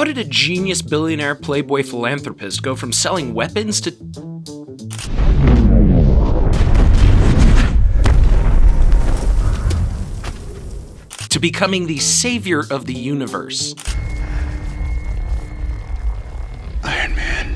How did a genius billionaire playboy philanthropist go from selling weapons to becoming the savior of the universe? Iron Man.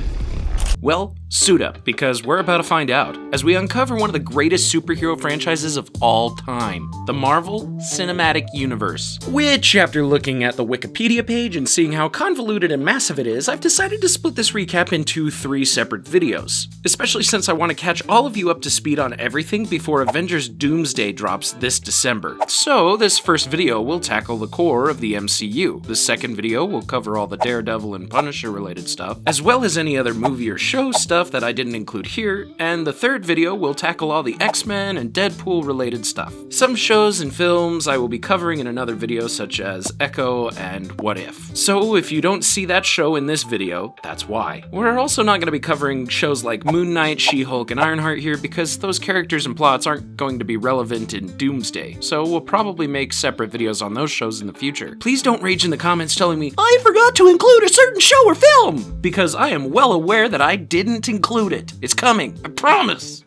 Well, suit up, because we're about to find out, as we uncover one of the greatest superhero franchises of all time, the Marvel Cinematic Universe. Which, after looking at the Wikipedia page and seeing how convoluted and massive it is, I've decided to split this recap into 3 separate videos, especially since I want to catch all of you up to speed on everything before Avengers Doomsday drops this December. So, this first video will tackle the core of the MCU, the second video will cover all the Daredevil and Punisher related stuff, as well as any other movie or show stuff that I didn't include here, and the third video will tackle all the X-Men and Deadpool related stuff. Some shows and films I will be covering in another video, such as Echo and What If. So if you don't see that show in this video, that's why. We're also not going to be covering shows like Moon Knight, She-Hulk, and Ironheart here because those characters and plots aren't going to be relevant in Doomsday, so we'll probably make separate videos on those shows in the future. Please don't rage in the comments telling me, I forgot to include a certain show or film! Because I am well aware that I didn't include it. It's coming, I promise.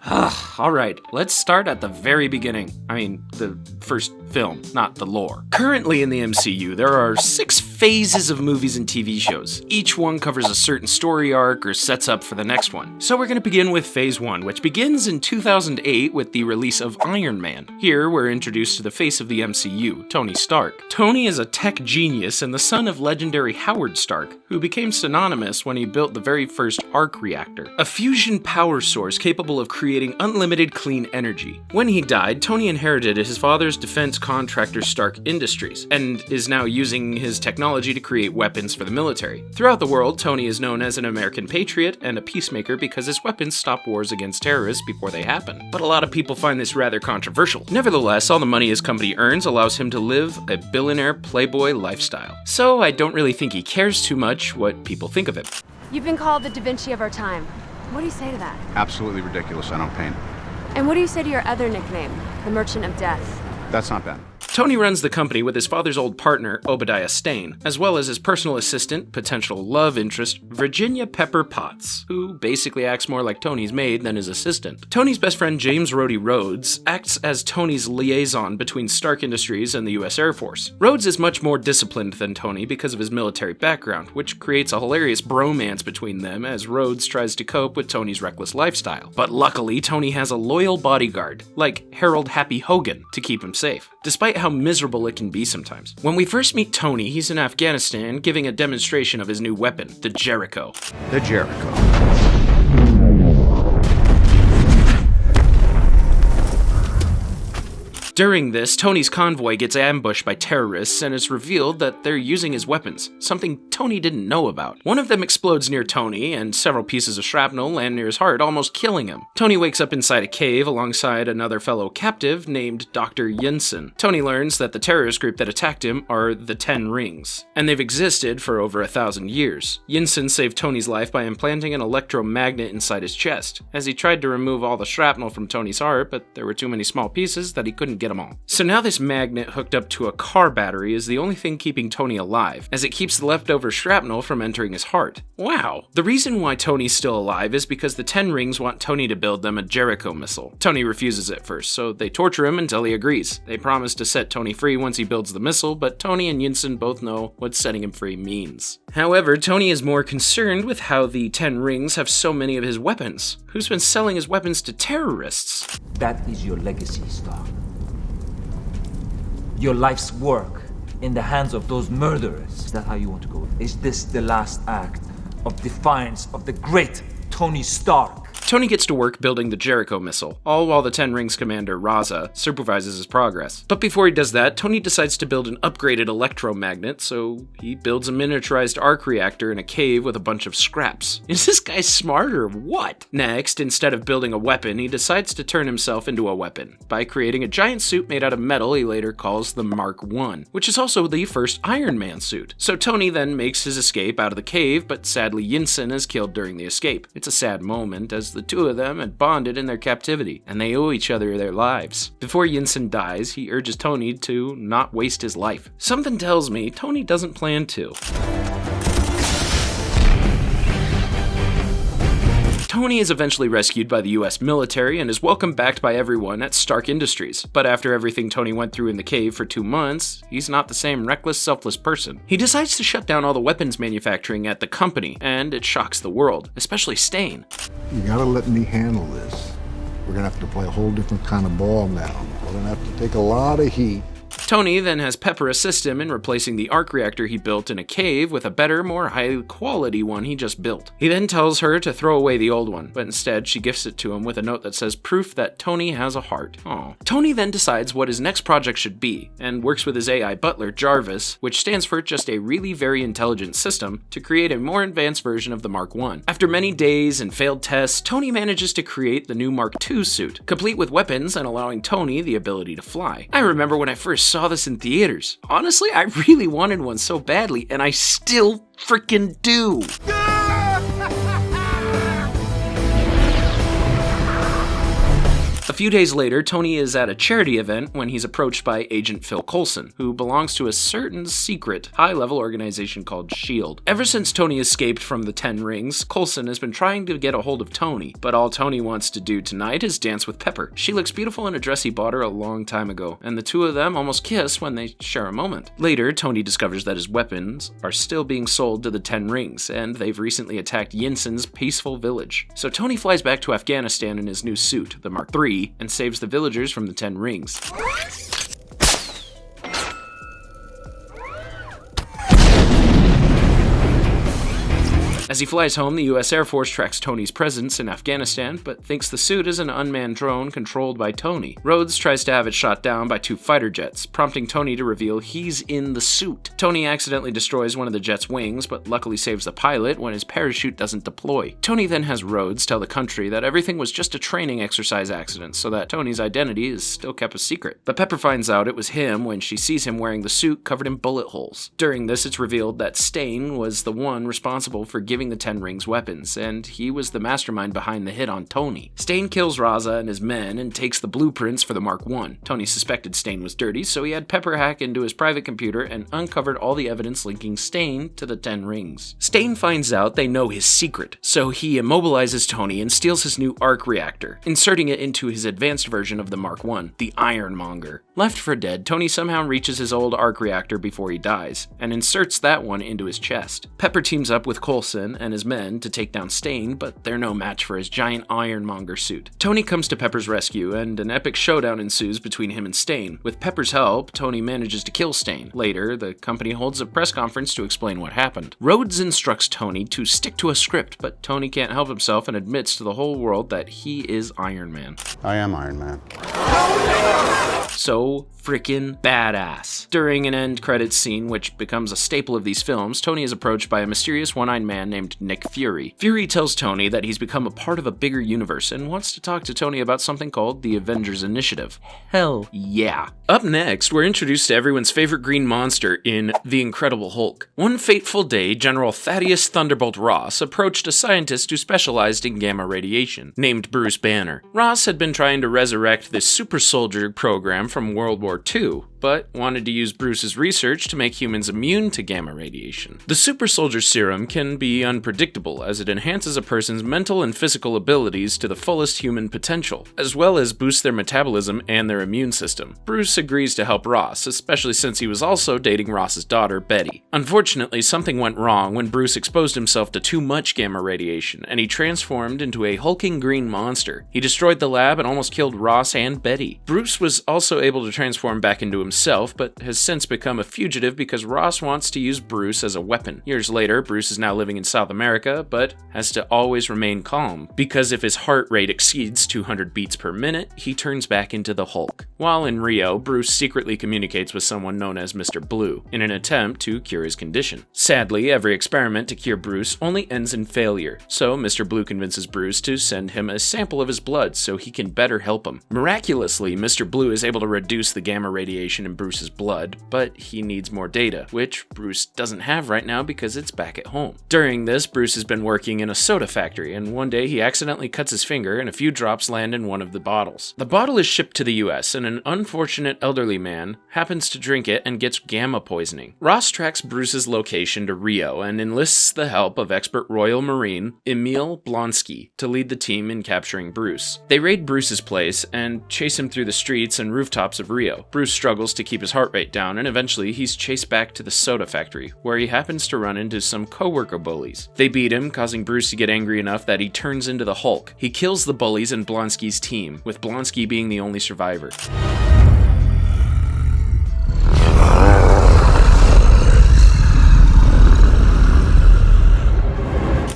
Alright, let's start at the very beginning. I mean, the first film, not the lore. Currently in the MCU, there are 6 phases of movies and TV shows. Each one covers a certain story arc or sets up for the next one. So we're going to begin with Phase 1, which begins in 2008 with the release of Iron Man. Here, we're introduced to the face of the MCU, Tony Stark. Tony is a tech genius and the son of legendary Howard Stark, who became synonymous when he built the very first arc reactor, a fusion power source capable of creating unlimited clean energy. When he died, Tony inherited his father's defense contractor Stark Industries, and is now using his technology to create weapons for the military. Throughout the world, Tony is known as an American patriot and a peacemaker because his weapons stop wars against terrorists before they happen. But a lot of people find this rather controversial. Nevertheless, all the money his company earns allows him to live a billionaire playboy lifestyle. So I don't really think he cares too much what people think of him. You've been called the Da Vinci of our time. What do you say to that? Absolutely ridiculous. I don't paint. And what do you say to your other nickname, the Merchant of Death? That's not bad. Tony runs the company with his father's old partner, Obadiah Stane, as well as his personal assistant, potential love interest, Virginia Pepper Potts, who basically acts more like Tony's maid than his assistant. Tony's best friend, James Rhodey Rhodes, acts as Tony's liaison between Stark Industries and the US Air Force. Rhodes is much more disciplined than Tony because of his military background, which creates a hilarious bromance between them as Rhodes tries to cope with Tony's reckless lifestyle. But luckily, Tony has a loyal bodyguard, like Harold Happy Hogan, to keep him safe, despite how miserable it can be sometimes. When we first meet Tony, he's in Afghanistan giving a demonstration of his new weapon, the Jericho. The Jericho. During this, Tony's convoy gets ambushed by terrorists and it's revealed that they're using his weapons, something Tony didn't know about. One of them explodes near Tony and several pieces of shrapnel land near his heart, almost killing him. Tony wakes up inside a cave alongside another fellow captive named Dr. Yinsen. Tony learns that the terrorist group that attacked him are the 10 Rings, and they've existed for over 1,000 years. Yinsen saved Tony's life by implanting an electromagnet inside his chest, as he tried to remove all the shrapnel from Tony's heart, but there were too many small pieces that he couldn't get them all. So now this magnet hooked up to a car battery is the only thing keeping Tony alive, as it keeps the leftover shrapnel from entering his heart. Wow. The reason why Tony's still alive is because the 10 Rings want Tony to build them a Jericho missile. Tony refuses at first, so they torture him until he agrees. They promise to set Tony free once he builds the missile, but Tony and Yinsen both know what setting him free means. However, Tony is more concerned with how the 10 Rings have so many of his weapons. Who's been selling his weapons to terrorists? That is your legacy, Stark. Your life's work in the hands of those murderers. Is that how you want to go? Is this the last act of defiance of the great Tony Stark? Tony gets to work building the Jericho missile, all while the 10 Rings commander, Raza, supervises his progress. But before he does that, Tony decides to build an upgraded electromagnet, so he builds a miniaturized arc reactor in a cave with a bunch of scraps. Is this guy smart or what? Next, instead of building a weapon, he decides to turn himself into a weapon by creating a giant suit made out of metal he later calls the Mark I, which is also the first Iron Man suit. So Tony then makes his escape out of the cave, but sadly Yinsen is killed during the escape. It's a sad moment, as the two of them had bonded in their captivity, and they owe each other their lives. Before Yinsen dies, he urges Tony to not waste his life. Something tells me Tony doesn't plan to. Tony is eventually rescued by the US military and is welcomed back by everyone at Stark Industries. But after everything Tony went through in the cave for 2 months, he's not the same reckless, selfless person. He decides to shut down all the weapons manufacturing at the company, and it shocks the world, especially Stain. You gotta let me handle this. We're gonna have to play a whole different kind of ball now. We're gonna have to take a lot of heat. Tony then has Pepper assist him in replacing the arc reactor he built in a cave with a better, more high-quality one he just built. He then tells her to throw away the old one, but instead she gifts it to him with a note that says proof that Tony has a heart. Aww. Tony then decides what his next project should be, and works with his AI butler, Jarvis, which stands for just a really very intelligent system, to create a more advanced version of the Mark I. After many days and failed tests, Tony manages to create the new Mark II suit, complete with weapons and allowing Tony the ability to fly. I remember when I first saw this in theaters. Honestly, I really wanted one so badly, and I still freaking do. A few days later, Tony is at a charity event when he's approached by Agent Phil Coulson, who belongs to a certain secret, high-level organization called S.H.I.E.L.D. Ever since Tony escaped from the 10 Rings, Coulson has been trying to get a hold of Tony, but all Tony wants to do tonight is dance with Pepper. She looks beautiful in a dress he bought her a long time ago, and the two of them almost kiss when they share a moment. Later, Tony discovers that his weapons are still being sold to the 10 Rings, and they've recently attacked Yinsen's peaceful village. So Tony flies back to Afghanistan in his new suit, the Mark III, and saves the villagers from the 10 Rings. As he flies home, the US Air Force tracks Tony's presence in Afghanistan, but thinks the suit is an unmanned drone controlled by Tony. Rhodes tries to have it shot down by 2 fighter jets, prompting Tony to reveal he's in the suit. Tony accidentally destroys one of the jet's wings, but luckily saves the pilot when his parachute doesn't deploy. Tony then has Rhodes tell the country that everything was just a training exercise accident, so that Tony's identity is still kept a secret. But Pepper finds out it was him when she sees him wearing the suit covered in bullet holes. During this, it's revealed that Stain was the one responsible for giving the 10 Rings weapons, and he was the mastermind behind the hit on Tony. Stain kills Raza and his men and takes the blueprints for the Mark I. Tony suspected Stain was dirty, so he had Pepper hack into his private computer and uncovered all the evidence linking Stain to the 10 Rings. Stain finds out they know his secret, so he immobilizes Tony and steals his new arc reactor, inserting it into his advanced version of the Mark I, the Ironmonger. Left for dead, Tony somehow reaches his old arc reactor before he dies, and inserts that one into his chest. Pepper teams up with Coulson and his men to take down Stain, but they're no match for his giant Ironmonger suit. Tony comes to Pepper's rescue, and an epic showdown ensues between him and Stain. With Pepper's help, Tony manages to kill Stain. Later, the company holds a press conference to explain what happened. Rhodes instructs Tony to stick to a script, but Tony can't help himself and admits to the whole world that he is Iron Man. I am Iron Man. So freaking badass. During an end credits scene, which becomes a staple of these films, Tony is approached by a mysterious one-eyed man named Nick Fury. Fury tells Tony that he's become a part of a bigger universe and wants to talk to Tony about something called the Avengers Initiative. Hell yeah. Up next, we're introduced to everyone's favorite green monster in The Incredible Hulk. One fateful day, General Thaddeus Thunderbolt Ross approached a scientist who specialized in gamma radiation, named Bruce Banner. Ross had been trying to resurrect the super soldier program from World War II, but wanted to use Bruce's research to make humans immune to gamma radiation. The super soldier serum can be unpredictable as it enhances a person's mental and physical abilities to the fullest human potential, as well as boosts their metabolism and their immune system. Bruce agrees to help Ross, especially since he was also dating Ross's daughter, Betty. Unfortunately, something went wrong when Bruce exposed himself to too much gamma radiation, and he transformed into a hulking green monster. He destroyed the lab and almost killed Ross and Betty. Bruce was also able to transform back into himself, but has since become a fugitive because Ross wants to use Bruce as a weapon. Years later, Bruce is now living in South America, but has to always remain calm, because if his heart rate exceeds 200 beats per minute, he turns back into the Hulk. While in Rio, Bruce secretly communicates with someone known as Mr. Blue, in an attempt to cure his condition. Sadly, every experiment to cure Bruce only ends in failure, so Mr. Blue convinces Bruce to send him a sample of his blood so he can better help him. Miraculously, Mr. Blue is able to reduce the gamma radiation mutation in Bruce's blood, but he needs more data, which Bruce doesn't have right now because it's back at home. During this, Bruce has been working in a soda factory, and one day he accidentally cuts his finger and a few drops land in one of the bottles. The bottle is shipped to the US, and an unfortunate elderly man happens to drink it and gets gamma poisoning. Ross tracks Bruce's location to Rio and enlists the help of expert Royal Marine Emil Blonsky to lead the team in capturing Bruce. They raid Bruce's place and chase him through the streets and rooftops of Rio. Bruce struggles to keep his heart rate down, and eventually he's chased back to the soda factory, where he happens to run into some co-worker bullies. They beat him, causing Bruce to get angry enough that he turns into the Hulk. He kills the bullies and Blonsky's team, with Blonsky being the only survivor.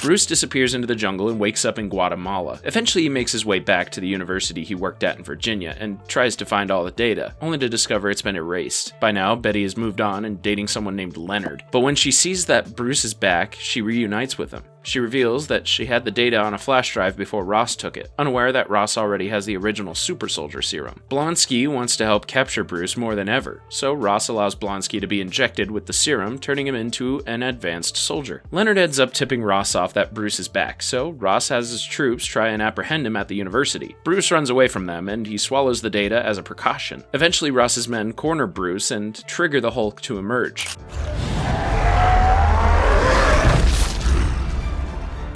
Bruce disappears into the jungle and wakes up in Guatemala. Eventually he makes his way back to the university he worked at in Virginia and tries to find all the data, only to discover it's been erased. By now, Betty has moved on and dating someone named Leonard. But when she sees that Bruce is back, she reunites with him. She reveals that she had the data on a flash drive before Ross took it, unaware that Ross already has the original super soldier serum. Blonsky wants to help capture Bruce more than ever, so Ross allows Blonsky to be injected with the serum, turning him into an advanced soldier. Leonard ends up tipping Ross off that Bruce is back, so Ross has his troops try and apprehend him at the university. Bruce runs away from them, and he swallows the data as a precaution. Eventually, Ross's men corner Bruce and trigger the Hulk to emerge.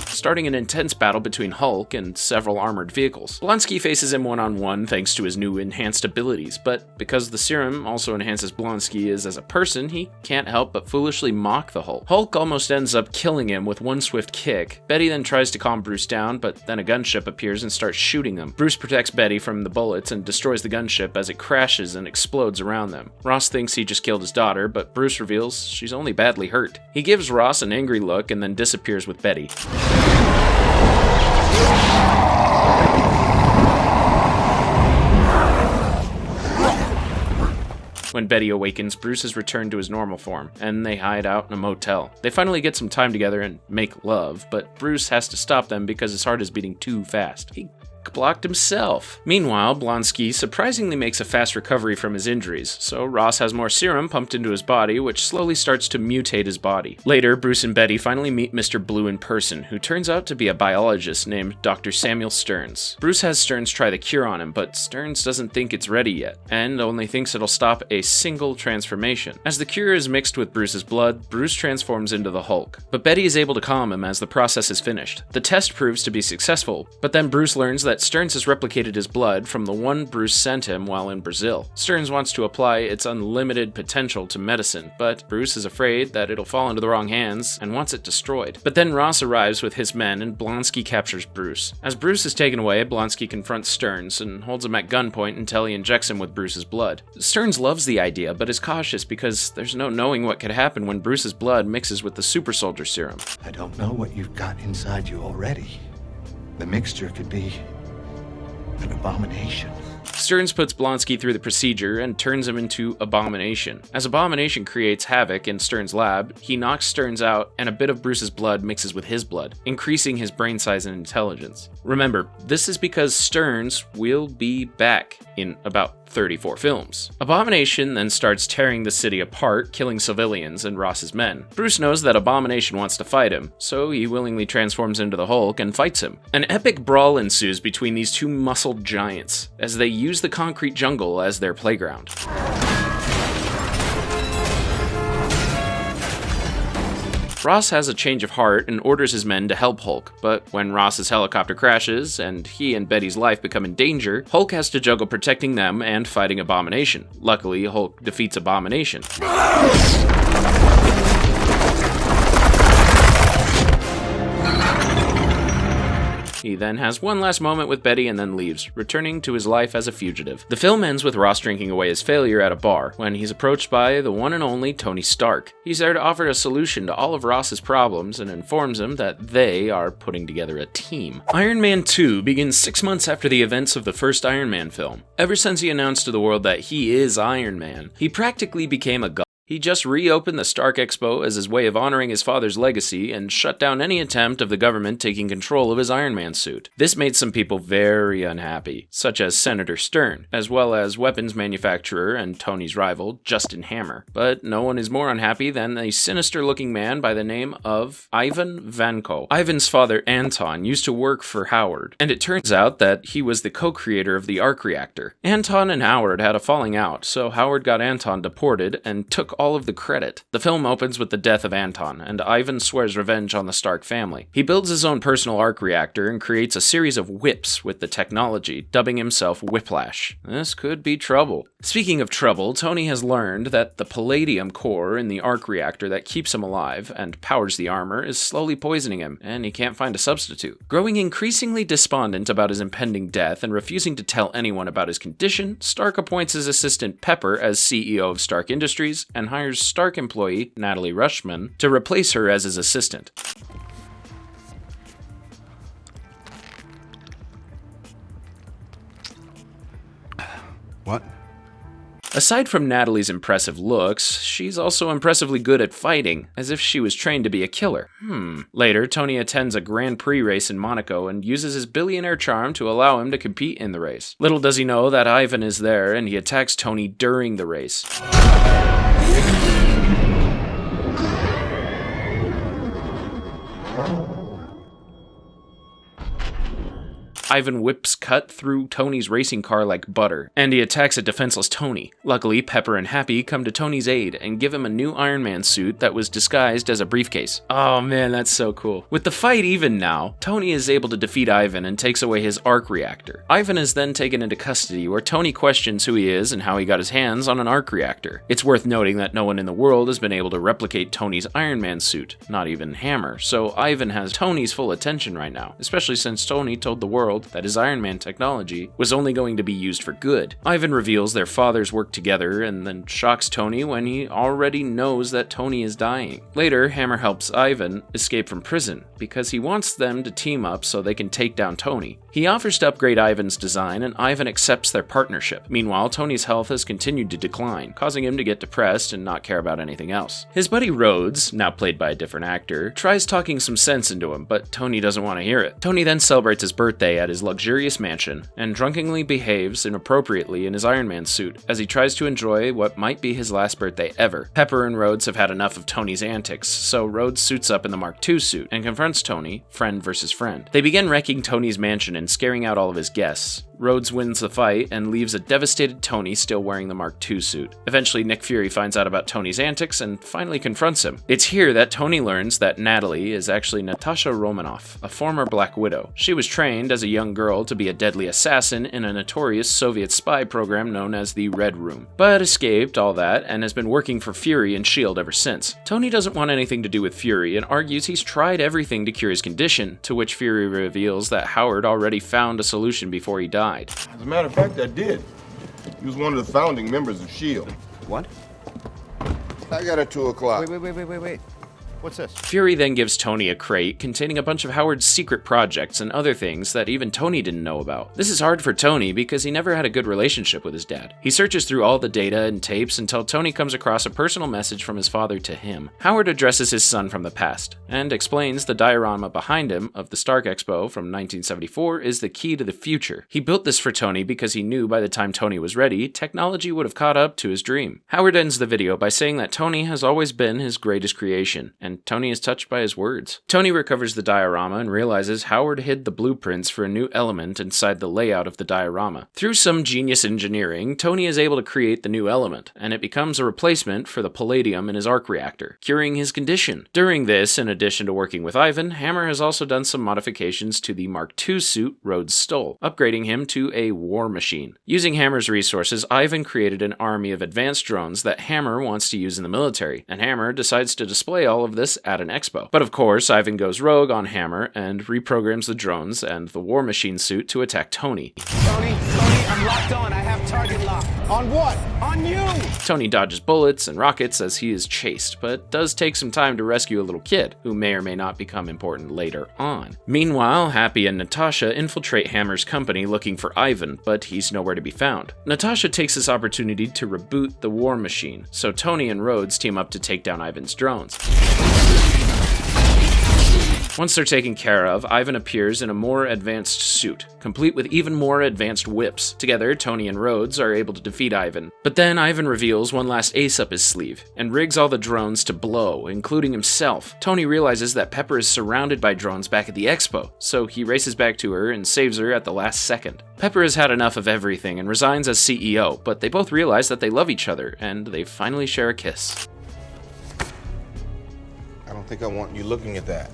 Starting an intense battle between Hulk and several armored vehicles. Blonsky faces him one-on-one thanks to his new enhanced abilities, but because the serum also enhances Blonsky as a person, he can't help but foolishly mock the Hulk. Hulk almost ends up killing him with one swift kick. Betty then tries to calm Bruce down, but then a gunship appears and starts shooting them. Bruce protects Betty from the bullets and destroys the gunship as it crashes and explodes around them. Ross thinks he just killed his daughter, but Bruce reveals she's only badly hurt. He gives Ross an angry look and then disappears with Betty. When Betty awakens, Bruce has returned to his normal form, and they hide out in a motel. They finally get some time together and make love, but Bruce has to stop them because his heart is beating too fast. He blocked himself. Meanwhile, Blonsky surprisingly makes a fast recovery from his injuries, so Ross has more serum pumped into his body, which slowly starts to mutate his body. Later, Bruce and Betty finally meet Mr. Blue in person, who turns out to be a biologist named Dr. Samuel Stearns. Bruce has Stearns try the cure on him, but Stearns doesn't think it's ready yet, and only thinks it'll stop a single transformation. As the cure is mixed with Bruce's blood, Bruce transforms into the Hulk, but Betty is able to calm him as the process is finished. The test proves to be successful, but then Bruce learns that Stearns has replicated his blood from the one Bruce sent him while in Brazil. Stearns wants to apply its unlimited potential to medicine, but Bruce is afraid that it'll fall into the wrong hands and wants it destroyed. But then Ross arrives with his men and Blonsky captures Bruce. As Bruce is taken away, Blonsky confronts Stearns and holds him at gunpoint until he injects him with Bruce's blood. Stearns loves the idea, but is cautious because there's no knowing what could happen when Bruce's blood mixes with the super soldier serum. I don't know what you've got inside you already. The mixture could be an abomination. Stearns puts Blonsky through the procedure and turns him into Abomination. As Abomination creates havoc in Stearns' lab, he knocks Stearns out and a bit of Bruce's blood mixes with his blood, increasing his brain size and intelligence. Remember, this is because Stearns will be back in about 34 films. Abomination then starts tearing the city apart, killing civilians and Ross's men. Bruce knows that Abomination wants to fight him, so he willingly transforms into the Hulk and fights him. An epic brawl ensues between these two muscled giants, as they use the concrete jungle as their playground. Ross has a change of heart and orders his men to help Hulk, but when Ross's helicopter crashes and he and Betty's life become in danger, Hulk has to juggle protecting them and fighting Abomination. Luckily, Hulk defeats Abomination. He then has one last moment with Betty and then leaves, returning to his life as a fugitive. The film ends with Ross drinking away his failure at a bar, when he's approached by the one and only Tony Stark. He's there to offer a solution to all of Ross's problems and informs him that they are putting together a team. Iron Man 2 begins 6 months after the events of the first Iron Man film. Ever since he announced to the world that he is Iron Man, he practically became a god. He just reopened the Stark Expo as his way of honoring his father's legacy and shut down any attempt of the government taking control of his Iron Man suit. This made some people very unhappy, such as Senator Stern, as well as weapons manufacturer and Tony's rival, Justin Hammer. But no one is more unhappy than a sinister-looking man by the name of Ivan Vanko. Ivan's father, Anton, used to work for Howard, and it turns out that he was the co-creator of the arc reactor. Anton and Howard had a falling out, so Howard got Anton deported and took all of the credit. The film opens with the death of Anton, and Ivan swears revenge on the Stark family. He builds his own personal arc reactor and creates a series of whips with the technology, dubbing himself Whiplash. This could be trouble. Speaking of trouble, Tony has learned that the palladium core in the arc reactor that keeps him alive and powers the armor is slowly poisoning him, and he can't find a substitute. Growing increasingly despondent about his impending death and refusing to tell anyone about his condition, Stark appoints his assistant Pepper as CEO of Stark Industries and hires Stark employee Natalie Rushman to replace her as his assistant. What? Aside from Natalie's impressive looks, she's also impressively good at fighting, as if she was trained to be a killer. Later, Tony attends a Grand Prix race in Monaco and uses his billionaire charm to allow him to compete in the race. Little does he know that Ivan is there, and he attacks Tony during the race. Ivan whips cut through Tony's racing car like butter, and he attacks a defenseless Tony. Luckily, Pepper and Happy come to Tony's aid and give him a new Iron Man suit that was disguised as a briefcase. Oh man, that's so cool. With the fight even now, Tony is able to defeat Ivan and takes away his arc reactor. Ivan is then taken into custody, where Tony questions who he is and how he got his hands on an arc reactor. It's worth noting that no one in the world has been able to replicate Tony's Iron Man suit, not even Hammer, so Ivan has Tony's full attention right now, especially since Tony told the world that his Iron Man technology was only going to be used for good. Ivan reveals their fathers worked together and then shocks Tony when he already knows that Tony is dying. Later, Hammer helps Ivan escape from prison because he wants them to team up so they can take down Tony. He offers to upgrade Ivan's design and Ivan accepts their partnership. Meanwhile, Tony's health has continued to decline, causing him to get depressed and not care about anything else. His buddy Rhodes, now played by a different actor, tries talking some sense into him, but Tony doesn't want to hear it. Tony then celebrates his birthday at his luxurious mansion and drunkenly behaves inappropriately in his Iron Man suit as he tries to enjoy what might be his last birthday ever. Pepper and Rhodes have had enough of Tony's antics, so Rhodes suits up in the Mark II suit and confronts Tony, friend versus friend. They begin wrecking Tony's mansion and scaring out all of his guests. Rhodes wins the fight and leaves a devastated Tony still wearing the Mark II suit. Eventually, Nick Fury finds out about Tony's antics and finally confronts him. It's here that Tony learns that Natalie is actually Natasha Romanoff, a former Black Widow. She was trained as a young girl to be a deadly assassin in a notorious Soviet spy program known as the Red Room, but escaped all that and has been working for Fury and S.H.I.E.L.D. ever since. Tony doesn't want anything to do with Fury and argues he's tried everything to cure his condition, to which Fury reveals that Howard already found a solution before he died. As a matter of fact, I did. He was one of the founding members of S.H.I.E.L.D. What? I got at 2 o'clock. Wait. What's this? Fury then gives Tony a crate containing a bunch of Howard's secret projects and other things that even Tony didn't know about. This is hard for Tony because he never had a good relationship with his dad. He searches through all the data and tapes until Tony comes across a personal message from his father to him. Howard addresses his son from the past and explains the diorama behind him of the Stark Expo from 1974 is the key to the future. He built this for Tony because he knew by the time Tony was ready, technology would have caught up to his dream. Howard ends the video by saying that Tony has always been his greatest creation, and Tony is touched by his words. Tony recovers the diorama and realizes Howard hid the blueprints for a new element inside the layout of the diorama. Through some genius engineering, Tony is able to create the new element, and it becomes a replacement for the palladium in his arc reactor, curing his condition. During this, in addition to working with Ivan, Hammer has also done some modifications to the Mark II suit Rhodes stole, upgrading him to a war machine. Using Hammer's resources, Ivan created an army of advanced drones that Hammer wants to use in the military, and Hammer decides to display all of this at an expo. But of course, Ivan goes rogue on Hammer and reprograms the drones and the War Machine suit to attack Tony. Tony, I'm locked on. I have target lock. On what? On you! Tony dodges bullets and rockets as he is chased, but does take some time to rescue a little kid, who may or may not become important later on. Meanwhile, Happy and Natasha infiltrate Hammer's company looking for Ivan, but he's nowhere to be found. Natasha takes this opportunity to reboot the war machine, so Tony and Rhodes team up to take down Ivan's drones. Once they're taken care of, Ivan appears in a more advanced suit, complete with even more advanced whips. Together, Tony and Rhodes are able to defeat Ivan. But then Ivan reveals one last ace up his sleeve, and rigs all the drones to blow, including himself. Tony realizes that Pepper is surrounded by drones back at the expo, so he races back to her and saves her at the last second. Pepper has had enough of everything and resigns as CEO, but they both realize that they love each other, and they finally share a kiss. I don't think I want you looking at that.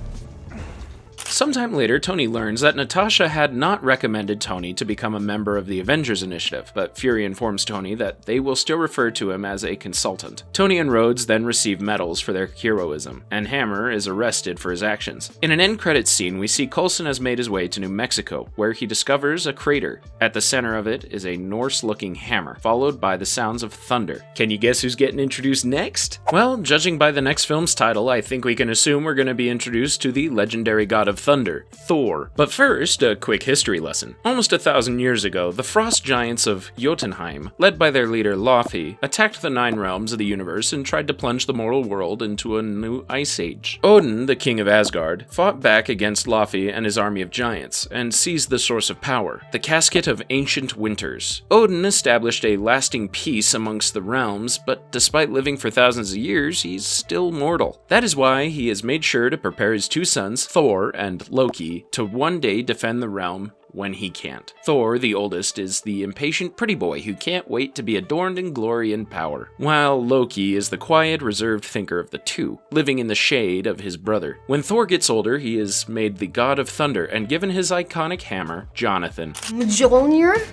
Sometime later, Tony learns that Natasha had not recommended Tony to become a member of the Avengers initiative, but Fury informs Tony that they will still refer to him as a consultant. Tony and Rhodes then receive medals for their heroism, and Hammer is arrested for his actions. In an end credits scene, we see Coulson has made his way to New Mexico, where he discovers a crater. At the center of it is a Norse-looking hammer, followed by the sounds of thunder. Can you guess who's getting introduced next? Well, judging by the next film's title, I think we can assume we're going to be introduced to the legendary god of thunder, Thor. But first, a quick history lesson. Almost 1,000 years ago, the frost giants of Jotunheim, led by their leader Loki, attacked the 9 realms of the universe and tried to plunge the mortal world into a new ice age. Odin, the king of Asgard, fought back against Loki and his army of giants, and seized the source of power, the casket of ancient winters. Odin established a lasting peace amongst the realms, but despite living for thousands of years, he's still mortal. That is why he has made sure to prepare his 2 sons, Thor and Loki, to one day defend the realm when he can't. Thor, the oldest, is the impatient pretty boy who can't wait to be adorned in glory and power, while Loki is the quiet, reserved thinker of the two, living in the shade of his brother. When Thor gets older, he is made the god of thunder and given his iconic hammer, Jonathan. Mjolnir?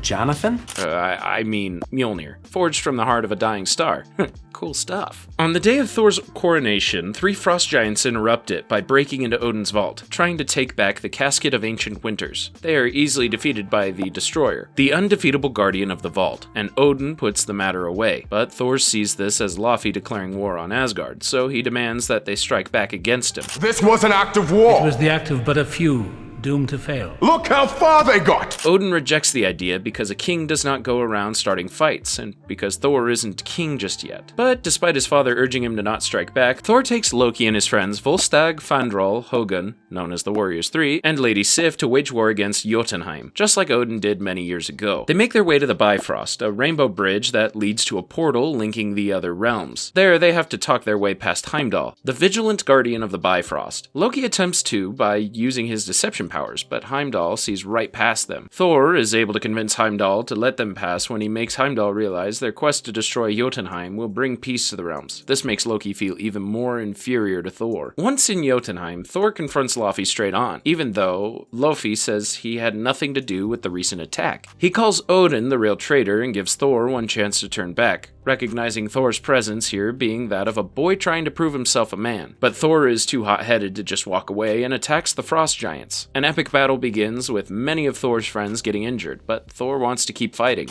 Jonathan? I mean Mjolnir, forged from the heart of a dying star. Cool stuff. On the day of Thor's coronation, 3 frost giants interrupt it by breaking into Odin's vault, trying to take back the casket of ancient winters. They are easily defeated by the Destroyer, the undefeatable guardian of the vault, and Odin puts the matter away. But Thor sees this as Loki declaring war on Asgard, so he demands that they strike back against him. This was an act of war. It was the act of but a few, doomed to fail. Look how far they got! Odin rejects the idea because a king does not go around starting fights, and because Thor isn't king just yet. But despite his father urging him to not strike back, Thor takes Loki and his friends Volstagg, Fandral, Hogun, known as the Warriors 3, and Lady Sif to wage war against Jotunheim, just like Odin did many years ago. They make their way to the Bifrost, a rainbow bridge that leads to a portal linking the other realms. There, they have to talk their way past Heimdall, the vigilant guardian of the Bifrost. Loki attempts to by using his deception powers, but Heimdall sees right past them. Thor is able to convince Heimdall to let them pass when he makes Heimdall realize their quest to destroy Jotunheim will bring peace to the realms. This makes Loki feel even more inferior to Thor. Once in Jotunheim, Thor confronts Loki straight on, even though Loki says he had nothing to do with the recent attack. He calls Odin the real traitor and gives Thor one chance to turn back, recognizing Thor's presence here being that of a boy trying to prove himself a man. But Thor is too hot-headed to just walk away and attacks the frost giants. An epic battle begins with many of Thor's friends getting injured, but Thor wants to keep fighting.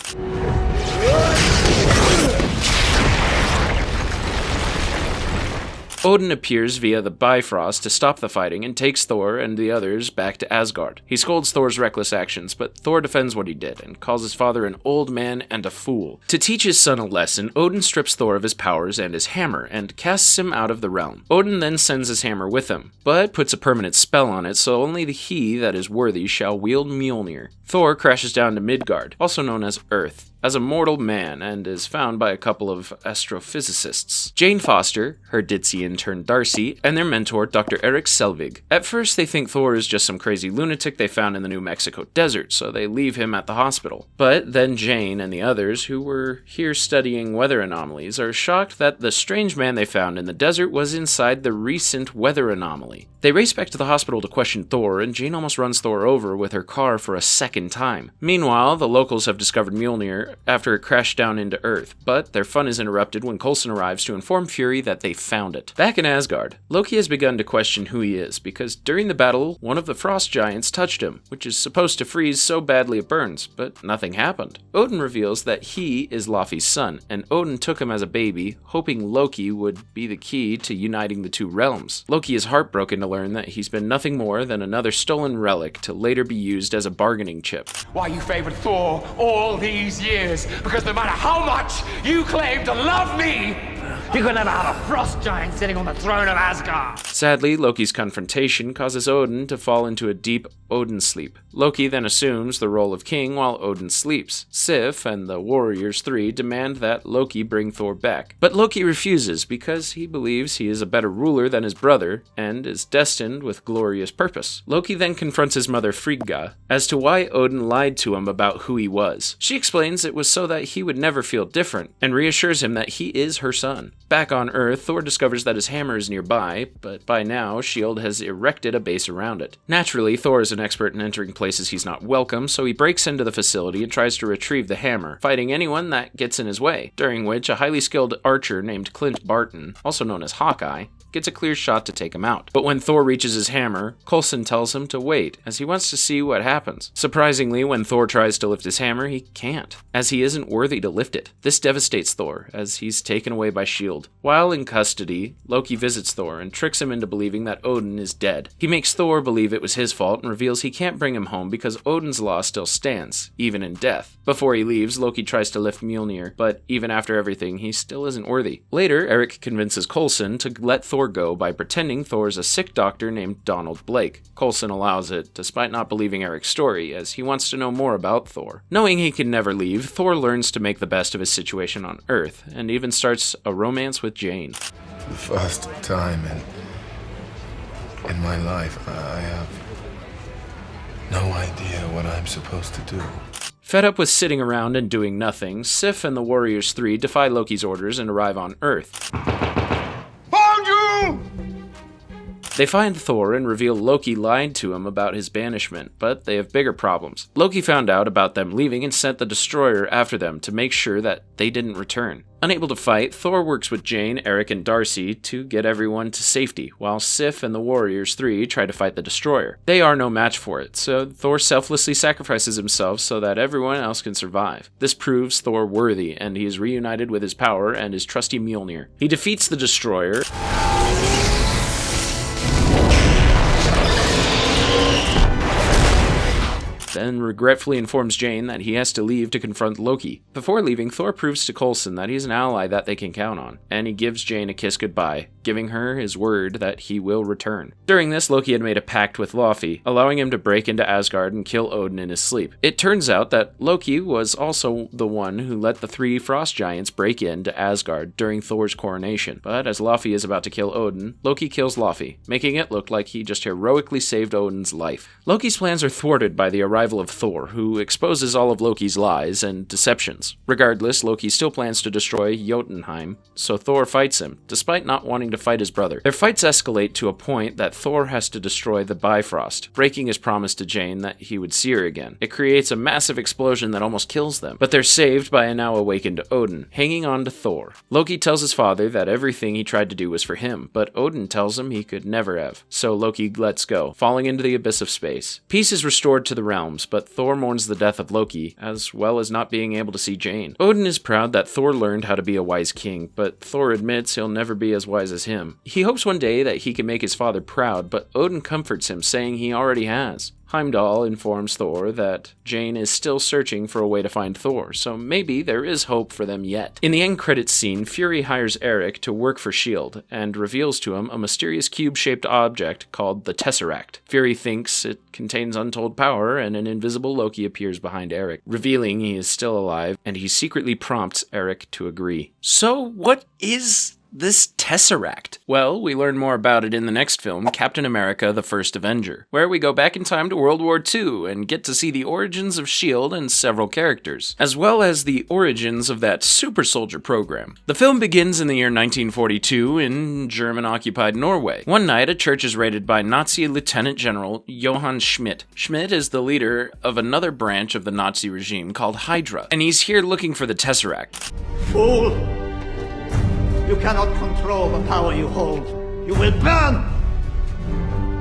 Odin appears via the Bifrost to stop the fighting and takes Thor and the others back to Asgard. He scolds Thor's reckless actions, but Thor defends what he did and calls his father an old man and a fool. To teach his son a lesson, Odin strips Thor of his powers and his hammer and casts him out of the realm. Odin then sends his hammer with him, but puts a permanent spell on it so only he that is worthy shall wield Mjolnir. Thor crashes down to Midgard, also known as Earth, as a mortal man and is found by a couple of astrophysicists, Jane Foster, her ditzy intern Darcy, and their mentor Dr. Eric Selvig. At first they think Thor is just some crazy lunatic they found in the New Mexico desert, so they leave him at the hospital. But then Jane and the others, who were here studying weather anomalies, are shocked that the strange man they found in the desert was inside the recent weather anomaly. They race back to the hospital to question Thor, and Jane almost runs Thor over with her car for a second time. Meanwhile, the locals have discovered Mjolnir after it crashed down into Earth, but their fun is interrupted when Coulson arrives to inform Fury that they found it. Back in Asgard, Loki has begun to question who he is, because during the battle, one of the frost giants touched him, which is supposed to freeze so badly it burns, but nothing happened. Odin reveals that he is Laufey's son, and Odin took him as a baby, hoping Loki would be the key to uniting the two realms. Loki is heartbroken to learn that he's been nothing more than another stolen relic to later be used as a bargaining chip. Why you favored Thor all these years? Because no matter how much you claim to love me, you could never have a frost giant sitting on the throne of Asgard. Sadly, Loki's confrontation causes Odin to fall into a deep Odin sleep. Loki then assumes the role of king while Odin sleeps. Sif and the Warriors 3 demand that Loki bring Thor back. But Loki refuses because he believes he is a better ruler than his brother and is destined with glorious purpose. Loki then confronts his mother Frigga as to why Odin lied to him about who he was. She explains it was so that he would never feel different and reassures him that he is her son. Back on Earth, Thor discovers that his hammer is nearby, but by now, S.H.I.E.L.D. has erected a base around it. Naturally, Thor is an expert in entering places he's not welcome, so he breaks into the facility and tries to retrieve the hammer, fighting anyone that gets in his way, during which a highly skilled archer named Clint Barton, also known as Hawkeye, gets a clear shot to take him out. But when Thor reaches his hammer, Coulson tells him to wait, as he wants to see what happens. Surprisingly, when Thor tries to lift his hammer, he can't, as he isn't worthy to lift it. This devastates Thor, as he's taken away by S.H.I.E.L.D. While in custody, Loki visits Thor and tricks him into believing that Odin is dead. He makes Thor believe it was his fault and reveals he can't bring him home because Odin's law still stands, even in death. Before he leaves, Loki tries to lift Mjolnir, but even after everything, he still isn't worthy. Later, Eric convinces Coulson to let Thor go by pretending Thor's a sick doctor named Donald Blake. Coulson allows it, despite not believing Eric's story, as he wants to know more about Thor. Knowing he can never leave, Thor learns to make the best of his situation on Earth, and even starts a romance with Jane. The first time in my life, I have no idea what I'm supposed to do. Fed up with sitting around and doing nothing, Sif and the Warriors 3 defy Loki's orders and arrive on Earth. Found you! They find Thor and reveal Loki lied to him about his banishment, but they have bigger problems. Loki found out about them leaving and sent the Destroyer after them to make sure that they didn't return. Unable to fight, Thor works with Jane, Eric, and Darcy to get everyone to safety, while Sif and the Warriors 3 try to fight the Destroyer. They are no match for it, so Thor selflessly sacrifices himself so that everyone else can survive. This proves Thor worthy, and he is reunited with his power and his trusty Mjolnir. He defeats the Destroyer, then regretfully informs Jane that he has to leave to confront Loki. Before leaving, Thor proves to Coulson that he's an ally that they can count on, and he gives Jane a kiss goodbye, giving her his word that he will return. During this, Loki had made a pact with Laufey, allowing him to break into Asgard and kill Odin in his sleep. It turns out that Loki was also the one who let the 3 frost giants break into Asgard during Thor's coronation, but as Laufey is about to kill Odin, Loki kills Laufey, making it look like he just heroically saved Odin's life. Loki's plans are thwarted by the arrival of Thor, who exposes all of Loki's lies and deceptions. Regardless, Loki still plans to destroy Jotunheim, so Thor fights him, despite not wanting to fight his brother. Their fights escalate to a point that Thor has to destroy the Bifrost, breaking his promise to Jane that he would see her again. It creates a massive explosion that almost kills them, but they're saved by a now awakened Odin, hanging on to Thor. Loki tells his father that everything he tried to do was for him, but Odin tells him he could never have, so Loki lets go, falling into the abyss of space. Peace is restored to the realms, but Thor mourns the death of Loki, as well as not being able to see Jane. Odin is proud that Thor learned how to be a wise king, but Thor admits he'll never be as wise as him. He hopes one day that he can make his father proud, but Odin comforts him, saying he already has. Heimdall informs Thor that Jane is still searching for a way to find Thor, so maybe there is hope for them yet. In the end credits scene, Fury hires Eric to work for S.H.I.E.L.D. and reveals to him a mysterious cube-shaped object called the Tesseract. Fury thinks it contains untold power, and an invisible Loki appears behind Eric, revealing he is still alive, and he secretly prompts Eric to agree. So what is this Tesseract? Well, we learn more about it in the next film, Captain America: The First Avenger, where we go back in time to World War II and get to see the origins of S.H.I.E.L.D. and several characters, as well as the origins of that super soldier program. The film begins in the year 1942 in German-occupied Norway. One night, a church is raided by Nazi Lieutenant General Johann Schmidt. Schmidt is the leader of another branch of the Nazi regime called Hydra, and he's here looking for the Tesseract. Fool! You cannot control the power you hold. You will burn!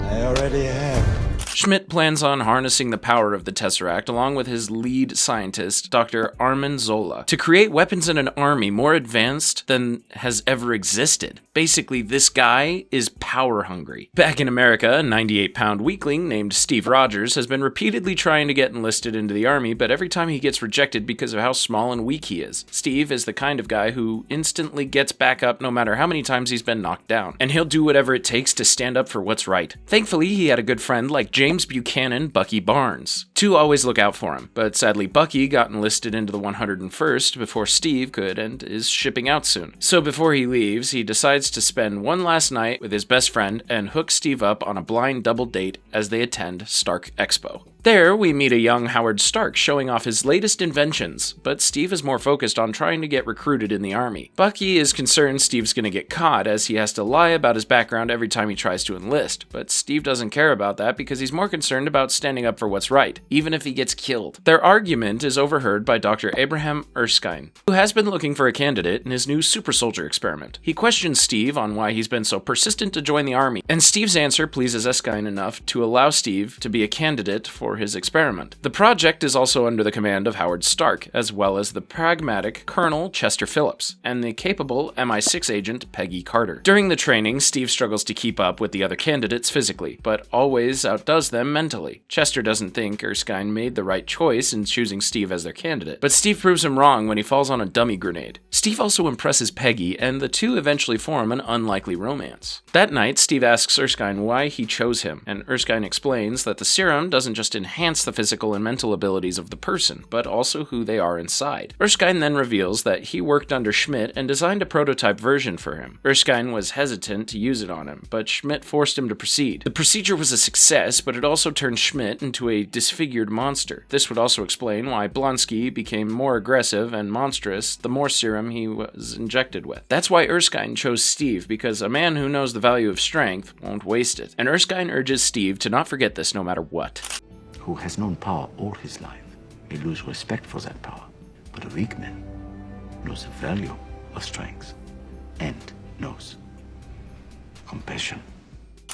I already have. Schmidt plans on harnessing the power of the Tesseract along with his lead scientist, Dr. Armin Zola, to create weapons in an army more advanced than has ever existed. Basically, this guy is power hungry. Back in America, a 98-pound weakling named Steve Rogers has been repeatedly trying to get enlisted into the army, but every time he gets rejected because of how small and weak he is. Steve is the kind of guy who instantly gets back up no matter how many times he's been knocked down, and he'll do whatever it takes to stand up for what's right. Thankfully, he had a good friend like James Buchanan Bucky Barnes to always look out for him, but sadly Bucky got enlisted into the 101st before Steve could and is shipping out soon. So before he leaves, he decides to spend one last night with his best friend and hook Steve up on a blind double date as they attend Stark Expo. There, we meet a young Howard Stark showing off his latest inventions, but Steve is more focused on trying to get recruited in the army. Bucky is concerned Steve's gonna get caught as he has to lie about his background every time he tries to enlist, but Steve doesn't care about that because he's more concerned about standing up for what's right, even if he gets killed. Their argument is overheard by Dr. Abraham Erskine, who has been looking for a candidate in his new super soldier experiment. He questions Steve on why he's been so persistent to join the army, and Steve's answer pleases Erskine enough to allow Steve to be a candidate for his experiment. The project is also under the command of Howard Stark, as well as the pragmatic Colonel Chester Phillips, and the capable MI6 agent Peggy Carter. During the training, Steve struggles to keep up with the other candidates physically, but always outdoes them mentally. Chester doesn't think Erskine made the right choice in choosing Steve as their candidate, but Steve proves him wrong when he falls on a dummy grenade. Steve also impresses Peggy, and the two eventually form an unlikely romance. That night, Steve asks Erskine why he chose him, and Erskine explains that the serum doesn't just enhance the physical and mental abilities of the person, but also who they are inside. Erskine then reveals that he worked under Schmidt and designed a prototype version for him. Erskine was hesitant to use it on him, but Schmidt forced him to proceed. The procedure was a success, but it also turned Schmidt into a disfigured monster. This would also explain why Blonsky became more aggressive and monstrous the more serum he was injected with. That's why Erskine chose Steve, because a man who knows the value of strength won't waste it. And Erskine urges Steve to not forget this no matter what. Who has known power all his life may lose respect for that power, but a weak man knows the value of strength and knows compassion.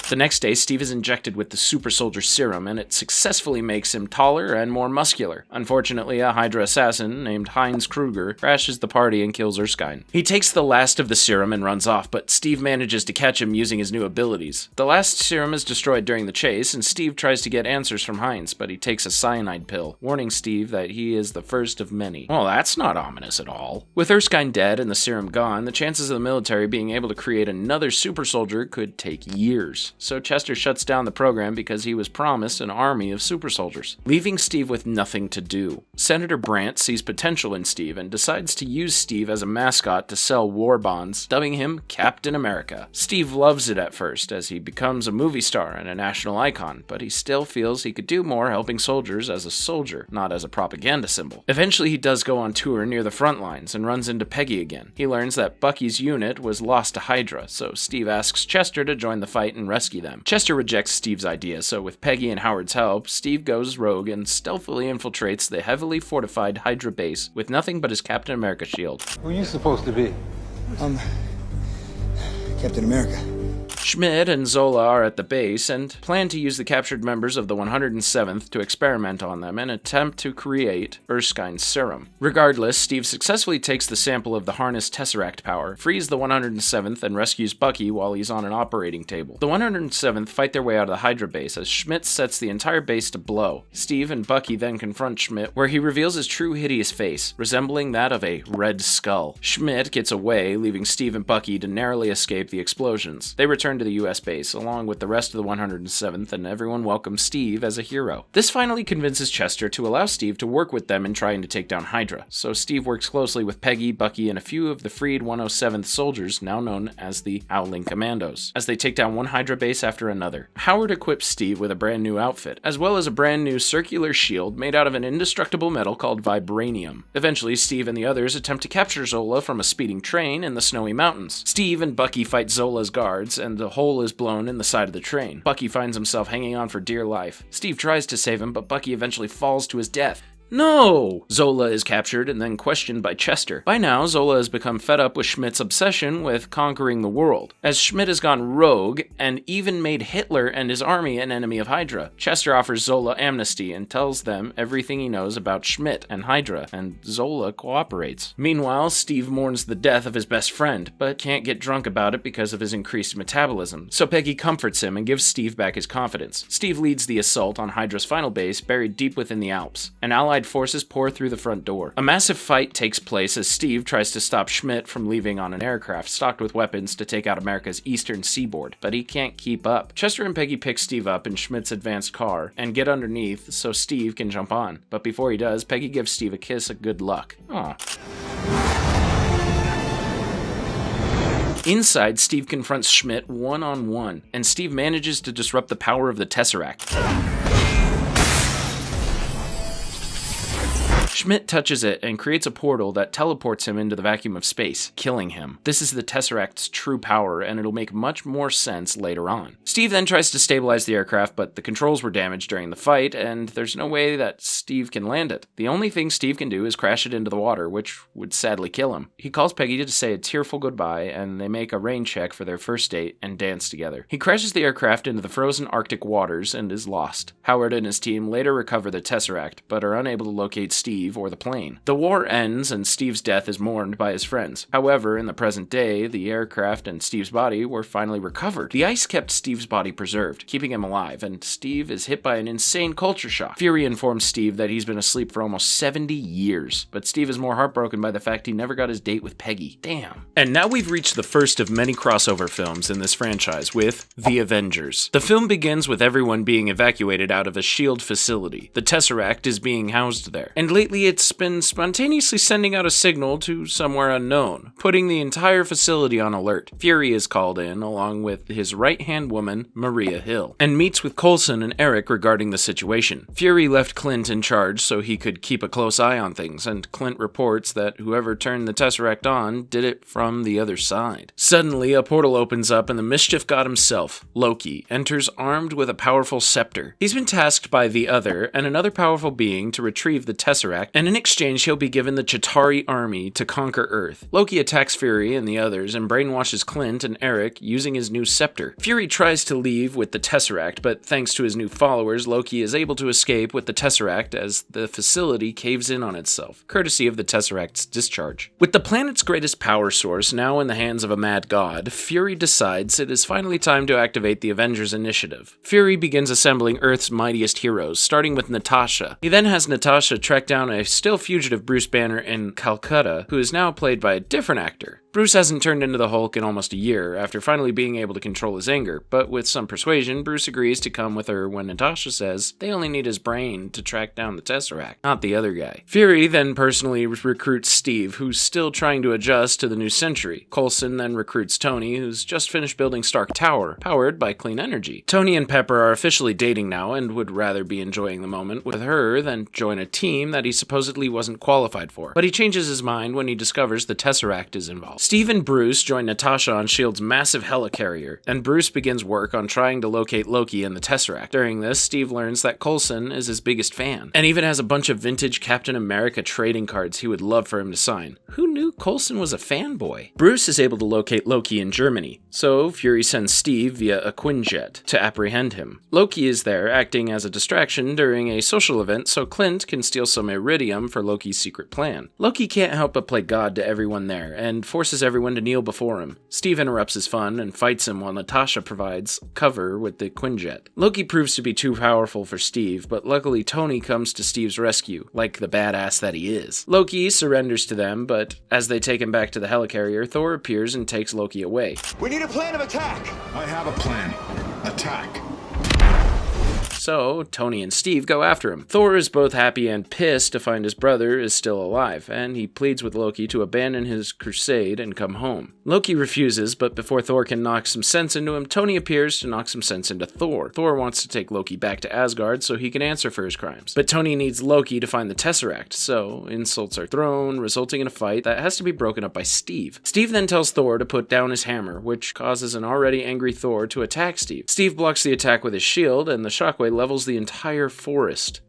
The next day, Steve is injected with the super soldier serum, and it successfully makes him taller and more muscular. Unfortunately, a Hydra assassin named Heinz Kruger crashes the party and kills Erskine. He takes the last of the serum and runs off, but Steve manages to catch him using his new abilities. The last serum is destroyed during the chase, and Steve tries to get answers from Heinz, but he takes a cyanide pill, warning Steve that he is the first of many. Well, that's not ominous at all. With Erskine dead and the serum gone, the chances of the military being able to create another super soldier could take years. So Chester shuts down the program because he was promised an army of super soldiers, leaving Steve with nothing to do. Senator Brandt sees potential in Steve and decides to use Steve as a mascot to sell war bonds, dubbing him Captain America. Steve loves it at first as he becomes a movie star and a national icon, but he still feels he could do more helping soldiers as a soldier, not as a propaganda symbol. Eventually he does go on tour near the front lines and runs into Peggy again. He learns that Bucky's unit was lost to Hydra, so Steve asks Chester to join the fight and rescue them. Chester rejects Steve's idea, so with Peggy and Howard's help, Steve goes rogue and stealthily infiltrates the heavily fortified Hydra base with nothing but his Captain America shield. Who are you supposed to be? Captain America. Schmidt and Zola are at the base and plan to use the captured members of the 107th to experiment on them and attempt to create Erskine's serum. Regardless, Steve successfully takes the sample of the harnessed Tesseract power, frees the 107th, and rescues Bucky while he's on an operating table. The 107th fight their way out of the Hydra base as Schmidt sets the entire base to blow. Steve and Bucky then confront Schmidt, where he reveals his true hideous face, resembling that of a red skull. Schmidt gets away, leaving Steve and Bucky to narrowly escape the explosions. They return return to the US base, along with the rest of the 107th, and everyone welcomes Steve as a hero. This finally convinces Chester to allow Steve to work with them in trying to take down Hydra, so Steve works closely with Peggy, Bucky, and a few of the freed 107th soldiers, now known as the Owling Commandos, as they take down one Hydra base after another. Howard equips Steve with a brand new outfit, as well as a brand new circular shield made out of an indestructible metal called vibranium. Eventually, Steve and the others attempt to capture Zola from a speeding train in the snowy mountains. Steve and Bucky fight Zola's guards, and the hole is blown in the side of the train. Bucky finds himself hanging on for dear life. Steve tries to save him, but Bucky eventually falls to his death. No! Zola is captured and then questioned by Chester. By now, Zola has become fed up with Schmidt's obsession with conquering the world, as Schmidt has gone rogue and even made Hitler and his army an enemy of Hydra. Chester offers Zola amnesty and tells them everything he knows about Schmidt and Hydra, and Zola cooperates. Meanwhile, Steve mourns the death of his best friend, but can't get drunk about it because of his increased metabolism, so Peggy comforts him and gives Steve back his confidence. Steve leads the assault on Hydra's final base, buried deep within the Alps. An Allied forces pour through the front door. A massive fight takes place as Steve tries to stop Schmidt from leaving on an aircraft stocked with weapons to take out America's eastern seaboard, but he can't keep up. Chester and Peggy pick Steve up in Schmidt's advanced car and get underneath so Steve can jump on. But before he does, Peggy gives Steve a kiss of good luck. Aw. Inside, Steve confronts Schmidt one-on-one, and Steve manages to disrupt the power of the Tesseract. Schmidt touches it and creates a portal that teleports him into the vacuum of space, killing him. This is the Tesseract's true power, and it'll make much more sense later on. Steve then tries to stabilize the aircraft, but the controls were damaged during the fight, and there's no way that Steve can land it. The only thing Steve can do is crash it into the water, which would sadly kill him. He calls Peggy to say a tearful goodbye, and they make a rain check for their first date and dance together. He crashes the aircraft into the frozen Arctic waters and is lost. Howard and his team later recover the Tesseract, but are unable to locate Steve or the plane. The war ends and Steve's death is mourned by his friends. However, in the present day, the aircraft and Steve's body were finally recovered. The ice kept Steve's body preserved, keeping him alive, and Steve is hit by an insane culture shock. Fury informs Steve that he's been asleep for almost 70 years, but Steve is more heartbroken by the fact he never got his date with Peggy. Damn. And now we've reached the first of many crossover films in this franchise with The Avengers. The film begins with everyone being evacuated out of a S.H.I.E.L.D. facility. The Tesseract is being housed there, and lately it's been spontaneously sending out a signal to somewhere unknown, putting the entire facility on alert. Fury is called in, along with his right-hand woman, Maria Hill, and meets with Coulson and Eric regarding the situation. Fury left Clint in charge so he could keep a close eye on things, and Clint reports that whoever turned the Tesseract on did it from the other side. Suddenly, a portal opens up and the mischief god himself, Loki, enters armed with a powerful scepter. He's been tasked by the Other and another powerful being to retrieve the Tesseract, and in exchange he'll be given the Chitauri army to conquer Earth. Loki attacks Fury and the others and brainwashes Clint and Eric using his new scepter. Fury tries to leave with the Tesseract, but thanks to his new followers, Loki is able to escape with the Tesseract as the facility caves in on itself, courtesy of the Tesseract's discharge. With the planet's greatest power source now in the hands of a mad god, Fury decides it is finally time to activate the Avengers initiative. Fury begins assembling Earth's mightiest heroes, starting with Natasha. He then has Natasha track down a still fugitive Bruce Banner in Calcutta, who is now played by a different actor. Bruce hasn't turned into the Hulk in almost a year, after finally being able to control his anger, but with some persuasion, Bruce agrees to come with her when Natasha says they only need his brain to track down the Tesseract, not the other guy. Fury then personally recruits Steve, who's still trying to adjust to the new century. Coulson then recruits Tony, who's just finished building Stark Tower, powered by clean energy. Tony and Pepper are officially dating now and would rather be enjoying the moment with her than join a team that he supposedly wasn't qualified for, but he changes his mind when he discovers the Tesseract is involved. Steve and Bruce join Natasha on S.H.I.E.L.D.'s massive helicarrier, and Bruce begins work on trying to locate Loki and the Tesseract. During this, Steve learns that Coulson is his biggest fan, and even has a bunch of vintage Captain America trading cards he would love for him to sign. Who knew Coulson was a fanboy? Bruce is able to locate Loki in Germany, so Fury sends Steve via a Quinjet to apprehend him. Loki is there, acting as a distraction during a social event so Clint can steal some iridium for Loki's secret plan. Loki can't help but play God to everyone there, and forces forces everyone to kneel before him. Steve interrupts his fun and fights him while Natasha provides cover with the Quinjet. Loki proves to be too powerful for Steve, but luckily Tony comes to Steve's rescue, like the badass that he is. Loki surrenders to them, but as they take him back to the helicarrier, Thor appears and takes Loki away. We need a plan of attack. I have a plan. Attack. So, Tony and Steve go after him. Thor is both happy and pissed to find his brother is still alive, and he pleads with Loki to abandon his crusade and come home. Loki refuses, but before Thor can knock some sense into him, Tony appears to knock some sense into Thor. Thor wants to take Loki back to Asgard so he can answer for his crimes. But Tony needs Loki to find the Tesseract, so insults are thrown, resulting in a fight that has to be broken up by Steve. Steve then tells Thor to put down his hammer, which causes an already angry Thor to attack Steve. Steve blocks the attack with his shield, and the shockwave levels the entire forest.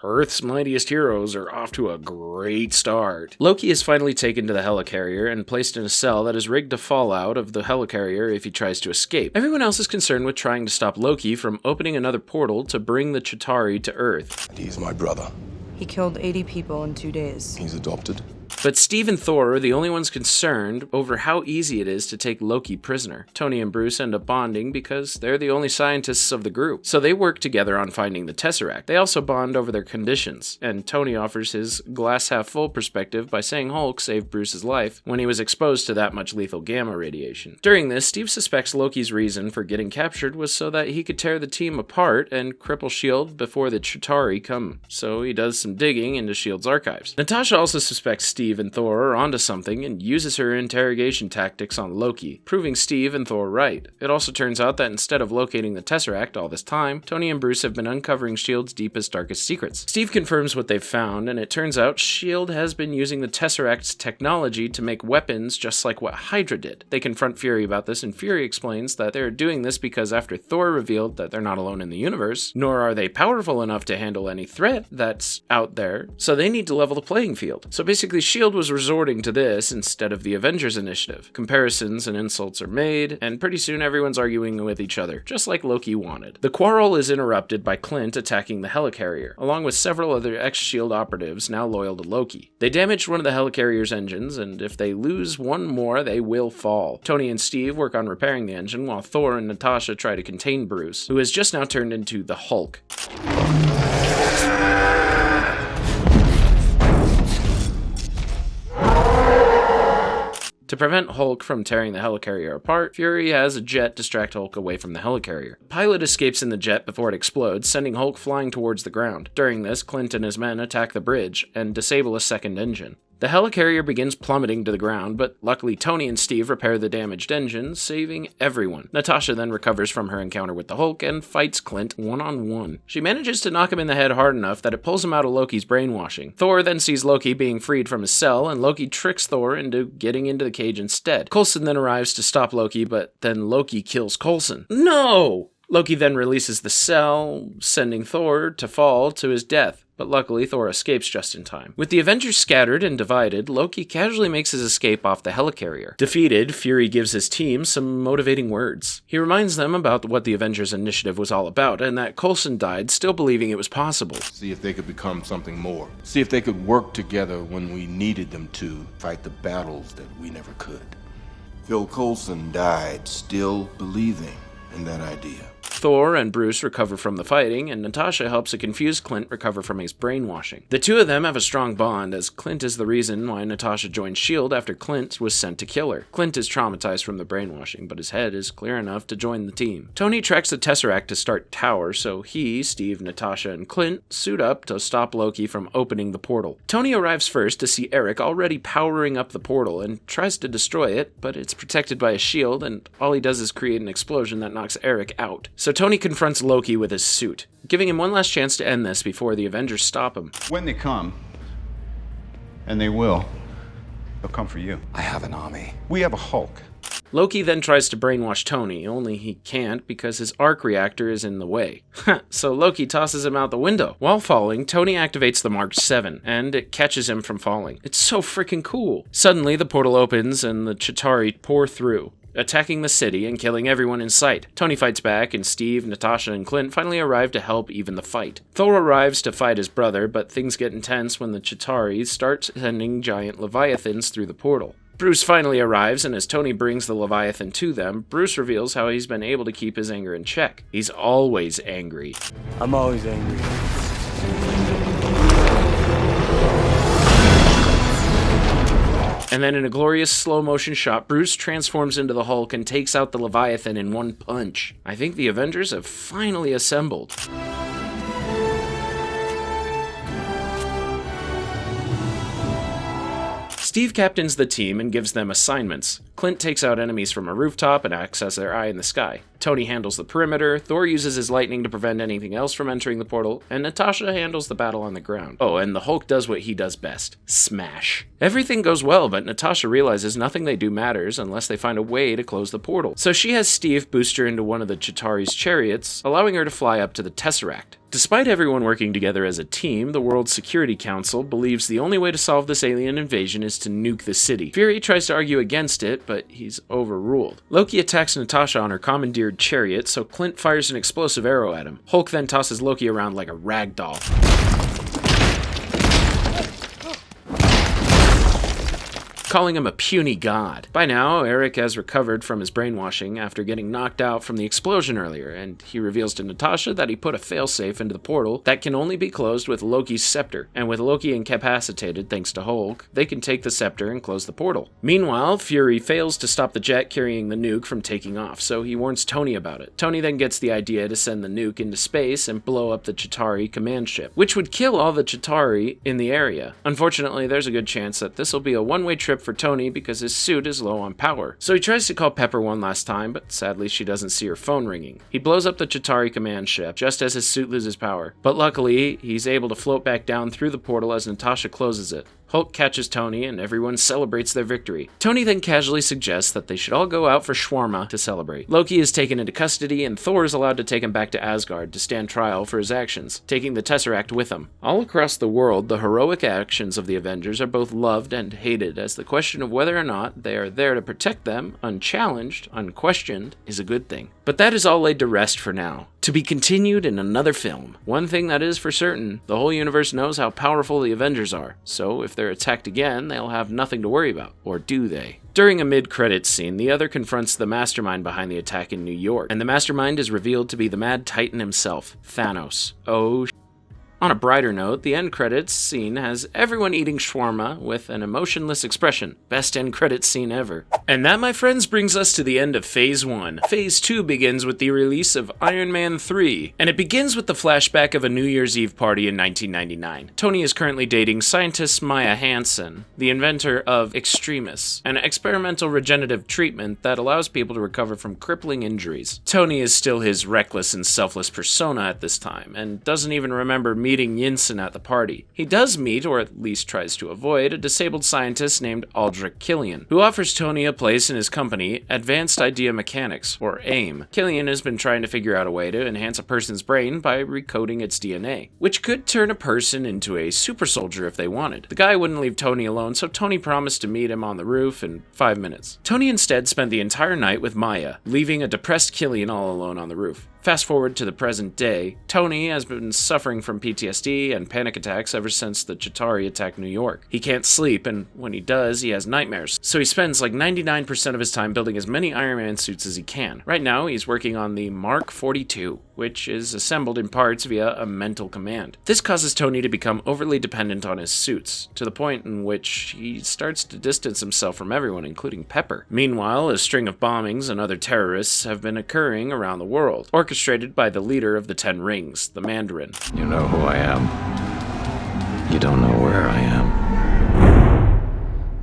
Earth's mightiest heroes are off to a great start. Loki is finally taken to the helicarrier and placed in a cell that is rigged to fall out of the helicarrier if he tries to escape. Everyone else is concerned with trying to stop Loki from opening another portal to bring the Chitauri to Earth. He's my brother. He killed 80 people in 2 days. He's adopted. But Steve and Thor are the only ones concerned over how easy it is to take Loki prisoner. Tony and Bruce end up bonding because they're the only scientists of the group, so they work together on finding the Tesseract. They also bond over their conditions, and Tony offers his glass-half-full perspective by saying Hulk saved Bruce's life when he was exposed to that much lethal gamma radiation. During this, Steve suspects Loki's reason for getting captured was so that he could tear the team apart and cripple S.H.I.E.L.D. before the Chitauri come, so he does some digging into S.H.I.E.L.D.'s archives. Natasha also suspects Steve and Thor are onto something and uses her interrogation tactics on Loki, proving Steve and Thor right. It also turns out that instead of locating the Tesseract all this time, Tony and Bruce have been uncovering S.H.I.E.L.D.'s deepest, darkest secrets. Steve confirms what they've found, and it turns out S.H.I.E.L.D. has been using the Tesseract's technology to make weapons just like what Hydra did. They confront Fury about this, and Fury explains that they're doing this because after Thor revealed that they're not alone in the universe, nor are they powerful enough to handle any threat that's out there, so they need to level the playing field. So basically, S.H.I.E.L.D. was resorting to this instead of the Avengers initiative. Comparisons and insults are made, and pretty soon everyone's arguing with each other, just like Loki wanted. The quarrel is interrupted by Clint attacking the helicarrier, along with several other ex-S.H.I.E.L.D. operatives now loyal to Loki. They damaged one of the helicarrier's engines, and if they lose one more, they will fall. Tony and Steve work on repairing the engine, while Thor and Natasha try to contain Bruce, who has just now turned into the Hulk. To prevent Hulk from tearing the helicarrier apart, Fury has a jet distract Hulk away from the helicarrier. The pilot escapes in the jet before it explodes, sending Hulk flying towards the ground. During this, Clint and his men attack the bridge and disable a second engine. The helicarrier begins plummeting to the ground, but luckily Tony and Steve repair the damaged engine, saving everyone. Natasha then recovers from her encounter with the Hulk and fights Clint one-on-one. She manages to knock him in the head hard enough that it pulls him out of Loki's brainwashing. Thor then sees Loki being freed from his cell, and Loki tricks Thor into getting into the cage instead. Coulson then arrives to stop Loki, but then Loki kills Coulson. No! Loki then releases the cell, sending Thor to fall to his death. But luckily, Thor escapes just in time. With the Avengers scattered and divided, Loki casually makes his escape off the helicarrier. Defeated, Fury gives his team some motivating words. He reminds them about what the Avengers initiative was all about, and that Coulson died still believing it was possible. See if they could become something more. See if they could work together when we needed them to fight the battles that we never could. Phil Coulson died still believing in that idea. Thor and Bruce recover from the fighting, and Natasha helps a confused Clint recover from his brainwashing. The two of them have a strong bond, as Clint is the reason why Natasha joined S.H.I.E.L.D. after Clint was sent to kill her. Clint is traumatized from the brainwashing, but his head is clear enough to join the team. Tony tracks the Tesseract to start Tower, so he, Steve, Natasha, and Clint suit up to stop Loki from opening the portal. Tony arrives first to see Eric already powering up the portal and tries to destroy it, but it's protected by a shield, and all he does is create an explosion that knocks Eric out. So Tony confronts Loki with his suit, giving him one last chance to end this before the Avengers stop him. When they come, and they will, they'll come for you. I have an army. We have a Hulk. Loki then tries to brainwash Tony, only he can't because his arc reactor is in the way. So Loki tosses him out the window. While falling, Tony activates the Mark 7, and it catches him from falling. It's so freaking cool. Suddenly, the portal opens and the Chitauri pour through, attacking the city and killing everyone in sight. Tony fights back, and Steve, Natasha, and Clint finally arrive to help even the fight. Thor arrives to fight his brother, but things get intense when the Chitauri start sending giant leviathans through the portal. Bruce finally arrives, and as Tony brings the Leviathan to them, Bruce reveals how he's been able to keep his anger in check. He's always angry. I'm always angry. And then in a glorious slow-motion shot, Bruce transforms into the Hulk and takes out the Leviathan in one punch. I think the Avengers have finally assembled. Steve captains the team and gives them assignments. Clint takes out enemies from a rooftop and acts as their eye in the sky. Tony handles the perimeter, Thor uses his lightning to prevent anything else from entering the portal, and Natasha handles the battle on the ground. Oh, and the Hulk does what he does best: smash. Everything goes well, but Natasha realizes nothing they do matters unless they find a way to close the portal. So she has Steve boost her into one of the Chitauri's chariots, allowing her to fly up to the Tesseract. Despite everyone working together as a team, the World Security Council believes the only way to solve this alien invasion is to nuke the city. Fury tries to argue against it, but he's overruled. Loki attacks Natasha on her commandeered chariot, so Clint fires an explosive arrow at him. Hulk then tosses Loki around like a rag doll. Calling him a puny god. By now, Eric has recovered from his brainwashing after getting knocked out from the explosion earlier, and he reveals to Natasha that he put a failsafe into the portal that can only be closed with Loki's scepter, and with Loki incapacitated thanks to Hulk, they can take the scepter and close the portal. Meanwhile, Fury fails to stop the jet carrying the nuke from taking off, so he warns Tony about it. Tony then gets the idea to send the nuke into space and blow up the Chitauri command ship, which would kill all the Chitauri in the area. Unfortunately, there's a good chance that this will be a one-way trip for Tony because his suit is low on power. So he tries to call Pepper one last time, but sadly she doesn't see her phone ringing. He blows up the Chitauri command ship just as his suit loses power, but luckily he's able to float back down through the portal as Natasha closes it. Hulk catches Tony and everyone celebrates their victory. Tony then casually suggests that they should all go out for shawarma to celebrate. Loki is taken into custody and Thor is allowed to take him back to Asgard to stand trial for his actions, taking the Tesseract with him. All across the world, the heroic actions of the Avengers are both loved and hated, as the question of whether or not they are there to protect them, unchallenged, unquestioned, is a good thing. But that is all laid to rest for now. To be continued in another film. One thing that is for certain, the whole universe knows how powerful the Avengers are, so if they're attacked again, they'll have nothing to worry about. Or do they? During a mid-credits scene, the other confronts the mastermind behind the attack in New York, and the mastermind is revealed to be the Mad Titan himself, Thanos. Oh, on a brighter note, the end credits scene has everyone eating shawarma with an emotionless expression. Best end credits scene ever. And that, my friends, brings us to the end of Phase 1. Phase 2 begins with the release of Iron Man 3, and it begins with the flashback of a New Year's Eve party in 1999. Tony is currently dating scientist Maya Hansen, the inventor of Extremis, an experimental regenerative treatment that allows people to recover from crippling injuries. Tony is still his reckless and selfless persona at this time, and doesn't even remember meeting Yinsen at the party. He does meet, or at least tries to avoid, a disabled scientist named Aldrich Killian, who offers Tony a place in his company, Advanced Idea Mechanics, or AIM. Killian has been trying to figure out a way to enhance a person's brain by recoding its DNA, which could turn a person into a super soldier if they wanted. The guy wouldn't leave Tony alone, so Tony promised to meet him on the roof in 5 minutes. Tony instead spent the entire night with Maya, leaving a depressed Killian all alone on the roof. Fast forward to the present day, Tony has been suffering from PTSD and panic attacks ever since the Chitauri attacked New York. He can't sleep, and when he does, he has nightmares. So he spends like 99% of his time building as many Iron Man suits as he can. Right now, he's working on the Mark 42, which is assembled in parts via a mental command. This causes Tony to become overly dependent on his suits, to the point in which he starts to distance himself from everyone, including Pepper. Meanwhile, a string of bombings and other terrorists have been occurring around the world, orchestrated by the leader of the Ten Rings, the Mandarin. You know who I am. You don't know where I am.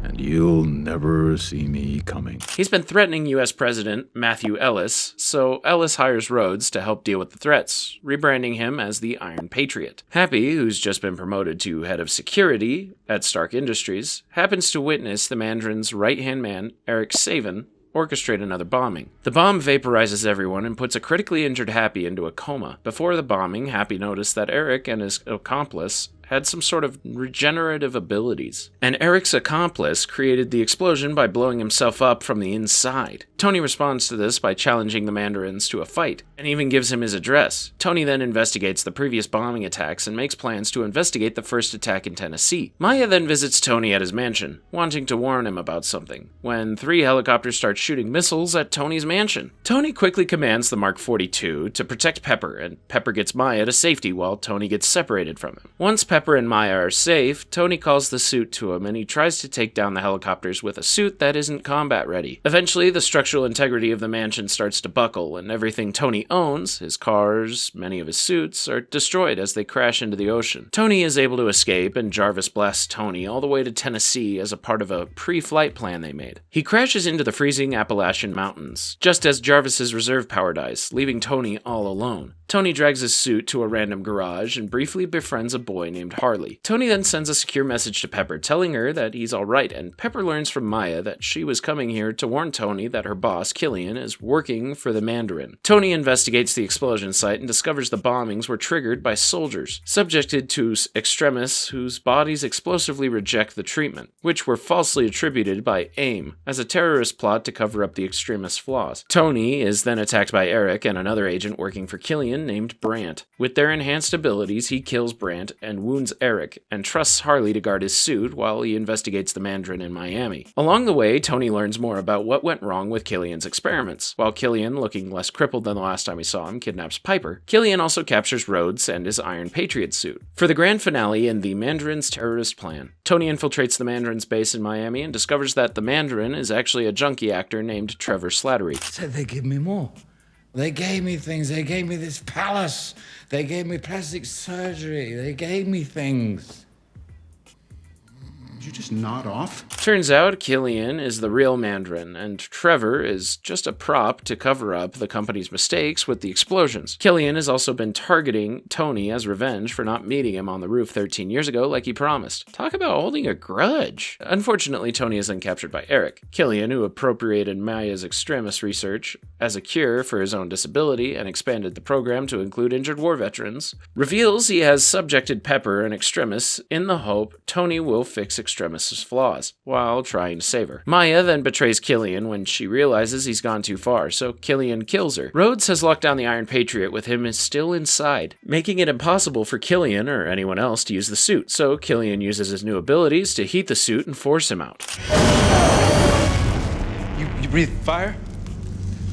And you'll never see me coming. He's been threatening US President Matthew Ellis, so Ellis hires Rhodes to help deal with the threats, rebranding him as the Iron Patriot. Happy, who's just been promoted to head of security at Stark Industries, happens to witness the Mandarin's right-hand man, Eric Savan, orchestrate another bombing. The bomb vaporizes everyone and puts a critically injured Happy into a coma. Before the bombing, Happy noticed that Eric and his accomplice had some sort of regenerative abilities. And Eric's accomplice created the explosion by blowing himself up from the inside. Tony responds to this by challenging the Mandarins to a fight, and even gives him his address. Tony then investigates the previous bombing attacks and makes plans to investigate the first attack in Tennessee. Maya then visits Tony at his mansion, wanting to warn him about something, when 3 helicopters start shooting missiles at Tony's mansion. Tony quickly commands the Mark 42 to protect Pepper, and Pepper gets Maya to safety while Tony gets separated from him. Once Pepper and Maya are safe, Tony calls the suit to him and he tries to take down the helicopters with a suit that isn't combat ready. Eventually, the structural integrity of the mansion starts to buckle, and everything Tony owns, his cars, many of his suits, are destroyed as they crash into the ocean. Tony is able to escape, and Jarvis blasts Tony all the way to Tennessee as a part of a pre-flight plan they made. He crashes into the freezing Appalachian Mountains, just as Jarvis's reserve power dies, leaving Tony all alone. Tony drags his suit to a random garage and briefly befriends a boy named Harley. Tony then sends a secure message to Pepper telling her that he's alright, and Pepper learns from Maya that she was coming here to warn Tony that her boss, Killian, is working for the Mandarin. Tony investigates the explosion site and discovers the bombings were triggered by soldiers, subjected to extremists whose bodies explosively reject the treatment, which were falsely attributed by AIM as a terrorist plot to cover up the extremists' flaws. Tony is then attacked by Eric and another agent working for Killian named Brandt. With their enhanced abilities, he kills Brandt and wounds Eric, and trusts Harley to guard his suit while he investigates the Mandarin in Miami. Along the way, Tony learns more about what went wrong with Killian's experiments. While Killian, looking less crippled than the last time we saw him, kidnaps Piper, Killian also captures Rhodes and his Iron Patriot suit. For the grand finale in the Mandarin's terrorist plan, Tony infiltrates the Mandarin's base in Miami and discovers that the Mandarin is actually a junkie actor named Trevor Slattery. Said they give me more. They gave me things. They gave me this palace. They gave me plastic surgery. They gave me things. Did you just nod off? Turns out Killian is the real Mandarin, and Trevor is just a prop to cover up the company's mistakes with the explosions. Killian has also been targeting Tony as revenge for not meeting him on the roof 13 years ago like he promised. Talk about holding a grudge. Unfortunately, Tony is then captured by Eric. Killian, who appropriated Maya's extremist research as a cure for his own disability and expanded the program to include injured war veterans, reveals he has subjected Pepper and extremists in the hope Tony will fix extremists' flaws, while trying to save her. Maya then betrays Killian when she realizes he's gone too far, so Killian kills her. Rhodes has locked down the Iron Patriot with him still inside, making it impossible for Killian or anyone else to use the suit, so Killian uses his new abilities to heat the suit and force him out. You breathe fire?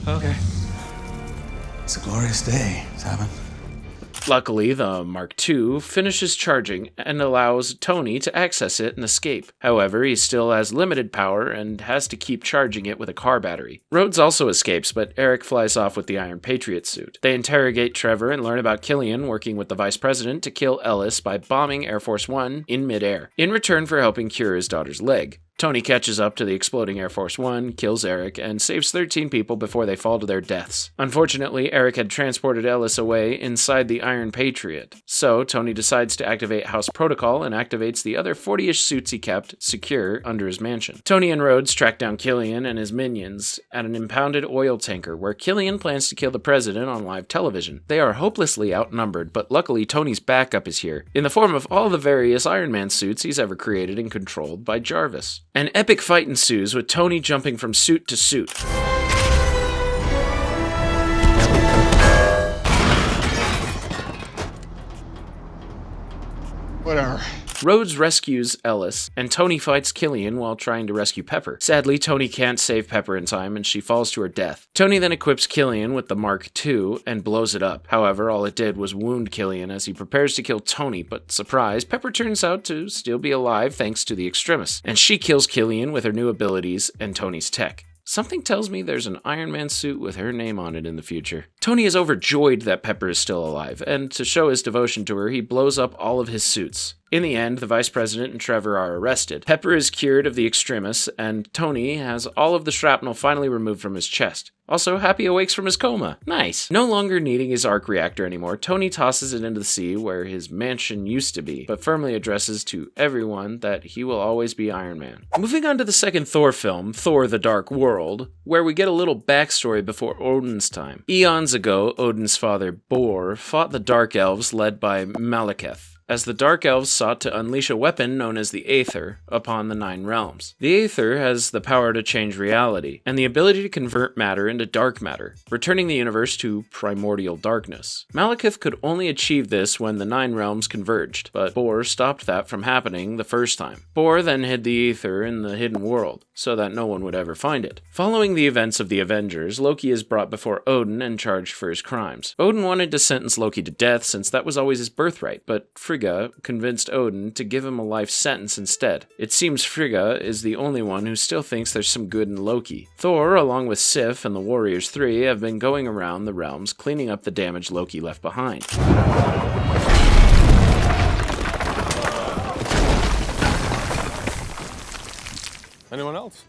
Okay. It's a glorious day, Simon. Luckily, the Mark II finishes charging and allows Tony to access it and escape. However, he still has limited power and has to keep charging it with a car battery. Rhodes also escapes, but Eric flies off with the Iron Patriot suit. They interrogate Trevor and learn about Killian working with the Vice President to kill Ellis by bombing Air Force One in midair, in return for helping cure his daughter's leg. Tony catches up to the exploding Air Force One, kills Eric, and saves 13 people before they fall to their deaths. Unfortunately, Eric had transported Ellis away inside the Iron Patriot, so Tony decides to activate House Protocol and activates the other 40-ish suits he kept secure under his mansion. Tony and Rhodes track down Killian and his minions at an impounded oil tanker where Killian plans to kill the president on live television. They are hopelessly outnumbered, but luckily Tony's backup is here, in the form of all the various Iron Man suits he's ever created and controlled by Jarvis. An epic fight ensues with Tony jumping from suit to suit. Whatever. Rhodes rescues Ellis, and Tony fights Killian while trying to rescue Pepper. Sadly, Tony can't save Pepper in time, and she falls to her death. Tony then equips Killian with the Mark II and blows it up. However, all it did was wound Killian as he prepares to kill Tony, but surprise, Pepper turns out to still be alive thanks to the extremists, and she kills Killian with her new abilities and Tony's tech. Something tells me there's an Iron Man suit with her name on it in the future. Tony is overjoyed that Pepper is still alive, and to show his devotion to her, he blows up all of his suits. In the end, the Vice President and Trevor are arrested. Pepper is cured of the extremists, and Tony has all of the shrapnel finally removed from his chest. Also, Happy awakes from his coma. Nice. No longer needing his arc reactor anymore, Tony tosses it into the sea where his mansion used to be, but firmly addresses to everyone that he will always be Iron Man. Moving on to the second Thor film, Thor: The Dark World, where we get a little backstory before Odin's time. Eons ago, Odin's father, Bor, fought the Dark Elves led by Malekith as the Dark Elves sought to unleash a weapon known as the Aether upon the Nine Realms. The Aether has the power to change reality, and the ability to convert matter into dark matter, returning the universe to primordial darkness. Malekith could only achieve this when the Nine Realms converged, but Bor stopped that from happening the first time. Bor then hid the Aether in the hidden world, so that no one would ever find it. Following the events of the Avengers, Loki is brought before Odin and charged for his crimes. Odin wanted to sentence Loki to death since that was always his birthright, but Frigga convinced Odin to give him a life sentence instead. It seems Frigga is the only one who still thinks there's some good in Loki. Thor, along with Sif and the Warriors 3, have been going around the realms cleaning up the damage Loki left behind. Anyone else?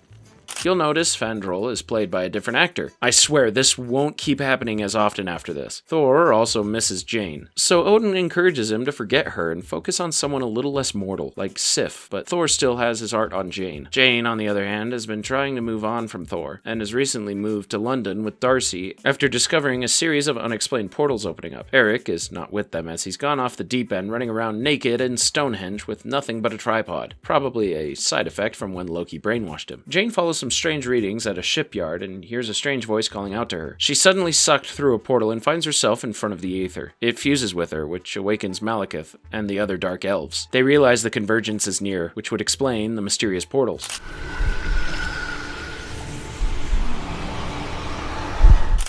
You'll notice Fandral is played by a different actor. I swear this won't keep happening as often after this. Thor also misses Jane, so Odin encourages him to forget her and focus on someone a little less mortal, like Sif, but Thor still has his heart on Jane. Jane, on the other hand, has been trying to move on from Thor, and has recently moved to London with Darcy after discovering a series of unexplained portals opening up. Eric is not with them as he's gone off the deep end running around naked in Stonehenge with nothing but a tripod, probably a side effect from when Loki brainwashed him. Jane follows some strange readings at a shipyard and hears a strange voice calling out to her. She's suddenly sucked through a portal and finds herself in front of the Aether. It fuses with her, which awakens Malekith and the other Dark Elves. They realize the convergence is near, which would explain the mysterious portals.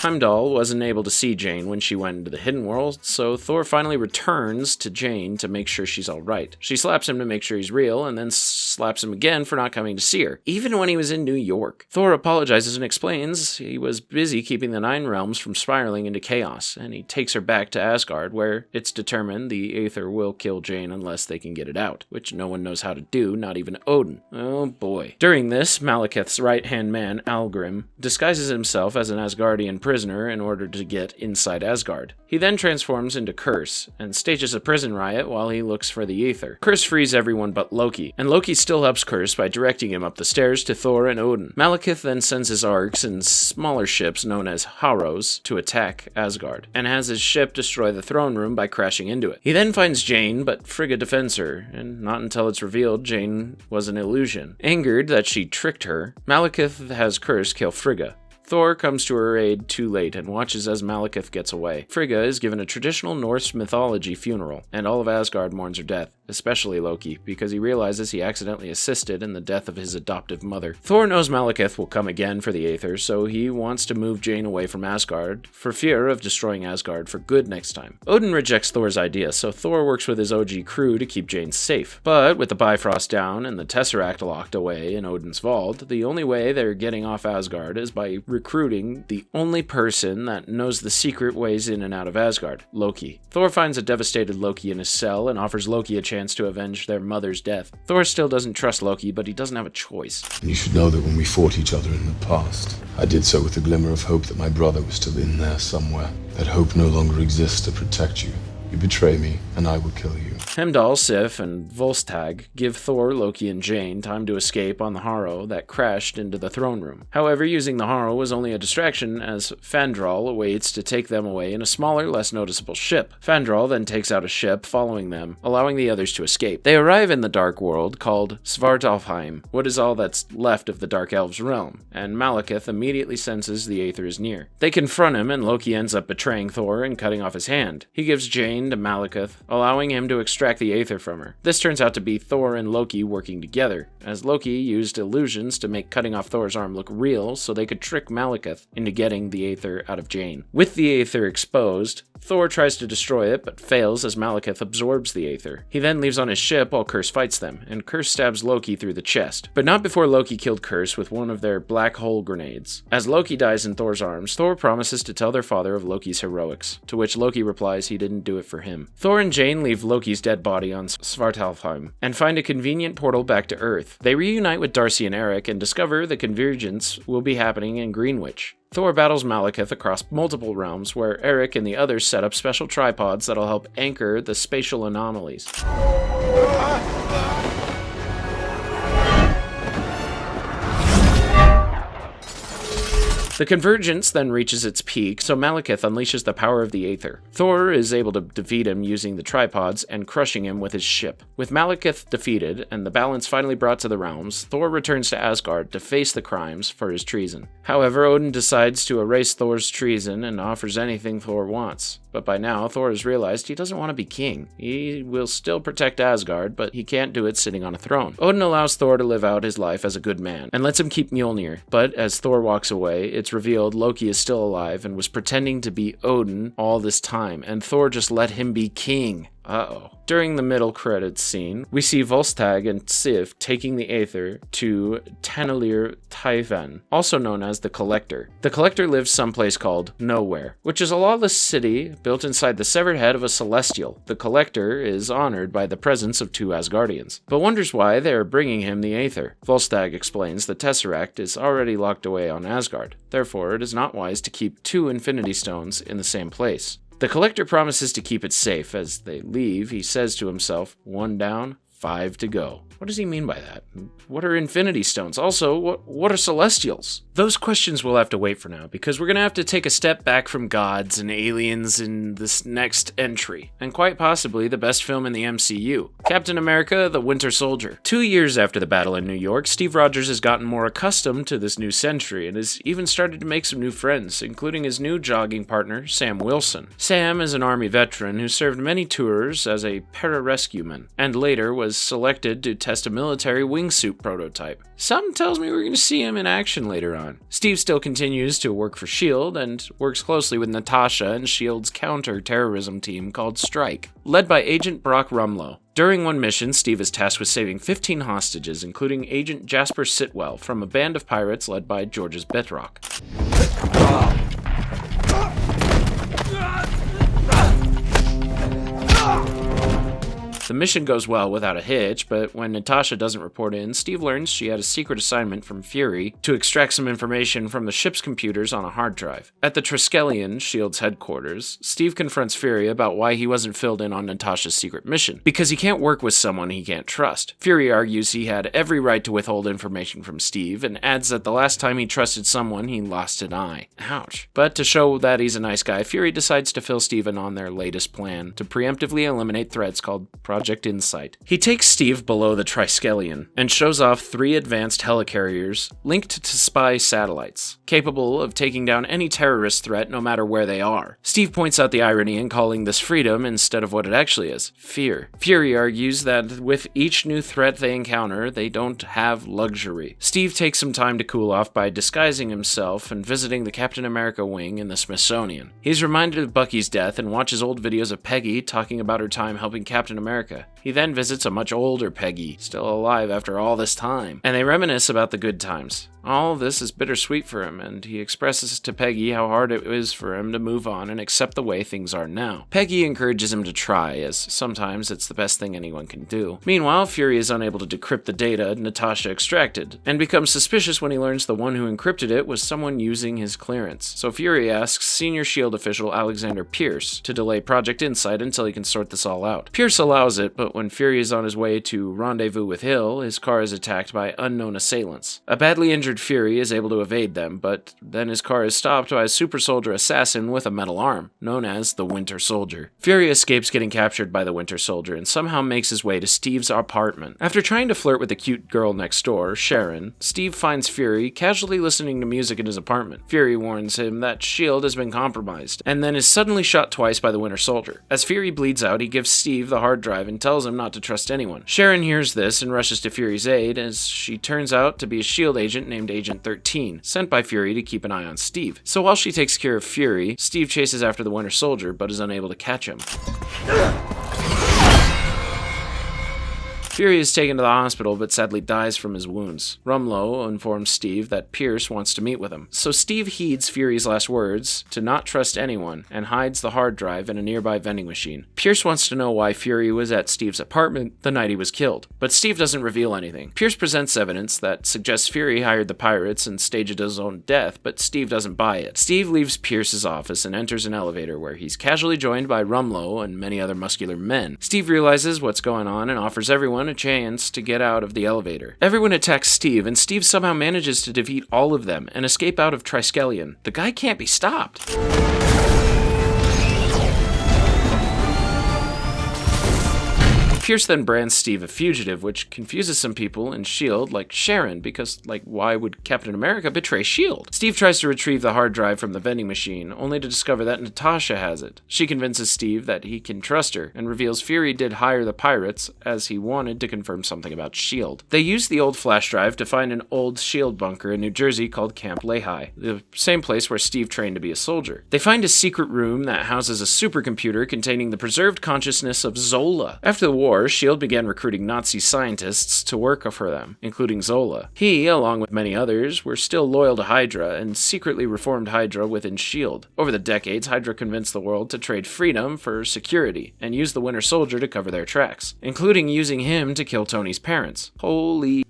Heimdall wasn't able to see Jane when she went into the hidden world, so Thor finally returns to Jane to make sure she's alright. She slaps him to make sure he's real, and then slaps him again for not coming to see her, even when he was in New York. Thor apologizes and explains he was busy keeping the Nine Realms from spiraling into chaos, and he takes her back to Asgard, where it's determined the Aether will kill Jane unless they can get it out, which no one knows how to do, not even Odin. Oh boy. During this, Malekith's right-hand man, Algrim, disguises himself as an Asgardian prisoner in order to get inside Asgard. He then transforms into Curse and stages a prison riot while he looks for the Aether. Curse frees everyone but Loki, and Loki still helps Curse by directing him up the stairs to Thor and Odin. Malekith then sends his arcs and smaller ships known as Harrows to attack Asgard, and has his ship destroy the throne room by crashing into it. He then finds Jane, but Frigga defends her, and not until it's revealed Jane was an illusion. Angered that she tricked her, Malekith has Curse kill Frigga. Thor comes to her aid too late and watches as Malekith gets away. Frigga is given a traditional Norse mythology funeral, and all of Asgard mourns her death, especially Loki, because he realizes he accidentally assisted in the death of his adoptive mother. Thor knows Malekith will come again for the Aether, so he wants to move Jane away from Asgard, for fear of destroying Asgard for good next time. Odin rejects Thor's idea, so Thor works with his OG crew to keep Jane safe. But with the Bifrost down and the Tesseract locked away in Odin's vault, the only way they're getting off Asgard is by recruiting the only person that knows the secret ways in and out of Asgard, Loki. Thor finds a devastated Loki in his cell and offers Loki a chance to avenge their mother's death. Thor still doesn't trust Loki, but he doesn't have a choice. You should know that when we fought each other in the past, I did so with a glimmer of hope that my brother was still in there somewhere. That hope no longer exists to protect you. You betray me, and I will kill you. Heimdall, Sif, and Volstagg give Thor, Loki, and Jane time to escape on the Harrow that crashed into the throne room. However, using the Harrow was only a distraction as Fandral awaits to take them away in a smaller, less noticeable ship. Fandral then takes out a ship following them, allowing the others to escape. They arrive in the dark world called Svartalfheim, what is all that's left of the Dark Elves' realm, and Malekith immediately senses the Aether is near. They confront him, and Loki ends up betraying Thor and cutting off his hand. He gives Jane to Malekith, allowing him to extract the Aether from her. This turns out to be Thor and Loki working together, as Loki used illusions to make cutting off Thor's arm look real so they could trick Malekith into getting the Aether out of Jane. With the Aether exposed, Thor tries to destroy it but fails as Malekith absorbs the Aether. He then leaves on his ship while Curse fights them, and Curse stabs Loki through the chest, but not before Loki killed Curse with one of their black hole grenades. As Loki dies in Thor's arms, Thor promises to tell their father of Loki's heroics, to which Loki replies he didn't do it for him. Thor and Jane leave Loki's dead body on Svartalfheim and find a convenient portal back to Earth. They reunite with Darcy and Eric and discover the convergence will be happening in Greenwich. Thor battles Malekith across multiple realms, where Eric and the others set up special tripods that'll help anchor the spatial anomalies. The The convergence then reaches its peak, so Malekith unleashes the power of the Aether. Thor is able to defeat him using the tripods and crushing him with his ship. With Malekith defeated and the balance finally brought to the realms, Thor returns to Asgard to face the crimes for his treason. However, Odin decides to erase Thor's treason and offers anything Thor wants. But by now, Thor has realized he doesn't want to be king. He will still protect Asgard, but he can't do it sitting on a throne. Odin allows Thor to live out his life as a good man, and lets him keep Mjolnir. But as Thor walks away, it's revealed Loki is still alive and was pretending to be Odin all this time, and Thor just let him be king. Uh-oh. During the middle credits scene, we see Volstagg and Sif taking the Aether to Tannelir Taivan, also known as the Collector. The Collector lives someplace called Nowhere, which is a lawless city built inside the severed head of a Celestial. The Collector is honored by the presence of 2 Asgardians, but wonders why they are bringing him the Aether. Volstagg explains the Tesseract is already locked away on Asgard, therefore it is not wise to keep 2 Infinity Stones in the same place. The Collector promises to keep it safe. As they leave, he says to himself, 1 down, 5 to go. What does he mean by that? What are Infinity Stones? Also, what are Celestials? Those questions will have to wait for now, because we're going to have to take a step back from gods and aliens in this next entry, and quite possibly the best film in the MCU, Captain America: The Winter Soldier. 2 years after the battle in New York, Steve Rogers has gotten more accustomed to this new century, and has even started to make some new friends, including his new jogging partner, Sam Wilson. Sam is an Army veteran who served many tours as a pararescueman, and later was selected to test a military wingsuit prototype. Something tells me we're going to see him in action later on. Steve still continues to work for S.H.I.E.L.D. and works closely with Natasha and S.H.I.E.L.D.'s counter-terrorism team called Strike, led by Agent Brock Rumlow. During one mission, Steve is tasked with saving 15 hostages, including Agent Jasper Sitwell from a band of pirates led by Georges Bedrock. The mission goes well without a hitch, but when Natasha doesn't report in, Steve learns she had a secret assignment from Fury to extract some information from the ship's computers on a hard drive. At the Triskelion, S.H.I.E.L.D.'s headquarters, Steve confronts Fury about why he wasn't filled in on Natasha's secret mission, because he can't work with someone he can't trust. Fury argues he had every right to withhold information from Steve, and adds that the last time he trusted someone, he lost an eye. Ouch. But to show that he's a nice guy, Fury decides to fill Steve in on their latest plan to preemptively eliminate threats called Project Insight. He takes Steve below the Triskelion and shows off 3 advanced helicarriers linked to spy satellites, capable of taking down any terrorist threat no matter where they are. Steve points out the irony in calling this freedom instead of what it actually is, fear. Fury argues that with each new threat they encounter, they don't have luxury. Steve takes some time to cool off by disguising himself and visiting the Captain America wing in the Smithsonian. He's reminded of Bucky's death and watches old videos of Peggy talking about her time helping Captain America. He then visits a much older Peggy, still alive after all this time, and they reminisce about the good times. All this is bittersweet for him, and he expresses to Peggy how hard it is for him to move on and accept the way things are now. Peggy encourages him to try, as sometimes it's the best thing anyone can do. Meanwhile, Fury is unable to decrypt the data Natasha extracted, and becomes suspicious when he learns the one who encrypted it was someone using his clearance. So Fury asks senior S.H.I.E.L.D. official Alexander Pierce to delay Project Insight until he can sort this all out. Pierce allows it, but when Fury is on his way to rendezvous with Hill, his car is attacked by unknown assailants. A badly injured Fury is able to evade them, but then his car is stopped by a super soldier assassin with a metal arm, known as the Winter Soldier. Fury escapes getting captured by the Winter Soldier and somehow makes his way to Steve's apartment. After trying to flirt with the cute girl next door, Sharon, Steve finds Fury casually listening to music in his apartment. Fury warns him that S.H.I.E.L.D. has been compromised, and then is suddenly shot twice by the Winter Soldier. As Fury bleeds out, he gives Steve the hard drive and tells him not to trust anyone. Sharon hears this and rushes to Fury's aid, as she turns out to be a S.H.I.E.L.D. agent named Agent 13, sent by Fury to keep an eye on Steve. So while she takes care of Fury, Steve chases after the Winter Soldier but is unable to catch him. Fury is taken to the hospital but sadly dies from his wounds. Rumlow informs Steve that Pierce wants to meet with him, so Steve heeds Fury's last words to not trust anyone and hides the hard drive in a nearby vending machine. Pierce wants to know why Fury was at Steve's apartment the night he was killed, but Steve doesn't reveal anything. Pierce presents evidence that suggests Fury hired the pirates and staged his own death, but Steve doesn't buy it. Steve leaves Pierce's office and enters an elevator where he's casually joined by Rumlow and many other muscular men. Steve realizes what's going on and offers everyone everyone a chance to get out of the elevator. Everyone attacks Steve, and Steve somehow manages to defeat all of them and escape out of Triskelion. The guy can't be stopped. Pierce then brands Steve a fugitive, which confuses some people in S.H.I.E.L.D., like Sharon, because, why would Captain America betray S.H.I.E.L.D.? Steve tries to retrieve the hard drive from the vending machine, only to discover that Natasha has it. She convinces Steve that he can trust her, and reveals Fury did hire the pirates, as he wanted to confirm something about S.H.I.E.L.D. They use the old flash drive to find an old S.H.I.E.L.D. bunker in New Jersey called Camp Lehi, the same place where Steve trained to be a soldier. They find a secret room that houses a supercomputer containing the preserved consciousness of Zola. After the war, S.H.I.E.L.D. began recruiting Nazi scientists to work for them, including Zola. He, along with many others, were still loyal to Hydra and secretly reformed Hydra within S.H.I.E.L.D. Over the decades, Hydra convinced the world to trade freedom for security and use the Winter Soldier to cover their tracks, including using him to kill Tony's parents. Holy...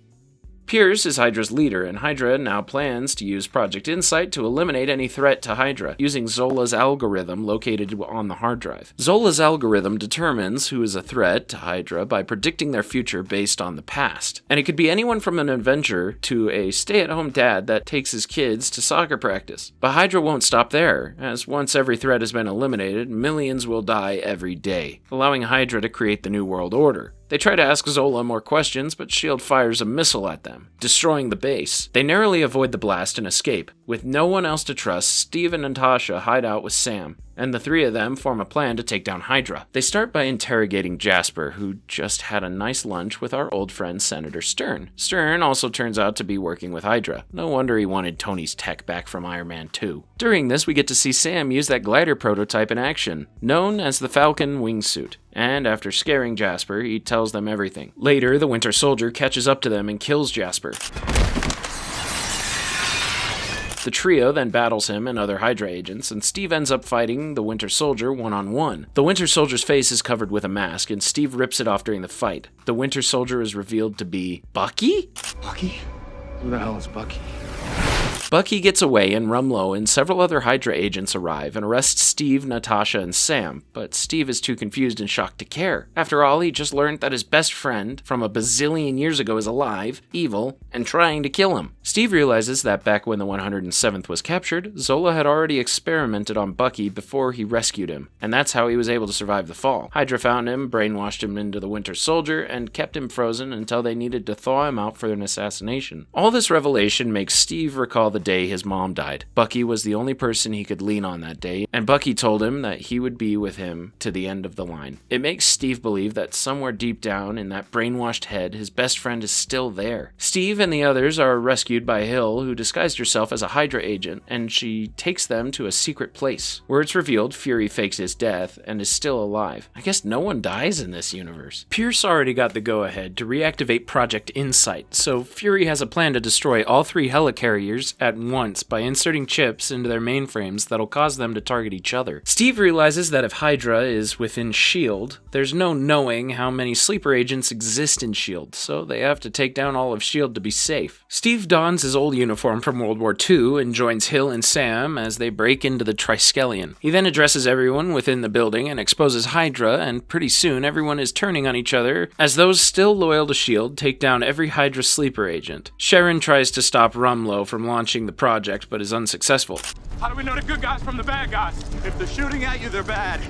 Pierce is Hydra's leader, and Hydra now plans to use Project Insight to eliminate any threat to Hydra, using Zola's algorithm located on the hard drive. Zola's algorithm determines who is a threat to Hydra by predicting their future based on the past. And it could be anyone from an Avenger to a stay-at-home dad that takes his kids to soccer practice. But Hydra won't stop there, as once every threat has been eliminated, millions will die every day, allowing Hydra to create the New World Order. They try to ask Zola more questions, but S.H.I.E.L.D. fires a missile at them, destroying the base. They narrowly avoid the blast and escape. With no one else to trust, Steve and Natasha hide out with Sam, and the three of them form a plan to take down Hydra. They start by interrogating Jasper, who just had a nice lunch with our old friend Senator Stern. Stern also turns out to be working with Hydra. No wonder he wanted Tony's tech back from Iron Man 2. During this, we get to see Sam use that glider prototype in action, known as the Falcon wingsuit. And after scaring Jasper, he tells them everything. Later, the Winter Soldier catches up to them and kills Jasper. The trio then battles him and other Hydra agents, and Steve ends up fighting the Winter Soldier one-on-one. The Winter Soldier's face is covered with a mask, and Steve rips it off during the fight. The Winter Soldier is revealed to be Bucky? Bucky? Who the hell is Bucky? Bucky gets away, and Rumlow and several other Hydra agents arrive and arrest Steve, Natasha, and Sam, but Steve is too confused and shocked to care. After all, he just learned that his best friend from a bazillion years ago is alive, evil, and trying to kill him. Steve realizes that back when the 107th was captured, Zola had already experimented on Bucky before he rescued him, and that's how he was able to survive the fall. Hydra found him, brainwashed him into the Winter Soldier, and kept him frozen until they needed to thaw him out for an assassination. All this revelation makes Steve recall the day his mom died. Bucky was the only person he could lean on that day, and Bucky told him that he would be with him to the end of the line. It makes Steve believe that somewhere deep down in that brainwashed head, his best friend is still there. Steve and the others are rescued by Hill, who disguised herself as a Hydra agent, and she takes them to a secret place, where it's revealed Fury fakes his death and is still alive. I guess no one dies in this universe. Pierce already got the go-ahead to reactivate Project Insight, so Fury has a plan to destroy all three helicarriers at once by inserting chips into their mainframes that'll cause them to target each other. Steve realizes that if Hydra is within S.H.I.E.L.D., there's no knowing how many sleeper agents exist in S.H.I.E.L.D., so they have to take down all of S.H.I.E.L.D. to be safe. Steve dons his old uniform from World War II and joins Hill and Sam as they break into the Triskelion. He then addresses everyone within the building and exposes Hydra, and pretty soon everyone is turning on each other as those still loyal to S.H.I.E.L.D. take down every Hydra sleeper agent. Sharon tries to stop Rumlow from launching the project, but is unsuccessful. How do we know the good guys from the bad guys? If they're shooting at you, they're bad.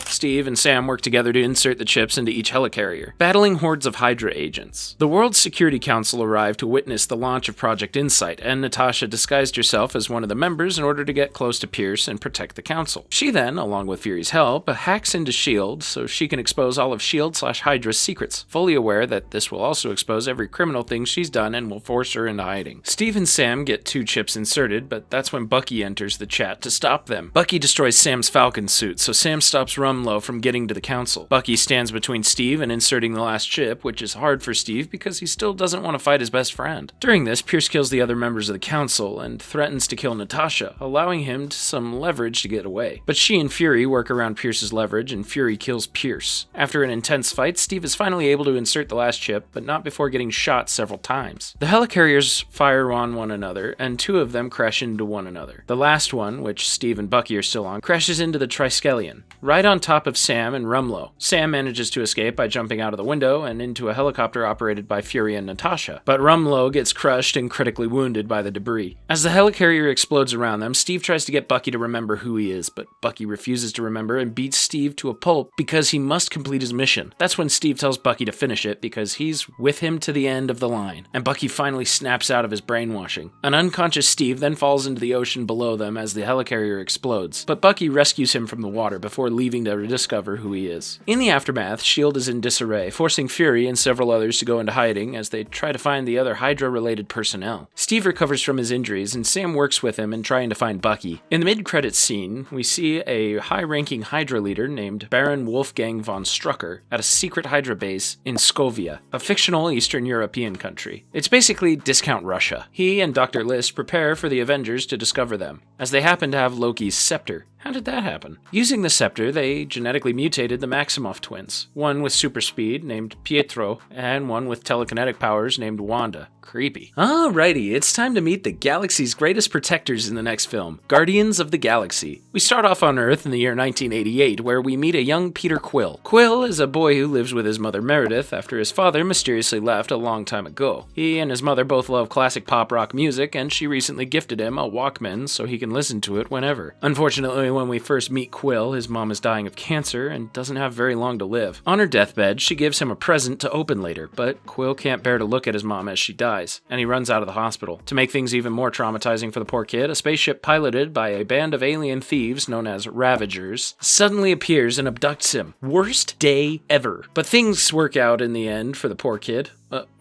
Steve and Sam work together to insert the chips into each helicarrier, battling hordes of Hydra agents. The World Security Council arrived to witness the launch of Project Insight, and Natasha disguised herself as one of the members in order to get close to Pierce and protect the Council. She then, along with Fury's help, hacks into S.H.I.E.L.D. so she can expose all of S.H.I.E.L.D./Hydra's secrets, fully aware that this will also expose every criminal thing she's done and will force her into hiding. Steve and Sam get 2 chips inserted, but that's when Bucky enters the chat to stop them. Bucky destroys Sam's Falcon suit, so Sam stops Rumlow from getting to the Council. Bucky stands between Steve and inserting the last chip, which is hard for Steve because he still doesn't want to fight his best friend. During this, Pierce kills the other members of the Council and threatens to kill Natasha, allowing him some leverage to get away. But she and Fury work around Pierce's leverage, and Fury kills Pierce. After an intense fight, Steve is finally able to insert the last chip, but not before getting shot several times. The helicarriers fire on one another, and 2 of them crash into one another. The last one, which Steve and Bucky are still on, crashes into the Triskelion. Right on top top of Sam and Rumlow. Sam manages to escape by jumping out of the window and into a helicopter operated by Fury and Natasha, but Rumlow gets crushed and critically wounded by the debris. As the helicarrier explodes around them, Steve tries to get Bucky to remember who he is, but Bucky refuses to remember and beats Steve to a pulp because he must complete his mission. That's when Steve tells Bucky to finish it because he's with him to the end of the line, and Bucky finally snaps out of his brainwashing. An unconscious Steve then falls into the ocean below them as the helicarrier explodes, but Bucky rescues him from the water before leaving to rediscover who he is. In the aftermath, S.H.I.E.L.D. is in disarray, forcing Fury and several others to go into hiding as they try to find the other Hydra-related personnel. Steve recovers from his injuries, and Sam works with him in trying to find Bucky. In the mid-credits scene, we see a high-ranking Hydra leader named Baron Wolfgang von Strucker at a secret Hydra base in Scovia, a fictional Eastern European country. It's basically discount Russia. He and Dr. List prepare for the Avengers to discover them, as they happen to have Loki's scepter. How did that happen? Using the scepter, they genetically mutated the Maximoff twins, one with super speed named Pietro, and one with telekinetic powers named Wanda. Creepy. Alrighty, it's time to meet the galaxy's greatest protectors in the next film, Guardians of the Galaxy. We start off on Earth in the year 1988, where we meet a young Peter Quill. Quill is a boy who lives with his mother Meredith after his father mysteriously left a long time ago. He and his mother both love classic pop rock music, and she recently gifted him a Walkman so he can listen to it whenever. Unfortunately, when we first meet Quill, his mom is dying of cancer and doesn't have very long to live. On her deathbed, she gives him a present to open later, but Quill can't bear to look at his mom as she dies, and he runs out of the hospital. To make things even more traumatizing for the poor kid, a spaceship piloted by a band of alien thieves known as Ravagers suddenly appears and abducts him. Worst day ever. But things work out in the end for the poor kid.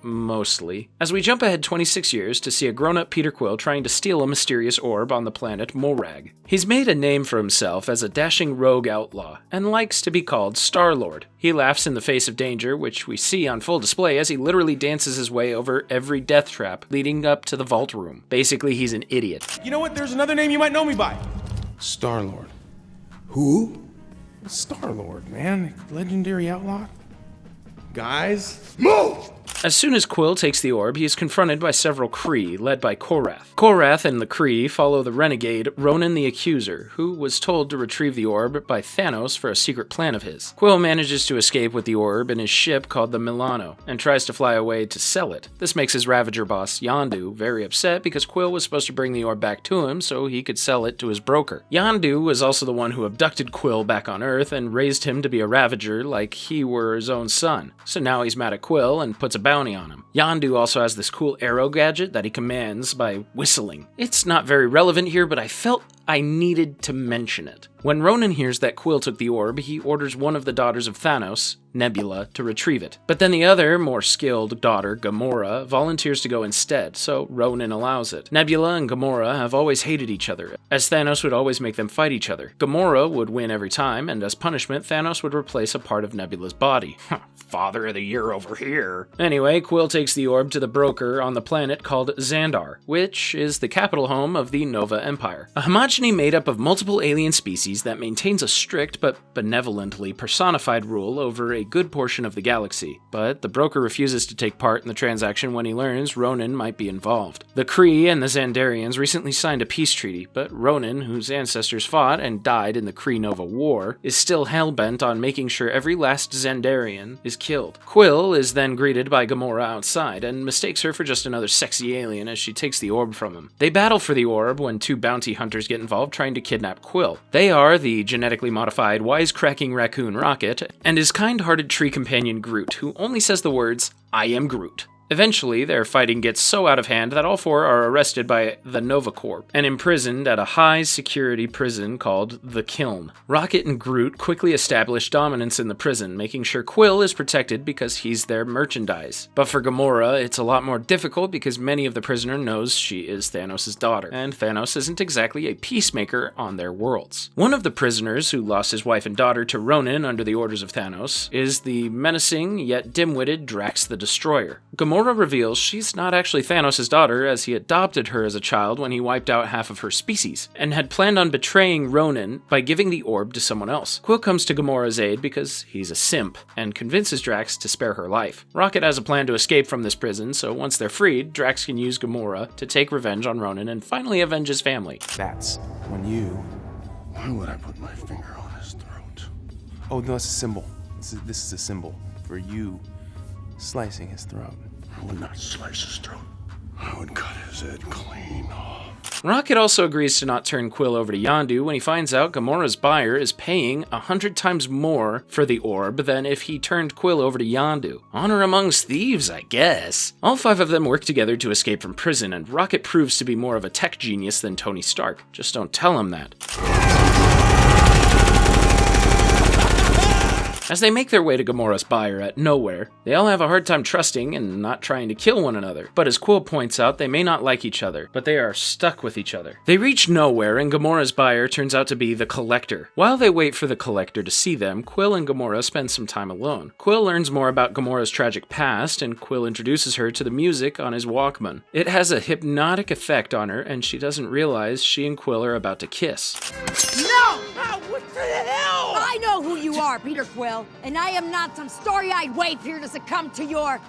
Mostly. As we jump ahead 26 years to see a grown-up Peter Quill trying to steal a mysterious orb on the planet Morag. He's made a name for himself as a dashing rogue outlaw, and likes to be called Star-Lord. He laughs in the face of danger, which we see on full display as he literally dances his way over every death trap leading up to the vault room. Basically, he's an idiot. You know what? There's another name you might know me by. Star-Lord. Who? Star-Lord, man. Legendary outlaw. Guys, move! As soon as Quill takes the orb, he is confronted by several Kree, led by Korath. Korath and the Kree follow the renegade Ronan the Accuser, who was told to retrieve the orb by Thanos for a secret plan of his. Quill manages to escape with the orb in his ship called the Milano, and tries to fly away to sell it. This makes his Ravager boss, Yondu, very upset because Quill was supposed to bring the orb back to him so he could sell it to his broker. Yondu was also the one who abducted Quill back on Earth and raised him to be a Ravager like he were his own son. So now he's mad at Quill and puts a bounty on him. Yondu also has this cool arrow gadget that he commands by whistling. It's not very relevant here, but I felt I needed to mention it. When Ronan hears that Quill took the orb, he orders one of the daughters of Thanos, Nebula, to retrieve it. But then the other, more skilled daughter, Gamora, volunteers to go instead, so Ronan allows it. Nebula and Gamora have always hated each other, as Thanos would always make them fight each other. Gamora would win every time, and as punishment, Thanos would replace a part of Nebula's body. Father of the year over here. Anyway, Quill takes the orb to the broker on the planet called Xandar, which is the capital home of the Nova Empire. A homogeny made up of multiple alien species that maintains a strict but benevolently personified rule over a good portion of the galaxy. But the broker refuses to take part in the transaction when he learns Ronan might be involved. The Kree and the Xandarians recently signed a peace treaty, but Ronan, whose ancestors fought and died in the Kree-Nova War, is still hell-bent on making sure every last Xandarian is killed. Quill is then greeted by Gamora outside and mistakes her for just another sexy alien as she takes the orb from him. They battle for the orb when two bounty hunters get involved trying to kidnap Quill. They are the genetically modified wisecracking raccoon Rocket and his kind-hearted tree companion Groot, who only says the words, "I am Groot." Eventually, their fighting gets so out of hand that all four are arrested by the Nova Corps and imprisoned at a high-security prison called the Kiln. Rocket and Groot quickly establish dominance in the prison, making sure Quill is protected because he's their merchandise. But for Gamora, it's a lot more difficult because many of the prisoner knows she is Thanos' daughter, and Thanos isn't exactly a peacemaker on their worlds. One of the prisoners, who lost his wife and daughter to Ronan under the orders of Thanos, is the menacing yet dim-witted Drax the Destroyer. Gamora reveals she's not actually Thanos' daughter, as he adopted her as a child when he wiped out half of her species, and had planned on betraying Ronan by giving the orb to someone else. Quill comes to Gamora's aid because he's a simp, and convinces Drax to spare her life. Rocket has a plan to escape from this prison, so once they're freed, Drax can use Gamora to take revenge on Ronan and finally avenge his family. That's when you... Why would I put my finger on his throat? Oh, no, it's a symbol. This is a symbol for you slicing his throat. I would not slice his throat. I would cut his head clean off. Rocket also agrees to not turn Quill over to Yondu when he finds out Gamora's buyer is paying 100 times more for the orb than if he turned Quill over to Yondu. Honor amongst thieves, I guess. All 5 of them work together to escape from prison, and Rocket proves to be more of a tech genius than Tony Stark. Just don't tell him that. As they make their way to Gamora's buyer at nowhere, they all have a hard time trusting and not trying to kill one another. But as Quill points out, they may not like each other, but they are stuck with each other. They reach nowhere, and Gamora's buyer turns out to be the Collector. While they wait for the Collector to see them, Quill and Gamora spend some time alone. Quill learns more about Gamora's tragic past, and Quill introduces her to the music on his Walkman. It has a hypnotic effect on her, and she doesn't realize she and Quill are about to kiss. No! What the hell? I know who you are, Peter Quill, and I am not some starry-eyed waif here to succumb to your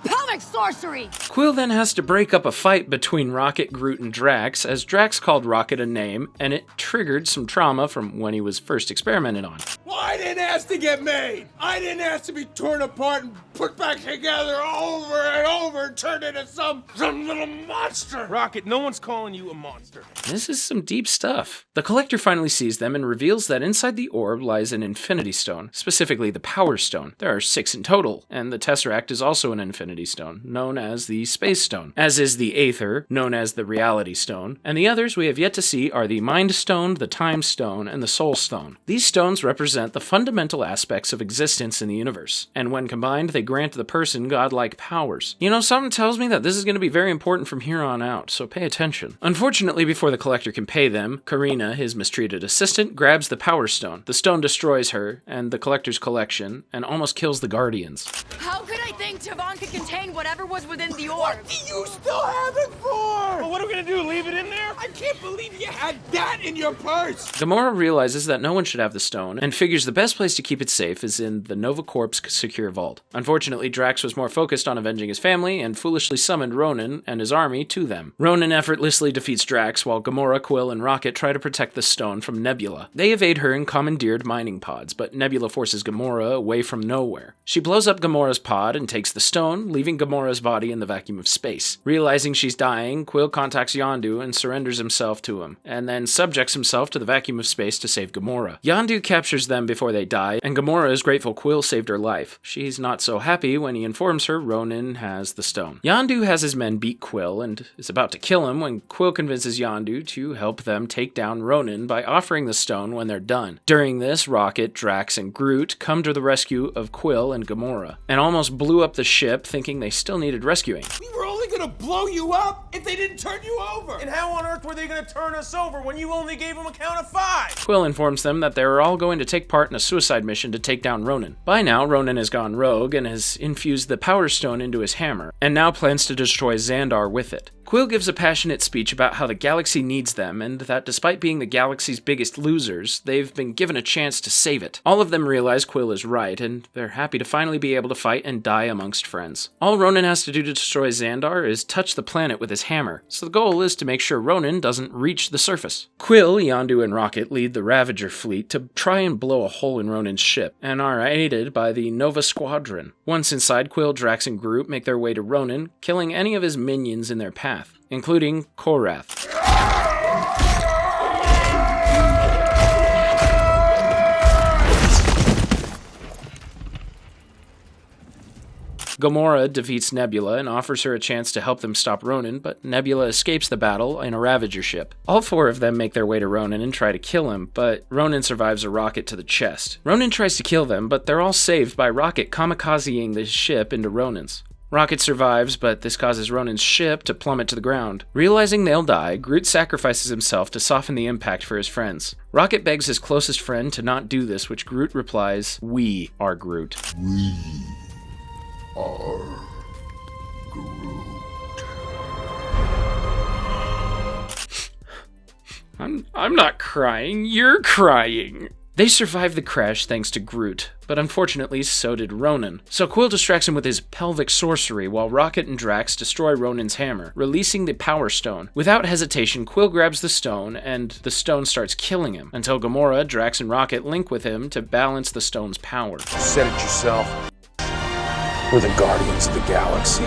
pelvic sorcery! Quill then has to break up a fight between Rocket, Groot, and Drax, as Drax called Rocket a name, and it triggered some trauma from when he was first experimented on. Well, I didn't ask to get made. I didn't ask to be torn apart and put back together over and over and turned into some little monster. Rocket, no one's calling you a monster. This is some deep stuff. The Collector finally sees them and reveals that inside the orb lies an Infinity Stone, specifically the Power Stone. There are 6 in total, and the Tesseract is also an Infinity Stone, known as the Space Stone, as is the Aether, known as the Reality Stone, and the others we have yet to see are the Mind Stone, the Time Stone, and the Soul Stone. These stones represent the fundamental aspects of existence in the universe, and when combined, they grant the person godlike powers. You know, something tells me that this is going to be very important from here on out, so pay attention. Unfortunately, before the Collector can pay them, Karina, his mistreated assistant, grabs the Power Stone. The stone destroys her, and the Collector's collection, and almost kills the Guardians. How could I think Tavon could contain whatever was within the orb? What do you still have it for? Well, what are we gonna do, leave it in there? I can't believe you had that in your purse! Gamora realizes that no one should have the stone, and figures the best place to keep it safe is in the Nova Corp's secure vault. Unfortunately, Drax was more focused on avenging his family, and foolishly summoned Ronan and his army to them. Ronan effortlessly defeats Drax, while Gamora, Quill, and Rocket try to protect the stone from Nebula. They evade her in commandeered mining pods, but Nebula forces Gamora away from nowhere. She blows up Gamora's pod and takes the stone, leaving Gamora's body in the vacuum of space. Realizing she's dying, Quill contacts Yondu and surrenders himself to him, and then subjects himself to the vacuum of space to save Gamora. Yondu captures them before they die, and Gamora is grateful Quill saved her life. She's not so happy when he informs her Ronan has the stone. Yondu has his men beat Quill and is about to kill him when Quill convinces Yondu to help them take down Ronan by offering the stone when they're done. During this, Rocket, Drax, and Groot come to the rescue of Quill and Gamora, and almost blew up the ship thinking they still needed rescuing. We were only gonna blow you up if they didn't turn you over! And how on earth were they gonna turn us over when you only gave them a count of 5? Quill informs them that they are all going to take part in a suicide mission to take down Ronan. By now, Ronan has gone rogue and has infused the Power Stone into his hammer, and now plans to destroy Xandar with it. Quill gives a passionate speech about how the galaxy needs them, and that despite being the galaxy's biggest losers, they've been given a chance to save it. All of them realize Quill is right, and they're happy to finally be able to fight and die amongst friends. All Ronan has to do to destroy Xandar is touch the planet with his hammer, so the goal is to make sure Ronan doesn't reach the surface. Quill, Yondu, and Rocket lead the Ravager fleet to try and blow a hole in Ronan's ship, and are aided by the Nova Squadron. Once inside, Quill, Drax, and Groot make their way to Ronan, killing any of his minions in their path, including Korath. Gamora defeats Nebula and offers her a chance to help them stop Ronan, but Nebula escapes the battle in a Ravager ship. All 4 of them make their way to Ronan and try to kill him, but Ronan survives a rocket to the chest. Ronan tries to kill them, but they're all saved by Rocket kamikazeing the ship into Ronan's. Rocket survives, but this causes Ronan's ship to plummet to the ground. Realizing they'll die, Groot sacrifices himself to soften the impact for his friends. Rocket begs his closest friend to not do this, which Groot replies, "We are Groot." We are Groot. I'm not crying, you're crying. They survive the crash thanks to Groot, but unfortunately so did Ronan. So Quill distracts him with his pelvic sorcery while Rocket and Drax destroy Ronan's hammer, releasing the Power Stone. Without hesitation, Quill grabs the stone, and the stone starts killing him, until Gamora, Drax, and Rocket link with him to balance the stone's power. You said it yourself. We're the Guardians of the Galaxy.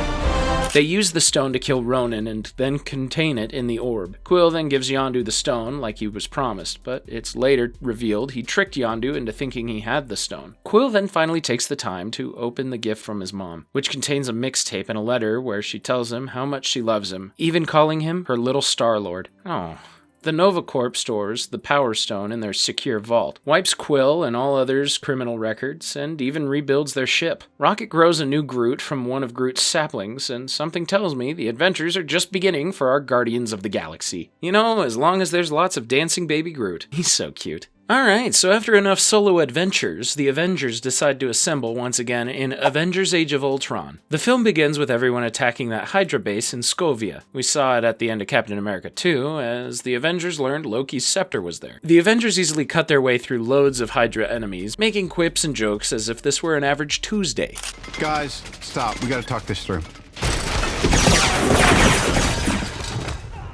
They use the stone to kill Ronan and then contain it in the orb. Quill then gives Yondu the stone, like he was promised, but it's later revealed he tricked Yondu into thinking he had the stone. Quill then finally takes the time to open the gift from his mom, which contains a mixtape and a letter where she tells him how much she loves him, even calling him her little Star-Lord. Oh. The Nova Corp stores the Power Stone in their secure vault, wipes Quill and all others' criminal records, and even rebuilds their ship. Rocket grows a new Groot from one of Groot's saplings, and something tells me the adventures are just beginning for our Guardians of the Galaxy. You know, as long as there's lots of dancing baby Groot. He's so cute. Alright, so after enough solo adventures, the Avengers decide to assemble once again in Avengers Age of Ultron. The film begins with everyone attacking that Hydra base in Scovia. We saw it at the end of Captain America 2, as the Avengers learned Loki's scepter was there. The Avengers easily cut their way through loads of Hydra enemies, making quips and jokes as if this were an average Tuesday. Guys, stop. We gotta talk this through.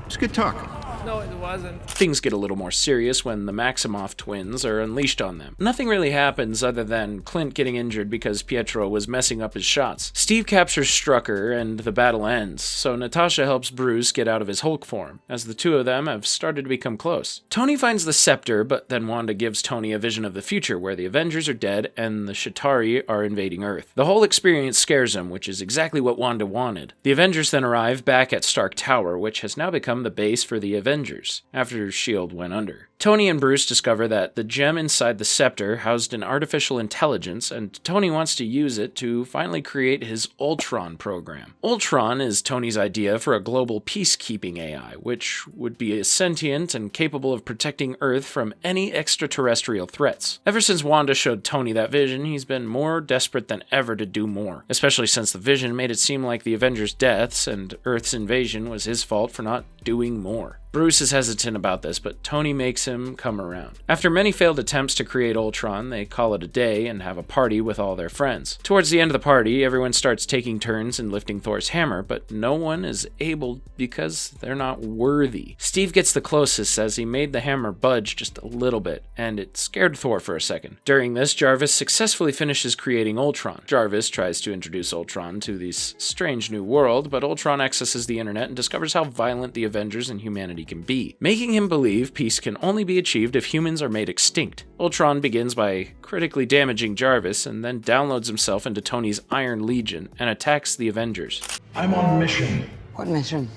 It's good talk. No, it wasn't. Things get a little more serious when the Maximoff twins are unleashed on them. Nothing really happens other than Clint getting injured because Pietro was messing up his shots. Steve captures Strucker and the battle ends, so Natasha helps Bruce get out of his Hulk form, as the two of them have started to become close. Tony finds the scepter, but then Wanda gives Tony a vision of the future where the Avengers are dead and the Chitauri are invading Earth. The whole experience scares him, which is exactly what Wanda wanted. The Avengers then arrive back at Stark Tower, which has now become the base for the Avengers, after S.H.I.E.L.D. went under. Tony and Bruce discover that the gem inside the scepter housed an artificial intelligence, and Tony wants to use it to finally create his Ultron program. Ultron is Tony's idea for a global peacekeeping AI, which would be sentient and capable of protecting Earth from any extraterrestrial threats. Ever since Wanda showed Tony that vision, he's been more desperate than ever to do more, especially since the vision made it seem like the Avengers' deaths and Earth's invasion was his fault for not doing more. Bruce is hesitant about this, but Tony makes him come around. After many failed attempts to create Ultron, they call it a day and have a party with all their friends. Towards the end of the party, everyone starts taking turns in lifting Thor's hammer, but no one is able because they're not worthy. Steve gets the closest as he made the hammer budge just a little bit, and it scared Thor for a second. During this, Jarvis successfully finishes creating Ultron. Jarvis tries to introduce Ultron to this strange new world, but Ultron accesses the internet and discovers how violent the Avengers and humanity can be, making him believe peace can only be achieved if humans are made extinct. Ultron begins by critically damaging Jarvis and then downloads himself into Tony's Iron Legion and attacks the Avengers. I'm on a mission. What mission?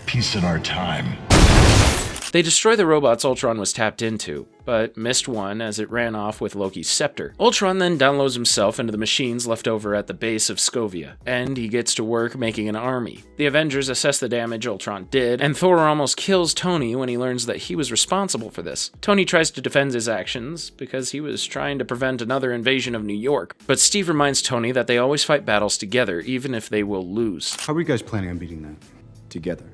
Peace in our time. They destroy the robots Ultron was tapped into, but missed one as it ran off with Loki's scepter. Ultron then downloads himself into the machines left over at the base of Scovia, and he gets to work making an army. The Avengers assess the damage Ultron did, and Thor almost kills Tony when he learns that he was responsible for this. Tony tries to defend his actions because he was trying to prevent another invasion of New York, but Steve reminds Tony that they always fight battles together, even if they will lose. How are you guys planning on beating that? Together.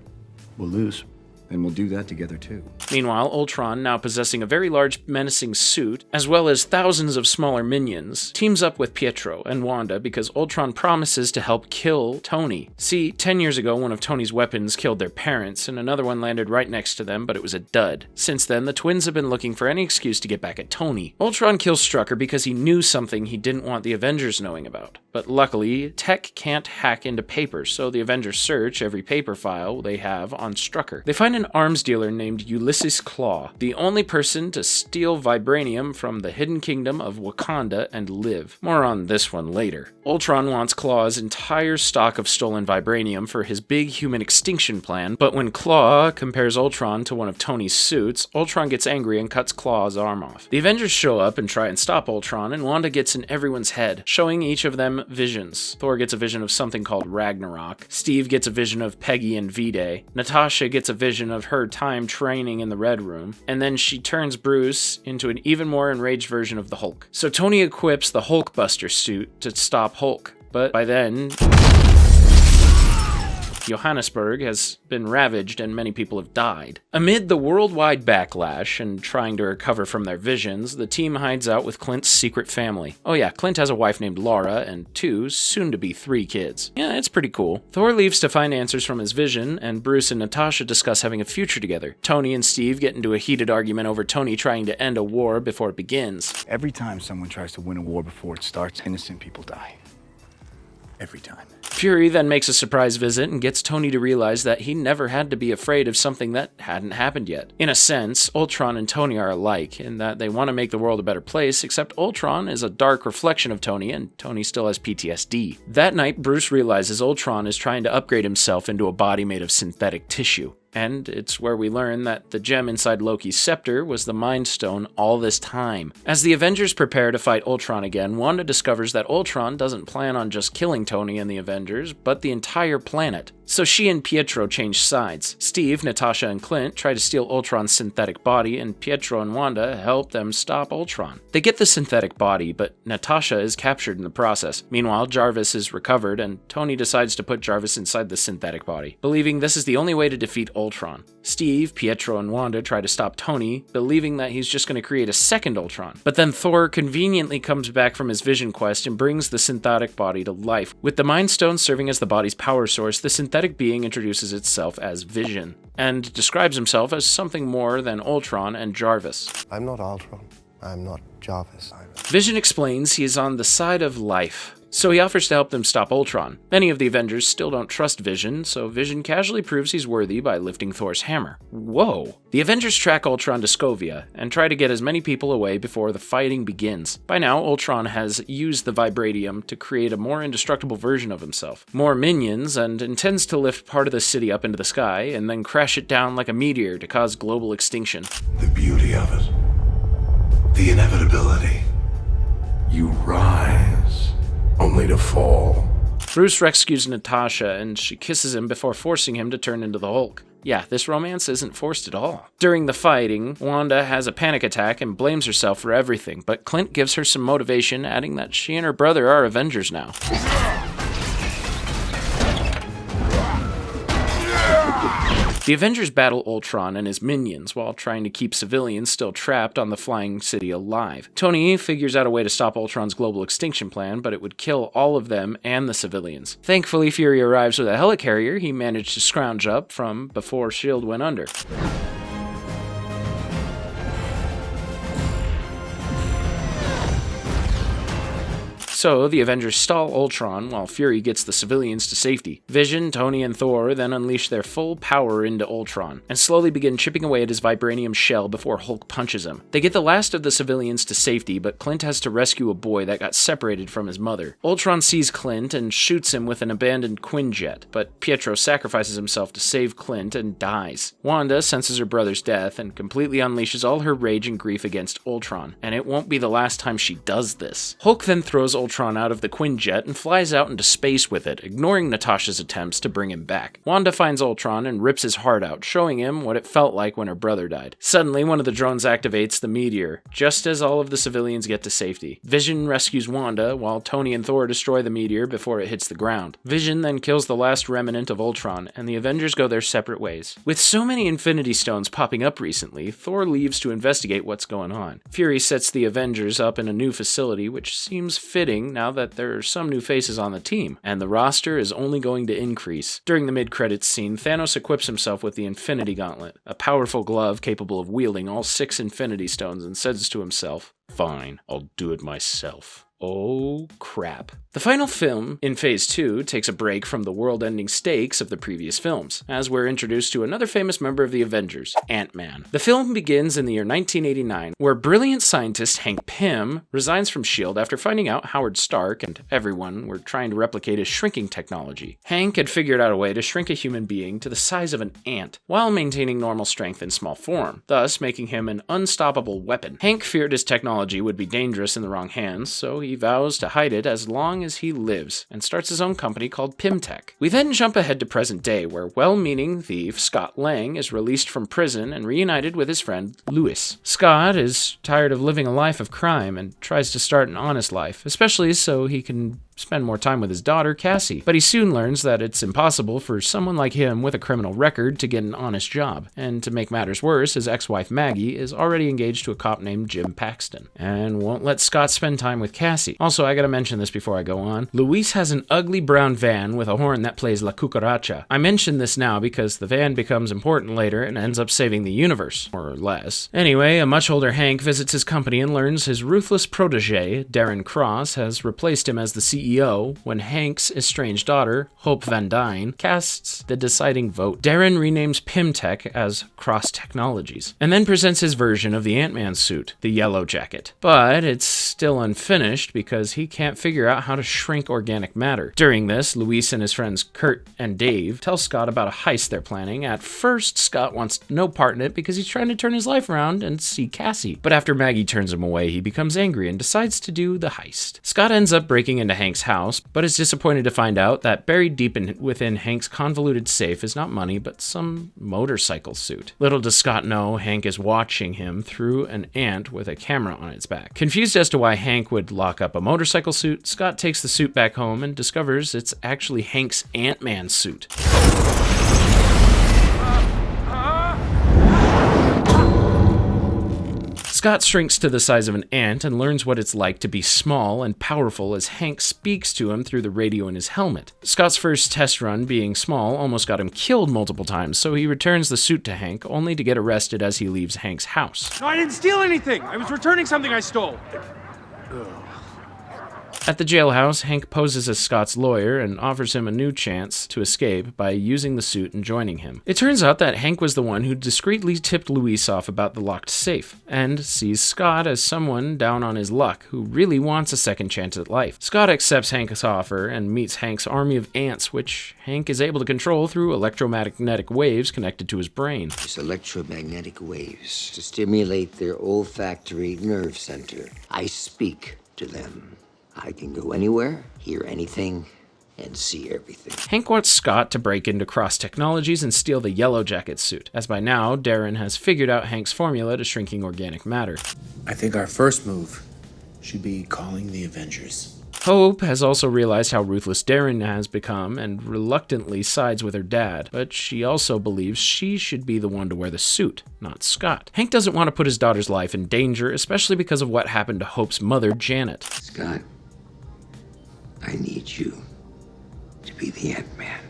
We'll lose. And we'll do that together too. Meanwhile, Ultron, now possessing a very large menacing suit, as well as thousands of smaller minions, teams up with Pietro and Wanda because Ultron promises to help kill Tony. See, 10 years ago, one of Tony's weapons killed their parents, and another one landed right next to them, but it was a dud. Since then, the twins have been looking for any excuse to get back at Tony. Ultron kills Strucker because he knew something he didn't want the Avengers knowing about. But luckily, tech can't hack into paper, so the Avengers search every paper file they have on Strucker. They find an arms dealer named Ulysses Claw, the only person to steal vibranium from the hidden kingdom of Wakanda and live. More on this one later. Ultron wants Claw's entire stock of stolen vibranium for his big human extinction plan, but when Claw compares Ultron to one of Tony's suits, Ultron gets angry and cuts Claw's arm off. The Avengers show up and try and stop Ultron, and Wanda gets in everyone's head, showing each of them visions. Thor gets a vision of something called Ragnarok, Steve gets a vision of Peggy and V-Day, Natasha gets a vision of her time training in the Red Room, and then she turns Bruce into an even more enraged version of the Hulk. So Tony equips the Hulkbuster suit to stop Hulk, but by then Johannesburg has been ravaged and many people have died. Amid the worldwide backlash and trying to recover from their visions, the team hides out with Clint's secret family. Oh yeah, Clint has a wife named Laura and 2, soon-to-be 3 kids. Yeah, it's pretty cool. Thor leaves to find answers from his vision, and Bruce and Natasha discuss having a future together. Tony and Steve get into a heated argument over Tony trying to end a war before it begins. Every time someone tries to win a war before it starts, innocent people die. Every time. Fury then makes a surprise visit and gets Tony to realize that he never had to be afraid of something that hadn't happened yet. In a sense, Ultron and Tony are alike, in that they want to make the world a better place, except Ultron is a dark reflection of Tony, and Tony still has PTSD. That night, Bruce realizes Ultron is trying to upgrade himself into a body made of synthetic tissue. And it's where we learn that the gem inside Loki's scepter was the Mind Stone all this time. As the Avengers prepare to fight Ultron again, Wanda discovers that Ultron doesn't plan on just killing Tony and the Avengers, but the entire planet. So she and Pietro change sides. Steve, Natasha, and Clint try to steal Ultron's synthetic body, and Pietro and Wanda help them stop Ultron. They get the synthetic body, but Natasha is captured in the process. Meanwhile, Jarvis is recovered, and Tony decides to put Jarvis inside the synthetic body, believing this is the only way to defeat Ultron. Steve, Pietro, and Wanda try to stop Tony, believing that he's just going to create a second Ultron. But then Thor conveniently comes back from his vision quest and brings the synthetic body to life. With the Mind Stone serving as the body's power source, the synthetic being introduces itself as Vision, and describes himself as something more than Ultron and Jarvis. I'm not Ultron. I'm not Jarvis. Vision explains he is on the side of life, so he offers to help them stop Ultron. Many of the Avengers still don't trust Vision, so Vision casually proves he's worthy by lifting Thor's hammer. Whoa! The Avengers track Ultron to Scovia and try to get as many people away before the fighting begins. By now, Ultron has used the vibranium to create a more indestructible version of himself, more minions, and intends to lift part of the city up into the sky and then crash it down like a meteor to cause global extinction. The beauty of it. The inevitability. You rise, only to fall. Bruce rescues Natasha, and she kisses him before forcing him to turn into the Hulk. Yeah, this romance isn't forced at all. During the fighting, Wanda has a panic attack and blames herself for everything, but Clint gives her some motivation, adding that she and her brother are Avengers now. The Avengers battle Ultron and his minions while trying to keep civilians still trapped on the flying city alive. Tony figures out a way to stop Ultron's global extinction plan, but it would kill all of them and the civilians. Thankfully, Fury arrives with a helicarrier he managed to scrounge up from before S.H.I.E.L.D. went under. So, the Avengers stall Ultron while Fury gets the civilians to safety. Vision, Tony, and Thor then unleash their full power into Ultron, and slowly begin chipping away at his vibranium shell before Hulk punches him. They get the last of the civilians to safety, but Clint has to rescue a boy that got separated from his mother. Ultron sees Clint and shoots him with an abandoned Quinjet, but Pietro sacrifices himself to save Clint and dies. Wanda senses her brother's death and completely unleashes all her rage and grief against Ultron, and it won't be the last time she does this. Hulk then throws Ultron out of the Quinjet and flies out into space with it, ignoring Natasha's attempts to bring him back. Wanda finds Ultron and rips his heart out, showing him what it felt like when her brother died. Suddenly, one of the drones activates the meteor, just as all of the civilians get to safety. Vision rescues Wanda, while Tony and Thor destroy the meteor before it hits the ground. Vision then kills the last remnant of Ultron, and the Avengers go their separate ways. With so many Infinity Stones popping up recently, Thor leaves to investigate what's going on. Fury sets the Avengers up in a new facility, which seems fitting now that there are some new faces on the team, and the roster is only going to increase. During the mid-credits scene, Thanos equips himself with the Infinity Gauntlet, a powerful glove capable of wielding all 6 Infinity Stones, and says to himself, "Fine, I'll do it myself." Oh crap. The final film, in Phase 2, takes a break from the world-ending stakes of the previous films, as we're introduced to another famous member of the Avengers, Ant-Man. The film begins in the year 1989, where brilliant scientist Hank Pym resigns from S.H.I.E.L.D. after finding out Howard Stark and everyone were trying to replicate his shrinking technology. Hank had figured out a way to shrink a human being to the size of an ant, while maintaining normal strength in small form, thus making him an unstoppable weapon. Hank feared his technology would be dangerous in the wrong hands, so he vows to hide it as long as he lives, and starts his own company called Pymtech. We then jump ahead to present day, where well-meaning thief Scott Lang is released from prison and reunited with his friend Lewis. Scott is tired of living a life of crime and tries to start an honest life, especially so he can spend more time with his daughter, Cassie. But he soon learns that it's impossible for someone like him with a criminal record to get an honest job. And to make matters worse, his ex-wife Maggie is already engaged to a cop named Jim Paxton, and won't let Scott spend time with Cassie. Also, I gotta mention this before I go on. Luis has an ugly brown van with a horn that plays La Cucaracha. I mention this now because the van becomes important later and ends up saving the universe, more or less. Anyway, a much older Hank visits his company and learns his ruthless protege, Darren Cross, has replaced him as the CEO when Hank's estranged daughter, Hope Van Dyne, casts the deciding vote. Darren renames Pymtech as Cross Technologies, and then presents his version of the Ant-Man suit, the Yellow Jacket. But it's still unfinished because he can't figure out how to shrink organic matter. During this, Luis and his friends Kurt and Dave tell Scott about a heist they're planning. At first, Scott wants no part in it because he's trying to turn his life around and see Cassie. But after Maggie turns him away, he becomes angry and decides to do the heist. Scott ends up breaking into Hank's house, but is disappointed to find out that buried deep within Hank's convoluted safe is not money, but some motorcycle suit. Little does Scott know Hank is watching him through an ant with a camera on its back. Confused as to why Hank would lock up a motorcycle suit, Scott takes the suit back home and discovers it's actually Hank's Ant-Man suit. Scott shrinks to the size of an ant and learns what it's like to be small and powerful as Hank speaks to him through the radio in his helmet. Scott's first test run, being small, almost got him killed multiple times, so he returns the suit to Hank, only to get arrested as he leaves Hank's house. No, I didn't steal anything. I was returning something I stole. At the jailhouse, Hank poses as Scott's lawyer and offers him a new chance to escape by using the suit and joining him. It turns out that Hank was the one who discreetly tipped Luis off about the locked safe, and sees Scott as someone down on his luck who really wants a second chance at life. Scott accepts Hank's offer and meets Hank's army of ants, which Hank is able to control through electromagnetic waves connected to his brain. Use electromagnetic waves to stimulate their olfactory nerve center. I speak to them. I can go anywhere, hear anything, and see everything. Hank wants Scott to break into Cross Technologies and steal the Yellow Jacket suit, as by now, Darren has figured out Hank's formula to shrinking organic matter. I think our first move should be calling the Avengers. Hope has also realized how ruthless Darren has become and reluctantly sides with her dad, but she also believes she should be the one to wear the suit, not Scott. Hank doesn't want to put his daughter's life in danger, especially because of what happened to Hope's mother, Janet. Scott, I need you to be the Ant-Man.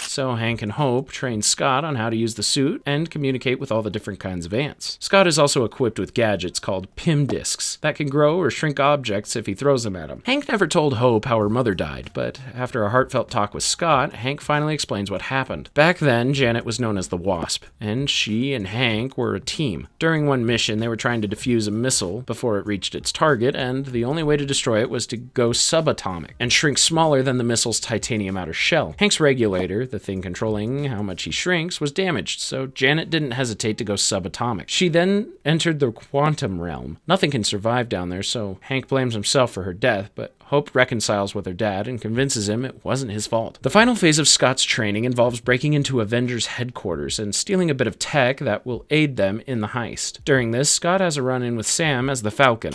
So Hank and Hope train Scott on how to use the suit and communicate with all the different kinds of ants. Scott is also equipped with gadgets called Pym discs that can grow or shrink objects if he throws them at him. Hank never told Hope how her mother died, but after a heartfelt talk with Scott, Hank finally explains what happened. Back then, Janet was known as the Wasp, and she and Hank were a team. During one mission, they were trying to defuse a missile before it reached its target, and the only way to destroy it was to go subatomic and shrink smaller than the missile's titanium outer shell. Hank's regulator, the thing controlling how much he shrinks, was damaged, so Janet didn't hesitate to go subatomic. She then entered the quantum realm. Nothing can survive down there, so Hank blames himself for her death, but Hope reconciles with her dad and convinces him it wasn't his fault. The final phase of Scott's training involves breaking into Avengers headquarters and stealing a bit of tech that will aid them in the heist. During this, Scott has a run-in with Sam as the Falcon.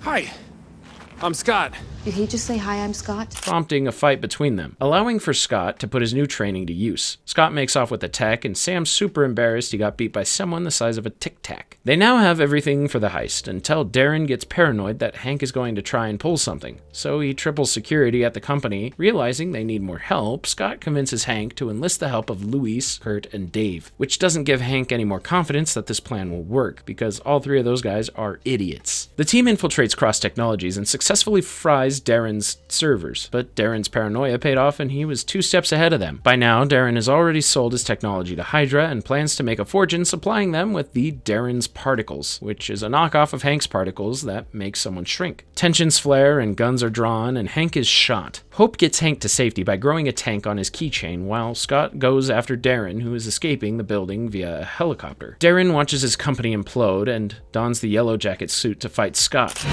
Hi, I'm Scott. Did he just say, hi, I'm Scott? Prompting a fight between them, allowing for Scott to put his new training to use. Scott makes off with the tech, and Sam's super embarrassed he got beat by someone the size of a Tic Tac. They now have everything for the heist, until Darren gets paranoid that Hank is going to try and pull something. So he triples security at the company. Realizing they need more help, Scott convinces Hank to enlist the help of Luis, Kurt, and Dave, which doesn't give Hank any more confidence that this plan will work, because all three of those guys are idiots. The team infiltrates Cross Technologies and successfully fries Darren's servers, but Darren's paranoia paid off and he was 2 steps ahead of them. By now, Darren has already sold his technology to Hydra and plans to make a fortune supplying them with the Darren's particles, which is a knockoff of Hank's particles that makes someone shrink. Tensions flare and guns are drawn and Hank is shot. Hope gets Hank to safety by growing a tank on his keychain while Scott goes after Darren, who is escaping the building via a helicopter. Darren watches his company implode and dons the Yellow Jacket suit to fight Scott.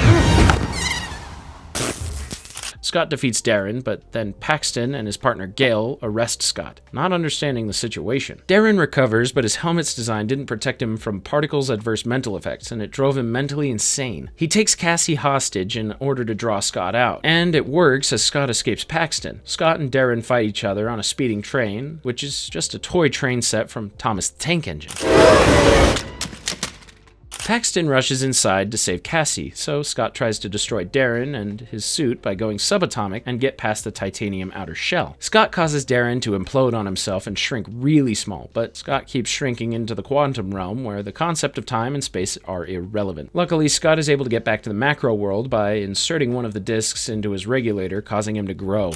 Scott defeats Darren, but then Paxton and his partner Gale arrest Scott, not understanding the situation. Darren recovers, but his helmet's design didn't protect him from particles' adverse mental effects, and it drove him mentally insane. He takes Cassie hostage in order to draw Scott out, and it works as Scott escapes Paxton. Scott and Darren fight each other on a speeding train, which is just a toy train set from Thomas the Tank Engine. Paxton rushes inside to save Cassie, so Scott tries to destroy Darren and his suit by going subatomic and get past the titanium outer shell. Scott causes Darren to implode on himself and shrink really small, but Scott keeps shrinking into the quantum realm where the concept of time and space are irrelevant. Luckily, Scott is able to get back to the macro world by inserting one of the discs into his regulator, causing him to grow.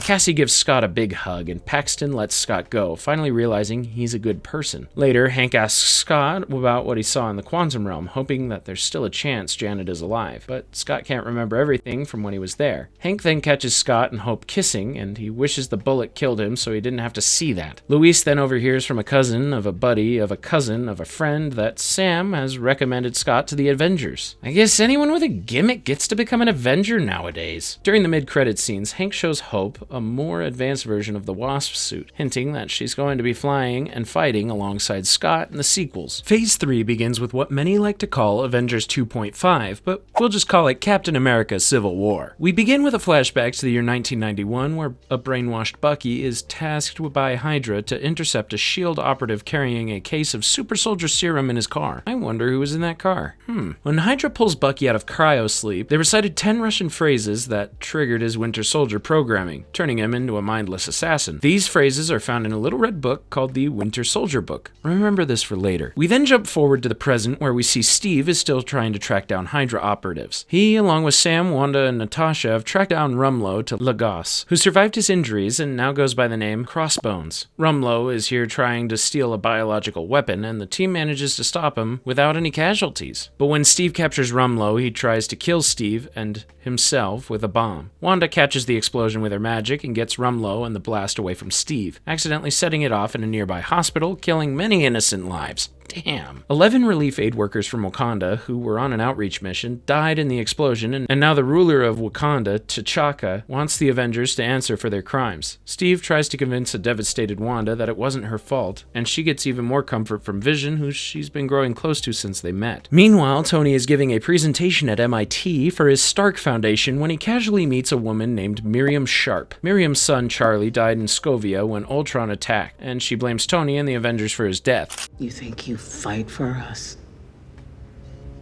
Cassie gives Scott a big hug, and Paxton lets Scott go, finally realizing he's a good person. Later, Hank asks Scott about what he saw in the quantum realm, hoping that there's still a chance Janet is alive, but Scott can't remember everything from when he was there. Hank then catches Scott and Hope kissing, and he wishes the bullet killed him so he didn't have to see that. Luis then overhears from a cousin of a buddy of a cousin of a friend that Sam has recommended Scott to the Avengers. I guess anyone with a gimmick gets to become an Avenger nowadays. During the mid-credit scenes, Hank shows Hope a more advanced version of the Wasp suit, hinting that she's going to be flying and fighting alongside Scott in the sequels. Phase 3 begins with what many like to call Avengers 2.5, but we'll just call it Captain America Civil War. We begin with a flashback to the year 1991, where a brainwashed Bucky is tasked by Hydra to intercept a S.H.I.E.L.D. operative carrying a case of super soldier serum in his car. I wonder who was in that car. When Hydra pulls Bucky out of cryo-sleep, they recited 10 Russian phrases that triggered his Winter Soldier programming, turning him into a mindless assassin. These phrases are found in a little red book called the Winter Soldier Book. Remember this for later. We then jump forward to the present, where we see Steve is still trying to track down Hydra operatives. He, along with Sam, Wanda, and Natasha, have tracked down Rumlow to Lagos, who survived his injuries and now goes by the name Crossbones. Rumlow is here trying to steal a biological weapon, and the team manages to stop him without any casualties. But when Steve captures Rumlow, he tries to kill Steve and himself with a bomb. Wanda catches the explosion with her magic and gets Rumlow and the blast away from Steve, accidentally setting it off in a nearby hospital, killing many innocent lives. Damn. 11 relief aid workers from Wakanda, who were on an outreach mission, died in the explosion, and now the ruler of Wakanda, T'Chaka, wants the Avengers to answer for their crimes. Steve tries to convince a devastated Wanda that it wasn't her fault, and she gets even more comfort from Vision, who she's been growing close to since they met. Meanwhile, Tony is giving a presentation at MIT for his Stark Foundation when he casually meets a woman named Miriam Sharp. Miriam's son, Charlie, died in Scovia when Ultron attacked, and she blames Tony and the Avengers for his death. You think you fight for us?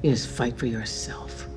You just fight for yourself.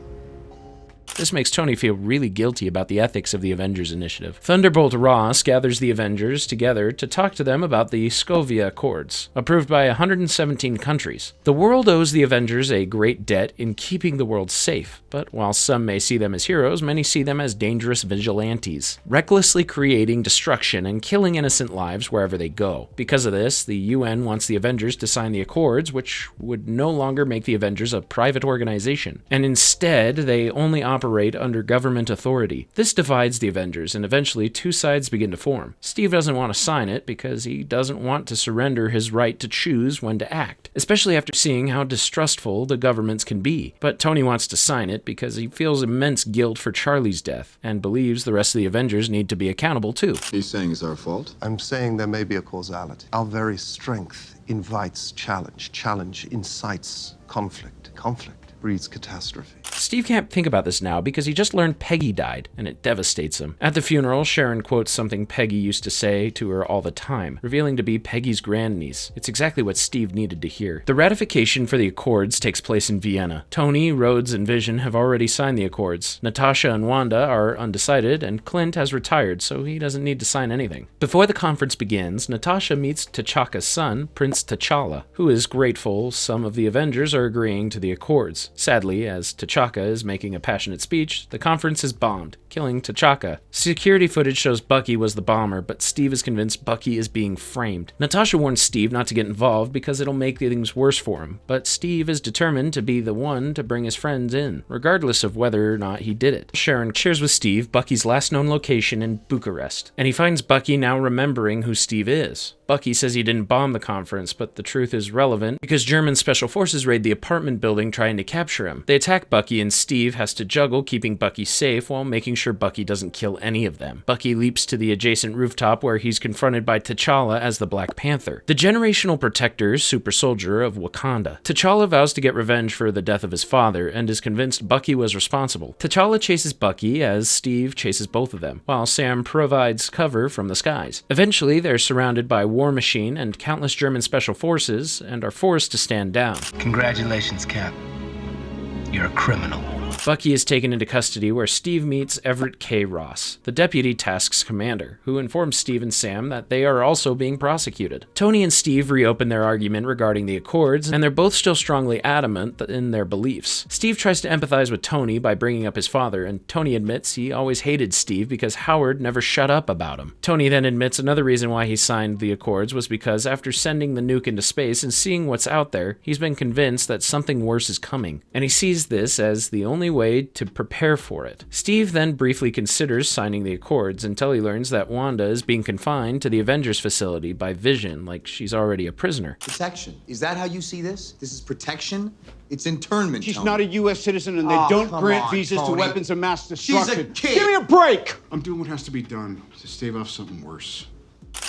This makes Tony feel really guilty about the ethics of the Avengers Initiative. Thunderbolt Ross gathers the Avengers together to talk to them about the Scovia Accords, approved by 117 countries. The world owes the Avengers a great debt in keeping the world safe, but while some may see them as heroes, many see them as dangerous vigilantes, recklessly creating destruction and killing innocent lives wherever they go. Because of this, the UN wants the Avengers to sign the Accords, which would no longer make the Avengers a private organization, and instead they only operate under government authority. This divides the Avengers, and eventually two sides begin to form. Steve doesn't want to sign it because he doesn't want to surrender his right to choose when to act, especially after seeing how distrustful the governments can be. But Tony wants to sign it because he feels immense guilt for Charlie's death, and believes the rest of the Avengers need to be accountable too. He's saying it's our fault? I'm saying there may be a causality. Our very strength invites challenge. Challenge incites conflict. Conflict breeds catastrophe. Steve can't think about this now because he just learned Peggy died, and it devastates him. At the funeral, Sharon quotes something Peggy used to say to her all the time, revealing to be Peggy's grandniece. It's exactly what Steve needed to hear. The ratification for the Accords takes place in Vienna. Tony, Rhodes, and Vision have already signed the Accords. Natasha and Wanda are undecided, and Clint has retired, so he doesn't need to sign anything. Before the conference begins, Natasha meets T'Chaka's son, Prince T'Challa, who is grateful some of the Avengers are agreeing to the Accords. Sadly, as T'Chaka is making a passionate speech, the conference is bombed, killing T'Chaka. Security footage shows Bucky was the bomber, but Steve is convinced Bucky is being framed. Natasha warns Steve not to get involved because it'll make things worse for him, but Steve is determined to be the one to bring his friends in, regardless of whether or not he did it. Sharon shares with Steve Bucky's last known location in Bucharest, and he finds Bucky now remembering who Steve is. Bucky says he didn't bomb the conference, but the truth is relevant because German special forces raid the apartment building trying to capture him. They attack Bucky and Steve has to juggle keeping Bucky safe while making sure Bucky doesn't kill any of them. Bucky leaps to the adjacent rooftop where he's confronted by T'Challa as the Black Panther, the generational protector super soldier of Wakanda. T'Challa vows to get revenge for the death of his father and is convinced Bucky was responsible. T'Challa chases Bucky as Steve chases both of them, while Sam provides cover from the skies. Eventually, they're surrounded by War Machine and countless German special forces and are forced to stand down. Congratulations, Cap. You're a criminal. Bucky is taken into custody where Steve meets Everett K. Ross, the Deputy Task's commander, who informs Steve and Sam that they are also being prosecuted. Tony and Steve reopen their argument regarding the Accords, and they're both still strongly adamant in their beliefs. Steve tries to empathize with Tony by bringing up his father, and Tony admits he always hated Steve because Howard never shut up about him. Tony then admits another reason why he signed the Accords was because after sending the nuke into space and seeing what's out there, he's been convinced that something worse is coming, and he sees this as the only way to prepare for it. Steve then briefly considers signing the Accords until he learns that Wanda is being confined to the Avengers facility by Vision, like she's already a prisoner. Protection. Is that how you see this? This is protection? It's internment, She's Tony. not a U.S. citizen, and they don't grant visas to weapons of mass destruction. She's a kid. Give me a break! I'm doing what has to be done to stave off something worse.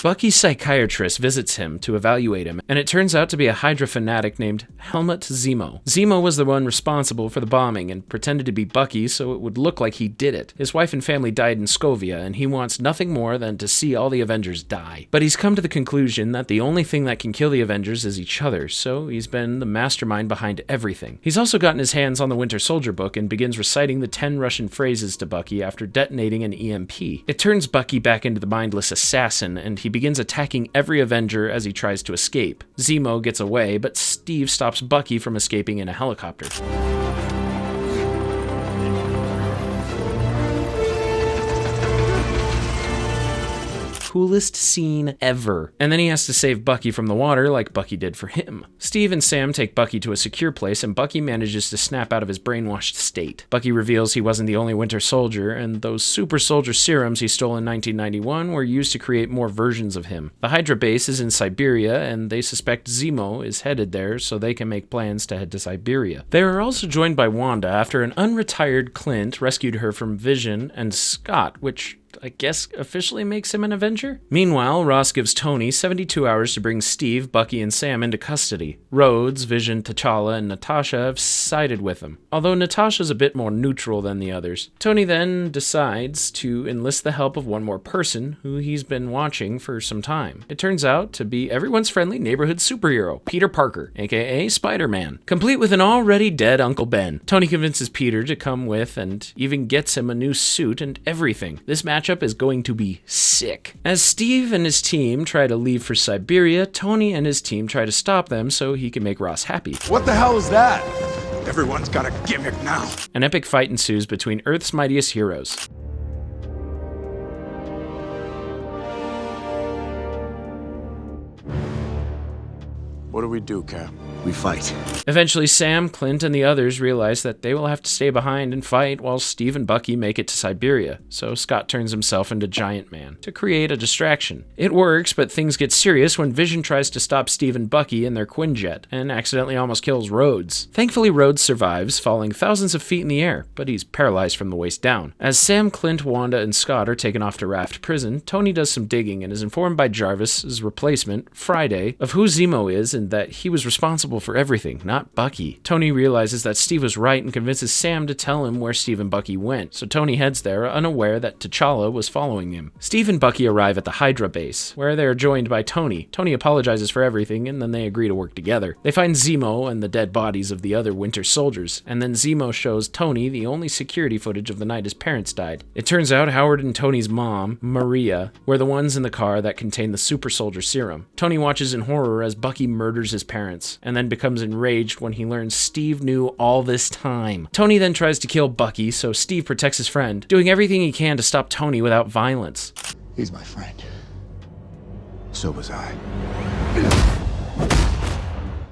Bucky's psychiatrist visits him to evaluate him, and it turns out to be a Hydra fanatic named Helmut Zemo. Zemo was the one responsible for the bombing and pretended to be Bucky so it would look like he did it. His wife and family died in Scovia, and he wants nothing more than to see all the Avengers die. But he's come to the conclusion that the only thing that can kill the Avengers is each other, so he's been the mastermind behind everything. He's also gotten his hands on the Winter Soldier book and begins reciting the 10 Russian phrases to Bucky after detonating an EMP. It turns Bucky back into the mindless assassin, and he begins attacking every Avenger as he tries to escape. Zemo gets away, but Steve stops Bucky from escaping in a helicopter. Coolest scene ever. And then he has to save Bucky from the water like Bucky did for him. Steve and Sam take Bucky to a secure place, and Bucky manages to snap out of his brainwashed state. Bucky reveals he wasn't the only Winter Soldier, and those super soldier serums he stole in 1991 were used to create more versions of him. The Hydra base is in Siberia, and they suspect Zemo is headed there so they can make plans to head to Siberia. They are also joined by Wanda after an unretired Clint rescued her from Vision and Scott, which I guess officially makes him an Avenger? Meanwhile, Ross gives Tony 72 hours to bring Steve, Bucky, and Sam into custody. Rhodes, Vision, T'Challa, and Natasha have sided with him, although Natasha's a bit more neutral than the others. Tony then decides to enlist the help of one more person who he's been watching for some time. It turns out to be everyone's friendly neighborhood superhero, Peter Parker, aka Spider-Man, complete with an already dead Uncle Ben. Tony convinces Peter to come with and even gets him a new suit and everything. This matchup is going to be sick. As Steve and his team try to leave for Siberia, Tony and his team try to stop them so he can make Ross happy. What the hell is that? Everyone's got a gimmick now. An epic fight ensues between Earth's mightiest heroes. What do we do, Cap? We fight. Eventually, Sam, Clint, and the others realize that they will have to stay behind and fight while Steve and Bucky make it to Siberia, so Scott turns himself into Giant Man to create a distraction. It works, but things get serious when Vision tries to stop Steve and Bucky in their Quinjet and accidentally almost kills Rhodes. Thankfully, Rhodes survives, falling thousands of feet in the air, but he's paralyzed from the waist down. As Sam, Clint, Wanda, and Scott are taken off to Raft Prison, Tony does some digging and is informed by Jarvis's replacement, Friday, of who Zemo is and that he was responsible for everything, not Bucky. Tony realizes that Steve was right and convinces Sam to tell him where Steve and Bucky went, so Tony heads there, unaware that T'Challa was following him. Steve and Bucky arrive at the Hydra base, where they are joined by Tony. Tony apologizes for everything, and then they agree to work together. They find Zemo and the dead bodies of the other Winter Soldiers, and then Zemo shows Tony the only security footage of the night his parents died. It turns out Howard and Tony's mom, Maria, were the ones in the car that contained the super soldier serum. Tony watches in horror as Bucky murders his parents, and then becomes enraged when he learns Steve knew all this time. Tony then tries to kill Bucky, so Steve protects his friend, doing everything he can to stop Tony without violence. He's my friend. So was I.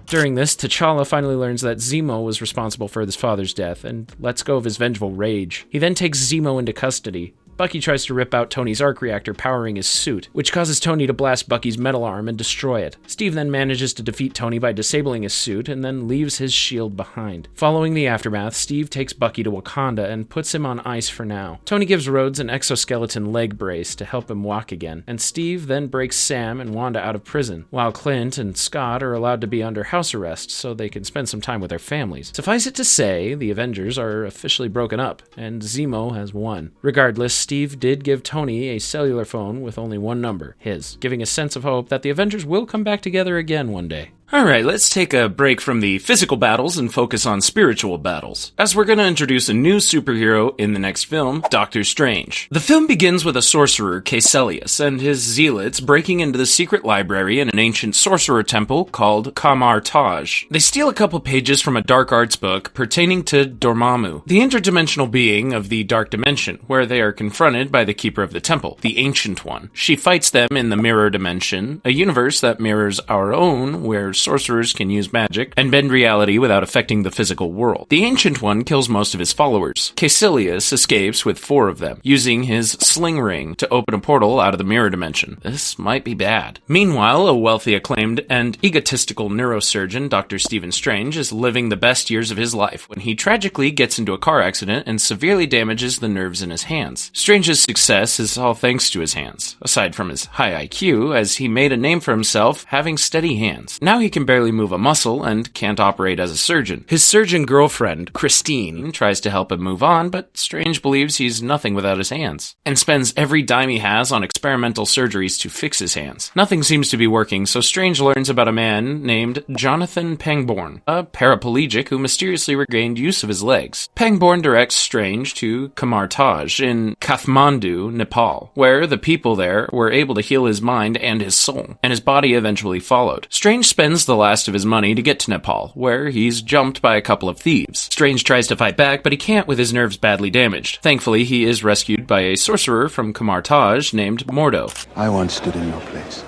During this, T'Challa finally learns that Zemo was responsible for his father's death and lets go of his vengeful rage. He then takes Zemo into custody, Bucky tries to rip out Tony's arc reactor powering his suit, which causes Tony to blast Bucky's metal arm and destroy it. Steve then manages to defeat Tony by disabling his suit and then leaves his shield behind. Following the aftermath, Steve takes Bucky to Wakanda and puts him on ice for now. Tony gives Rhodes an exoskeleton leg brace to help him walk again, and Steve then breaks Sam and Wanda out of prison, while Clint and Scott are allowed to be under house arrest so they can spend some time with their families. Suffice it to say, the Avengers are officially broken up, and Zemo has won. Regardless, Steve did give Tony a cellular phone with only one number, his, giving a sense of hope that the Avengers will come back together again one day. Alright, let's take a break from the physical battles and focus on spiritual battles, as we're going to introduce a new superhero in the next film, Doctor Strange. The film begins with a sorcerer, Caecilius, and his zealots breaking into the secret library in an ancient sorcerer temple called Kamar-Taj. They steal a couple pages from a dark arts book pertaining to Dormammu, the interdimensional being of the Dark Dimension, where they are confronted by the Keeper of the Temple, the Ancient One. She fights them in the Mirror Dimension, a universe that mirrors our own, where sorcerers can use magic and bend reality without affecting the physical world. The Ancient One kills most of his followers. Caecilius escapes with 4 of them, using his sling ring to open a portal out of the mirror dimension. This might be bad. Meanwhile, a wealthy, acclaimed, and egotistical neurosurgeon, Dr. Stephen Strange, is living the best years of his life when he tragically gets into a car accident and severely damages the nerves in his hands. Strange's success is all thanks to his hands, aside from his high IQ, as he made a name for himself having steady hands. Now he can barely move a muscle and can't operate as a surgeon. His surgeon girlfriend, Christine, tries to help him move on, but Strange believes he's nothing without his hands, and spends every dime he has on experimental surgeries to fix his hands. Nothing seems to be working, so Strange learns about a man named Jonathan Pangborn, a paraplegic who mysteriously regained use of his legs. Pangborn directs Strange to Kamar-Taj in Kathmandu, Nepal, where the people there were able to heal his mind and his soul, and his body eventually followed. Strange spends the last of his money to get to Nepal, where he's jumped by a couple of thieves. Strange tries to fight back, but he can't with his nerves badly damaged. Thankfully, he is rescued by a sorcerer from Kamar-Taj named Mordo. I once stood in your place,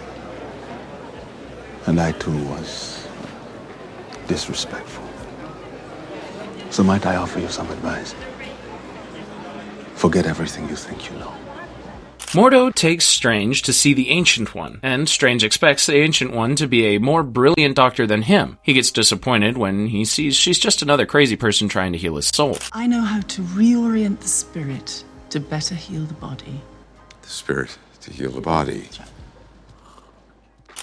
and I too was disrespectful. So might I offer you some advice? Forget everything you think you know. Mordo takes Strange to see the Ancient One, and Strange expects the Ancient One to be a more brilliant doctor than him. He gets disappointed when he sees she's just another crazy person trying to heal his soul. I know how to reorient the spirit to better heal the body. The spirit to heal the body.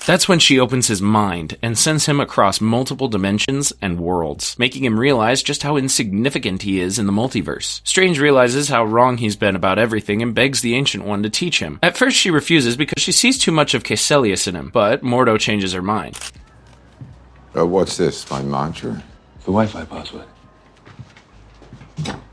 That's when she opens his mind and sends him across multiple dimensions and worlds, making him realize just how insignificant he is in the multiverse. Strange realizes how wrong he's been about everything and begs the Ancient One to teach him. At first she refuses because she sees too much of Caecilius in him, but Mordo changes her mind. What's this, my mantra? The Wi-Fi password.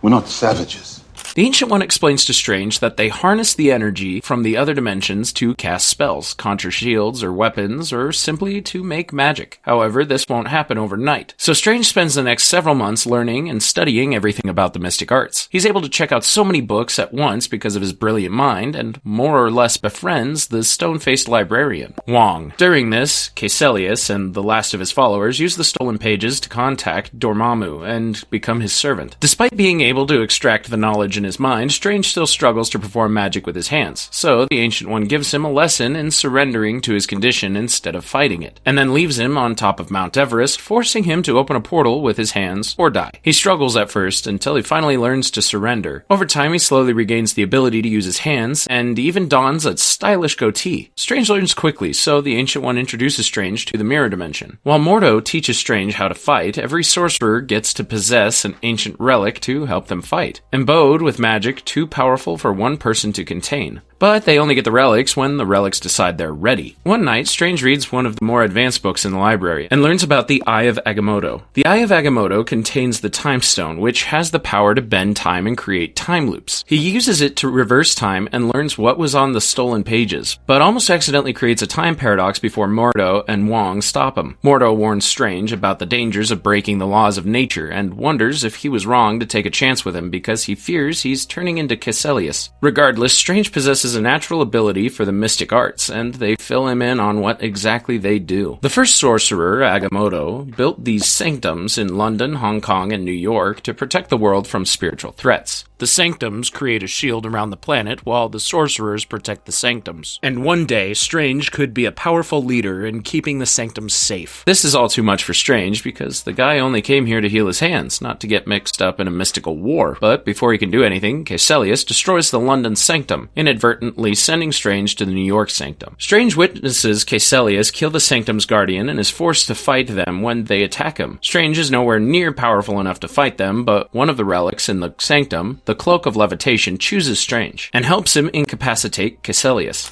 We're not savages. The Ancient One explains to Strange that they harness the energy from the other dimensions to cast spells, conjure shields or weapons, or simply to make magic. However, this won't happen overnight. So Strange spends the next several months learning and studying everything about the mystic arts. He's able to check out so many books at once because of his brilliant mind, and more or less befriends the stone-faced librarian, Wong. During this, Caecilius and the last of his followers use the stolen pages to contact Dormammu and become his servant. Despite being able to extract the knowledge in his mind, Strange still struggles to perform magic with his hands, so the Ancient One gives him a lesson in surrendering to his condition instead of fighting it, and then leaves him on top of Mount Everest, forcing him to open a portal with his hands or die. He struggles at first until he finally learns to surrender. Over time, he slowly regains the ability to use his hands, and even dons a stylish goatee. Strange learns quickly, so the Ancient One introduces Strange to the Mirror Dimension. While Mordo teaches Strange how to fight, every sorcerer gets to possess an ancient relic to help them fight, embowed with magic too powerful for one person to contain. But they only get the relics when the relics decide they're ready. One night, Strange reads one of the more advanced books in the library and learns about the Eye of Agamotto. The Eye of Agamotto contains the Time Stone, which has the power to bend time and create time loops. He uses it to reverse time and learns what was on the stolen pages, but almost accidentally creates a time paradox before Mordo and Wong stop him. Mordo warns Strange about the dangers of breaking the laws of nature and wonders if he was wrong to take a chance with him because he fears he's turning into Caecilius. Regardless, Strange possesses has a natural ability for the mystic arts, and they fill him in on what exactly they do. The first sorcerer, Agamotto, built these sanctums in London, Hong Kong, and New York to protect the world from spiritual threats. The sanctums create a shield around the planet, while the sorcerers protect the sanctums. And one day, Strange could be a powerful leader in keeping the sanctums safe. This is all too much for Strange, because the guy only came here to heal his hands, not to get mixed up in a mystical war. But before he can do anything, Caecilius destroys the London sanctum, inadvertently sending Strange to the New York sanctum. Strange witnesses Caecilius kill the sanctum's guardian and is forced to fight them when they attack him. Strange is nowhere near powerful enough to fight them, but one of the relics in the sanctum, the Cloak of Levitation, chooses Strange and helps him incapacitate Caecilius.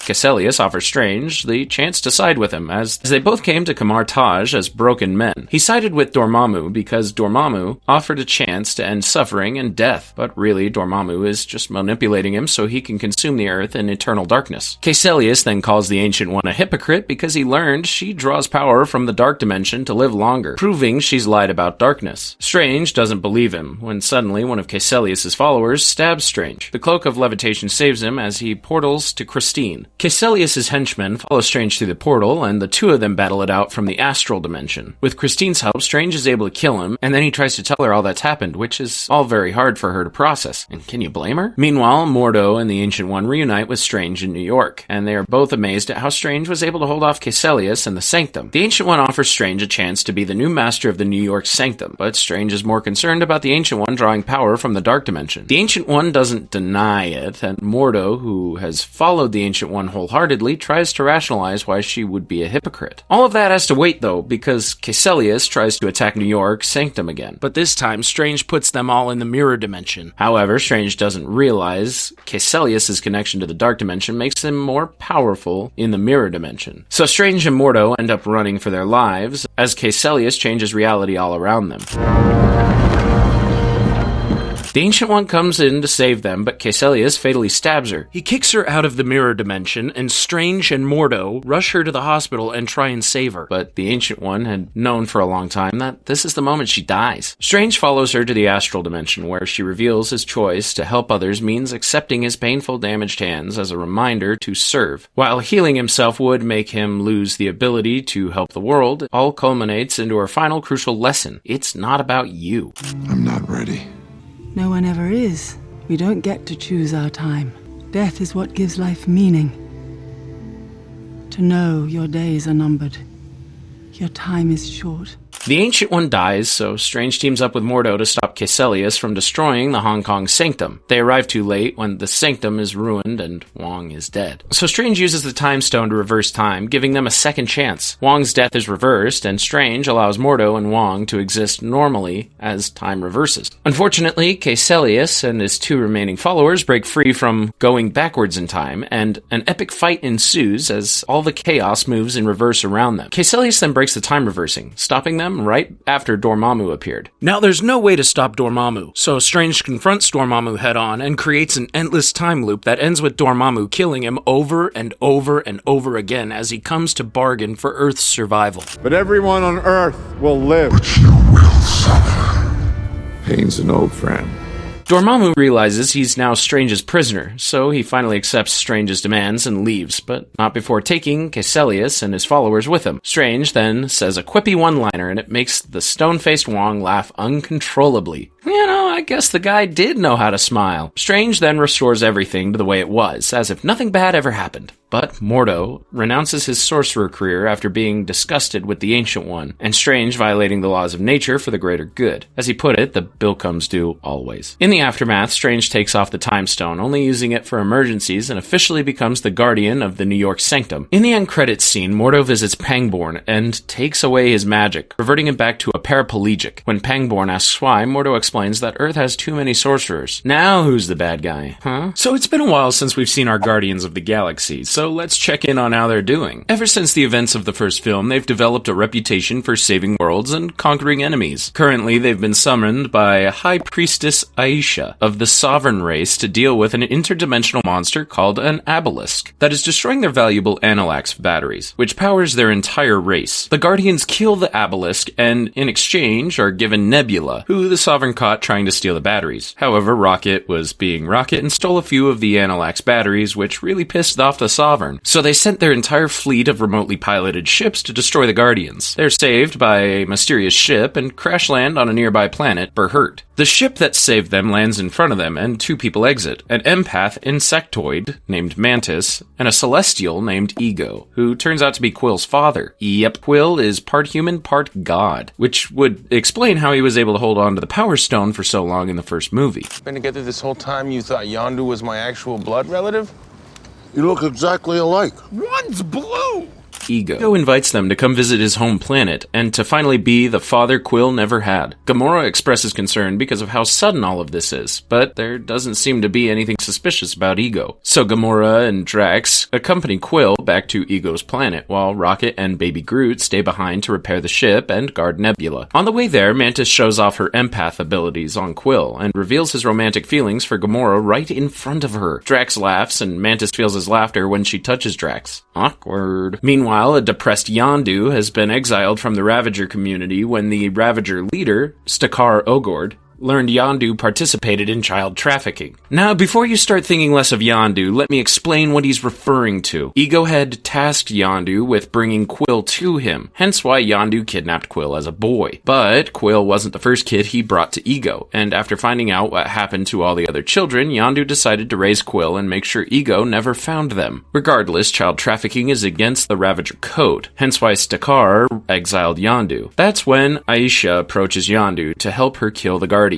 Caecilius offers Strange the chance to side with him, as they both came to Kamar Taj as broken men. He sided with Dormammu because Dormammu offered a chance to end suffering and death, but really Dormammu is just manipulating him so he can consume the earth in eternal darkness. Caecilius then calls the Ancient One a hypocrite because he learned she draws power from the dark dimension to live longer, proving she's lied about darkness. Strange doesn't believe him, when suddenly one of Caecilius' followers stabs Strange. The Cloak of Levitation saves him as he portals to Christine. Caecilius' henchmen follow Strange through the portal, and the two of them battle it out from the astral dimension. With Christine's help, Strange is able to kill him, and then he tries to tell her all that's happened, which is all very hard for her to process. And can you blame her? Meanwhile, Mordo and the Ancient One reunite with Strange in New York, and they are both amazed at how Strange was able to hold off Caecilius and the Sanctum. The Ancient One offers Strange a chance to be the new master of the New York Sanctum, but Strange is more concerned about the Ancient One drawing power from the Dark Dimension. The Ancient One doesn't deny it, and Mordo, who has followed the Ancient One wholeheartedly, tries to rationalize why she would be a hypocrite. All of that has to wait, though, because Caecilius tries to attack New York Sanctum again. But this time, Strange puts them all in the mirror dimension. However, Strange doesn't realize Caecilius' connection to the Dark Dimension makes him more powerful in the mirror dimension. So Strange and Mordo end up running for their lives, as Caecilius changes reality all around them. The Ancient One comes in to save them, but Caecilius fatally stabs her. He kicks her out of the mirror dimension, and Strange and Mordo rush her to the hospital and try and save her. But the Ancient One had known for a long time that this is the moment she dies. Strange follows her to the astral dimension, where she reveals his choice to help others means accepting his painful damaged hands as a reminder to serve. While healing himself would make him lose the ability to help the world, it all culminates into her final crucial lesson. It's not about you. I'm not ready. No one ever is. We don't get to choose our time. Death is what gives life meaning. To know your days are numbered. Your time is short. The Ancient One dies, so Strange teams up with Mordo to stop Caecilius from destroying the Hong Kong Sanctum. They arrive too late when the Sanctum is ruined and Wong is dead. So Strange uses the Time Stone to reverse time, giving them a second chance. Wong's death is reversed, and Strange allows Mordo and Wong to exist normally as time reverses. Unfortunately, Caecilius and his two remaining followers break free from going backwards in time, and an epic fight ensues as all the chaos moves in reverse around them. Caecilius then breaks the time reversing, stopping them right after Dormammu appeared. Now there's no way to stop Dormammu, so Strange confronts Dormammu head-on and creates an endless time loop that ends with Dormammu killing him over and over and over again as he comes to bargain for Earth's survival. But everyone on Earth will live. But you will suffer. Pain's an old friend. Dormammu realizes he's now Strange's prisoner, so he finally accepts Strange's demands and leaves, but not before taking Caecilius and his followers with him. Strange then says a quippy one-liner, and it makes the stone-faced Wong laugh uncontrollably. You know, I guess the guy did know how to smile. Strange then restores everything to the way it was, as if nothing bad ever happened. But Mordo renounces his sorcerer career after being disgusted with the Ancient One, and Strange violating the laws of nature for the greater good. As he put it, the bill comes due always. In the aftermath, Strange takes off the Time Stone, only using it for emergencies, and officially becomes the guardian of the New York Sanctum. In the end credits scene, Mordo visits Pangborn and takes away his magic, reverting him back to a paraplegic. When Pangborn asks why, Mordo explains that Earth has too many sorcerers. Now who's the bad guy, huh? So it's been a while since we've seen our Guardians of the Galaxy, so let's check in on how they're doing. Ever since the events of the first film, they've developed a reputation for saving worlds and conquering enemies. Currently, they've been summoned by High Priestess Aisha of the Sovereign race to deal with an interdimensional monster called an Obelisk that is destroying their valuable Analax batteries, which powers their entire race. The Guardians kill the Obelisk and, in exchange, are given Nebula, who the Sovereign caught trying to steal the batteries. However, Rocket was being Rocket and stole a few of the Analax batteries, which really pissed off the Sovereign. So they sent their entire fleet of remotely piloted ships to destroy the Guardians. They're saved by a mysterious ship and crash land on a nearby planet, Berhurt. The ship that saved them lands in front of them, and two people exit. An empath insectoid named Mantis, and a celestial named Ego, who turns out to be Quill's father. Yep, Quill is part human, part god, which would explain how he was able to hold on to the Power Stone for so long in the first movie. Been together this whole time, you thought Yondu was my actual blood relative? You look exactly alike. One's blue! Ego invites them to come visit his home planet, and to finally be the father Quill never had. Gamora expresses concern because of how sudden all of this is, but there doesn't seem to be anything suspicious about Ego. So Gamora and Drax accompany Quill back to Ego's planet, while Rocket and Baby Groot stay behind to repair the ship and guard Nebula. On the way there, Mantis shows off her empath abilities on Quill, and reveals his romantic feelings for Gamora right in front of her. Drax laughs, and Mantis feels his laughter when she touches Drax. Awkward. Meanwhile, a depressed Yondu has been exiled from the Ravager community when the Ravager leader, Stakar Ogord, learned Yondu participated in child trafficking. Now, before you start thinking less of Yondu, let me explain what he's referring to. Ego had tasked Yondu with bringing Quill to him, hence why Yondu kidnapped Quill as a boy. But Quill wasn't the first kid he brought to Ego, and after finding out what happened to all the other children, Yondu decided to raise Quill and make sure Ego never found them. Regardless, child trafficking is against the Ravager code, hence why Stakar exiled Yondu. That's when Aisha approaches Yondu to help her kill the Guardians,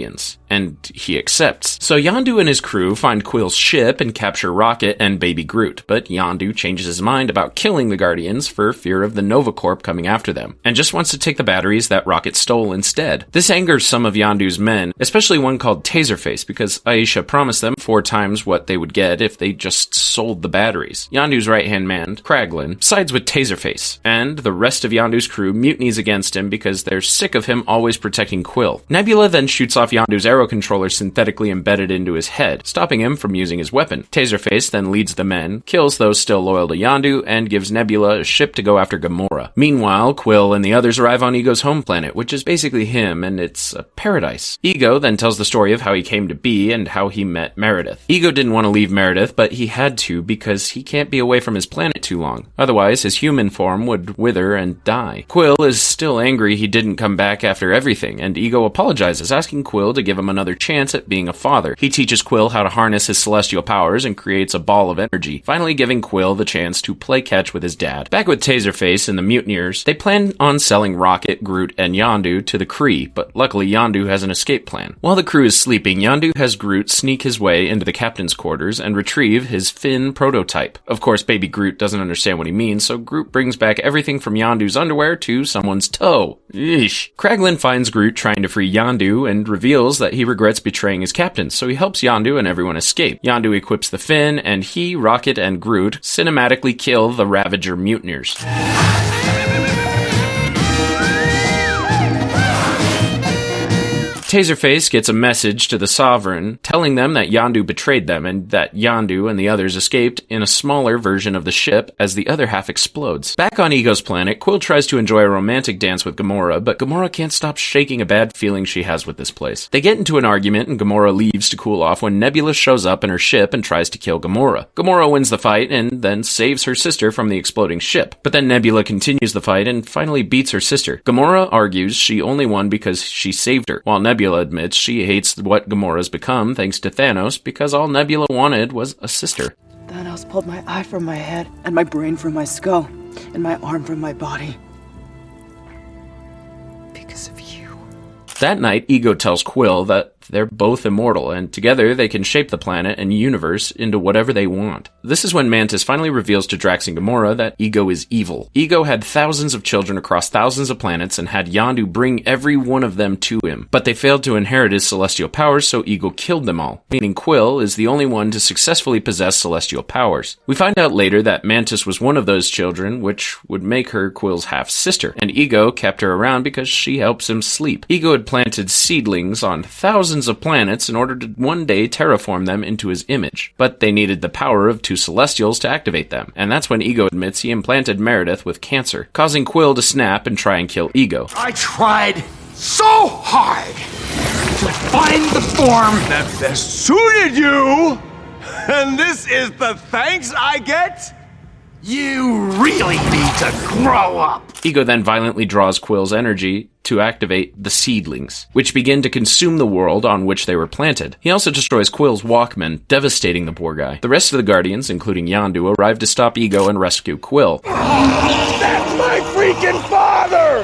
and he accepts. So Yondu and his crew find Quill's ship and capture Rocket and Baby Groot, but Yondu changes his mind about killing the Guardians for fear of the Nova Corp coming after them, and just wants to take the batteries that Rocket stole instead. This angers some of Yondu's men, especially one called Taserface, because Aisha promised them 4 times what they would get if they just sold the batteries. Yondu's right-hand man, Kraglin, sides with Taserface, and the rest of Yondu's crew mutinies against him because they're sick of him always protecting Quill. Nebula then shoots off Yondu's arrow controller synthetically embedded into his head, stopping him from using his weapon. Taserface then leads the men, kills those still loyal to Yondu, and gives Nebula a ship to go after Gamora. Meanwhile, Quill and the others arrive on Ego's home planet, which is basically him, and it's a paradise. Ego then tells the story of how he came to be and how he met Meredith. Ego didn't want to leave Meredith, but he had to because he can't be away from his planet too long. Otherwise, his human form would wither and die. Quill is still angry he didn't come back after everything, and Ego apologizes, asking Quill to give him another chance at being a father. He teaches Quill how to harness his celestial powers and creates a ball of energy, finally giving Quill the chance to play catch with his dad. Back with Taserface and the mutineers, they plan on selling Rocket, Groot, and Yondu to the Kree, but luckily Yondu has an escape plan. While the crew is sleeping, Yondu has Groot sneak his way into the captain's quarters and retrieve his Finn prototype. Of course, Baby Groot doesn't understand what he means, so Groot brings back everything from Yondu's underwear to someone's toe. Eesh. Kraglin finds Groot trying to free Yondu and reveals that he regrets betraying his captain, so he helps Yondu and everyone escape. Yondu equips the Finn, and he, Rocket, and Groot cinematically kill the Ravager mutineers. Taserface gets a message to the Sovereign telling them that Yondu betrayed them and that Yondu and the others escaped in a smaller version of the ship as the other half explodes. Back on Ego's planet, Quill tries to enjoy a romantic dance with Gamora, but Gamora can't stop shaking a bad feeling she has with this place. They get into an argument and Gamora leaves to cool off when Nebula shows up in her ship and tries to kill Gamora. Gamora wins the fight and then saves her sister from the exploding ship. But then Nebula continues the fight and finally beats her sister. Gamora argues she only won because she saved her, while Nebula admits she hates what Gamora's become thanks to Thanos because all Nebula wanted was a sister. Thanos pulled my eye from my head and my brain from my skull and my arm from my body. Because of you. That night, Ego tells Quill that they're both immortal, and together they can shape the planet and universe into whatever they want. This is when Mantis finally reveals to Drax and Gamora that Ego is evil. Ego had thousands of children across thousands of planets and had Yondu bring every one of them to him, but they failed to inherit his celestial powers, so Ego killed them all, meaning Quill is the only one to successfully possess celestial powers. We find out later that Mantis was one of those children, which would make her Quill's half-sister, and Ego kept her around because she helps him sleep. Ego had planted seedlings on thousands of planets in order to one day terraform them into his image, but they needed the power of 2 Celestials to activate them, and that's when Ego admits he implanted Meredith with cancer, causing Quill to snap and try and kill Ego. I tried so hard to find the form that best suited you, and this is the thanks I get? You really need to grow up! Ego then violently draws Quill's energy to activate the seedlings, which begin to consume the world on which they were planted. He also destroys Quill's Walkman, devastating the poor guy. The rest of the Guardians, including Yondu, arrive to stop Ego and rescue Quill. That's my freaking father!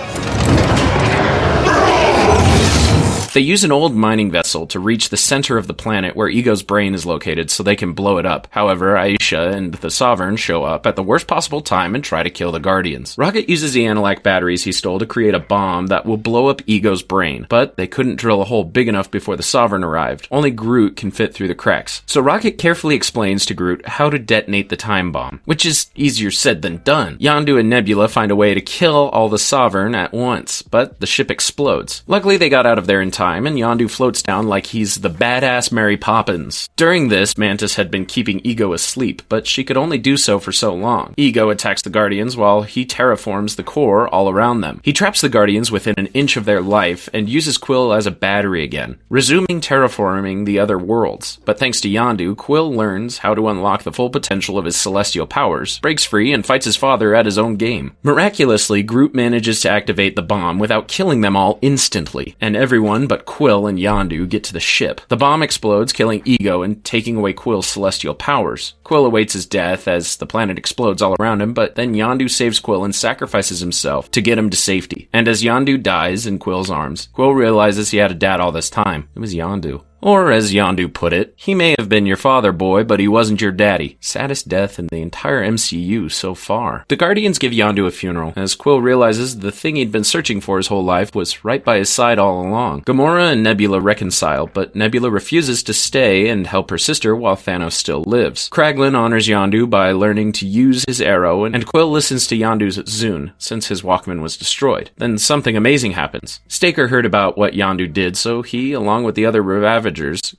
They use an old mining vessel to reach the center of the planet where Ego's brain is located so they can blow it up. However, Aisha and the Sovereign show up at the worst possible time and try to kill the Guardians. Rocket uses the Analak batteries he stole to create a bomb that will blow up Ego's brain, but they couldn't drill a hole big enough before the Sovereign arrived. Only Groot can fit through the cracks. So Rocket carefully explains to Groot how to detonate the time bomb, which is easier said than done. Yondu and Nebula find a way to kill all the Sovereign at once, but the ship explodes. Luckily, they got out of there in time, and Yondu floats down like he's the badass Mary Poppins. During this, Mantis had been keeping Ego asleep, but she could only do so for so long. Ego attacks the Guardians while he terraforms the core all around them. He traps the Guardians within an inch of their life and uses Quill as a battery again, resuming terraforming the other worlds. But thanks to Yondu, Quill learns how to unlock the full potential of his celestial powers, breaks free, and fights his father at his own game. Miraculously, Groot manages to activate the bomb without killing them all instantly, and everyone but Quill and Yondu get to the ship. The bomb explodes, killing Ego and taking away Quill's celestial powers. Quill awaits his death as the planet explodes all around him, but then Yondu saves Quill and sacrifices himself to get him to safety. And as Yondu dies in Quill's arms, Quill realizes he had a dad all this time. It was Yondu. Or, as Yondu put it, he may have been your father, boy, but he wasn't your daddy. Saddest death in the entire MCU so far. The Guardians give Yondu a funeral, as Quill realizes the thing he'd been searching for his whole life was right by his side all along. Gamora and Nebula reconcile, but Nebula refuses to stay and help her sister while Thanos still lives. Kraglin honors Yondu by learning to use his arrow, and Quill listens to Yondu's Zune, since his Walkman was destroyed. Then something amazing happens. Staker heard about what Yondu did, so he, along with the other Ravagers,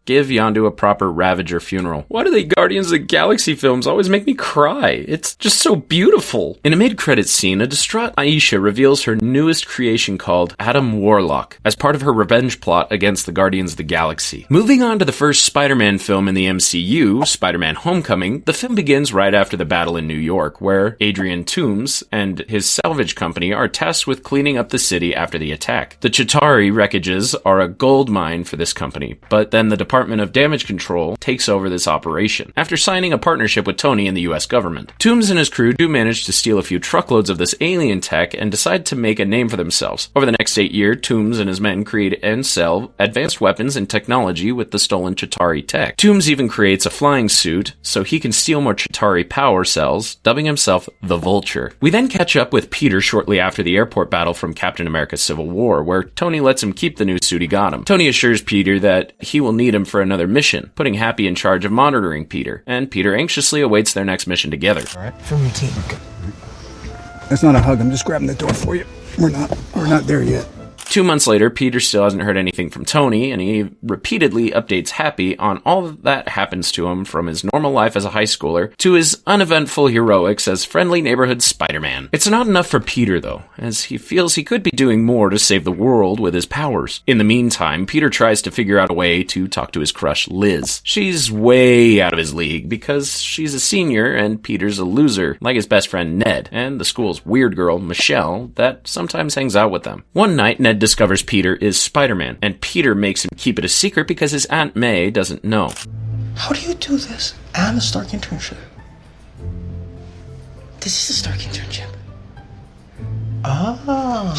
give Yondu a proper Ravager funeral. Why do the Guardians of the Galaxy films always make me cry? It's just so beautiful. In a mid-credits scene, a distraught Aisha reveals her newest creation called Adam Warlock as part of her revenge plot against the Guardians of the Galaxy. Moving on to the first Spider-Man film in the MCU, Spider-Man Homecoming, the film begins right after the battle in New York, where Adrian Toomes and his salvage company are tasked with cleaning up the city after the attack. The Chitauri wreckages are a gold mine for this company, but then the Department of Damage Control takes over this operation, after signing a partnership with Tony and the US government. Toomes and his crew do manage to steal a few truckloads of this alien tech and decide to make a name for themselves. Over the next 8 years, Toomes and his men create and sell advanced weapons and technology with the stolen Chitauri tech. Toomes even creates a flying suit so he can steal more Chitauri power cells, dubbing himself the Vulture. We then catch up with Peter shortly after the airport battle from Captain America Civil War, where Tony lets him keep the new suit he got him. Tony assures Peter that he will need him for another mission, putting Happy in charge of monitoring Peter, and Peter anxiously awaits their next mission together. Alright, from your team. Okay. That's not a hug, I'm just grabbing the door for you. We're not there yet. 2 months later, Peter still hasn't heard anything from Tony, and he repeatedly updates Happy on all that happens to him from his normal life as a high schooler to his uneventful heroics as friendly neighborhood Spider-Man. It's not enough for Peter, though, as he feels he could be doing more to save the world with his powers. In the meantime, Peter tries to figure out a way to talk to his crush, Liz. She's way out of his league because she's a senior and Peter's a loser, like his best friend Ned, and the school's weird girl, Michelle, that sometimes hangs out with them. One night, Ned discovers Peter is Spider-Man, and Peter makes him keep it a secret because his Aunt May doesn't know. How do you do this and a Stark internship? This is a Stark internship. Oh.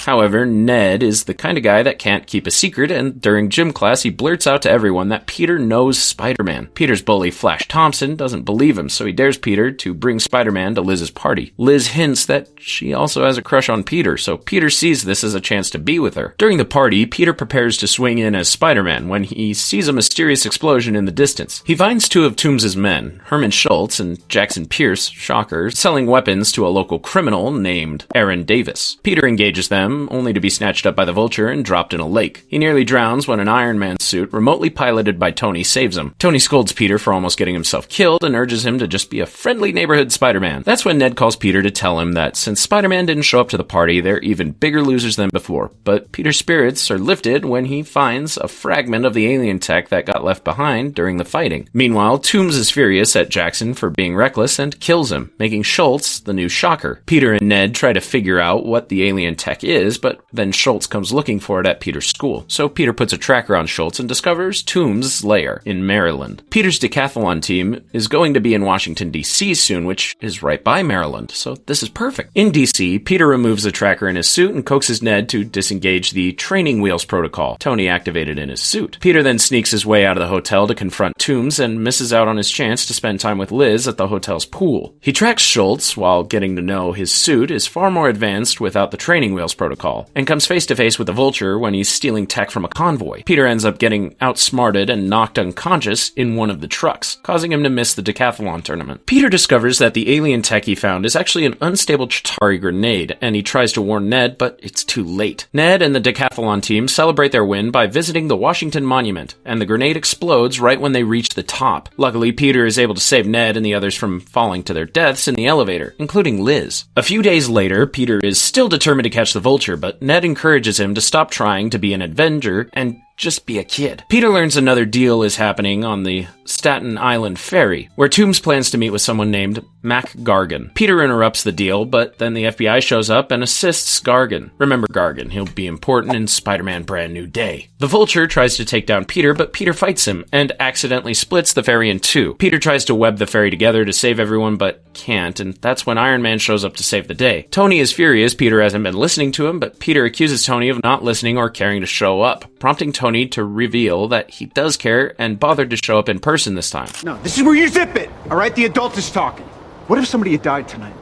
However, Ned is the kind of guy that can't keep a secret, and during gym class he blurts out to everyone that Peter knows Spider-Man. Peter's bully Flash Thompson doesn't believe him, so he dares Peter to bring Spider-Man to Liz's party. Liz hints that she also has a crush on Peter, so Peter sees this as a chance to be with her. During the party, Peter prepares to swing in as Spider-Man when he sees a mysterious explosion in the distance. He finds two of Toombs' men, Herman Schultz and Jackson Pierce, shocker, selling weapons to a local criminal named Aaron Davis. Peter engages them, only to be snatched up by the Vulture and dropped in a lake. He nearly drowns when an Iron Man suit, remotely piloted by Tony, saves him. Tony scolds Peter for almost getting himself killed and urges him to just be a friendly neighborhood Spider-Man. That's when Ned calls Peter to tell him that since Spider-Man didn't show up to the party, they're even bigger losers than before. But Peter's spirits are lifted when he finds a fragment of the alien tech that got left behind during the fighting. Meanwhile, Toombs is furious at Jackson for being reckless and kills him, making Schultz the new Shocker. Peter and Ned try to figure out what the alien tech is, but then Schultz comes looking for it at Peter's school. So Peter puts a tracker on Schultz and discovers Toombs' lair in Maryland. Peter's decathlon team is going to be in Washington, D.C. soon, which is right by Maryland, so this is perfect. In D.C., Peter removes the tracker in his suit and coaxes Ned to disengage the training wheels protocol Tony activated in his suit. Peter then sneaks his way out of the hotel to confront Toombs and misses out on his chance to spend time with Liz at the hotel's pool. He tracks Schultz while getting to know his suit is far more advanced without the training wheels protocol, and comes face to face with the Vulture when he's stealing tech from a convoy. Peter ends up getting outsmarted and knocked unconscious in one of the trucks, causing him to miss the decathlon tournament. Peter discovers that the alien tech he found is actually an unstable Chitauri grenade, and he tries to warn Ned, but it's too late. Ned and the decathlon team celebrate their win by visiting the Washington Monument, and the grenade explodes right when they reach the top. Luckily, Peter is able to save Ned and the others from falling to their deaths in the elevator, including Liz. A few days later, Peter is still determined to catch the Vulture, but Ned encourages him to stop trying to be an Avenger and just be a kid. Peter learns another deal is happening on the Staten Island ferry, where Toombs plans to meet with someone named Mac Gargan. Peter interrupts the deal, but then the FBI shows up and assists Gargan. Remember Gargan, he'll be important in Spider-Man Brand New Day. The Vulture tries to take down Peter, but Peter fights him and accidentally splits the ferry in two. Peter tries to web the ferry together to save everyone, but can't, and that's when Iron Man shows up to save the day. Tony is furious Peter hasn't been listening to him, but Peter accuses Tony of not listening or caring to show up, prompting Tony to reveal that he does care and bothered to show up in person this time. No, this is where you zip it, all right? The adult is talking. What if somebody had died tonight?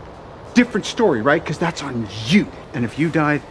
Different story, right? Because that's on you. And if you died,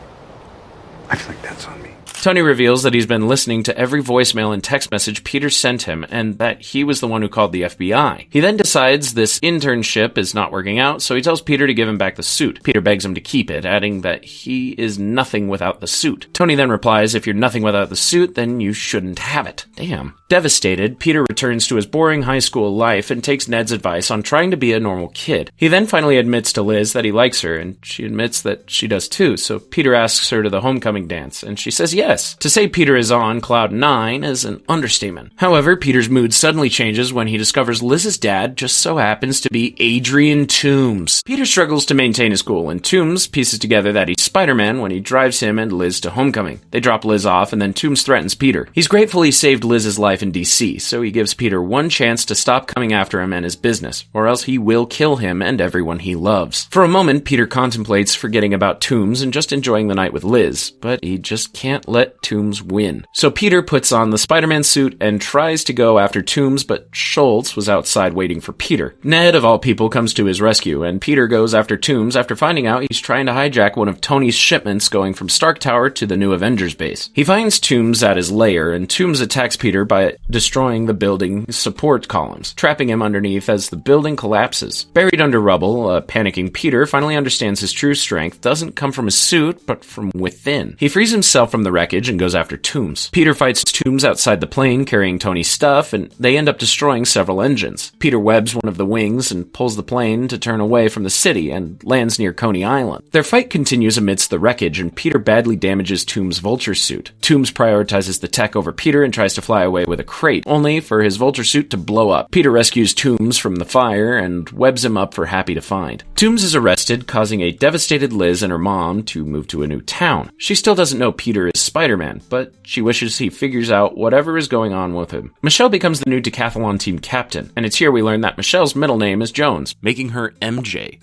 I feel like that's on me. Tony reveals that he's been listening to every voicemail and text message Peter sent him, and that he was the one who called the FBI. He then decides this internship is not working out, so he tells Peter to give him back the suit. Peter begs him to keep it, adding that he is nothing without the suit. Tony then replies, if you're nothing without the suit, then you shouldn't have it. Damn. Devastated, Peter returns to his boring high school life and takes Ned's advice on trying to be a normal kid. He then finally admits to Liz that he likes her, and she admits that she does too, so Peter asks her to the homecoming dance, and she says yes. To say Peter is on cloud 9 is an understatement. However, Peter's mood suddenly changes when he discovers Liz's dad just so happens to be Adrian Toombs. Peter struggles to maintain his cool, and Toombs pieces together that he's Spider-Man when he drives him and Liz to homecoming. They drop Liz off, and then Toombs threatens Peter. He's grateful he saved Liz's life in DC, so he gives Peter one chance to stop coming after him and his business, or else he will kill him and everyone he loves. For a moment, Peter contemplates forgetting about Toombs and just enjoying the night with Liz, but he just can't let Toombs win. So Peter puts on the Spider-Man suit and tries to go after Toombs, but Schultz was outside waiting for Peter. Ned, of all people, comes to his rescue, and Peter goes after Toombs after finding out he's trying to hijack one of Tony's shipments going from Stark Tower to the new Avengers base. He finds Toombs at his lair, and Toombs attacks Peter by destroying the building's support columns, trapping him underneath as the building collapses. Buried under rubble, a panicking Peter finally understands his true strength doesn't come from his suit, but from within. He frees himself from the wreckage and goes after Toombs. Peter fights Toombs outside the plane carrying Tony's stuff, and they end up destroying several engines. Peter webs one of the wings and pulls the plane to turn away from the city and lands near Coney Island. Their fight continues amidst the wreckage, and Peter badly damages Toombs' Vulture suit. Toombs prioritizes the tech over Peter and tries to fly away with a crate, only for his Vulture suit to blow up. Peter rescues Toombs from the fire and webs him up for Happy to find. Toombs is arrested, causing a devastated Liz and her mom to move to a new town. She still doesn't know Peter is Spider-Man, but she wishes he figures out whatever is going on with him. Michelle becomes the new decathlon team captain, and it's here we learn that Michelle's middle name is Jones, making her MJ.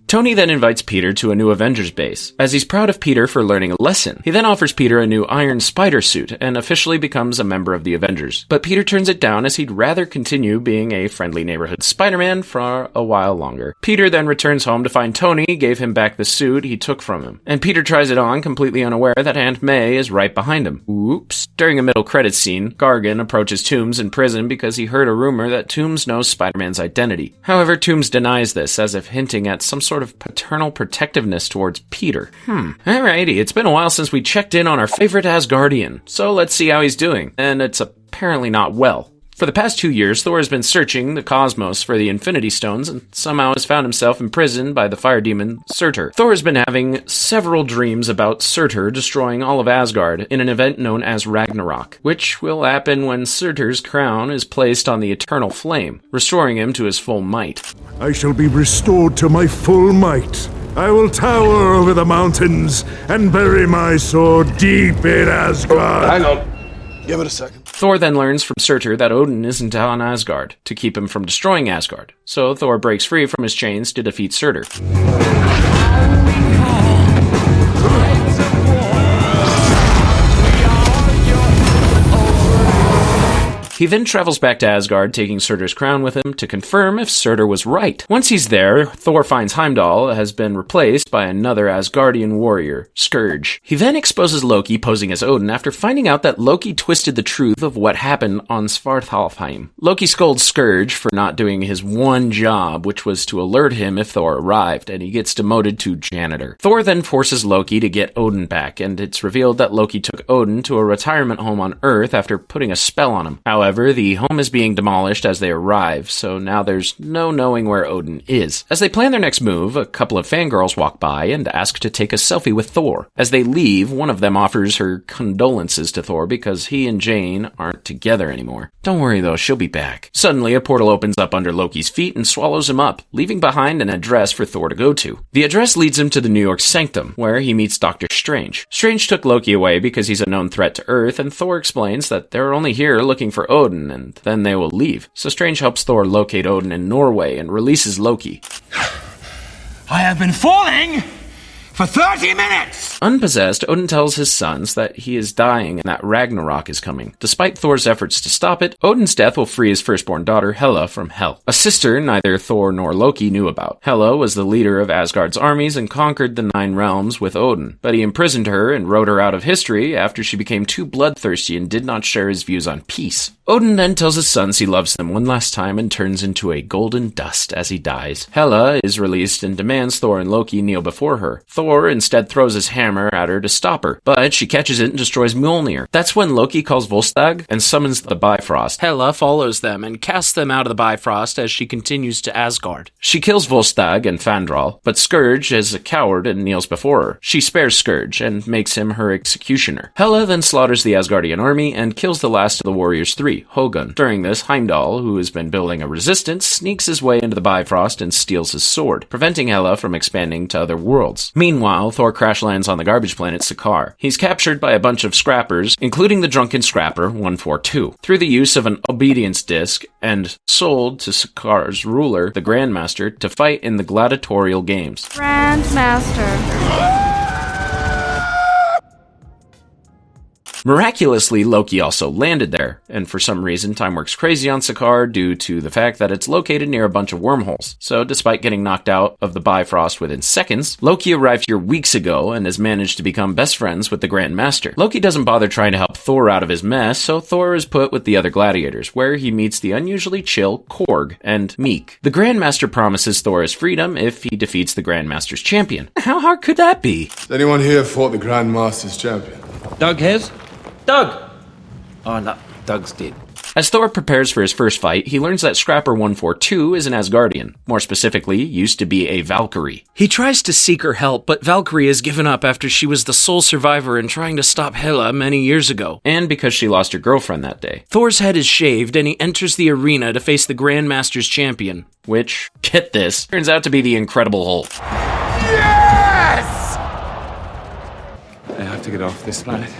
Tony then invites Peter to a new Avengers base. As he's proud of Peter for learning a lesson, he then offers Peter a new Iron Spider suit and officially becomes a member of the Avengers. But Peter turns it down as he'd rather continue being a friendly neighborhood Spider-Man for a while longer. Peter then returns home to find Tony gave him back the suit he took from him, and Peter tries it on, completely unaware that Aunt May is right behind him. Oops. During a middle credits scene, Gargan approaches Toomes in prison because he heard a rumor that Toomes knows Spider-Man's identity. However, Toomes denies this, as if hinting at some sort of paternal protectiveness towards Peter. Alrighty, it's been a while since we checked in on our favorite Asgardian, so let's see how he's doing. And it's apparently not well. For the past 2 years, Thor has been searching the cosmos for the Infinity Stones and somehow has found himself imprisoned by the fire demon Surtur. Thor has been having several dreams about Surtur destroying all of Asgard in an event known as Ragnarok, which will happen when Surtur's crown is placed on the eternal flame, restoring him to his full might. I shall be restored to my full might. I will tower over the mountains and bury my sword deep in Asgard. Hang on. Give it a second. Thor then learns from Surtur that Odin isn't on Asgard to keep him from destroying Asgard, so Thor breaks free from his chains to defeat Surtur. He then travels back to Asgard, taking Surtur's crown with him to confirm if Surtur was right. Once he's there, Thor finds Heimdall has been replaced by another Asgardian warrior, Scourge. He then exposes Loki posing as Odin after finding out that Loki twisted the truth of what happened on Svartalfheim. Loki scolds Scourge for not doing his one job, which was to alert him if Thor arrived, and he gets demoted to janitor. Thor then forces Loki to get Odin back, and it's revealed that Loki took Odin to a retirement home on Earth after putting a spell on him. However, the home is being demolished as they arrive, so now there's no knowing where Odin is. As they plan their next move, a couple of fangirls walk by and ask to take a selfie with Thor. As they leave, one of them offers her condolences to Thor because he and Jane aren't together anymore. Don't worry though, she'll be back. Suddenly, a portal opens up under Loki's feet and swallows him up, leaving behind an address for Thor to go to. The address leads him to the New York Sanctum, where he meets Doctor Strange. Strange took Loki away because he's a known threat to Earth, and Thor explains that they're only here looking for Odin, and then they will leave. So Strange helps Thor locate Odin in Norway and releases Loki. I have been falling for 30 minutes! Unpossessed, Odin tells his sons that he is dying and that Ragnarok is coming. Despite Thor's efforts to stop it, Odin's death will free his firstborn daughter, Hela, from hell. A sister neither Thor nor Loki knew about. Hela was the leader of Asgard's armies and conquered the 9 realms with Odin, but he imprisoned her and wrote her out of history after she became too bloodthirsty and did not share his views on peace. Odin then tells his sons he loves them one last time and turns into a golden dust as he dies. Hela is released and demands Thor and Loki kneel before her. Thor instead throws his hammer at her to stop her, but she catches it and destroys Mjolnir. That's when Loki calls Volstagg and summons the Bifrost. Hela follows them and casts them out of the Bifrost as she continues to Asgard. She kills Volstagg and Fandral, but Scourge is a coward and kneels before her. She spares Scourge and makes him her executioner. Hela then slaughters the Asgardian army and kills the last of the Warriors 3, Hogun. During this, Heimdall, who has been building a resistance, sneaks his way into the Bifrost and steals his sword, preventing Hela from expanding to other worlds. Meanwhile, Thor crash lands on the garbage planet Sakaar. He's captured by a bunch of scrappers, including the drunken scrapper 142, through the use of an obedience disc, and sold to Sakaar's ruler, the Grandmaster, to fight in the gladiatorial games. Grandmaster. Miraculously, Loki also landed there, and for some reason time works crazy on Sakaar due to the fact that it's located near a bunch of wormholes. So despite getting knocked out of the Bifrost within seconds, Loki arrived here weeks ago and has managed to become best friends with the Grand Master. Loki doesn't bother trying to help Thor out of his mess, so Thor is put with the other gladiators, where he meets the unusually chill Korg and Meek. The Grand Master promises Thor his freedom if he defeats the Grand Master's champion. How hard could that be? Has anyone here fought the Grand Master's champion? Doug has? Doug! Oh, no, Doug's dead. As Thor prepares for his first fight, he learns that Scrapper 142 is an Asgardian. More specifically, used to be a Valkyrie. He tries to seek her help, but Valkyrie has given up after she was the sole survivor in trying to stop Hela many years ago, and because she lost her girlfriend that day. Thor's head is shaved, and he enters the arena to face the Grandmaster's champion, which, get this, turns out to be the Incredible Hulk. Yes! I have to get off this planet.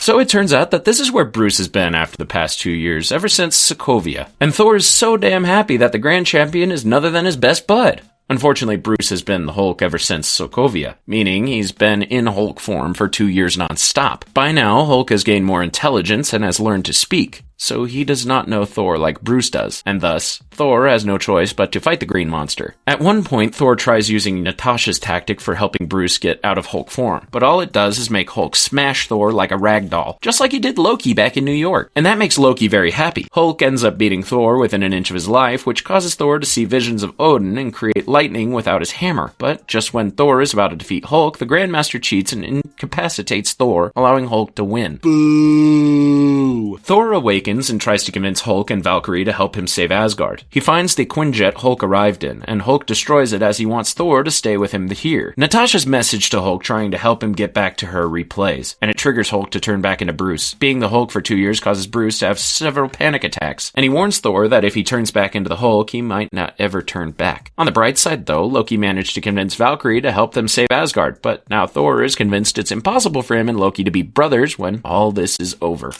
So it turns out that this is where Bruce has been after the past 2 years, ever since Sokovia. And Thor is so damn happy that the Grand Champion is none other than his best bud. Unfortunately, Bruce has been the Hulk ever since Sokovia, meaning he's been in Hulk form for 2 years non-stop. By now, Hulk has gained more intelligence and has learned to speak, so he does not know Thor like Bruce does, and thus, Thor has no choice but to fight the green monster. At one point, Thor tries using Natasha's tactic for helping Bruce get out of Hulk form, but all it does is make Hulk smash Thor like a rag doll, just like he did Loki back in New York. And that makes Loki very happy. Hulk ends up beating Thor within an inch of his life, which causes Thor to see visions of Odin and create lightning without his hammer. But just when Thor is about to defeat Hulk, the Grandmaster cheats and incapacitates Thor, allowing Hulk to win. Boo! Thor awakens and tries to convince Hulk and Valkyrie to help him save Asgard. He finds the Quinjet Hulk arrived in, and Hulk destroys it as he wants Thor to stay with him here. Natasha's message to Hulk trying to help him get back to her replays, and it triggers Hulk to turn back into Bruce. Being the Hulk for 2 years causes Bruce to have several panic attacks, and he warns Thor that if he turns back into the Hulk, he might not ever turn back. On the bright side, though, Loki managed to convince Valkyrie to help them save Asgard, but now Thor is convinced it's impossible for him and Loki to be brothers when all this is over.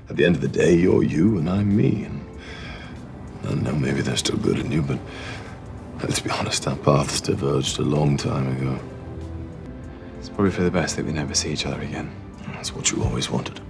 At the end of the day, you're you and I'm me. And I don't know, maybe they're still good in you, but let's be honest, our paths diverged a long time ago. It's probably for the best that we never see each other again. That's what you always wanted.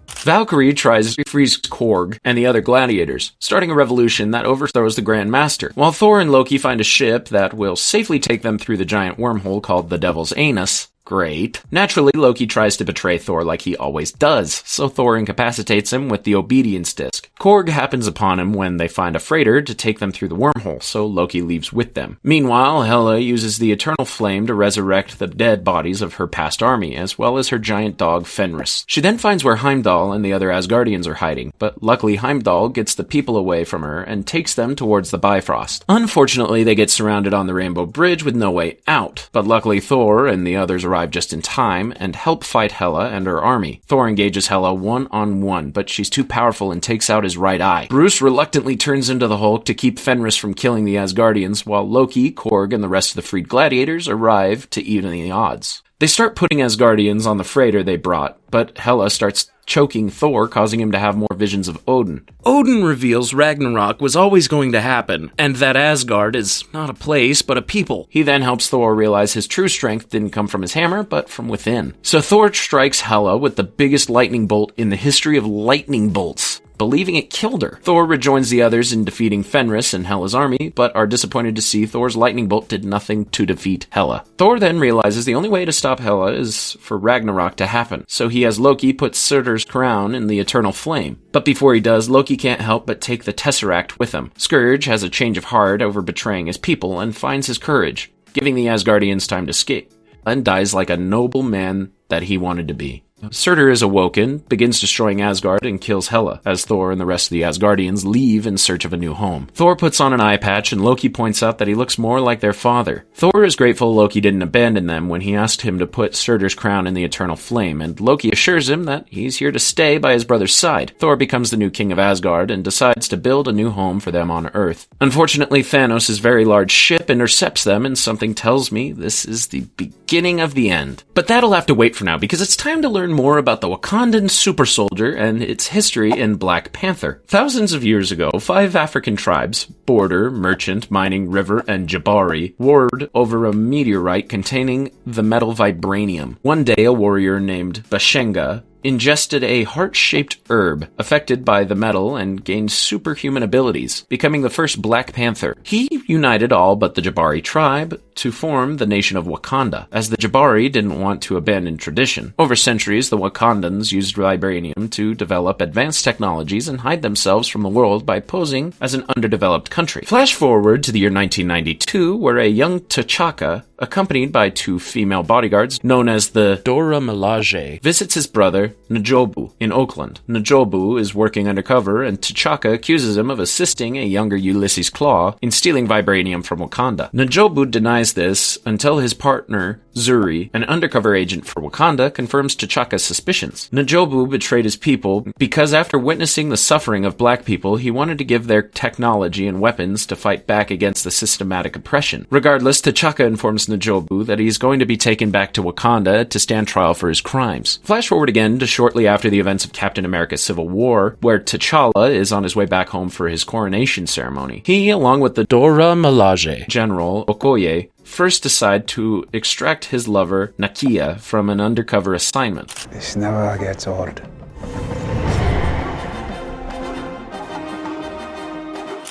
Valkyrie tries to freeze Korg and the other gladiators, starting a revolution that overthrows the Grand Master, while Thor and Loki find a ship that will safely take them through the giant wormhole called the Devil's Anus. Great. Naturally, Loki tries to betray Thor like he always does, so Thor incapacitates him with the obedience disc. Korg happens upon him when they find a freighter to take them through the wormhole, so Loki leaves with them. Meanwhile, Hela uses the Eternal Flame to resurrect the dead bodies of her past army, as well as her giant dog Fenris. She then finds where Heimdall and the other Asgardians are hiding, but luckily Heimdall gets the people away from her and takes them towards the Bifrost. Unfortunately, they get surrounded on the Rainbow Bridge with no way out, but luckily Thor and the others arrive just in time and help fight Hela and her army. Thor engages Hela one-on-one, but she's too powerful and takes out his right eye. Bruce reluctantly turns into the Hulk to keep Fenris from killing the Asgardians, while Loki, Korg, and the rest of the freed gladiators arrive to even the odds. They start putting Asgardians on the freighter they brought, but Hela starts choking Thor, causing him to have more visions of Odin. Odin reveals Ragnarok was always going to happen, and that Asgard is not a place, but a people. He then helps Thor realize his true strength didn't come from his hammer, but from within. So Thor strikes Hela with the biggest lightning bolt in the history of lightning bolts, believing it killed her. Thor rejoins the others in defeating Fenris and Hela's army, but are disappointed to see Thor's lightning bolt did nothing to defeat Hela. Thor then realizes the only way to stop Hela is for Ragnarok to happen, so he has Loki put Surtur's crown in the Eternal Flame. But before he does, Loki can't help but take the Tesseract with him. Scourge has a change of heart over betraying his people and finds his courage, giving the Asgardians time to escape, and dies like a noble man that he wanted to be. Surtur is awoken, begins destroying Asgard, and kills Hela, as Thor and the rest of the Asgardians leave in search of a new home. Thor puts on an eye patch, and Loki points out that he looks more like their father. Thor is grateful Loki didn't abandon them when he asked him to put Surtur's crown in the Eternal Flame, and Loki assures him that he's here to stay by his brother's side. Thor becomes the new king of Asgard, and decides to build a new home for them on Earth. Unfortunately, Thanos' very large ship intercepts them, and something tells me this is the beginning of the end. But that'll have to wait for now, because it's time to learn more about the Wakandan super soldier and its history in Black Panther. Thousands of years ago, 5 African tribes, Border, Merchant, Mining, River, and Jabari, warred over a meteorite containing the metal vibranium. One day, a warrior named Bashenga ingested a heart-shaped herb affected by the metal and gained superhuman abilities, becoming the first Black Panther. He united all but the Jabari tribe to form the nation of Wakanda, as the Jabari didn't want to abandon tradition. Over centuries, the Wakandans used vibranium to develop advanced technologies and hide themselves from the world by posing as an underdeveloped country. Flash forward to the year 1992, where a young T'Chaka, accompanied by 2 female bodyguards known as the Dora Milaje, visits his brother N'Jobu in Oakland. N'Jobu is working undercover, and T'Chaka accuses him of assisting a younger Ulysses Klaue in stealing vibranium from Wakanda. N'Jobu denies this until his partner, Zuri, an undercover agent for Wakanda, confirms T'Chaka's suspicions. N'Jobu betrayed his people because after witnessing the suffering of black people, he wanted to give their technology and weapons to fight back against the systematic oppression. Regardless, T'Chaka informs N'Jobu that he's going to be taken back to Wakanda to stand trial for his crimes. Flash forward again to shortly after the events of Captain America Civil War, where T'Challa is on his way back home for his coronation ceremony. He, along with the Dora Milaje General Okoye, first decide to extract his lover, Nakia, from an undercover assignment. This never gets old.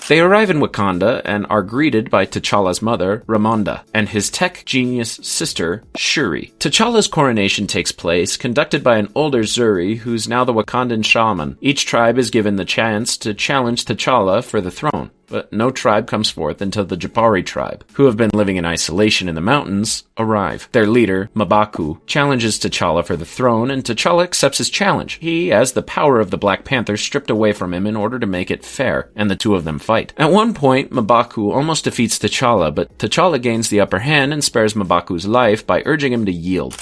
They arrive in Wakanda and are greeted by T'Challa's mother, Ramonda, and his tech genius sister, Shuri. T'Challa's coronation takes place, conducted by an older Zuri who's now the Wakandan shaman. Each tribe is given the chance to challenge T'Challa for the throne. But no tribe comes forth until the Japari tribe, who have been living in isolation in the mountains, arrive. Their leader, M'Baku, challenges T'Challa for the throne, and T'Challa accepts his challenge. He has the power of the Black Panther stripped away from him in order to make it fair, and the two of them fight. At one point, M'Baku almost defeats T'Challa, but T'Challa gains the upper hand and spares M'Baku's life by urging him to yield.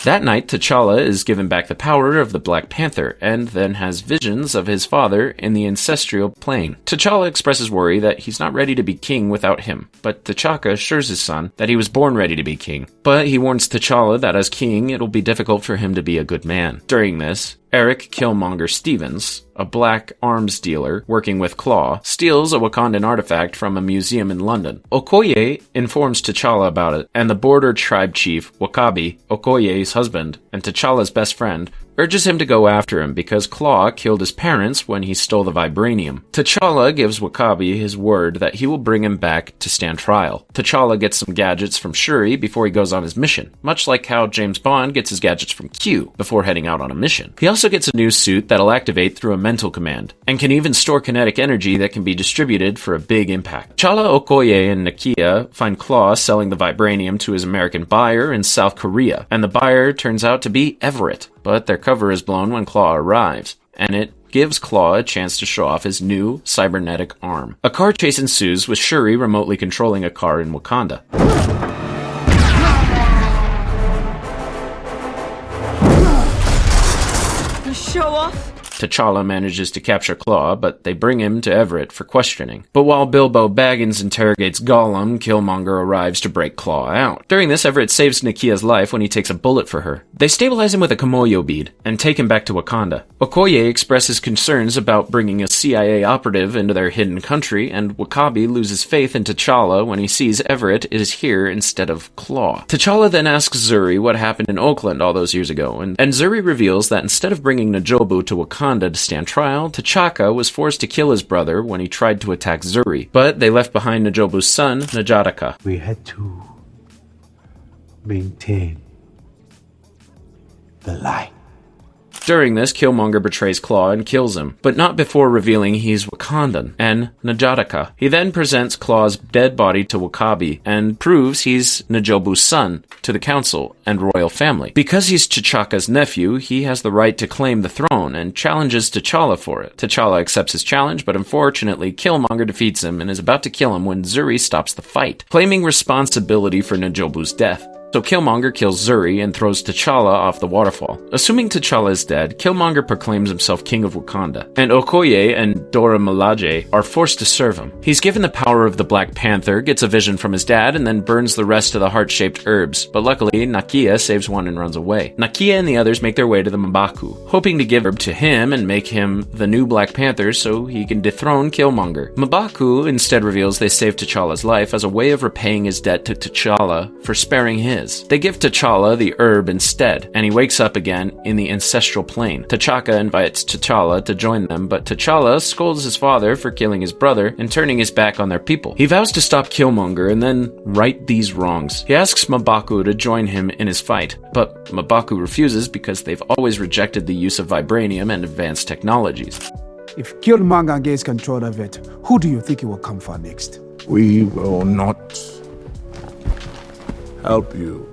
That night, T'Challa is given back the power of the Black Panther, and then has visions of his father in the ancestral plane. T'Challa expresses worry that he's not ready to be king without him, but T'Chaka assures his son that he was born ready to be king. But he warns T'Challa that as king, it'll be difficult for him to be a good man. During this, Eric Killmonger Stevens, a black arms dealer working with Claw, steals a Wakandan artifact from a museum in London. Okoye informs T'Challa about it, and the border tribe chief, Wakabi, Okoye's husband, and T'Challa's best friend, urges him to go after him because Claw killed his parents when he stole the vibranium. T'Challa gives Wakabi his word that he will bring him back to stand trial. T'Challa gets some gadgets from Shuri before he goes on his mission, much like how James Bond gets his gadgets from Q before heading out on a mission. He also gets a new suit that'll activate through a mental command, and can even store kinetic energy that can be distributed for a big impact. T'Challa, Okoye, and Nakia find Claw selling the vibranium to his American buyer in South Korea, and the buyer turns out to be Everett. But their cover is blown when Claw arrives, and it gives Claw a chance to show off his new cybernetic arm. A car chase ensues with Shuri remotely controlling a car in Wakanda. Show off? T'Challa manages to capture Claw, but they bring him to Everett for questioning. But while Bilbo Baggins interrogates Gollum, Killmonger arrives to break Claw out. During this, Everett saves Nakia's life when he takes a bullet for her. They stabilize him with a Komoyo bead and take him back to Wakanda. Okoye expresses concerns about bringing a CIA operative into their hidden country, and Wakabi loses faith in T'Challa when he sees Everett is here instead of Claw. T'Challa then asks Zuri what happened in Oakland all those years ago, and Zuri reveals that instead of bringing N'Jobu to Wakanda to stand trial, T'Chaka was forced to kill his brother when he tried to attack Zuri, but they left behind N'Jobu's son, N'Jadaka. We had to maintain the lie. During this, Killmonger betrays Claw and kills him, but not before revealing he's Wakandan and N'Jadaka. He then presents Claw's dead body to Wakabi and proves he's N'Jobu's son to the council and royal family. Because he's T'Chaka's nephew, he has the right to claim the throne and challenges T'Challa for it. T'Challa accepts his challenge, but unfortunately, Killmonger defeats him and is about to kill him when Zuri stops the fight, claiming responsibility for N'Jobu's death. So Killmonger kills Zuri and throws T'Challa off the waterfall. Assuming T'Challa is dead, Killmonger proclaims himself king of Wakanda, and Okoye and Dora Milaje are forced to serve him. He's given the power of the Black Panther, gets a vision from his dad, and then burns the rest of the heart-shaped herbs, but luckily Nakia saves one and runs away. Nakia and the others make their way to the M'Baku, hoping to give herb to him and make him the new Black Panther so he can dethrone Killmonger. M'Baku instead reveals they saved T'Challa's life as a way of repaying his debt to T'Challa for sparing his. They give T'Challa the herb instead, and he wakes up again in the ancestral plane. T'Chaka invites T'Challa to join them, but T'Challa scolds his father for killing his brother and turning his back on their people. He vows to stop Killmonger and then right these wrongs. He asks M'Baku to join him in his fight, but M'Baku refuses because they've always rejected the use of vibranium and advanced technologies. If Killmonger gains control of it, who do you think he will come for next? We will not help you.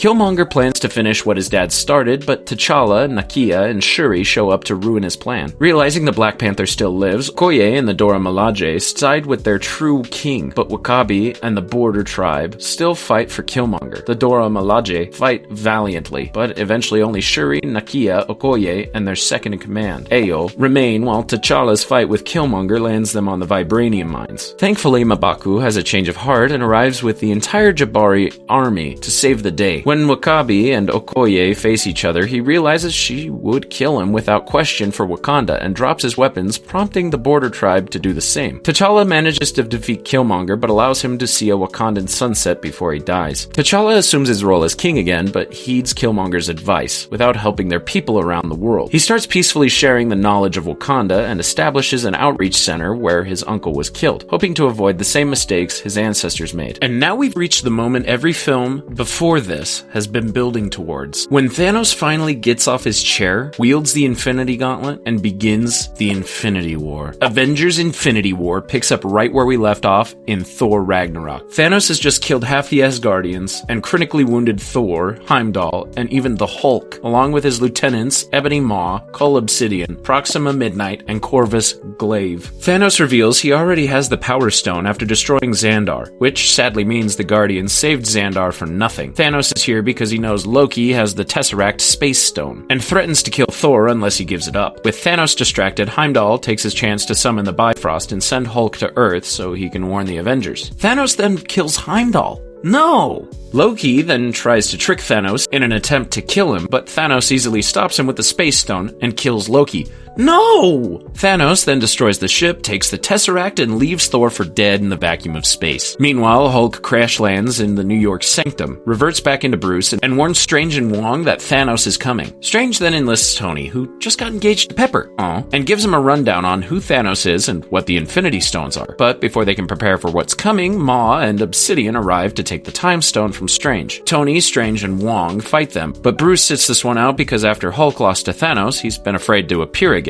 Killmonger plans to finish what his dad started, but T'Challa, Nakia, and Shuri show up to ruin his plan. Realizing the Black Panther still lives, Okoye and the Dora Milaje side with their true king, but W'Kabi and the Border Tribe still fight for Killmonger. The Dora Milaje fight valiantly, but eventually only Shuri, Nakia, Okoye, and their second-in-command, Ayo, remain while T'Challa's fight with Killmonger lands them on the vibranium mines. Thankfully, M'Baku has a change of heart and arrives with the entire Jabari army to save the day. When W'Kabi and Okoye face each other, he realizes she would kill him without question for Wakanda and drops his weapons, prompting the Border Tribe to do the same. T'Challa manages to defeat Killmonger, but allows him to see a Wakandan sunset before he dies. T'Challa assumes his role as king again, but heeds Killmonger's advice, without helping their people around the world. He starts peacefully sharing the knowledge of Wakanda and establishes an outreach center where his uncle was killed, hoping to avoid the same mistakes his ancestors made. And now we've reached the moment every film before this has been building towards. When Thanos finally gets off his chair, wields the Infinity Gauntlet, and begins the Infinity War. Avengers Infinity War picks up right where we left off in Thor Ragnarok. Thanos has just killed half the Asgardians and critically wounded Thor, Heimdall, and even the Hulk, along with his lieutenants Ebony Maw, Cull Obsidian, Proxima Midnight, and Corvus Glaive. Thanos reveals he already has the Power Stone after destroying Xandar, which sadly means the Guardians saved Xandar for nothing. Thanos is here because he knows Loki has the Tesseract Space Stone, and threatens to kill Thor unless he gives it up. With Thanos distracted, Heimdall takes his chance to summon the Bifrost and send Hulk to Earth so he can warn the Avengers. Thanos then kills Heimdall. No! Loki then tries to trick Thanos in an attempt to kill him, but Thanos easily stops him with the Space Stone and kills Loki. No! Thanos then destroys the ship, takes the Tesseract, and leaves Thor for dead in the vacuum of space. Meanwhile, Hulk crash lands in the New York Sanctum, reverts back into Bruce, and warns Strange and Wong that Thanos is coming. Strange then enlists Tony, who just got engaged to Pepper, and gives him a rundown on who Thanos is and what the Infinity Stones are. But before they can prepare for what's coming, Maw and Obsidian arrive to take the Time Stone from Strange. Tony, Strange, and Wong fight them, but Bruce sits this one out because after Hulk lost to Thanos, he's been afraid to appear again.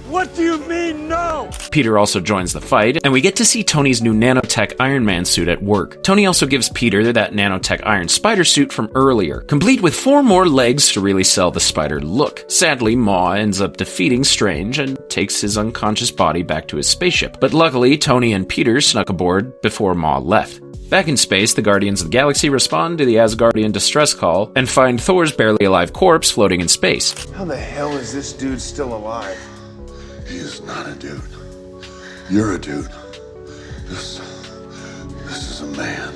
What do you mean, no? Peter also joins the fight, and we get to see Tony's new nanotech Iron Man suit at work. Tony also gives Peter that nanotech Iron Spider suit from earlier, complete with 4 more legs to really sell the spider look. Sadly, Maw ends up defeating Strange and takes his unconscious body back to his spaceship, but luckily Tony and Peter snuck aboard before Maw left. Back in space, the Guardians of the Galaxy respond to the Asgardian distress call and find Thor's barely alive corpse floating in space. How the hell is this dude still alive? He is not a dude. You're a dude. This is a man.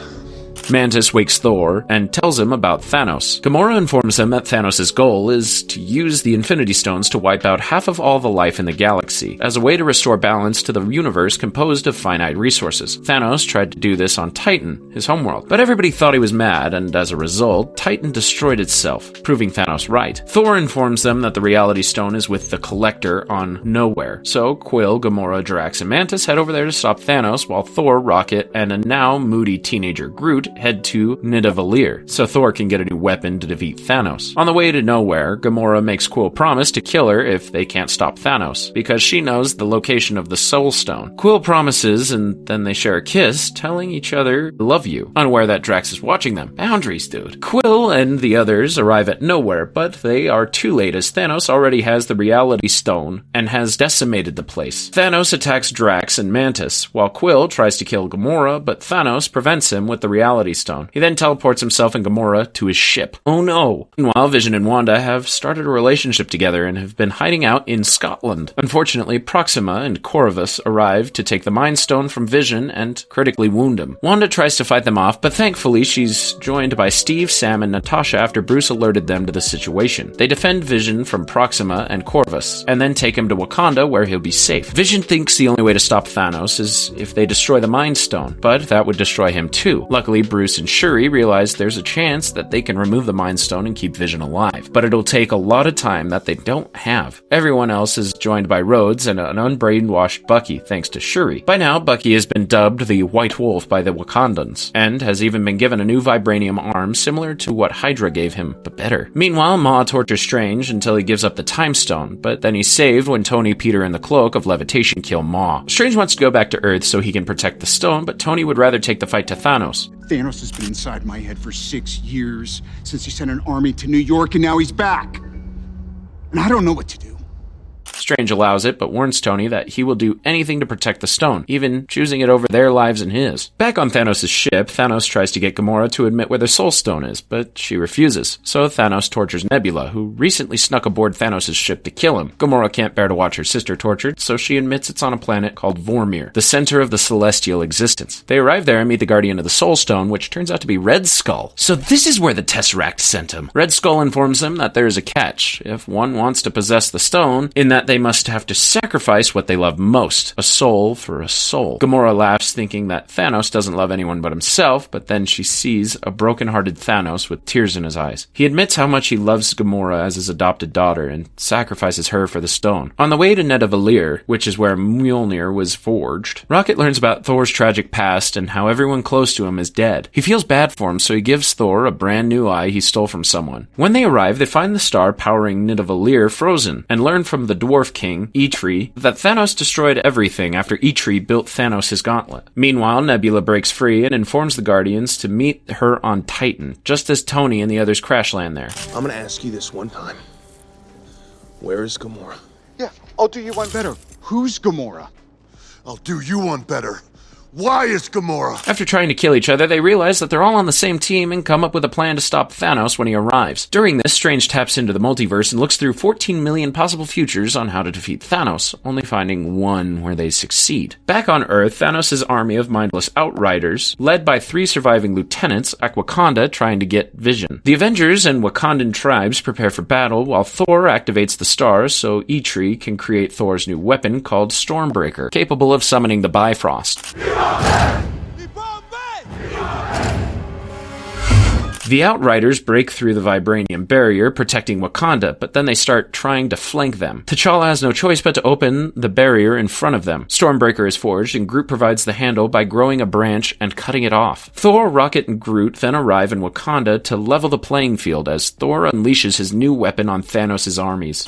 Mantis wakes Thor and tells him about Thanos. Gamora informs him that Thanos' goal is to use the Infinity Stones to wipe out half of all the life in the galaxy, as a way to restore balance to the universe composed of finite resources. Thanos tried to do this on Titan, his homeworld, but everybody thought he was mad, and as a result, Titan destroyed itself, proving Thanos right. Thor informs them that the Reality Stone is with the Collector on Nowhere, so Quill, Gamora, Drax, and Mantis head over there to stop Thanos, while Thor, Rocket, and a now moody teenager Groot head to Nidavellir, so Thor can get a new weapon to defeat Thanos. On the way to Nowhere, Gamora makes Quill promise to kill her if they can't stop Thanos, because she knows the location of the Soul Stone. Quill promises, and then they share a kiss, telling each other, "Love you," unaware that Drax is watching them. Boundaries, dude. Quill and the others arrive at Nowhere, but they are too late as Thanos already has the Reality Stone and has decimated the place. Thanos attacks Drax and Mantis, while Quill tries to kill Gamora, but Thanos prevents him with the Reality Stone. He then teleports himself and Gamora to his ship. Oh no! Meanwhile, Vision and Wanda have started a relationship together and have been hiding out in Scotland. Unfortunately, Proxima and Corvus arrive to take the Mind Stone from Vision and critically wound him. Wanda tries to fight them off, but thankfully she's joined by Steve, Sam, and Natasha after Bruce alerted them to the situation. They defend Vision from Proxima and Corvus, and then take him to Wakanda where he'll be safe. Vision thinks the only way to stop Thanos is if they destroy the Mind Stone, but that would destroy him too. Luckily, Bruce Bruce and Shuri realize there's a chance that they can remove the Mind Stone and keep Vision alive, but it'll take a lot of time that they don't have. Everyone else is joined by Rhodes and an unbrainwashed Bucky, thanks to Shuri. By now, Bucky has been dubbed the White Wolf by the Wakandans, and has even been given a new vibranium arm similar to what Hydra gave him, but better. Meanwhile, Ma tortures Strange until he gives up the Time Stone, but then he's saved when Tony, Peter, and the Cloak of Levitation kill Ma. Strange wants to go back to Earth so he can protect the stone, but Tony would rather take the fight to Thanos. Thanos has been inside my head for 6 years, since he sent an army to New York, and now he's back. And I don't know what to do. Strange allows it, but warns Tony that he will do anything to protect the stone, even choosing it over their lives and his. Back on Thanos' ship, Thanos tries to get Gamora to admit where the Soul Stone is, but she refuses. So Thanos tortures Nebula, who recently snuck aboard Thanos' ship to kill him. Gamora can't bear to watch her sister tortured, so she admits it's on a planet called Vormir, the center of the celestial existence. They arrive there and meet the Guardian of the Soul Stone, which turns out to be Red Skull. So this is where the Tesseract sent him. Red Skull informs them that there is a catch if one wants to possess the stone, in that they must have to sacrifice what they love most, a soul for a soul. Gamora laughs, thinking that Thanos doesn't love anyone but himself, but then she sees a broken-hearted Thanos with tears in his eyes. He admits how much he loves Gamora as his adopted daughter and sacrifices her for the stone. On the way to Nidavellir, which is where Mjolnir was forged, Rocket learns about Thor's tragic past and how everyone close to him is dead. He feels bad for him, so he gives Thor a brand new eye he stole from someone. When they arrive, they find the star powering Nidavellir frozen, and learn from the Dwarf King, Eitri, that Thanos destroyed everything after Eitri built Thanos his gauntlet. Meanwhile, Nebula breaks free and informs the Guardians to meet her on Titan, just as Tony and the others crash land there. I'm gonna ask you this one time. Where is Gamora? Yeah, I'll do you one better. Who's Gamora? I'll do you one better. Why is Gamora? After trying to kill each other, they realize that they're all on the same team and come up with a plan to stop Thanos when he arrives. During this, Strange taps into the multiverse and looks through 14 million possible futures on how to defeat Thanos, only finding one where they succeed. Back on Earth, Thanos' army of mindless outriders, led by 3 surviving lieutenants, at Wakanda trying to get Vision. The Avengers and Wakandan tribes prepare for battle, while Thor activates the stars so Eitri can create Thor's new weapon called Stormbreaker, capable of summoning the Bifrost. The Outriders break through the vibranium barrier, protecting Wakanda, but then they start trying to flank them. T'Challa has no choice but to open the barrier in front of them. Stormbreaker is forged, and Groot provides the handle by growing a branch and cutting it off. Thor, Rocket, and Groot then arrive in Wakanda to level the playing field as Thor unleashes his new weapon on Thanos' armies.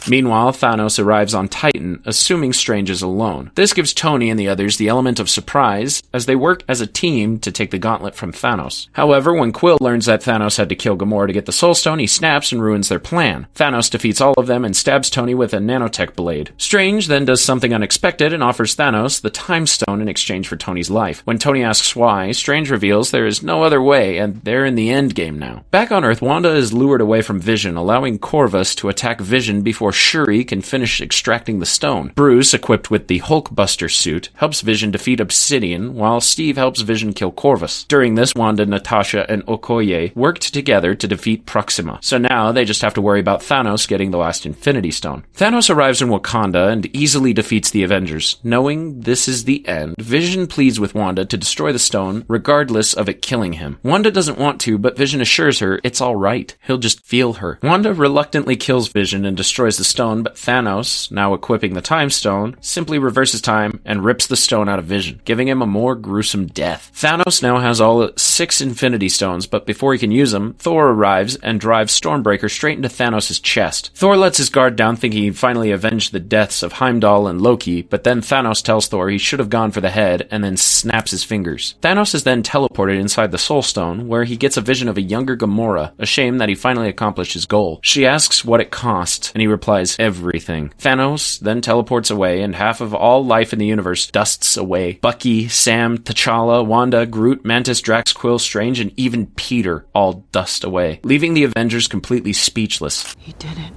Meanwhile, Thanos arrives on Titan, assuming Strange is alone. This gives Tony and the others the element of surprise, as they work as a team to take the gauntlet from Thanos. However, when Quill learns that Thanos had to kill Gamora to get the Soul Stone, he snaps and ruins their plan. Thanos defeats all of them and stabs Tony with a nanotech blade. Strange then does something unexpected and offers Thanos the Time Stone in exchange for Tony's life. When Tony asks why, Strange reveals there is no other way, and they're in the Endgame now. Back on Earth, Wanda is lured away from Vision, allowing Corvus to attack Vision before Shuri can finish extracting the stone. Bruce, equipped with the Hulkbuster suit, helps Vision defeat Obsidian, while Steve helps Vision kill Corvus. During this, Wanda, Natasha, and Okoye worked together to defeat Proxima, so now they just have to worry about Thanos getting the last Infinity Stone. Thanos arrives in Wakanda and easily defeats the Avengers. Knowing this is the end, Vision pleads with Wanda to destroy the stone, regardless of it killing him. Wanda doesn't want to, but Vision assures her it's alright. He'll just feel her. Wanda reluctantly kills Vision and destroys the stone, but Thanos, now equipping the Time Stone, simply reverses time and rips the stone out of Vision, giving him a more gruesome death. Thanos now has all 6 Infinity Stones, but before he can use them, Thor arrives and drives Stormbreaker straight into Thanos' chest. Thor lets his guard down, thinking he finally avenged the deaths of Heimdall and Loki, but then Thanos tells Thor he should have gone for the head and then snaps his fingers. Thanos is then teleported inside the Soul Stone, where he gets a vision of a younger Gamora, a shame that he finally accomplished his goal. She asks what it cost, and he replies, everything. Thanos then teleports away, and half of all life in the universe dusts away. Bucky, Sam, T'Challa, Wanda, Groot, Mantis, Drax, Quill, Strange, and even Peter all dust away, leaving the Avengers completely speechless. He did it.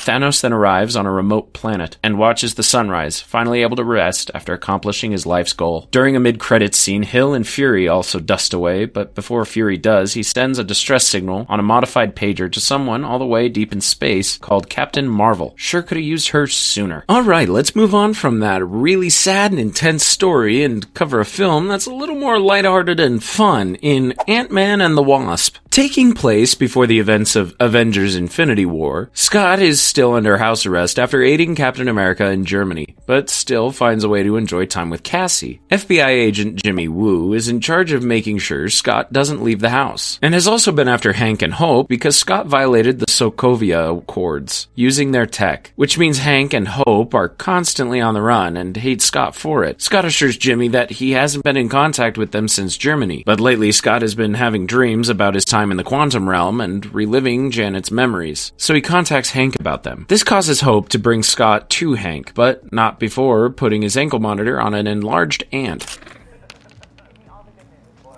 Thanos then arrives on a remote planet and watches the sunrise, finally able to rest after accomplishing his life's goal. During a mid-credits scene, Hill and Fury also dust away, but before Fury does, he sends a distress signal on a modified pager to someone all the way deep in space called Captain Marvel. Sure could have used her sooner. Alright, let's move on from that really sad and intense story and cover a film that's a little more lighthearted and fun in Ant-Man and the Wasp. Taking place before the events of Avengers Infinity War, Scott is still under house arrest after aiding Captain America in Germany, but still finds a way to enjoy time with Cassie. FBI agent Jimmy Woo is in charge of making sure Scott doesn't leave the house, and has also been after Hank and Hope because Scott violated the Sokovia Accords using their tech, which means Hank and Hope are constantly on the run and hate Scott for it. Scott assures Jimmy that he hasn't been in contact with them since Germany, but lately Scott has been having dreams about his time in the quantum realm and reliving Janet's memories, so he contacts Hank about them. This causes Hope to bring Scott to Hank, but not before putting his ankle monitor on an enlarged ant.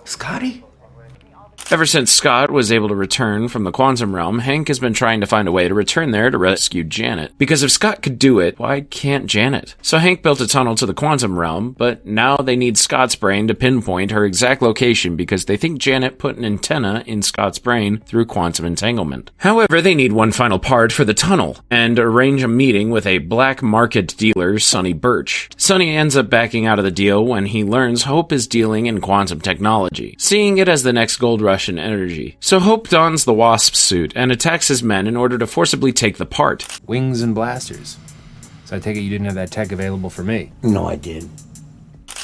Scotty? Ever since Scott was able to return from the quantum realm, Hank has been trying to find a way to return there to rescue Janet. Because if Scott could do it, why can't Janet? So Hank built a tunnel to the quantum realm, but now they need Scott's brain to pinpoint her exact location because they think Janet put an antenna in Scott's brain through quantum entanglement. However, they need one final part for the tunnel, and arrange a meeting with a black market dealer, Sonny Birch. Sonny ends up backing out of the deal when he learns Hope is dealing in quantum technology, seeing it as the next gold rush and energy. So Hope dons the Wasp suit and attacks his men in order to forcibly take the part. Wings and blasters. So I take it you didn't have that tech available for me. No, I did.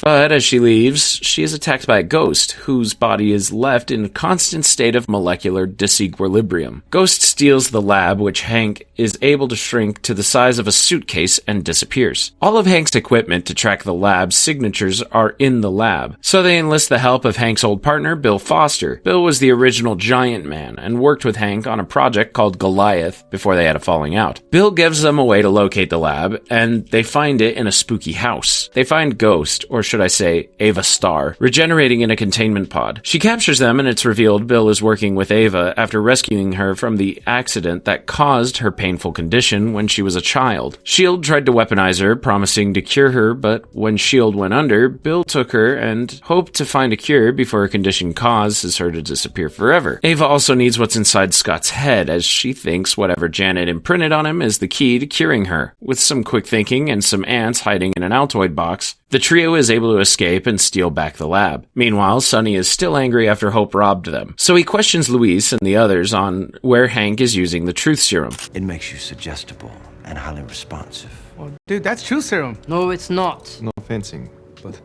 But as she leaves, she is attacked by a ghost, whose body is left in a constant state of molecular disequilibrium. Ghost steals the lab, which Hank is able to shrink to the size of a suitcase and disappears. All of Hank's equipment to track the lab's signatures are in the lab, so they enlist the help of Hank's old partner, Bill Foster. Bill was the original Giant Man and worked with Hank on a project called Goliath before they had a falling out. Bill gives them a way to locate the lab, and they find it in a spooky house. They find Ghost, or should I say, Ava Starr, regenerating in a containment pod. She captures them, and it's revealed Bill is working with Ava after rescuing her from the accident that caused her painful condition when she was a child. S.H.I.E.L.D. tried to weaponize her, promising to cure her, but when S.H.I.E.L.D. went under, Bill took her and hoped to find a cure before her condition causes her to disappear forever. Ava also needs what's inside Scott's head, as she thinks whatever Janet imprinted on him is the key to curing her. With some quick thinking and some ants hiding in an Altoid box, the trio is able to escape and steal back the lab. Meanwhile, Sonny is still angry after Hope robbed them, so he questions Luis and the others on where Hank is using the truth serum. It makes you suggestible and highly responsive. Well, dude, that's truth serum. No, it's not. No fencing, but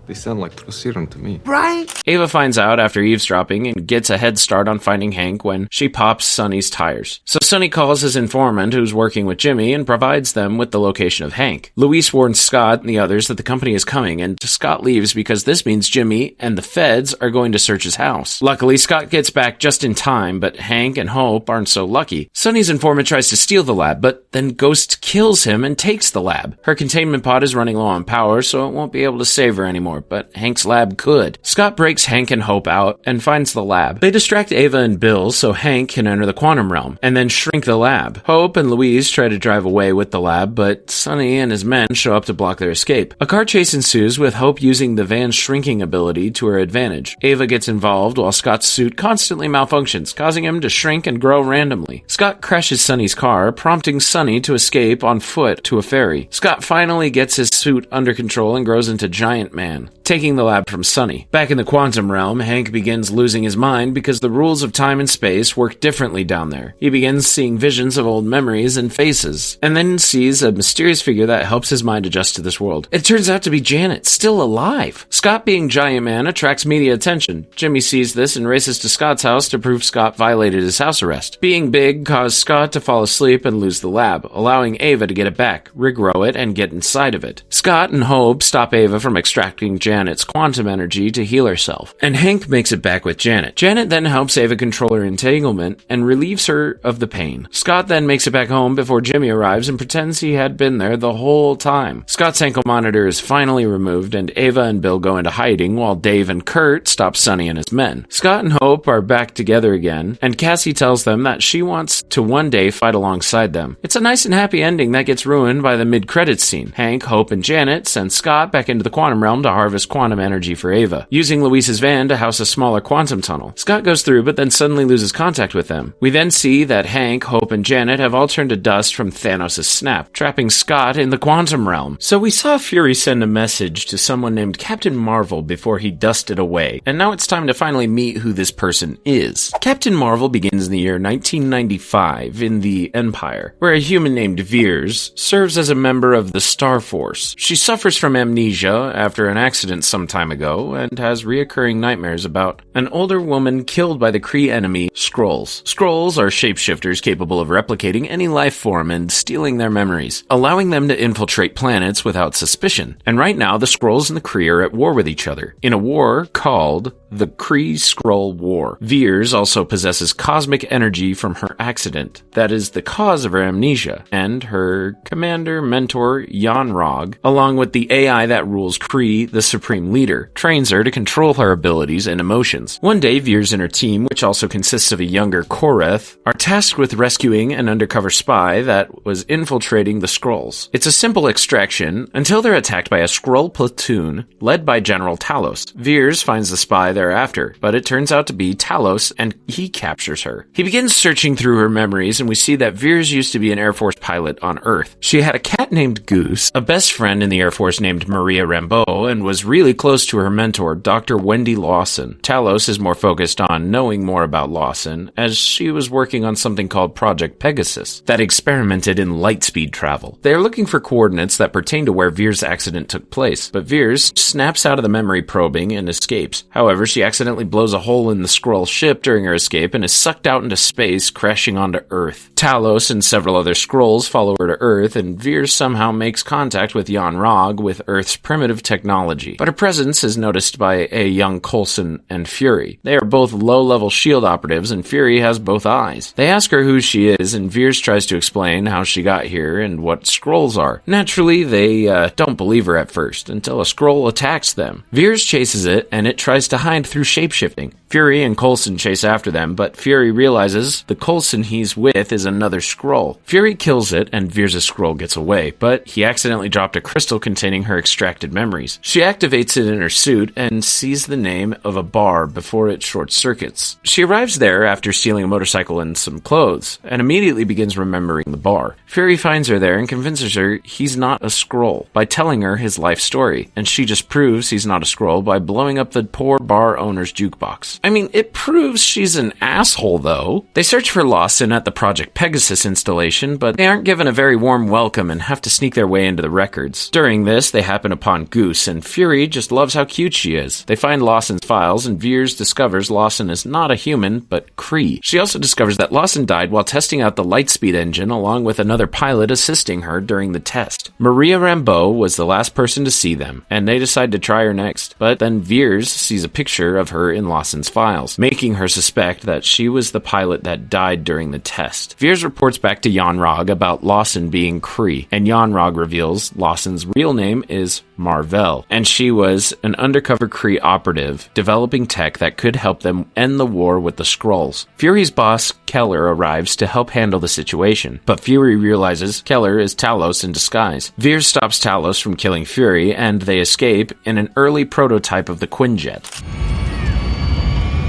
they sound like true serum to me. Right? Ava finds out after eavesdropping and gets a head start on finding Hank when she pops Sonny's tires. So Sonny calls his informant who's working with Jimmy and provides them with the location of Hank. Luis warns Scott and the others that the company is coming, and Scott leaves because this means Jimmy and the feds are going to search his house. Luckily, Scott gets back just in time, but Hank and Hope aren't so lucky. Sonny's informant tries to steal the lab, but then Ghost kills him and takes the lab. Her containment pod is running low on power, so it won't be able to save her anymore, but Hank's lab could. Scott breaks Hank and Hope out and finds the lab. They distract Ava and Bill so Hank can enter the quantum realm, and then shrink the lab. Hope and Louise try to drive away with the lab, but Sonny and his men show up to block their escape. A car chase ensues with Hope using the van's shrinking ability to her advantage. Ava gets involved while Scott's suit constantly malfunctions, causing him to shrink and grow randomly. Scott crashes Sonny's car, prompting Sonny to escape on foot to a ferry. Scott finally gets his suit under control and grows into Giant Man, taking the lab from Sonny. Back in the quantum realm, Hank begins losing his mind because the rules of time and space work differently down there. He begins seeing visions of old memories and faces, and then sees a mysterious figure that helps his mind adjust to this world. It turns out to be Janet, still alive. Scott, being Giant Man, attracts media attention. Jimmy sees this and races to Scott's house to prove Scott violated his house arrest. Being big caused Scott to fall asleep and lose the lab, allowing Ava to get it back, regrow it, and get inside of it. Scott and Hope stop Ava from extracting using Janet's quantum energy to heal herself, and Hank makes it back with Janet. Janet then helps Ava control her entanglement and relieves her of the pain. Scott then makes it back home before Jimmy arrives and pretends he had been there the whole time. Scott's ankle monitor is finally removed, and Ava and Bill go into hiding while Dave and Kurt stop Sonny and his men. Scott and Hope are back together again, and Cassie tells them that she wants to one day fight alongside them. It's a nice and happy ending that gets ruined by the mid-credits scene. Hank, Hope, and Janet send Scott back into the quantum realm to harvest quantum energy for Ava, using Luis's van to house a smaller quantum tunnel. Scott goes through, but then suddenly loses contact with them. We then see that Hank, Hope, and Janet have all turned to dust from Thanos' snap, trapping Scott in the quantum realm. So we saw Fury send a message to someone named Captain Marvel before he dusted away, and now it's time to finally meet who this person is. Captain Marvel begins in the year 1995 in the Empire, where a human named Veers serves as a member of the Star Force. She suffers from amnesia after an accident some time ago and has reoccurring nightmares about an older woman killed by the Kree enemy, Skrulls. Skrulls are shapeshifters capable of replicating any life form and stealing their memories, allowing them to infiltrate planets without suspicion. And right now, the Skrulls and the Kree are at war with each other, in a war called the Kree-Skrull War. Veers also possesses cosmic energy from her accident that is the cause of her amnesia, and her commander mentor, Yon-Rogg, along with the AI that rules Kree, the supreme leader, trains her to control her abilities and emotions. One day, Veers and her team, which also consists of a younger Koreth, are tasked with rescuing an undercover spy that was infiltrating the Skrulls. It's a simple extraction until they're attacked by a Skrull platoon led by General Talos. Veers finds the spy thereafter, but it turns out to be Talos, and he captures her. He begins searching through her memories, and we see that Veers used to be an Air Force pilot on Earth. She had a cat named Goose, a best friend in the Air Force named Maria Rambeau, and was really close to her mentor, Dr. Wendy Lawson. Talos is more focused on knowing more about Lawson, as she was working on something called Project Pegasus, that experimented in light speed travel. They are looking for coordinates that pertain to where Veers' accident took place, but Veers snaps out of the memory probing and escapes. However, she accidentally blows a hole in the Skrull ship during her escape and is sucked out into space, crashing onto Earth. Talos and several other Skrulls follow her to Earth, and Veers somehow makes contact with Yon-Rogg with Earth's primitive technology. But her presence is noticed by a young Coulson and Fury. They are both low-level SHIELD operatives, and Fury has both eyes. They ask her who she is, and Veers tries to explain how she got here and what Skrulls are. Naturally, they don't believe her at first, until a Skrull attacks them. Veers chases it, and it tries to hide through shapeshifting. Fury and Coulson chase after them, but Fury realizes the Coulson he's with is another Skrull. Fury kills it, and Veers' Skrull gets away, but he accidentally dropped a crystal containing her extracted memories. She activates it in her suit and sees the name of a bar before it short-circuits. She arrives there after stealing a motorcycle and some clothes, and immediately begins remembering the bar. Fury finds her there and convinces her he's not a Skrull by telling her his life story, and she just proves he's not a Skrull by blowing up the poor bar owner's jukebox. I mean, it proves she's an asshole, though. They search for Lawson at the Project Pegasus installation, but they aren't given a very warm welcome and have to sneak their way into the records. During this, they happen upon Goose, and Fury just loves how cute she is. They find Lawson's files, and Veers discovers Lawson is not a human, but Kree. She also discovers that Lawson died while testing out the Lightspeed engine, along with another pilot assisting her during the test. Maria Rambeau was the last person to see them, and they decide to try her next. But then Veers sees a picture of her in Lawson's files, making her suspect that she was the pilot that died during the test. Veers reports back to Yon-Rogg about Lawson being Kree, and Yon-Rogg reveals Lawson's real name is Mar-Vell, and she was an undercover Kree operative developing tech that could help them end the war with the Skrulls. Fury's boss, Keller, arrives to help handle the situation, but Fury realizes Keller is Talos in disguise. Veers stops Talos from killing Fury, and they escape in an early prototype of the Quinjet.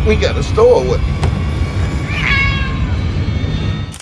We got a stowaway.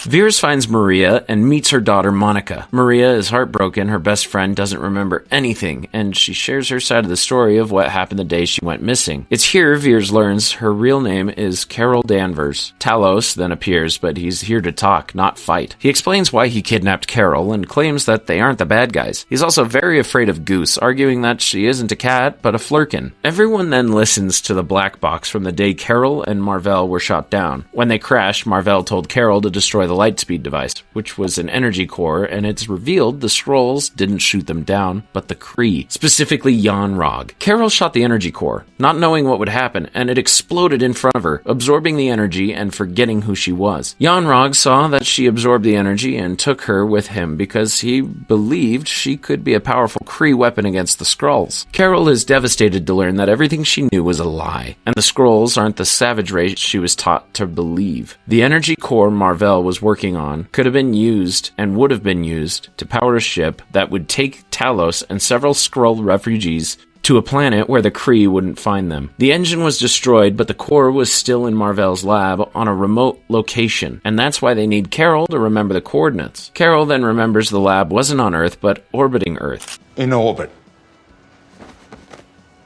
Veers finds Maria and meets her daughter Monica. Maria is heartbroken, her best friend doesn't remember anything, and she shares her side of the story of what happened the day she went missing. It's here Veers learns her real name is Carol Danvers. Talos then appears, but he's here to talk, not fight. He explains why he kidnapped Carol and claims that they aren't the bad guys. He's also very afraid of Goose, arguing that she isn't a cat, but a flurkin. Everyone then listens to the black box from the day Carol and Mar-Vell were shot down. When they crashed, Mar-Vell told Carol to destroy the lightspeed device, which was an energy core, and it's revealed the Skrulls didn't shoot them down, but the Kree, specifically Yon-Rogg. Carol shot the energy core, not knowing what would happen, and it exploded in front of her, absorbing the energy and forgetting who she was. Yon-Rogg saw that she absorbed the energy and took her with him because he believed she could be a powerful Kree weapon against the Skrulls. Carol is devastated to learn that everything she knew was a lie, and the Skrulls aren't the savage race she was taught to believe. The energy core Mar-Vell was working on could have been used and would have been used to power a ship that would take Talos and several Skrull refugees to a planet where the Kree wouldn't find them. The engine was destroyed, but the core was still in Mar-Vell's lab on a remote location, and that's why they need Carol to remember the coordinates. Carol then remembers the lab wasn't on Earth, but orbiting Earth. In orbit.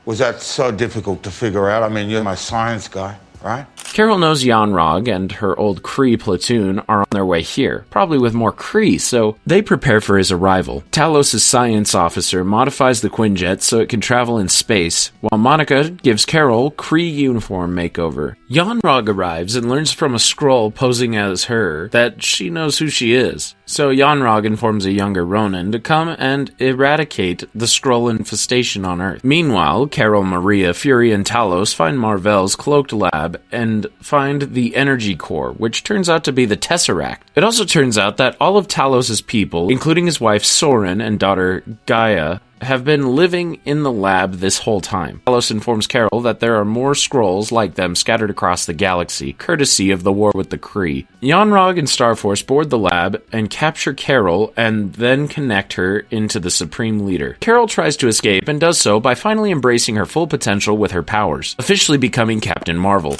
Was that so difficult to figure out? I mean, you're my science guy, right? Carol knows Yon-Rogg and her old Kree platoon are on their way here, probably with more Kree, so they prepare for his arrival. Talos' science officer modifies the Quinjet so it can travel in space, while Monica gives Carol Kree uniform makeover. Yon-Rogg arrives and learns from a Skrull posing as her that she knows who she is. So Yon-Rogg informs a younger Ronan to come and eradicate the Skrull infestation on Earth. Meanwhile, Carol, Maria, Fury, and Talos find Mar-Vell's cloaked lab and find the energy core, which turns out to be the Tesseract. It also turns out that all of Talos' people, including his wife Soren and daughter Gaia, have been living in the lab this whole time. Talos informs Carol that there are more Skrulls like them scattered across the galaxy, courtesy of the war with the Kree. Yon-Rogg and Starforce board the lab and capture Carol and then connect her into the Supreme Leader. Carol tries to escape and does so by finally embracing her full potential with her powers, officially becoming Captain Marvel.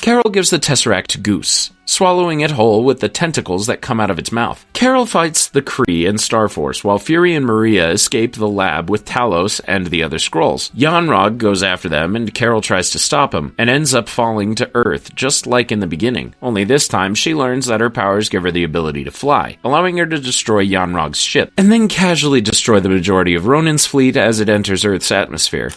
Carol gives the Tesseract to Goose, swallowing it whole with the tentacles that come out of its mouth. Carol fights the Kree and Starforce, while Fury and Maria escape the lab with Talos and the other Skrulls. Yon-Rogg goes after them, and Carol tries to stop him, and ends up falling to Earth, just like in the beginning. Only this time, she learns that her powers give her the ability to fly, allowing her to destroy Yon-Rogg's ship, and then casually destroy the majority of Ronan's fleet as it enters Earth's atmosphere.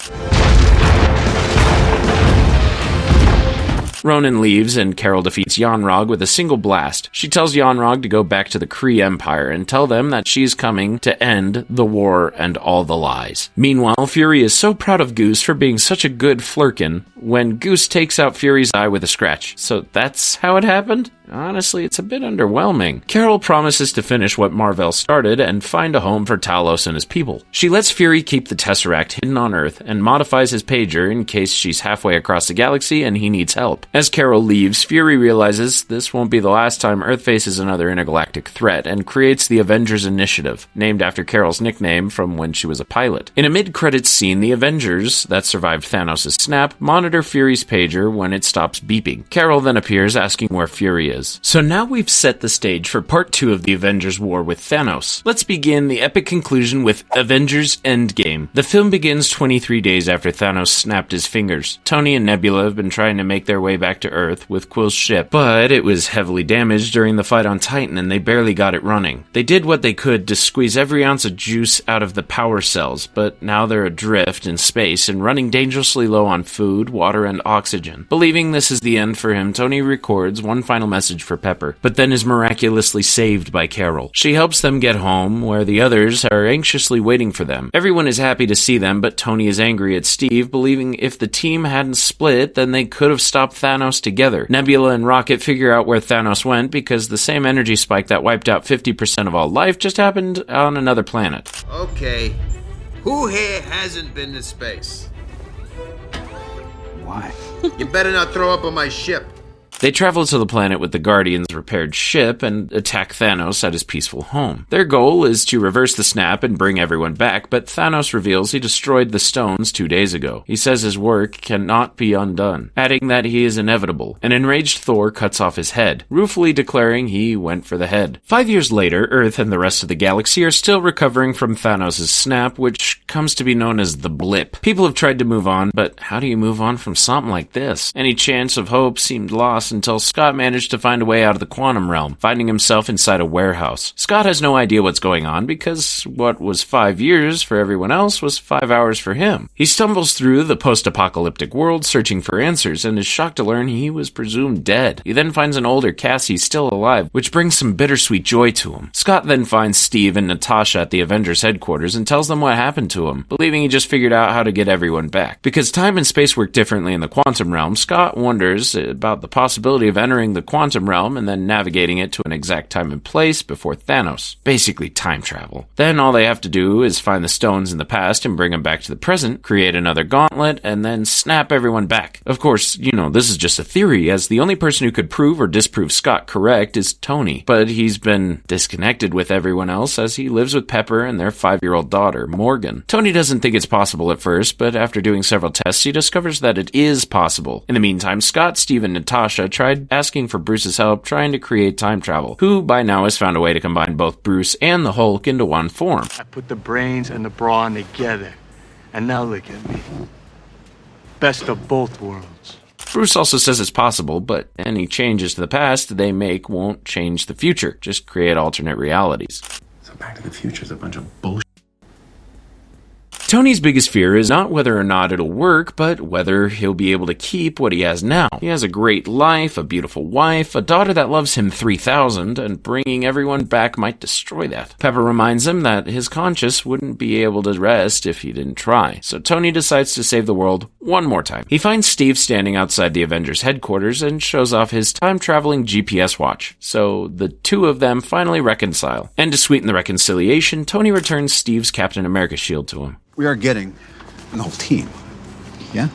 Ronan leaves, and Carol defeats Yon-Rogg with a single blast. She tells Yon-Rogg to go back to the Kree Empire and tell them that she's coming to end the war and all the lies. Meanwhile, Fury is so proud of Goose for being such a good flirkin when Goose takes out Fury's eye with a scratch. So that's how it happened? Honestly, it's a bit underwhelming. Carol promises to finish what Mar-Vell started and find a home for Talos and his people. She lets Fury keep the Tesseract hidden on Earth and modifies his pager in case she's halfway across the galaxy and he needs help. As Carol leaves, Fury realizes this won't be the last time Earth faces another intergalactic threat and creates the Avengers Initiative, named after Carol's nickname from when she was a pilot. In a mid-credits scene, the Avengers, that survived Thanos' snap, monitor Fury's pager when it stops beeping. Carol then appears asking where Fury is. So now we've set the stage for part 2 of the Avengers war with Thanos. Let's begin the epic conclusion with Avengers Endgame. The film begins 23 days after Thanos snapped his fingers. Tony and Nebula have been trying to make their way back to Earth with Quill's ship, but it was heavily damaged during the fight on Titan and they barely got it running. They did what they could to squeeze every ounce of juice out of the power cells, but now they're adrift in space and running dangerously low on food, water, and oxygen. Believing this is the end for him, Tony records one final message for Pepper, but then is miraculously saved by Carol. She helps them get home, where the others are anxiously waiting for them. Everyone is happy to see them, but Tony is angry at Steve, believing if the team hadn't split, then they could have stopped Thanos together. Nebula and Rocket figure out where Thanos went because the same energy spike that wiped out 50% of all life just happened on another planet. Okay, who here hasn't been to space? Why? You better not throw up on my ship. They travel to the planet with the Guardians' repaired ship and attack Thanos at his peaceful home. Their goal is to reverse the snap and bring everyone back, but Thanos reveals he destroyed the stones 2 days ago. He says his work cannot be undone, adding that he is inevitable. An enraged Thor cuts off his head, ruefully declaring he went for the head. 5 years later, Earth and the rest of the galaxy are still recovering from Thanos' snap, which comes to be known as the blip. People have tried to move on, but how do you move on from something like this? Any chance of hope seemed lost until Scott managed to find a way out of the quantum realm, finding himself inside a warehouse. Scott has no idea what's going on because what was 5 years for everyone else was 5 hours for him. He stumbles through the post-apocalyptic world searching for answers and is shocked to learn he was presumed dead. He then finds an older Cassie still alive, which brings some bittersweet joy to him. Scott then finds Steve and Natasha at the Avengers headquarters and tells them what happened to him, believing he just figured out how to get everyone back. Because time and space work differently in the quantum realm, Scott wonders about the possibility of entering the quantum realm and then navigating it to an exact time and place before Thanos. Basically time travel. Then all they have to do is find the stones in the past and bring them back to the present, create another gauntlet, and then snap everyone back. Of course, this is just a theory, as the only person who could prove or disprove Scott correct is Tony. But he's been disconnected with everyone else as he lives with Pepper and their 5-year-old daughter, Morgan. Tony doesn't think it's possible at first, but after doing several tests, he discovers that it is possible. In the meantime, Scott, Steve, and Natasha tried asking for Bruce's help trying to create time travel, who by now has found a way to combine both Bruce and the Hulk into one form. I put the brains and the brawn together, and now look at me. Best of both worlds. Bruce also says it's possible, but any changes to the past they make won't change the future, just create alternate realities. So Back to the Future is a bunch of bullshit. Tony's biggest fear is not whether or not it'll work, but whether he'll be able to keep what he has now. He has a great life, a beautiful wife, a daughter that loves him 3,000, and bringing everyone back might destroy that. Pepper reminds him that his conscience wouldn't be able to rest if he didn't try, so Tony decides to save the world one more time. He finds Steve standing outside the Avengers headquarters and shows off his time-traveling GPS watch, so the two of them finally reconcile. And to sweeten the reconciliation, Tony returns Steve's Captain America shield to him. We are getting an whole team. Yeah?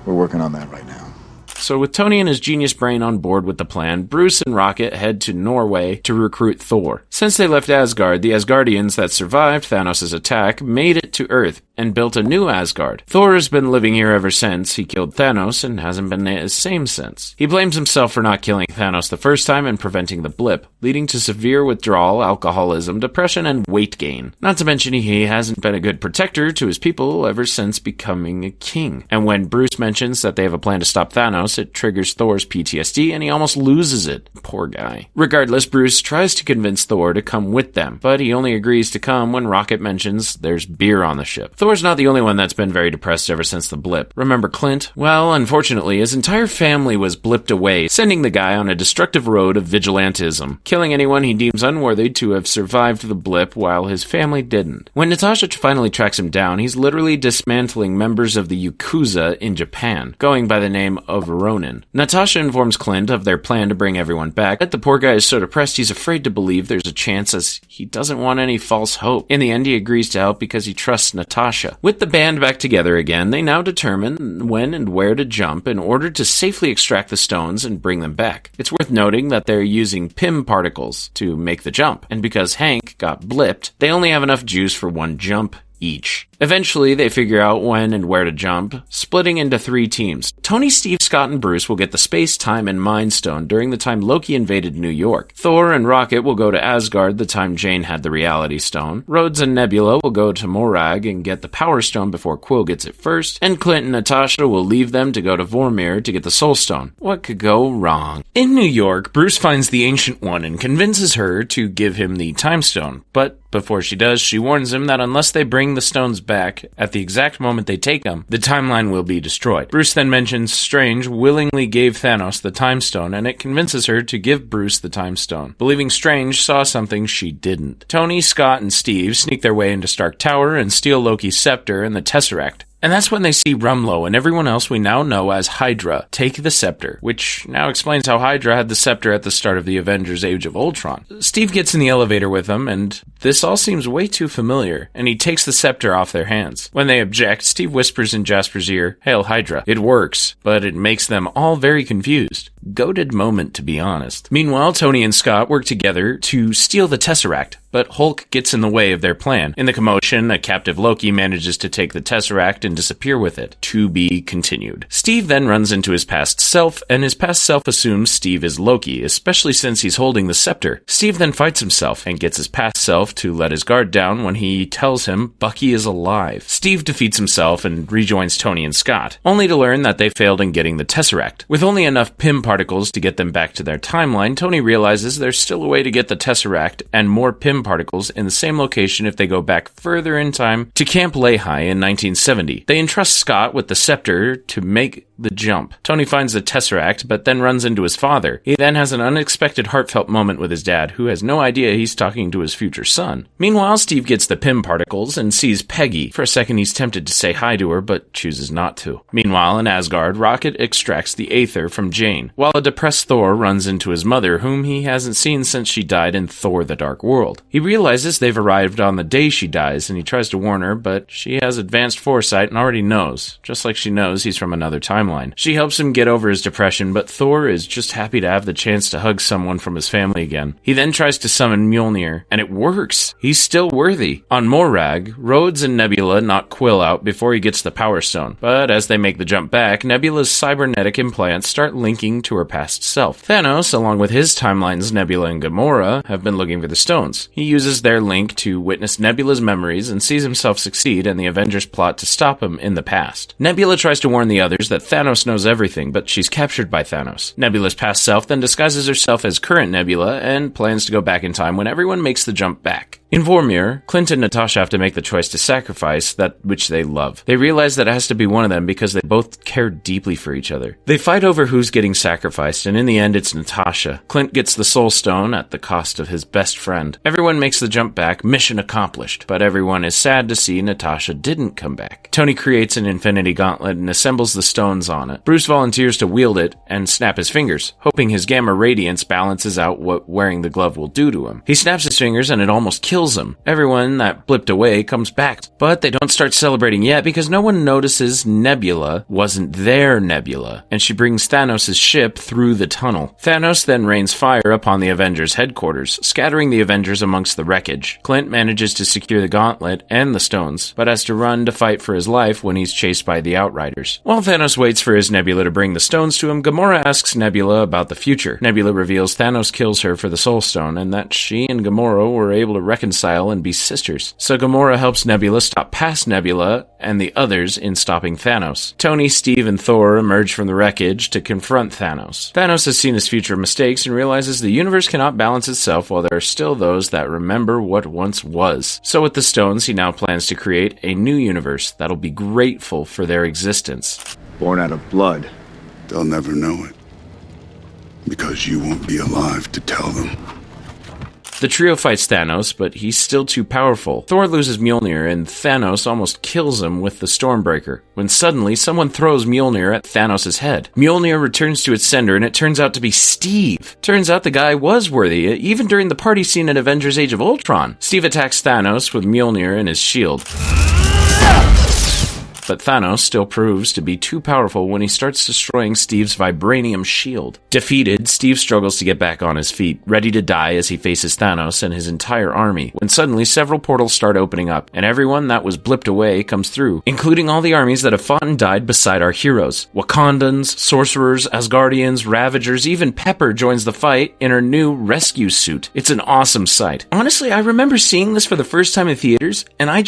We're working on that right now. So with Tony and his genius brain on board with the plan, Bruce and Rocket head to Norway to recruit Thor. Since they left Asgard, the Asgardians that survived Thanos' attack made it to Earth and built a new Asgard. Thor has been living here ever since he killed Thanos and hasn't been the same since. He blames himself for not killing Thanos the first time and preventing the blip, leading to severe withdrawal, alcoholism, depression, and weight gain. Not to mention he hasn't been a good protector to his people ever since becoming a king. And when Bruce mentions that they have a plan to stop Thanos, it triggers Thor's PTSD and he almost loses it. Poor guy. Regardless, Bruce tries to convince Thor to come with them, but he only agrees to come when Rocket mentions there's beer on the ship. Thor's not the only one that's been very depressed ever since the blip. Remember Clint? Well, unfortunately, his entire family was blipped away, sending the guy on a destructive road of vigilantism, killing anyone he deems unworthy to have survived the blip while his family didn't. When Natasha finally tracks him down, he's literally dismantling members of the Yakuza in Japan, going by the name of Ronin. Natasha informs Clint of their plan to bring everyone back, but the poor guy is so depressed he's afraid to believe there's a chance as he doesn't want any false hope. In the end, he agrees to help because he trusts Natasha. With the band back together again, they now determine when and where to jump in order to safely extract the stones and bring them back. It's worth noting that they're using PIM particles to make the jump, and because Hank got blipped, they only have enough juice for one jump each. Eventually, they figure out when and where to jump, splitting into 3 teams. Tony, Steve, Scott, and Bruce will get the Space, Time, and Mind Stone during the time Loki invaded New York. Thor and Rocket will go to Asgard the time Jane had the Reality Stone. Rhodes and Nebula will go to Morag and get the Power Stone before Quill gets it first. And Clint and Natasha will leave them to go to Vormir to get the Soul Stone. What could go wrong? In New York, Bruce finds the Ancient One and convinces her to give him the Time Stone. But before she does, she warns him that unless they bring the stones back at the exact moment they take them, the timeline will be destroyed. Bruce then mentions Strange willingly gave Thanos the Time Stone, and it convinces her to give Bruce the Time Stone, believing Strange saw something she didn't. Tony, Scott, and Steve sneak their way into Stark Tower and steal Loki's scepter and the Tesseract. And that's when they see Rumlow and everyone else we now know as Hydra take the scepter, which now explains how Hydra had the scepter at the start of the Avengers Age of Ultron. Steve gets in the elevator with them, and this all seems way too familiar, and he takes the scepter off their hands. When they object, Steve whispers in Jasper's ear, "Hail Hydra." It works, but it makes them all very confused. Goated moment, to be honest. Meanwhile, Tony and Scott work together to steal the Tesseract, but Hulk gets in the way of their plan. In the commotion, a captive Loki manages to take the Tesseract and disappear with it. To be continued. Steve then runs into his past self, and his past self assumes Steve is Loki, especially since he's holding the scepter. Steve then fights himself and gets his past self to let his guard down when he tells him Bucky is alive. Steve defeats himself and rejoins Tony and Scott, only to learn that they failed in getting the Tesseract. With only enough PIM particles particles to get them back to their timeline, Tony realizes there's still a way to get the Tesseract and more Pym particles in the same location if they go back further in time to Camp Lehi in 1970. They entrust Scott with the scepter to make the jump. Tony finds the Tesseract, but then runs into his father. He then has an unexpected heartfelt moment with his dad, who has no idea he's talking to his future son. Meanwhile, Steve gets the Pym particles and sees Peggy. For a second, he's tempted to say hi to her, but chooses not to. Meanwhile, in Asgard, Rocket extracts the Aether from Jane, while a depressed Thor runs into his mother, whom he hasn't seen since she died in Thor: The Dark World. He realizes they've arrived on the day she dies, and he tries to warn her, but she has advanced foresight and already knows, just like she knows he's from another timeline. She helps him get over his depression, but Thor is just happy to have the chance to hug someone from his family again. He then tries to summon Mjolnir, and it works. He's still worthy. On Morag, Rhodes and Nebula knock Quill out before he gets the Power Stone, but as they make the jump back, Nebula's cybernetic implants start linking to her past self. Thanos, along with his timeline's Nebula and Gamora, have been looking for the stones. He uses their link to witness Nebula's memories and sees himself succeed and the Avengers plot to stop him in the past. Nebula tries to warn the others that Thanos knows everything, but she's captured by Thanos. Nebula's past self then disguises herself as current Nebula and plans to go back in time when everyone makes the jump back. In Vormir, Clint and Natasha have to make the choice to sacrifice that which they love. They realize that it has to be one of them because they both care deeply for each other. They fight over who's getting sacrificed, and in the end it's Natasha. Clint gets the Soul Stone at the cost of his best friend. Everyone makes the jump back, mission accomplished, but everyone is sad to see Natasha didn't come back. Tony creates an Infinity Gauntlet and assembles the stones on it. Bruce volunteers to wield it and snap his fingers, hoping his gamma radiance balances out what wearing the glove will do to him. He snaps his fingers and it almost kills him. Everyone that blipped away comes back, but they don't start celebrating yet because no one notices Nebula wasn't their Nebula, and she brings Thanos' ship through the tunnel. Thanos then rains fire upon the Avengers' headquarters, scattering the Avengers amongst the wreckage. Clint manages to secure the gauntlet and the stones, but has to run to fight for his life when he's chased by the Outriders. While Thanos waits for his Nebula to bring the stones to him, Gamora asks Nebula about the future. Nebula reveals Thanos kills her for the Soul Stone, and that she and Gamora were able to reconcile and be sisters. So Gamora helps Nebula stop past Nebula and the others in stopping Thanos. Tony, Steve, and Thor emerge from the wreckage to confront Thanos. Thanos has seen his future mistakes and realizes the universe cannot balance itself while there are still those that remember what once was. So with the stones, he now plans to create a new universe that'll be grateful for their existence. Born out of blood. They'll never know it. Because you won't be alive to tell them. The trio fights Thanos, but he's still too powerful. Thor loses Mjolnir, and Thanos almost kills him with the Stormbreaker, when suddenly someone throws Mjolnir at Thanos' head. Mjolnir returns to its sender, and it turns out to be Steve. Turns out the guy was worthy, even during the party scene in Avengers Age of Ultron. Steve attacks Thanos with Mjolnir and his shield. But Thanos still proves to be too powerful when he starts destroying Steve's vibranium shield. Defeated, Steve struggles to get back on his feet, ready to die as he faces Thanos and his entire army, when suddenly several portals start opening up, and everyone that was blipped away comes through, including all the armies that have fought and died beside our heroes. Wakandans, sorcerers, Asgardians, Ravagers, even Pepper joins the fight in her new rescue suit. It's an awesome sight. Honestly, I remember seeing this for the first time in theaters, and I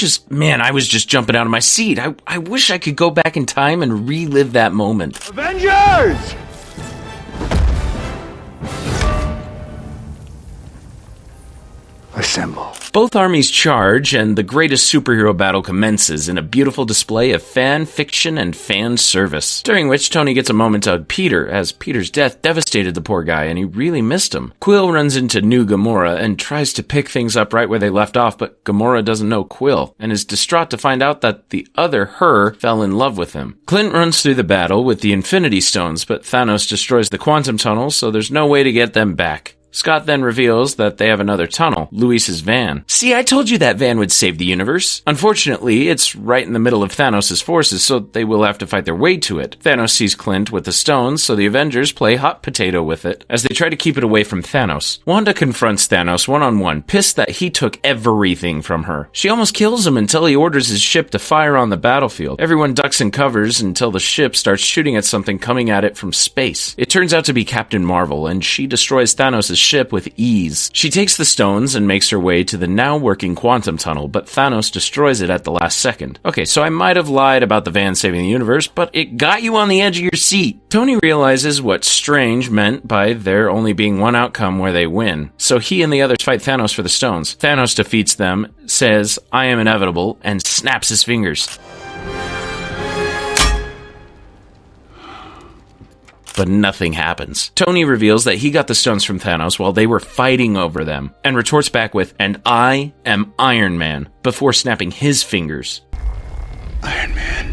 was just jumping out of my seat. I wish I could go back in time and relive that moment. Avengers! Assemble. Both armies charge, and the greatest superhero battle commences in a beautiful display of fan fiction and fan service, during which Tony gets a moment to hug Peter, as Peter's death devastated the poor guy and he really missed him. Quill runs into new Gamora and tries to pick things up right where they left off, but Gamora doesn't know Quill, and is distraught to find out that the other her fell in love with him. Clint runs through the battle with the Infinity Stones, but Thanos destroys the quantum tunnel, so there's no way to get them back. Scott then reveals that they have another tunnel, Luis's van. See, I told you that van would save the universe. Unfortunately, it's right in the middle of Thanos' forces, so they will have to fight their way to it. Thanos sees Clint with the stones, so the Avengers play hot potato with it, as they try to keep it away from Thanos. Wanda confronts Thanos one-on-one, pissed that he took everything from her. She almost kills him until he orders his ship to fire on the battlefield. Everyone ducks and covers until the ship starts shooting at something coming at it from space. It turns out to be Captain Marvel, and she destroys Thanos' ship with ease. She takes the stones and makes her way to the now working quantum tunnel, but Thanos destroys it at the last second. Okay, so I might have lied about the van saving the universe, but it got you on the edge of your seat. Tony realizes what Strange meant by there only being one outcome where they win, so he and the others fight Thanos for the stones. Thanos defeats them, says, "I am inevitable," and snaps his fingers. But nothing happens. Tony reveals that he got the stones from Thanos while they were fighting over them, and retorts back with, "And I am Iron Man," before snapping his fingers. Iron Man.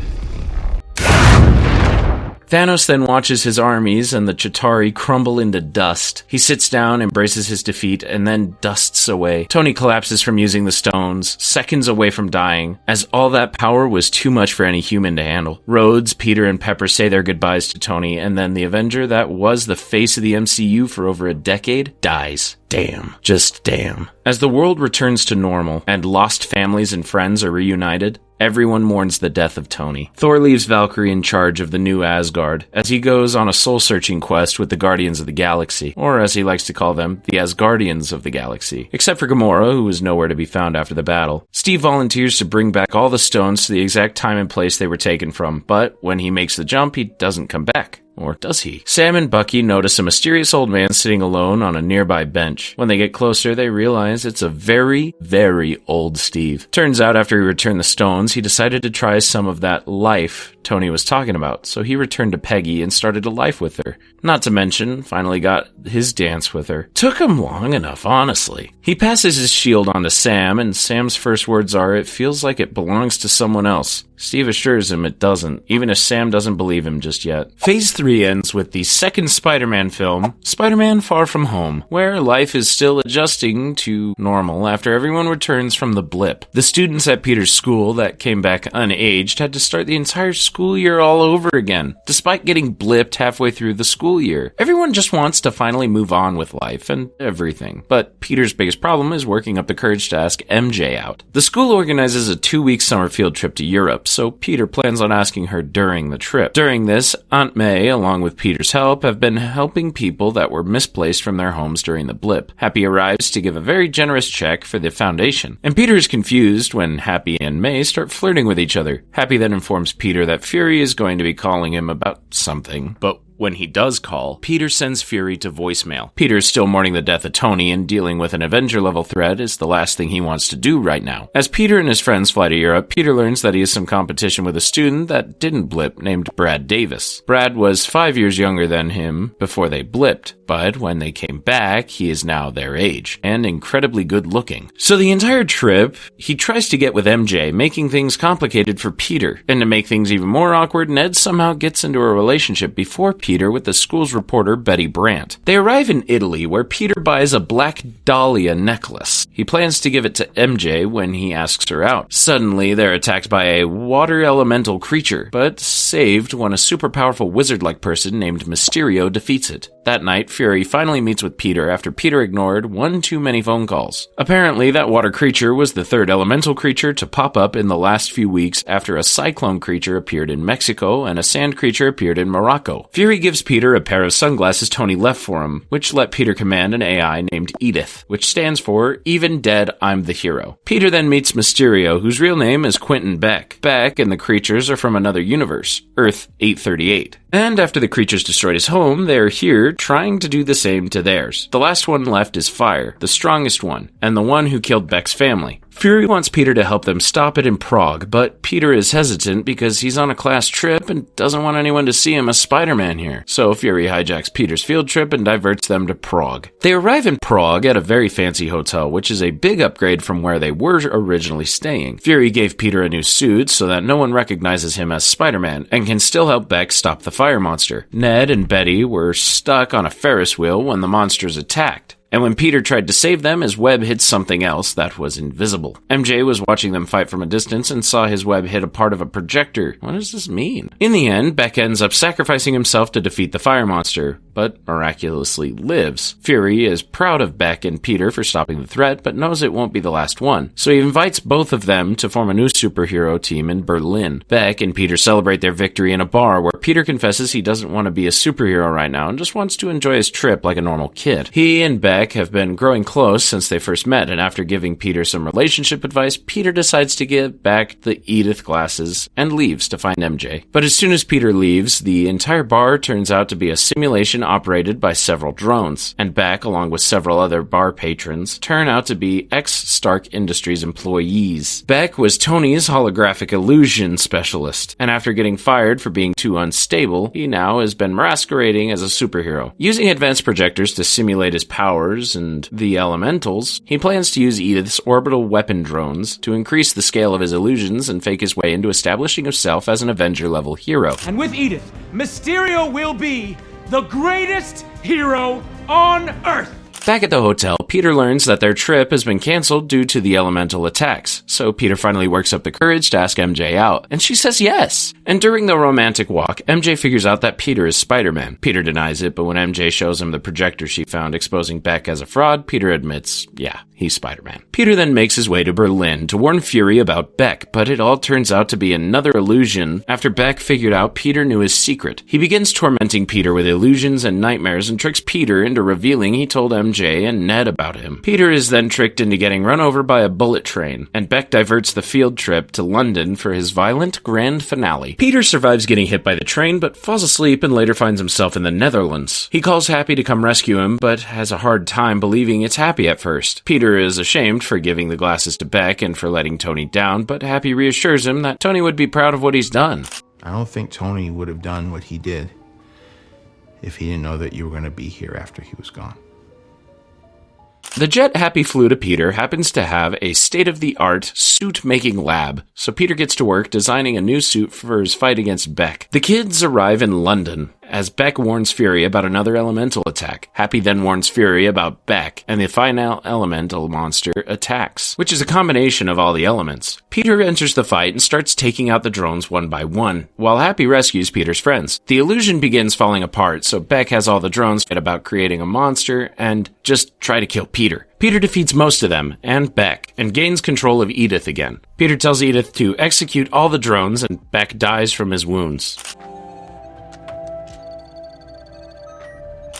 Thanos then watches his armies and the Chitauri crumble into dust. He sits down, embraces his defeat, and then dusts away. Tony collapses from using the stones, seconds away from dying, as all that power was too much for any human to handle. Rhodes, Peter, and Pepper say their goodbyes to Tony, and then the Avenger that was the face of the MCU for over a decade dies. Damn. Just damn. As the world returns to normal, and lost families and friends are reunited, everyone mourns the death of Tony. Thor leaves Valkyrie in charge of the new Asgard, as he goes on a soul-searching quest with the Guardians of the Galaxy, or as he likes to call them, the Asgardians of the Galaxy. Except for Gamora, who is nowhere to be found after the battle. Steve volunteers to bring back all the stones to the exact time and place they were taken from, but when he makes the jump, he doesn't come back. Or does he? Sam and Bucky notice a mysterious old man sitting alone on a nearby bench. When they get closer, they realize it's a very, very old Steve. Turns out after he returned the stones, he decided to try some of that life Tony was talking about, so he returned to Peggy and started a life with her. Not to mention, finally got his dance with her. Took him long enough, honestly. He passes his shield on to Sam, and Sam's first words are, "It feels like it belongs to someone else." Steve assures him it doesn't, even if Sam doesn't believe him just yet. Phase 3 ends with the second Spider-Man film, Spider-Man Far From Home, where life is still adjusting to normal after everyone returns from the blip. The students at Peter's school that came back unaged had to start the entire school year all over again, despite getting blipped halfway through the school year. Everyone just wants to finally move on with life and everything, but Peter's biggest problem is working up the courage to ask MJ out. The school organizes a 2-week summer field trip to Europe, so Peter plans on asking her during the trip. During this, Aunt May, along with Peter's help, have been helping people that were misplaced from their homes during the blip. Happy arrives to give a very generous check for the foundation, and Peter is confused when Happy and May start flirting with each other. Happy then informs Peter that Fury is going to be calling him about something, but when he does call, Peter sends Fury to voicemail. Peter is still mourning the death of Tony, and dealing with an Avenger-level threat is the last thing he wants to do right now. As Peter and his friends fly to Europe, Peter learns that he has some competition with a student that didn't blip named Brad Davis. Brad was 5 years younger than him before they blipped, but when they came back, he is now their age, and incredibly good-looking. So the entire trip, he tries to get with MJ, making things complicated for Peter. And to make things even more awkward, Ned somehow gets into a relationship before Peter with the school's reporter Betty Brandt. They arrive in Italy, where Peter buys a black dahlia necklace. He plans to give it to MJ when he asks her out. Suddenly, they're attacked by a water elemental creature, but saved when a super powerful wizard-like person named Mysterio defeats it. That night, Fury finally meets with Peter after Peter ignored one too many phone calls. Apparently, that water creature was the third elemental creature to pop up in the last few weeks after a cyclone creature appeared in Mexico and a sand creature appeared in Morocco. Fury gives Peter a pair of sunglasses Tony left for him, which let Peter command an AI named Edith, which stands for Even Dead, I'm the Hero. Peter then meets Mysterio, whose real name is Quentin Beck. Beck and the creatures are from another universe, Earth 838. And after the creatures destroyed his home, they're here trying to do the same to theirs. The last one left is Fire, the strongest one, and the one who killed Beck's family. Fury wants Peter to help them stop it in Prague, but Peter is hesitant because he's on a class trip and doesn't want anyone to see him as Spider-Man here. So Fury hijacks Peter's field trip and diverts them to Prague. They arrive in Prague at a very fancy hotel, which is a big upgrade from where they were originally staying. Fury gave Peter a new suit so that no one recognizes him as Spider-Man and can still help Beck stop the fire monster. Ned and Betty were stuck on a Ferris wheel when the monsters attacked. And when Peter tried to save them, his web hit something else that was invisible. MJ was watching them fight from a distance and saw his web hit a part of a projector. What does this mean? In the end, Beck ends up sacrificing himself to defeat the fire monster, but miraculously lives. Fury is proud of Beck and Peter for stopping the threat, but knows it won't be the last one. So he invites both of them to form a new superhero team in Berlin. Beck and Peter celebrate their victory in a bar where Peter confesses he doesn't want to be a superhero right now and just wants to enjoy his trip like a normal kid. He and Beck Beck have been growing close since they first met, and after giving Peter some relationship advice, Peter decides to give Beck the Edith glasses and leaves to find MJ. But as soon as Peter leaves, the entire bar turns out to be a simulation operated by several drones, and Beck, along with several other bar patrons, turn out to be ex-Stark Industries employees. Beck was Tony's holographic illusion specialist, and after getting fired for being too unstable, he now has been masquerading as a superhero. Using advanced projectors to simulate his powers and the elementals, he plans to use Edith's orbital weapon drones to increase the scale of his illusions and fake his way into establishing himself as an Avenger-level hero. And with Edith, Mysterio will be the greatest hero on Earth! Back at the hotel, Peter learns that their trip has been canceled due to the elemental attacks, so Peter finally works up the courage to ask MJ out, and she says yes. And during the romantic walk, MJ figures out that Peter is Spider-Man. Peter denies it, but when MJ shows him the projector she found exposing Beck as a fraud, Peter admits, yeah, he's Spider-Man. Peter then makes his way to Berlin to warn Fury about Beck, but it all turns out to be another illusion after Beck figured out Peter knew his secret. He begins tormenting Peter with illusions and nightmares and tricks Peter into revealing he told MJ and Ned about him. Peter is then tricked into getting run over by a bullet train, and Beck diverts the field trip to London for his violent grand finale. Peter survives getting hit by the train, but falls asleep and later finds himself in the Netherlands. He calls Happy to come rescue him, but has a hard time believing it's Happy at first. Peter is ashamed for giving the glasses to Beck and for letting Tony down, but Happy reassures him that Tony would be proud of what he's done. I don't think Tony would have done what he did if he didn't know that you were going to be here after he was gone. The jet Happy flew to Peter happens to have a state-of-the-art suit-making lab, so Peter gets to work designing a new suit for his fight against Beck. The kids arrive in London, as Beck warns Fury about another elemental attack. Happy then warns Fury about Beck, and the final elemental monster attacks, which is a combination of all the elements. Peter enters the fight and starts taking out the drones one by one, while Happy rescues Peter's friends. The illusion begins falling apart, so Beck has all the drones fight about creating a monster and just try to kill Peter. Peter defeats most of them, and Beck, and gains control of Edith again. Peter tells Edith to execute all the drones, and Beck dies from his wounds.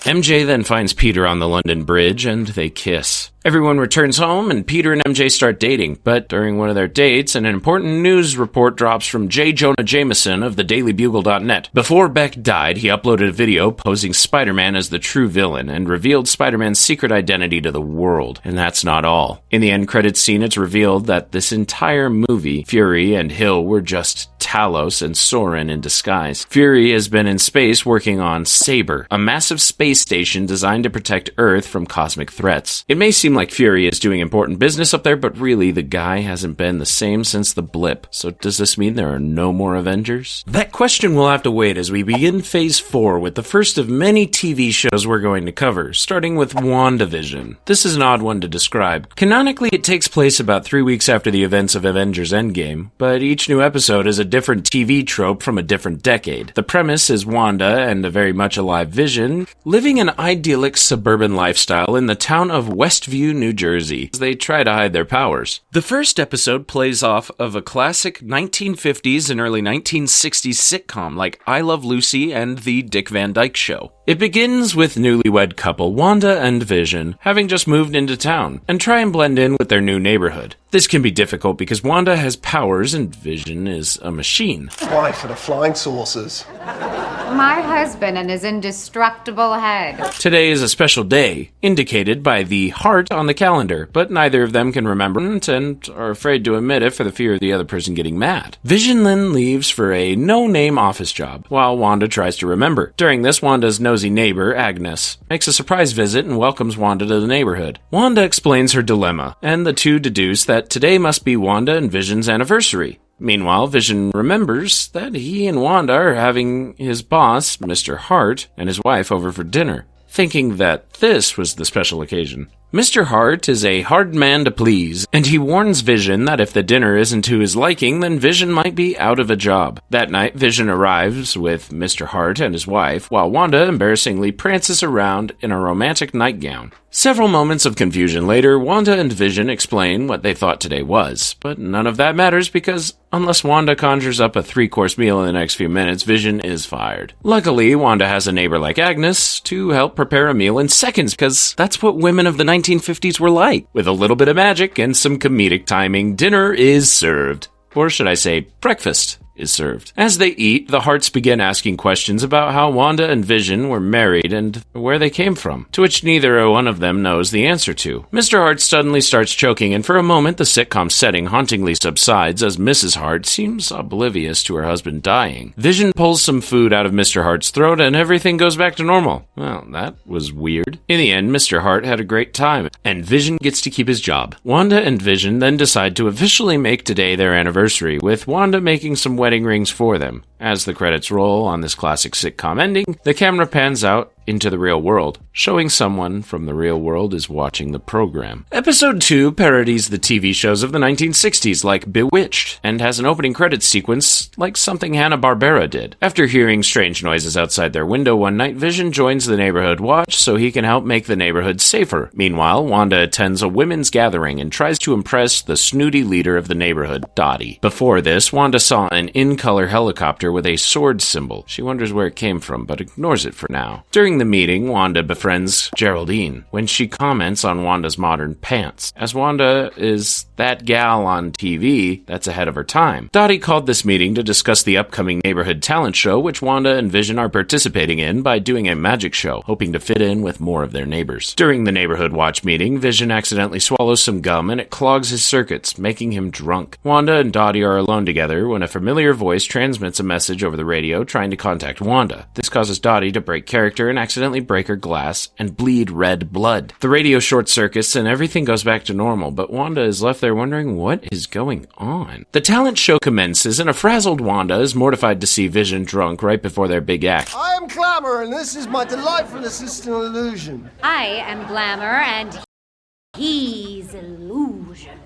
MJ then finds Peter on the London Bridge, and they kiss. Everyone returns home, and Peter and MJ start dating, but during one of their dates, an important news report drops from J. Jonah Jameson of thedailybugle.net. Before Beck died, he uploaded a video posing Spider-Man as the true villain, and revealed Spider-Man's secret identity to the world. And that's not all. In the end credits scene, it's revealed that this entire movie, Fury and Hill were just Talos and Soren in disguise. Fury has been in space working on Saber, a massive space station designed to protect Earth from cosmic threats. It may seem like Fury is doing important business up there, but really the guy hasn't been the same since the blip. So does this mean there are no more Avengers? That question will have to wait as we begin Phase 4 with the first of many TV shows we're going to cover, starting with WandaVision. This is an odd one to describe. Canonically, it takes place about 3 weeks after the events of Avengers Endgame, but each new episode is a different TV trope from a different decade. The premise is Wanda and a very much alive Vision living an idyllic suburban lifestyle in the town of Westview, New Jersey, as they try to hide their powers. The first episode plays off of a classic 1950s and early 1960s sitcom like I Love Lucy and The Dick Van Dyke Show. It begins with newlywed couple Wanda and Vision having just moved into town and try and blend in with their new neighborhood. This can be difficult because Wanda has powers and Vision is a machine. Why, for the flying saucers? My husband and his indestructible head. Today is a special day, indicated by the heart on the calendar, but neither of them can remember it and are afraid to admit it for the fear of the other person getting mad. Vision then leaves for a no-name office job, while Wanda tries to remember. During this, Wanda's nosy neighbor, Agnes, makes a surprise visit and welcomes Wanda to the neighborhood. Wanda explains her dilemma, and the two deduce that today must be Wanda and Vision's anniversary. Meanwhile, Vision remembers that he and Wanda are having his boss, Mr. Hart, and his wife over for dinner. Thinking that this was the special occasion, Mr. Hart is a hard man to please, and he warns Vision that if the dinner isn't to his liking, then Vision might be out of a job. That night, Vision arrives with Mr. Hart and his wife, while Wanda embarrassingly prances around in a romantic nightgown. Several moments of confusion later, Wanda and Vision explain what they thought today was, but none of that matters because unless Wanda conjures up a 3-course meal in the next few minutes, Vision is fired. Luckily, Wanda has a neighbor like Agnes to help prepare a meal in seconds because that's what women of the 1950s were like. With a little bit of magic and some comedic timing, dinner is served. Or should I say, breakfast is served. As they eat, the Harts begin asking questions about how Wanda and Vision were married and where they came from, to which neither one of them knows the answer to. Mr. Hart suddenly starts choking, and for a moment the sitcom setting hauntingly subsides as Mrs. Hart seems oblivious to her husband dying. Vision pulls some food out of Mr. Hart's throat and everything goes back to normal. Well, that was weird. In the end, Mr. Hart had a great time, and Vision gets to keep his job. Wanda and Vision then decide to officially make today their anniversary, with Wanda making some wedding rings for them. As the credits roll on this classic sitcom ending, the camera pans out into the real world, showing someone from the real world is watching the program. Episode 2 parodies the TV shows of the 1960s like Bewitched, and has an opening credits sequence like something Hanna-Barbera did. After hearing strange noises outside their window one night, Vision joins the neighborhood watch so he can help make the neighborhood safer. Meanwhile, Wanda attends a women's gathering and tries to impress the snooty leader of the neighborhood, Dottie. Before this, Wanda saw an in-color helicopter with a sword symbol. She wonders where it came from, but ignores it for now. During the meeting, Wanda befriends Geraldine when she comments on Wanda's modern pants, as Wanda is that gal on TV that's ahead of her time. Dottie called this meeting to discuss the upcoming neighborhood talent show, which Wanda and Vision are participating in by doing a magic show, hoping to fit in with more of their neighbors. During the neighborhood watch meeting, Vision accidentally swallows some gum and it clogs his circuits, making him drunk. Wanda and Dottie are alone together when a familiar voice transmits a message over the radio trying to contact Wanda. This causes Dottie to break character and accidentally break her glass and bleed red blood. The radio short circuits and everything goes back to normal, but Wanda is left there wondering what is going on. The talent show commences and a frazzled Wanda is mortified to see Vision drunk right before their big act. I am Glamour, and this is my delightful assistant Illusion. I am Glamour, and he's Illusion.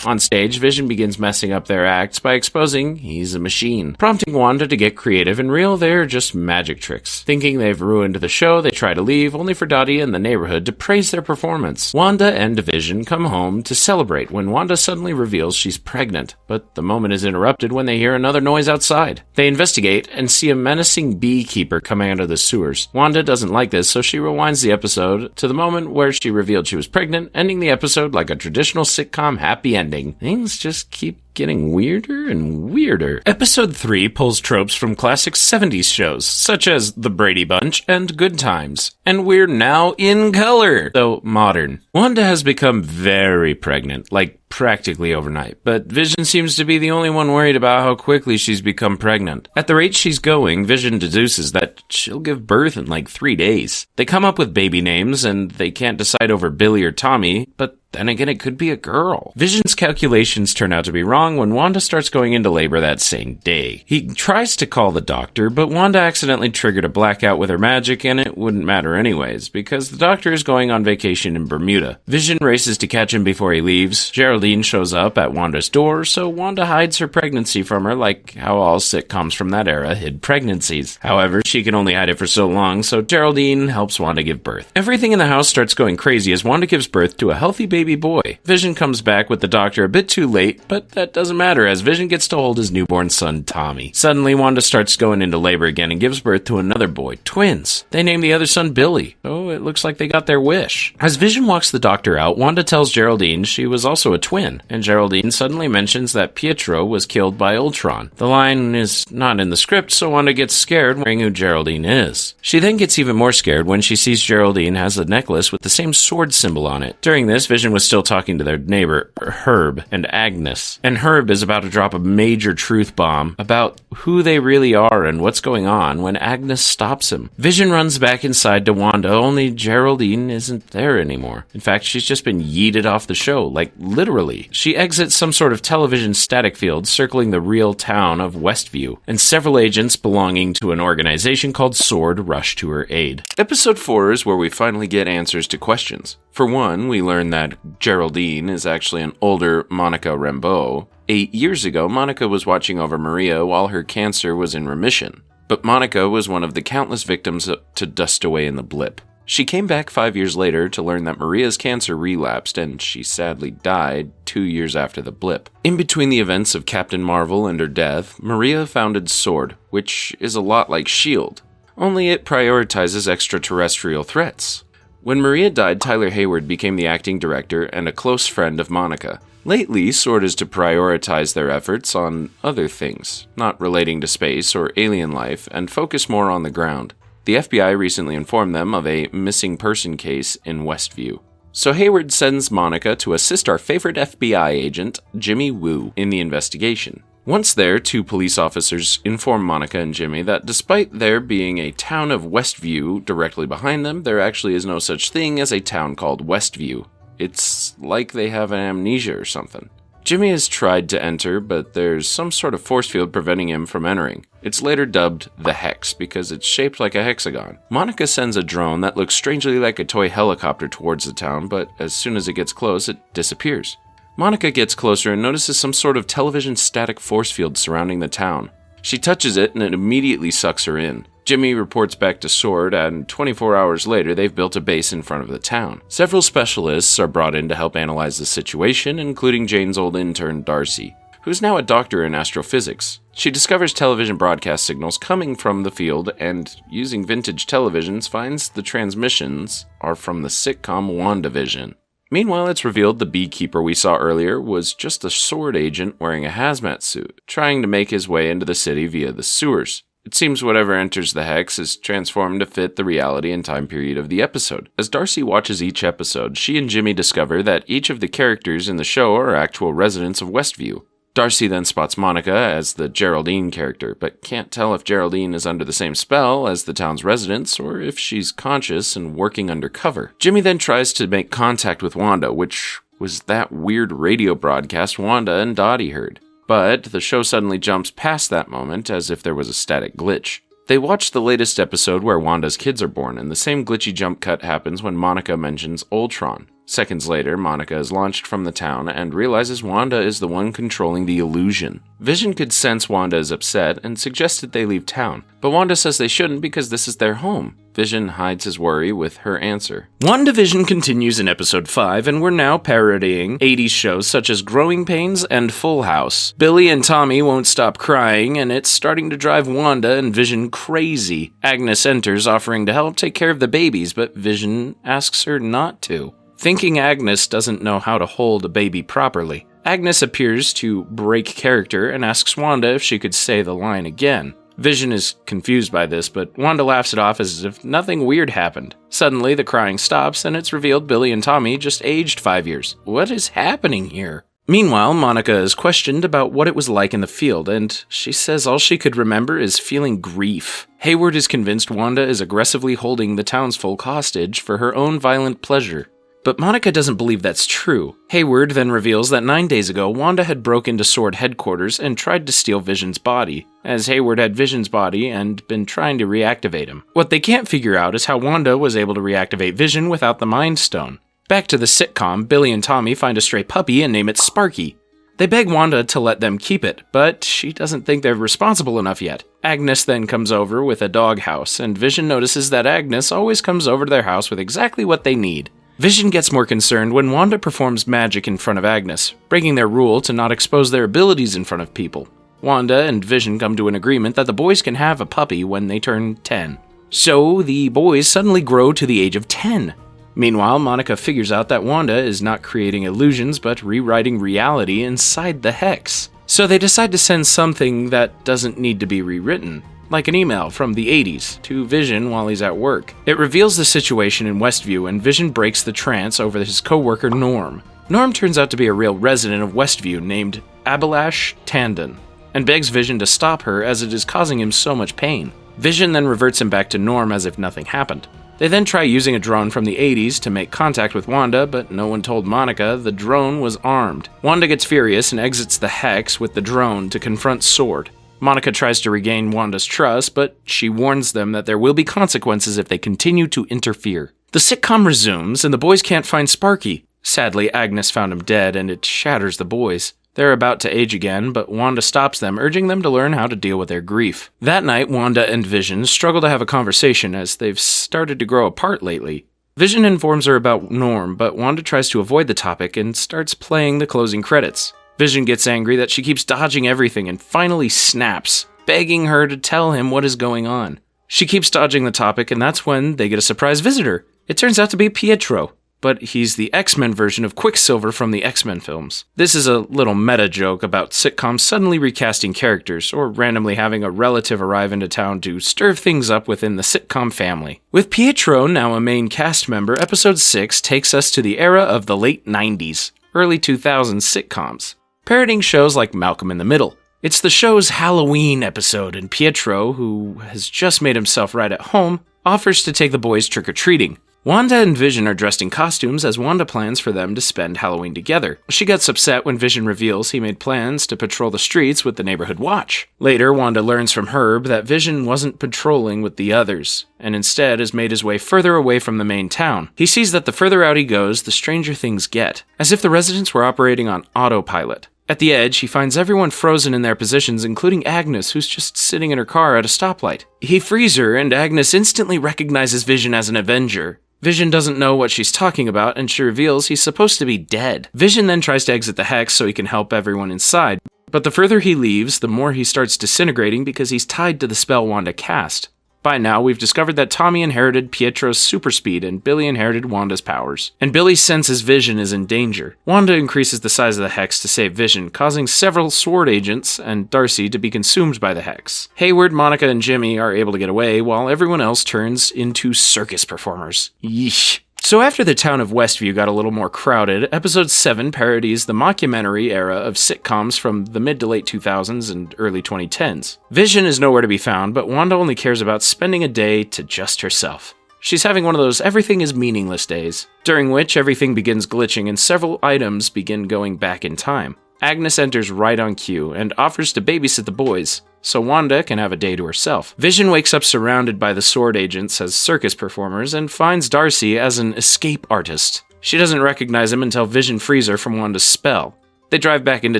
On stage, Vision begins messing up their acts by exposing he's a machine, prompting Wanda to get creative and real they're just magic tricks. Thinking they've ruined the show, they try to leave, only for Dottie and the neighborhood to praise their performance. Wanda and Vision come home to celebrate when Wanda suddenly reveals she's pregnant, but the moment is interrupted when they hear another noise outside. They investigate and see a menacing beekeeper coming out of the sewers. Wanda doesn't like this, so she rewinds the episode to the moment where she revealed she was pregnant, ending the episode like a traditional sitcom happy ending. Things just keep getting weirder and weirder. Episode 3 pulls tropes from classic 70s shows, such as The Brady Bunch and Good Times. And we're now in color, though modern. Wanda has become very pregnant, like practically overnight, but Vision seems to be the only one worried about how quickly she's become pregnant. At the rate she's going, Vision deduces that she'll give birth in like 3 days. They come up with baby names, and they can't decide over Billy or Tommy, but then again, it could be a girl. Vision's calculations turn out to be wrong when Wanda starts going into labor that same day. He tries to call the doctor, but Wanda accidentally triggered a blackout with her magic, and it wouldn't matter anyways, because the doctor is going on vacation in Bermuda. Vision races to catch him before he leaves. Geraldine shows up at Wanda's door, so Wanda hides her pregnancy from her like how all sitcoms from that era hid pregnancies. However, she can only hide it for so long, so Geraldine helps Wanda give birth. Everything in the house starts going crazy as Wanda gives birth to a healthy baby boy. Vision comes back with the doctor a bit too late, but that doesn't matter as Vision gets to hold his newborn son, Tommy. Suddenly, Wanda starts going into labor again and gives birth to another boy, twins. They name the other son Billy. Oh, it looks like they got their wish. As Vision walks the doctor out, Wanda tells Geraldine she was also a twin, and Geraldine suddenly mentions that Pietro was killed by Ultron. The line is not in the script, so Wanda gets scared wondering who Geraldine is. She then gets even more scared when she sees Geraldine has a necklace with the same sword symbol on it. During this, Vision was still talking to their neighbor, Herb, and Agnes, and when Herb is about to drop a major truth bomb about who they really are and what's going on when Agnes stops him. Vision runs back inside to Wanda, only Geraldine isn't there anymore. In fact, she's just been yeeted off the show, like literally. She exits some sort of television static field circling the real town of Westview, and several agents belonging to an organization called SWORD rush to her aid. Episode 4 is where we finally get answers to questions. For one, we learn that Geraldine is actually an older Monica Rambeau. 8 years ago, Monica was watching over Maria while her cancer was in remission. But Monica was one of the countless victims to dust away in the blip. She came back 5 years later to learn that Maria's cancer relapsed, and she sadly died 2 years after the blip. In between the events of Captain Marvel and her death, Maria founded SWORD, which is a lot like S.H.I.E.L.D., only it prioritizes extraterrestrial threats. When Maria died, Tyler Hayward became the acting director and a close friend of Monica. Lately, SWORD is to prioritize their efforts on other things, not relating to space or alien life, and focus more on the ground. The FBI recently informed them of a missing person case in Westview. So Hayward sends Monica to assist our favorite FBI agent, Jimmy Woo, in the investigation. Once there, 2 police officers inform Monica and Jimmy that despite there being a town of Westview directly behind them, there actually is no such thing as a town called Westview. It's like they have an amnesia or something. Jimmy has tried to enter, but there's some sort of force field preventing him from entering. It's later dubbed the Hex because it's shaped like a hexagon. Monica sends a drone that looks strangely like a toy helicopter towards the town, but as soon as it gets close, it disappears. Monica gets closer and notices some sort of television static force field surrounding the town. She touches it and it immediately sucks her in. Jimmy reports back to SWORD, and 24 hours later they've built a base in front of the town. Several specialists are brought in to help analyze the situation, including Jane's old intern Darcy, who's now a doctor in astrophysics. She discovers television broadcast signals coming from the field and, using vintage televisions, finds the transmissions are from the sitcom WandaVision. Meanwhile, it's revealed the beekeeper we saw earlier was just a SWORD agent wearing a hazmat suit, trying to make his way into the city via the sewers. It seems whatever enters the Hex is transformed to fit the reality and time period of the episode. As Darcy watches each episode, she and Jimmy discover that each of the characters in the show are actual residents of Westview. Darcy then spots Monica as the Geraldine character, but can't tell if Geraldine is under the same spell as the town's residents or if she's conscious and working undercover. Jimmy then tries to make contact with Wanda, which was that weird radio broadcast Wanda and Dottie heard. But the show suddenly jumps past that moment as if there was a static glitch. They watch the latest episode where Wanda's kids are born, and the same glitchy jump cut happens when Monica mentions Ultron. Seconds later, Monica is launched from the town and realizes Wanda is the one controlling the illusion. Vision could sense Wanda is upset and suggested they leave town, but Wanda says they shouldn't because this is their home. Vision hides his worry with her answer. WandaVision continues in episode 5, and we're now parodying 80s shows such as Growing Pains and Full House. Billy and Tommy won't stop crying, and it's starting to drive Wanda and Vision crazy. Agnes enters offering to help take care of the babies, but Vision asks her not to. Thinking Agnes doesn't know how to hold a baby properly, Agnes appears to break character and asks Wanda if she could say the line again. Vision is confused by this, but Wanda laughs it off as if nothing weird happened. Suddenly, the crying stops, and it's revealed Billy and Tommy just aged 5 years. What is happening here? Meanwhile, Monica is questioned about what it was like in the field, and she says all she could remember is feeling grief. Hayward is convinced Wanda is aggressively holding the townsfolk hostage for her own violent pleasure. But Monica doesn't believe that's true. Hayward then reveals that 9 days ago, Wanda had broken into SWORD headquarters and tried to steal Vision's body, as Hayward had Vision's body and been trying to reactivate him. What they can't figure out is how Wanda was able to reactivate Vision without the Mind Stone. Back to the sitcom, Billy and Tommy find a stray puppy and name it Sparky. They beg Wanda to let them keep it, but she doesn't think they're responsible enough yet. Agnes then comes over with a doghouse, and Vision notices that Agnes always comes over to their house with exactly what they need. Vision gets more concerned when Wanda performs magic in front of Agnes, breaking their rule to not expose their abilities in front of people. Wanda and Vision come to an agreement that the boys can have a puppy when they turn 10. So the boys suddenly grow to the age of 10. Meanwhile, Monica figures out that Wanda is not creating illusions but rewriting reality inside the Hex. So they decide to send something that doesn't need to be rewritten, like an email from the 80s to Vision while he's at work. It reveals the situation in Westview, and Vision breaks the trance over his co-worker Norm. Norm turns out to be a real resident of Westview named Abalash Tandon and begs Vision to stop her as it is causing him so much pain. Vision then reverts him back to norm as if nothing happened. They then try using a drone from the 80s to make contact with Wanda, but no one told Monica the drone was armed. Wanda gets furious and exits the Hex with the drone to confront Sword. Monica tries to regain Wanda's trust, but she warns them that there will be consequences if they continue to interfere. The sitcom resumes, and the boys can't find Sparky. Sadly, Agnes found him dead, and it shatters the boys. They're about to age again, but Wanda stops them, urging them to learn how to deal with their grief. That night, Wanda and Vision struggle to have a conversation as they've started to grow apart lately. Vision informs her about Norm, but Wanda tries to avoid the topic and starts playing the closing credits. Vision gets angry that she keeps dodging everything and finally snaps, begging her to tell him what is going on. She keeps dodging the topic, and that's when they get a surprise visitor. It turns out to be Pietro, but he's the X-Men version of Quicksilver from the X-Men films. This is a little meta joke about sitcoms suddenly recasting characters, or randomly having a relative arrive into town to stir things up within the sitcom family. With Pietro now a main cast member, episode 6 takes us to the era of the late 90s, early 2000s sitcoms, parodying shows like Malcolm in the Middle. It's the show's Halloween episode, and Pietro, who has just made himself right at home, offers to take the boys trick-or-treating. Wanda and Vision are dressed in costumes as Wanda plans for them to spend Halloween together. She gets upset when Vision reveals he made plans to patrol the streets with the neighborhood watch. Later, Wanda learns from Herb that Vision wasn't patrolling with the others, and instead has made his way further away from the main town. He sees that the further out he goes, the stranger things get, as if the residents were operating on autopilot. At the edge, he finds everyone frozen in their positions, including Agnes, who's just sitting in her car at a stoplight. He frees her, and Agnes instantly recognizes Vision as an Avenger. Vision doesn't know what she's talking about, and she reveals he's supposed to be dead. Vision then tries to exit the Hex so he can help everyone inside, but the further he leaves, the more he starts disintegrating because he's tied to the spell Wanda cast. By now, we've discovered that Tommy inherited Pietro's super speed and Billy inherited Wanda's powers. And Billy senses Vision is in danger. Wanda increases the size of the Hex to save Vision, causing several Sword agents and Darcy to be consumed by the Hex. Hayward, Monica, and Jimmy are able to get away, while everyone else turns into circus performers. Yeesh. So after the town of Westview got a little more crowded, episode 7 parodies the mockumentary era of sitcoms from the mid to late 2000s and early 2010s. Vision is nowhere to be found, but Wanda only cares about spending a day to just herself. She's having one of those everything is meaningless days, during which everything begins glitching and several items begin going back in time. Agnes enters right on cue and offers to babysit the boys, so Wanda can have a day to herself. Vision wakes up surrounded by the Sword agents as circus performers and finds Darcy as an escape artist. She doesn't recognize him until Vision frees her from Wanda's spell. They drive back into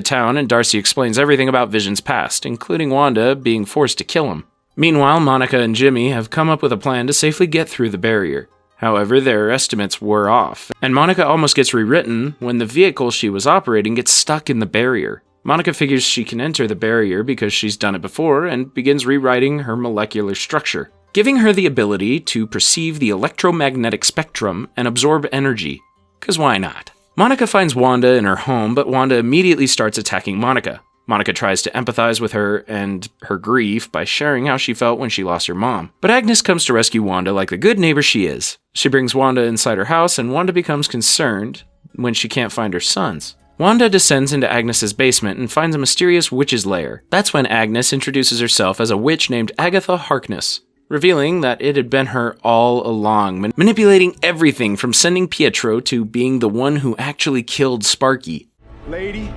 town and Darcy explains everything about Vision's past, including Wanda being forced to kill him. Meanwhile, Monica and Jimmy have come up with a plan to safely get through the barrier. However, their estimates were off, and Monica almost gets rewritten when the vehicle she was operating gets stuck in the barrier. Monica figures she can enter the barrier because she's done it before and begins rewriting her molecular structure, giving her the ability to perceive the electromagnetic spectrum and absorb energy. 'Cause why not? Monica finds Wanda in her home, but Wanda immediately starts attacking Monica. Monica tries to empathize with her and her grief by sharing how she felt when she lost her mom. But Agnes comes to rescue Wanda like the good neighbor she is. She brings Wanda inside her house, and Wanda becomes concerned when she can't find her sons. Wanda descends into Agnes's basement and finds a mysterious witch's lair. That's when Agnes introduces herself as a witch named Agatha Harkness, revealing that it had been her all along, manipulating everything from sending Pietro to being the one who actually killed Sparky. Lady,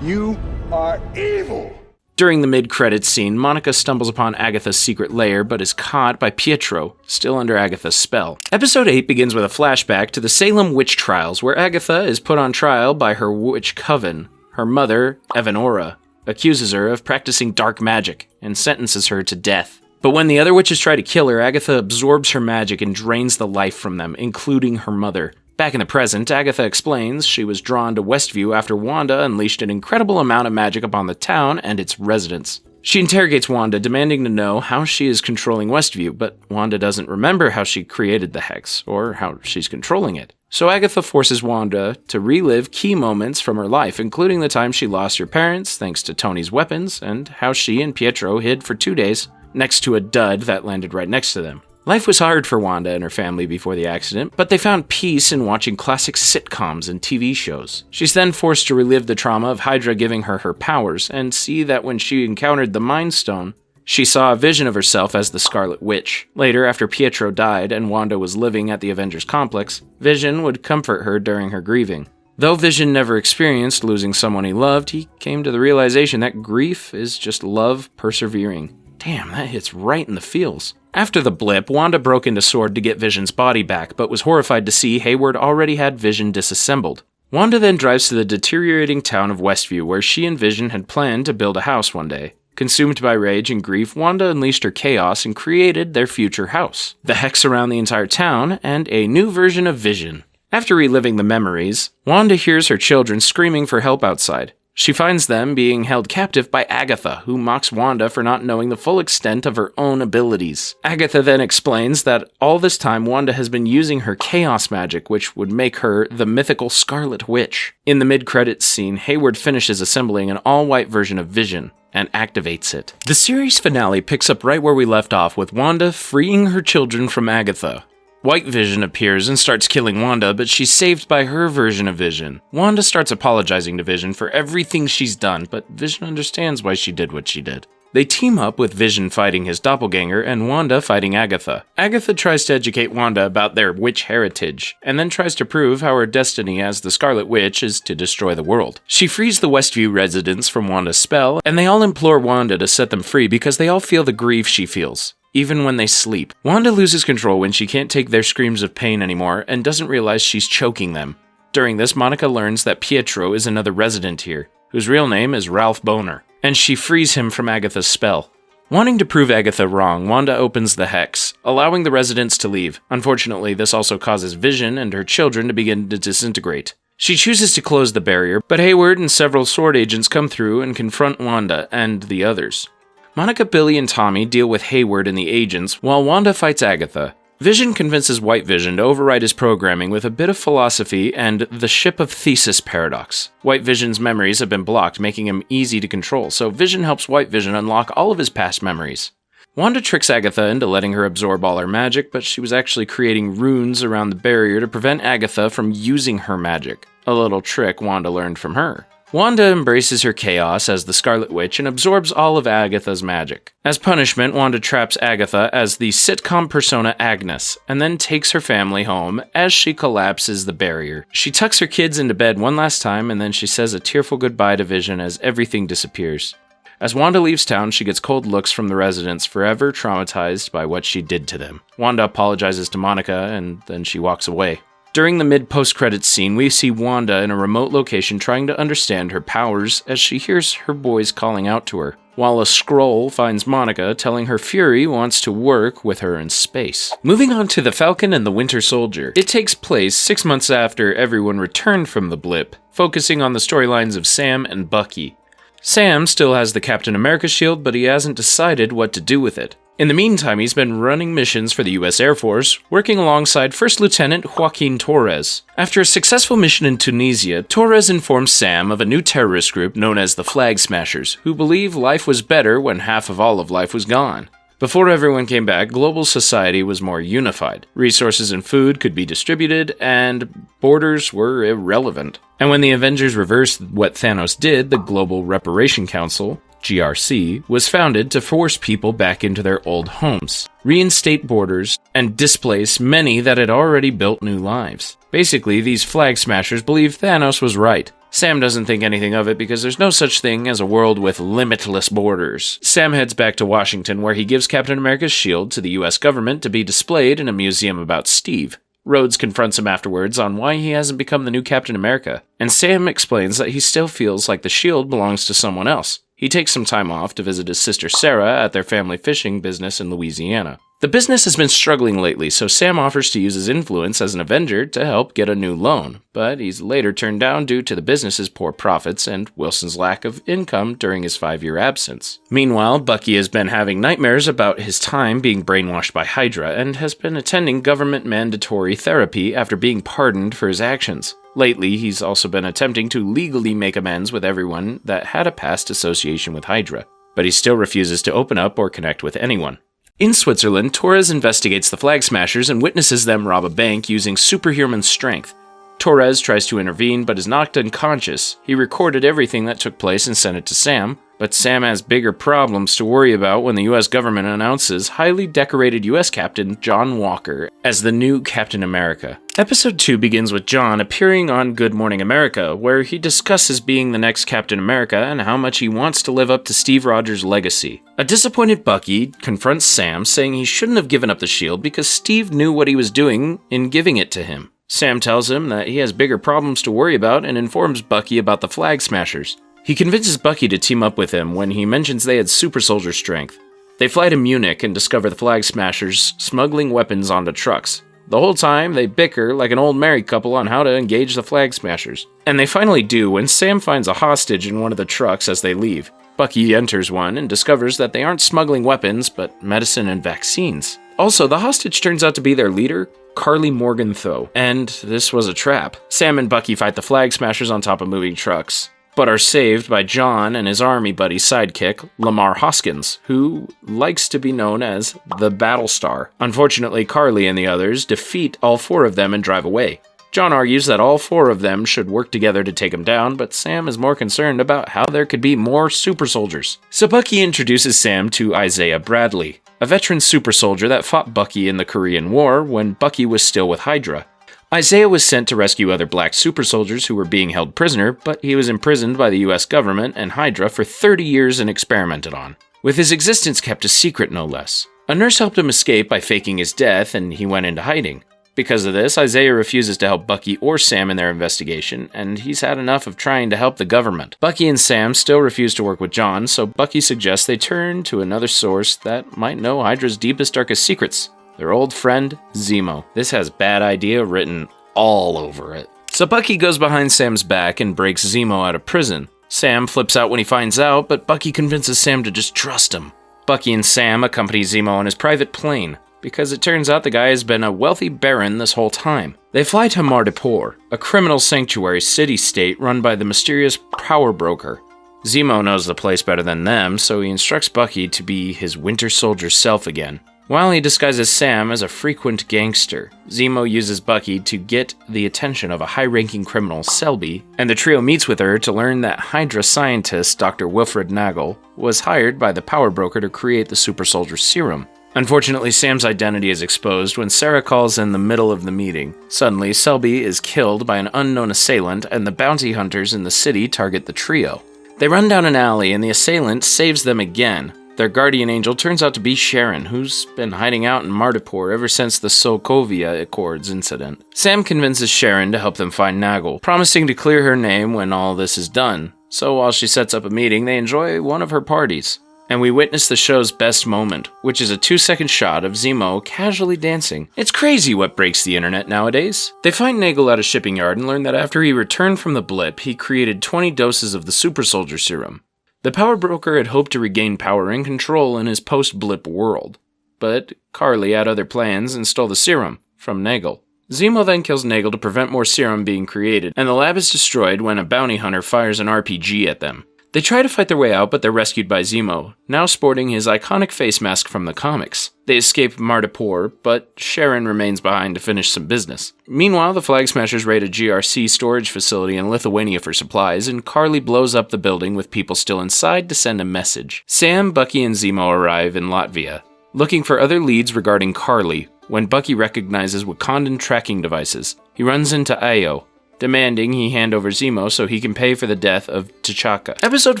you are evil! During the mid-credits scene, Monica stumbles upon Agatha's secret lair, but is caught by Pietro, still under Agatha's spell. Episode 8 begins with a flashback to the Salem witch trials, where Agatha is put on trial by her witch coven. Her mother, Evanora, accuses her of practicing dark magic, and sentences her to death. But when the other witches try to kill her, Agatha absorbs her magic and drains the life from them, including her mother. Back in the present, Agatha explains she was drawn to Westview after Wanda unleashed an incredible amount of magic upon the town and its residents. She interrogates Wanda, demanding to know how she is controlling Westview, but Wanda doesn't remember how she created the Hex, or how she's controlling it. So Agatha forces Wanda to relive key moments from her life, including the time she lost her parents thanks to Tony's weapons, and how she and Pietro hid for 2 days next to a dud that landed right next to them. Life was hard for Wanda and her family before the accident, but they found peace in watching classic sitcoms and TV shows. She's then forced to relive the trauma of Hydra giving her her powers, and see that when she encountered the Mind Stone, she saw a vision of herself as the Scarlet Witch. Later, after Pietro died and Wanda was living at the Avengers complex, Vision would comfort her during her grieving. Though Vision never experienced losing someone he loved, he came to the realization that grief is just love persevering. Damn, that hits right in the feels. After the blip, Wanda broke into S.W.O.R.D. to get Vision's body back, but was horrified to see Hayward already had Vision disassembled. Wanda then drives to the deteriorating town of Westview, where she and Vision had planned to build a house one day. Consumed by rage and grief, Wanda unleashed her chaos and created their future house, the hex around the entire town, and a new version of Vision. After reliving the memories, Wanda hears her children screaming for help outside. She finds them being held captive by Agatha, who mocks Wanda for not knowing the full extent of her own abilities. Agatha then explains that all this time Wanda has been using her chaos magic, which would make her the mythical Scarlet Witch. In the mid-credits scene, Hayward finishes assembling an all-white version of Vision and activates it. The series finale picks up right where we left off, with Wanda freeing her children from Agatha. White Vision appears and starts killing Wanda, but she's saved by her version of Vision. Wanda starts apologizing to Vision for everything she's done, but Vision understands why she did what she did. They team up with Vision fighting his doppelganger and Wanda fighting Agatha. Agatha tries to educate Wanda about their witch heritage, and then tries to prove how her destiny as the Scarlet Witch is to destroy the world. She frees the Westview residents from Wanda's spell, and they all implore Wanda to set them free because they all feel the grief she feels, even when they sleep. Wanda loses control when she can't take their screams of pain anymore and doesn't realize she's choking them. During this, Monica learns that Pietro is another resident here, whose real name is Ralph Boner, and she frees him from Agatha's spell. Wanting to prove Agatha wrong, Wanda opens the hex, allowing the residents to leave. Unfortunately, this also causes Vision and her children to begin to disintegrate. She chooses to close the barrier, but Hayward and several S.W.O.R.D. agents come through and confront Wanda and the others. Monica, Billy, and Tommy deal with Hayward and the agents, while Wanda fights Agatha. Vision convinces White Vision to override his programming with a bit of philosophy and the Ship of Thesis paradox. White Vision's memories have been blocked, making him easy to control, so Vision helps White Vision unlock all of his past memories. Wanda tricks Agatha into letting her absorb all her magic, but she was actually creating runes around the barrier to prevent Agatha from using her magic, a little trick Wanda learned from her. Wanda embraces her chaos as the Scarlet Witch and absorbs all of Agatha's magic. As punishment, Wanda traps Agatha as the sitcom persona Agnes, and then takes her family home as she collapses the barrier. She tucks her kids into bed one last time, and then she says a tearful goodbye to Vision as everything disappears. As Wanda leaves town, she gets cold looks from the residents, forever traumatized by what she did to them. Wanda apologizes to Monica, and then she walks away. During the mid-post-credits scene, we see Wanda in a remote location trying to understand her powers as she hears her boys calling out to her, while a Skrull finds Monica telling her Fury wants to work with her in space. Moving on to the Falcon and the Winter Soldier. It takes place 6 months after everyone returned from the blip, focusing on the storylines of Sam and Bucky. Sam still has the Captain America shield, but he hasn't decided what to do with it. In the meantime, he's been running missions for the US Air Force, working alongside First Lieutenant Joaquin Torres. After a successful mission in Tunisia, Torres informs Sam of a new terrorist group known as the Flag Smashers, who believe life was better when half of all of life was gone. Before everyone came back, global society was more unified. Resources and food could be distributed, and borders were irrelevant. And when the Avengers reversed what Thanos did, the Global Reparation Council, GRC, was founded to force people back into their old homes, reinstate borders, and displace many that had already built new lives. Basically, these Flag Smashers believe Thanos was right. Sam doesn't think anything of it because there's no such thing as a world with limitless borders. Sam heads back to Washington, where he gives Captain America's shield to the US government to be displayed in a museum about Steve. Rhodes confronts him afterwards on why he hasn't become the new Captain America, and Sam explains that he still feels like the shield belongs to someone else. He takes some time off to visit his sister Sarah at their family fishing business in Louisiana. The business has been struggling lately, so Sam offers to use his influence as an Avenger to help get a new loan, but he's later turned down due to the business's poor profits and Wilson's lack of income during his 5-year absence. Meanwhile, Bucky has been having nightmares about his time being brainwashed by Hydra and has been attending government mandatory therapy after being pardoned for his actions. Lately, he's also been attempting to legally make amends with everyone that had a past association with Hydra, but he still refuses to open up or connect with anyone. In Switzerland, Torres investigates the Flag Smashers and witnesses them rob a bank using superhuman strength. Torres tries to intervene but is knocked unconscious. He recorded everything that took place and sent it to Sam, but Sam has bigger problems to worry about when the US government announces highly decorated US Captain John Walker as the new Captain America. Episode 2 begins with John appearing on Good Morning America, where he discusses being the next Captain America and how much he wants to live up to Steve Rogers' legacy. A disappointed Bucky confronts Sam, saying he shouldn't have given up the shield because Steve knew what he was doing in giving it to him. Sam tells him that he has bigger problems to worry about and informs Bucky about the Flag Smashers. He convinces Bucky to team up with him when he mentions they had super soldier strength. They fly to Munich and discover the Flag Smashers smuggling weapons onto trucks. The whole time, they bicker like an old married couple on how to engage the Flag Smashers. And they finally do when Sam finds a hostage in one of the trucks as they leave. Bucky enters one and discovers that they aren't smuggling weapons, but medicine and vaccines. Also, the hostage turns out to be their leader, Carly Morgenthau, and this was a trap. Sam and Bucky fight the Flag Smashers on top of moving trucks, but are saved by John and his army buddy sidekick, Lamar Hoskins, who likes to be known as the Battlestar. Unfortunately, Carly and the others defeat all 4 of them and drive away. John argues that all 4 of them should work together to take him down, but Sam is more concerned about how there could be more super soldiers. So Bucky introduces Sam to Isaiah Bradley, a veteran super soldier that fought Bucky in the Korean War when Bucky was still with Hydra. Isaiah was sent to rescue other black super soldiers who were being held prisoner, but he was imprisoned by the US government and Hydra for 30 years and experimented on, with his existence kept a secret no less. A nurse helped him escape by faking his death, and he went into hiding. Because of this, Isaiah refuses to help Bucky or Sam in their investigation, and he's had enough of trying to help the government. Bucky and Sam still refuse to work with John, so Bucky suggests they turn to another source that might know Hydra's deepest, darkest secrets. Their old friend, Zemo. This has bad idea written all over it. So Bucky goes behind Sam's back and breaks Zemo out of prison. Sam flips out when he finds out, but Bucky convinces Sam to just trust him. Bucky and Sam accompany Zemo on his private plane, because it turns out the guy has been a wealthy baron this whole time. They fly to Madripoor, a criminal sanctuary city-state run by the mysterious power broker. Zemo knows the place better than them, so he instructs Bucky to be his Winter Soldier self again. While he disguises Sam as a frequent gangster, Zemo uses Bucky to get the attention of a high-ranking criminal, Selby, and the trio meets with her to learn that Hydra scientist Dr. Wilfred Nagel was hired by the power broker to create the super soldier serum. Unfortunately, Sam's identity is exposed when Sarah calls in the middle of the meeting. Suddenly, Selby is killed by an unknown assailant, and the bounty hunters in the city target the trio. They run down an alley, and the assailant saves them again. Their guardian angel turns out to be Sharon, who's been hiding out in Madripoor ever since the Sokovia Accords incident. Sam convinces Sharon to help them find Nagel, promising to clear her name when all this is done. So while she sets up a meeting, they enjoy one of her parties. And we witness the show's best moment, which is a 2-second shot of Zemo casually dancing. It's crazy what breaks the internet nowadays. They find Nagel at a shipping yard and learn that after he returned from the blip, he created 20 doses of the super soldier serum. The power broker had hoped to regain power and control in his post-blip world, but Carly had other plans and stole the serum from Nagel. Zemo then kills Nagel to prevent more serum being created, and the lab is destroyed when a bounty hunter fires an RPG at them. They try to fight their way out, but they're rescued by Zemo, now sporting his iconic face mask from the comics. They escape Madripoor, but Sharon remains behind to finish some business. Meanwhile, the Flag Smashers raid a GRC storage facility in Lithuania for supplies, and Carly blows up the building with people still inside to send a message. Sam, Bucky, and Zemo arrive in Latvia, looking for other leads regarding Carly, when Bucky recognizes Wakandan tracking devices. He runs into Ayo, demanding he hand over Zemo so he can pay for the death of T'Chaka. Episode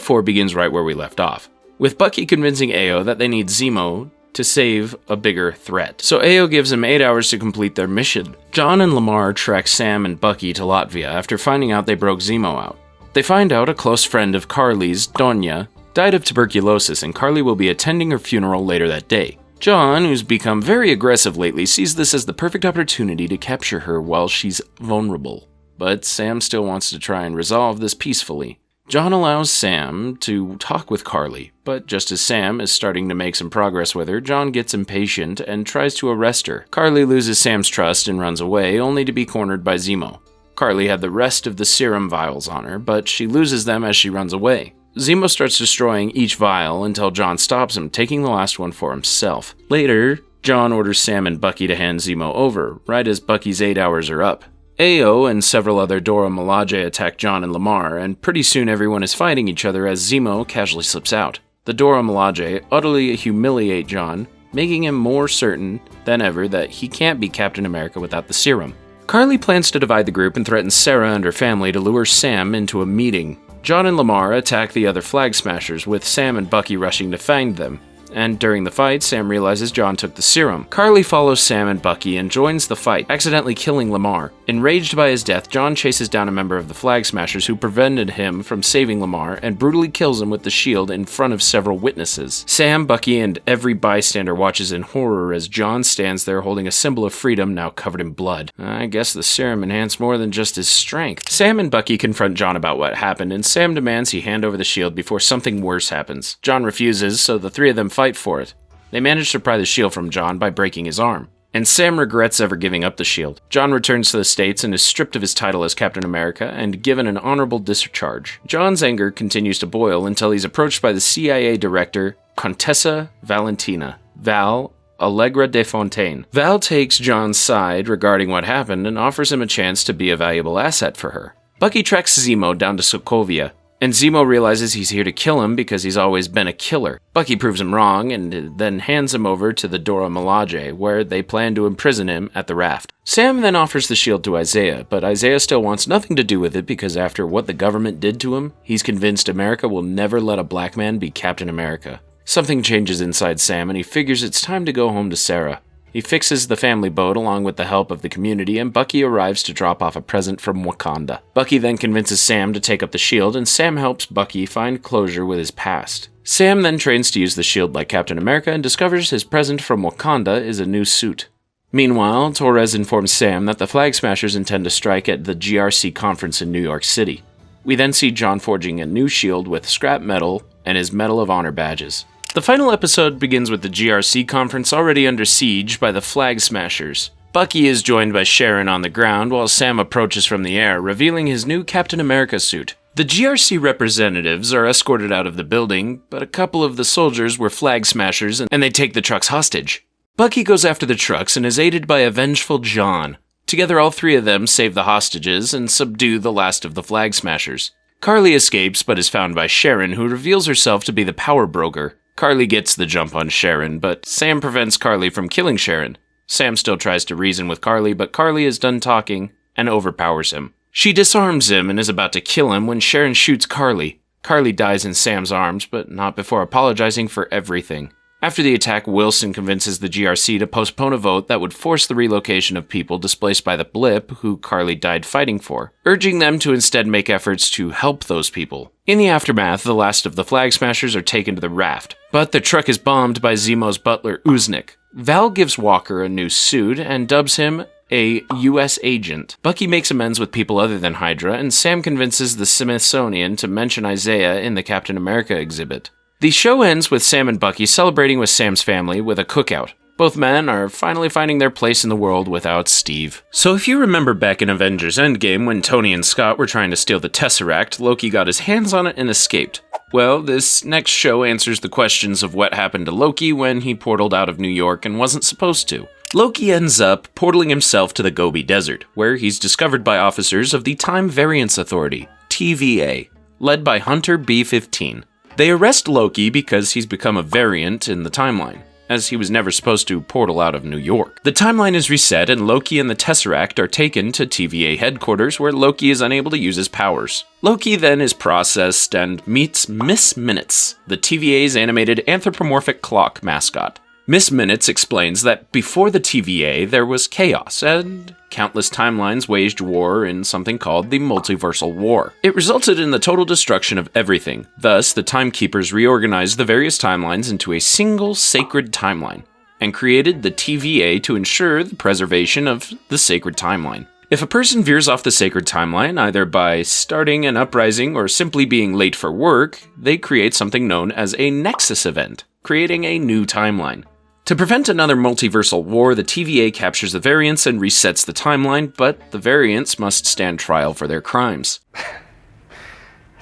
4 begins right where we left off, with Bucky convincing Ayo that they need Zemo to save a bigger threat. So Ayo gives him 8 hours to complete their mission. John and Lamar track Sam and Bucky to Latvia after finding out they broke Zemo out. They find out a close friend of Carly's, Donya, died of tuberculosis, and Carly will be attending her funeral later that day. John, who's become very aggressive lately, sees this as the perfect opportunity to capture her while she's vulnerable. But Sam still wants to try and resolve this peacefully. John allows Sam to talk with Carly, but just as Sam is starting to make some progress with her, John gets impatient and tries to arrest her. Carly loses Sam's trust and runs away, only to be cornered by Zemo. Carly had the rest of the serum vials on her, but she loses them as she runs away. Zemo starts destroying each vial until John stops him, taking the last one for himself. Later, John orders Sam and Bucky to hand Zemo over, right as Bucky's 8 hours are up. Ao and several other Dora Milaje attack John and Lamar, and pretty soon everyone is fighting each other as Zemo casually slips out. The Dora Milaje utterly humiliate John, making him more certain than ever that he can't be Captain America without the serum. Carly plans to divide the group and threatens Sarah and her family to lure Sam into a meeting. John and Lamar attack the other Flag Smashers, with Sam and Bucky rushing to find them. And during the fight, Sam realizes John took the serum. Carly follows Sam and Bucky and joins the fight, accidentally killing Lamar. Enraged by his death, John chases down a member of the Flag Smashers who prevented him from saving Lamar and brutally kills him with the shield in front of several witnesses. Sam, Bucky, and every bystander watches in horror as John stands there holding a symbol of freedom now covered in blood. I guess the serum enhanced more than just his strength. Sam and Bucky confront John about what happened, and Sam demands he hand over the shield before something worse happens. John refuses, so the three of them fight for it. They manage to pry the shield from John by breaking his arm. And Sam regrets ever giving up the shield. John returns to the States and is stripped of his title as Captain America and given an honorable discharge. John's anger continues to boil until he's approached by the CIA director, Contessa Valentina, Val Allegra de Fontaine. Val takes John's side regarding what happened and offers him a chance to be a valuable asset for her. Bucky tracks Zemo down to Sokovia, and Zemo realizes he's here to kill him because he's always been a killer. Bucky proves him wrong and then hands him over to the Dora Milaje, where they plan to imprison him at the raft. Sam then offers the shield to Isaiah, but Isaiah still wants nothing to do with it because after what the government did to him, he's convinced America will never let a black man be Captain America. Something changes inside Sam and he figures it's time to go home to Sarah. He fixes the family boat along with the help of the community, and Bucky arrives to drop off a present from Wakanda. Bucky then convinces Sam to take up the shield, and Sam helps Bucky find closure with his past. Sam then trains to use the shield like Captain America and discovers his present from Wakanda is a new suit. Meanwhile, Torres informs Sam that the Flag Smashers intend to strike at the GRC conference in New York City. We then see John forging a new shield with scrap metal and his Medal of Honor badges. The final episode begins with the GRC conference already under siege by the Flag Smashers. Bucky is joined by Sharon on the ground while Sam approaches from the air, revealing his new Captain America suit. The GRC representatives are escorted out of the building, but a couple of the soldiers were Flag Smashers and they take the trucks hostage. Bucky goes after the trucks and is aided by a vengeful John. Together, all three of them save the hostages and subdue the last of the Flag Smashers. Carly escapes but is found by Sharon, who reveals herself to be the power broker. Carly gets the jump on Sharon, but Sam prevents Carly from killing Sharon. Sam still tries to reason with Carly, but Carly is done talking and overpowers him. She disarms him and is about to kill him when Sharon shoots Carly. Carly dies in Sam's arms, but not before apologizing for everything. After the attack, Wilson convinces the GRC to postpone a vote that would force the relocation of people displaced by the blip who Carly died fighting for, urging them to instead make efforts to help those people. In the aftermath, the last of the Flag Smashers are taken to the raft, but the truck is bombed by Zemo's butler, Uznik. Val gives Walker a new suit and dubs him a U.S. agent. Bucky makes amends with people other than Hydra, and Sam convinces the Smithsonian to mention Isaiah in the Captain America exhibit. The show ends with Sam and Bucky celebrating with Sam's family with a cookout. Both men are finally finding their place in the world without Steve. So if you remember back in Avengers Endgame when Tony and Scott were trying to steal the Tesseract, Loki got his hands on it and escaped. Well, this next show answers the questions of what happened to Loki when he portaled out of New York and wasn't supposed to. Loki ends up portaling himself to the Gobi Desert, where he's discovered by officers of the Time Variance Authority, TVA, led by Hunter B-15. They arrest Loki because he's become a variant in the timeline, as he was never supposed to portal out of New York. The timeline is reset and Loki and the Tesseract are taken to TVA headquarters where Loki is unable to use his powers. Loki then is processed and meets Miss Minutes, the TVA's animated anthropomorphic clock mascot. Miss Minutes explains that before the TVA there was chaos and countless timelines waged war in something called the Multiversal War. It resulted in the total destruction of everything. Thus, the Timekeepers reorganized the various timelines into a single sacred timeline and created the TVA to ensure the preservation of the sacred timeline. If a person veers off the sacred timeline, either by starting an uprising or simply being late for work, they create something known as a Nexus event, creating a new timeline. To prevent another multiversal war, the TVA captures the variants and resets the timeline, but the variants must stand trial for their crimes.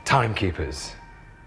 Timekeepers.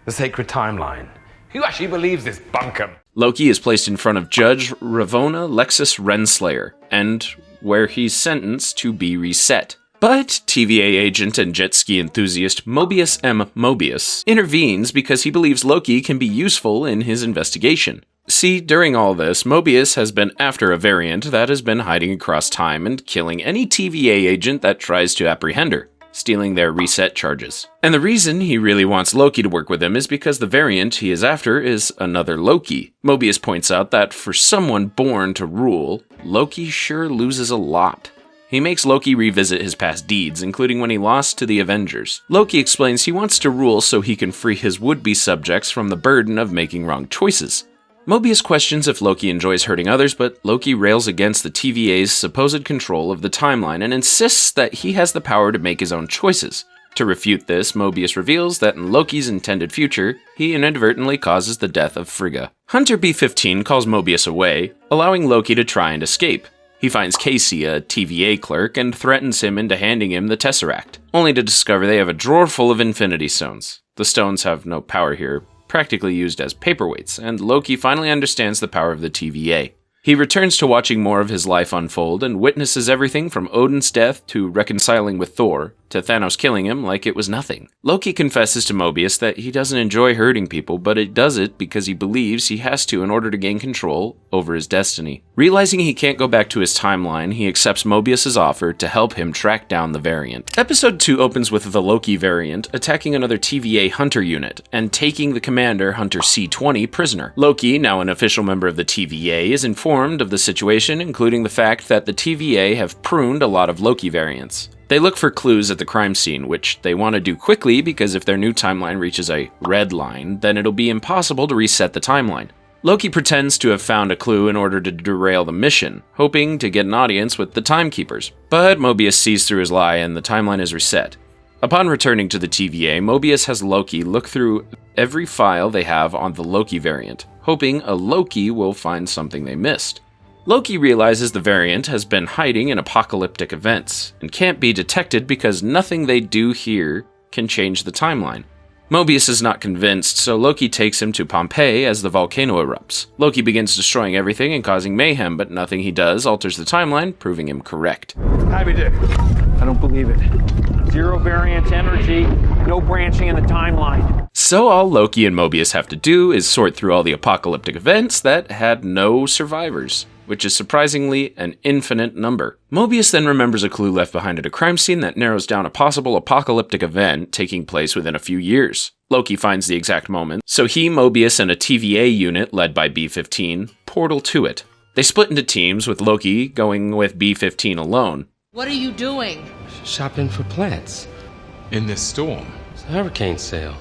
The sacred timeline. Who actually believes this bunkum? Loki is placed in front of Judge Ravonna Lexus Renslayer, and where he's sentenced to be reset. But TVA agent and jet ski enthusiast Mobius M. Mobius intervenes because he believes Loki can be useful in his investigation. See, during all this, Mobius has been after a variant that has been hiding across time and killing any TVA agent that tries to apprehend her, stealing their reset charges. And the reason he really wants Loki to work with him is because the variant he is after is another Loki. Mobius points out that for someone born to rule, Loki sure loses a lot. He makes Loki revisit his past deeds, including when he lost to the Avengers. Loki explains he wants to rule so he can free his would-be subjects from the burden of making wrong choices. Mobius questions if Loki enjoys hurting others, but Loki rails against the TVA's supposed control of the timeline and insists that he has the power to make his own choices. To refute this, Mobius reveals that in Loki's intended future, he inadvertently causes the death of Frigga. Hunter B-15 calls Mobius away, allowing Loki to try and escape. He finds Casey, a TVA clerk, and threatens him into handing him the Tesseract, only to discover they have a drawer full of Infinity Stones. The stones have no power here, practically used as paperweights, and Loki finally understands the power of the TVA. He returns to watching more of his life unfold and witnesses everything from Odin's death to reconciling with Thor, to Thanos killing him like it was nothing. Loki confesses to Mobius that he doesn't enjoy hurting people, but he does it because he believes he has to in order to gain control over his destiny. Realizing he can't go back to his timeline, he accepts Mobius's offer to help him track down the variant. Episode 2 opens with the Loki variant attacking another TVA Hunter unit and taking the commander Hunter C-20 prisoner. Loki, now an official member of the TVA, is informed of the situation, including the fact that the TVA have pruned a lot of Loki variants. They look for clues at the crime scene, which they want to do quickly because if their new timeline reaches a red line, then it'll be impossible to reset the timeline. Loki pretends to have found a clue in order to derail the mission, hoping to get an audience with the Timekeepers. But Mobius sees through his lie and the timeline is reset. Upon returning to the TVA, Mobius has Loki look through every file they have on the Loki variant, hoping a Loki will find something they missed. Loki realizes the variant has been hiding in apocalyptic events, and can't be detected because nothing they do here can change the timeline. Mobius is not convinced, so Loki takes him to Pompeii as the volcano erupts. Loki begins destroying everything and causing mayhem, but nothing he does alters the timeline, proving him correct. Happy Dick. I don't believe it. Zero variance energy, no branching in the timeline. So all Loki and Mobius have to do is sort through all the apocalyptic events that had no survivors, which is surprisingly an infinite number. Mobius then remembers a clue left behind at a crime scene that narrows down a possible apocalyptic event taking place within a few years. Loki finds the exact moment, so he, Mobius, and a TVA unit led by B-15 portal to it. They split into teams, with Loki going with B-15 alone. What are you doing? Shopping for plants. In this storm. It's a hurricane sale.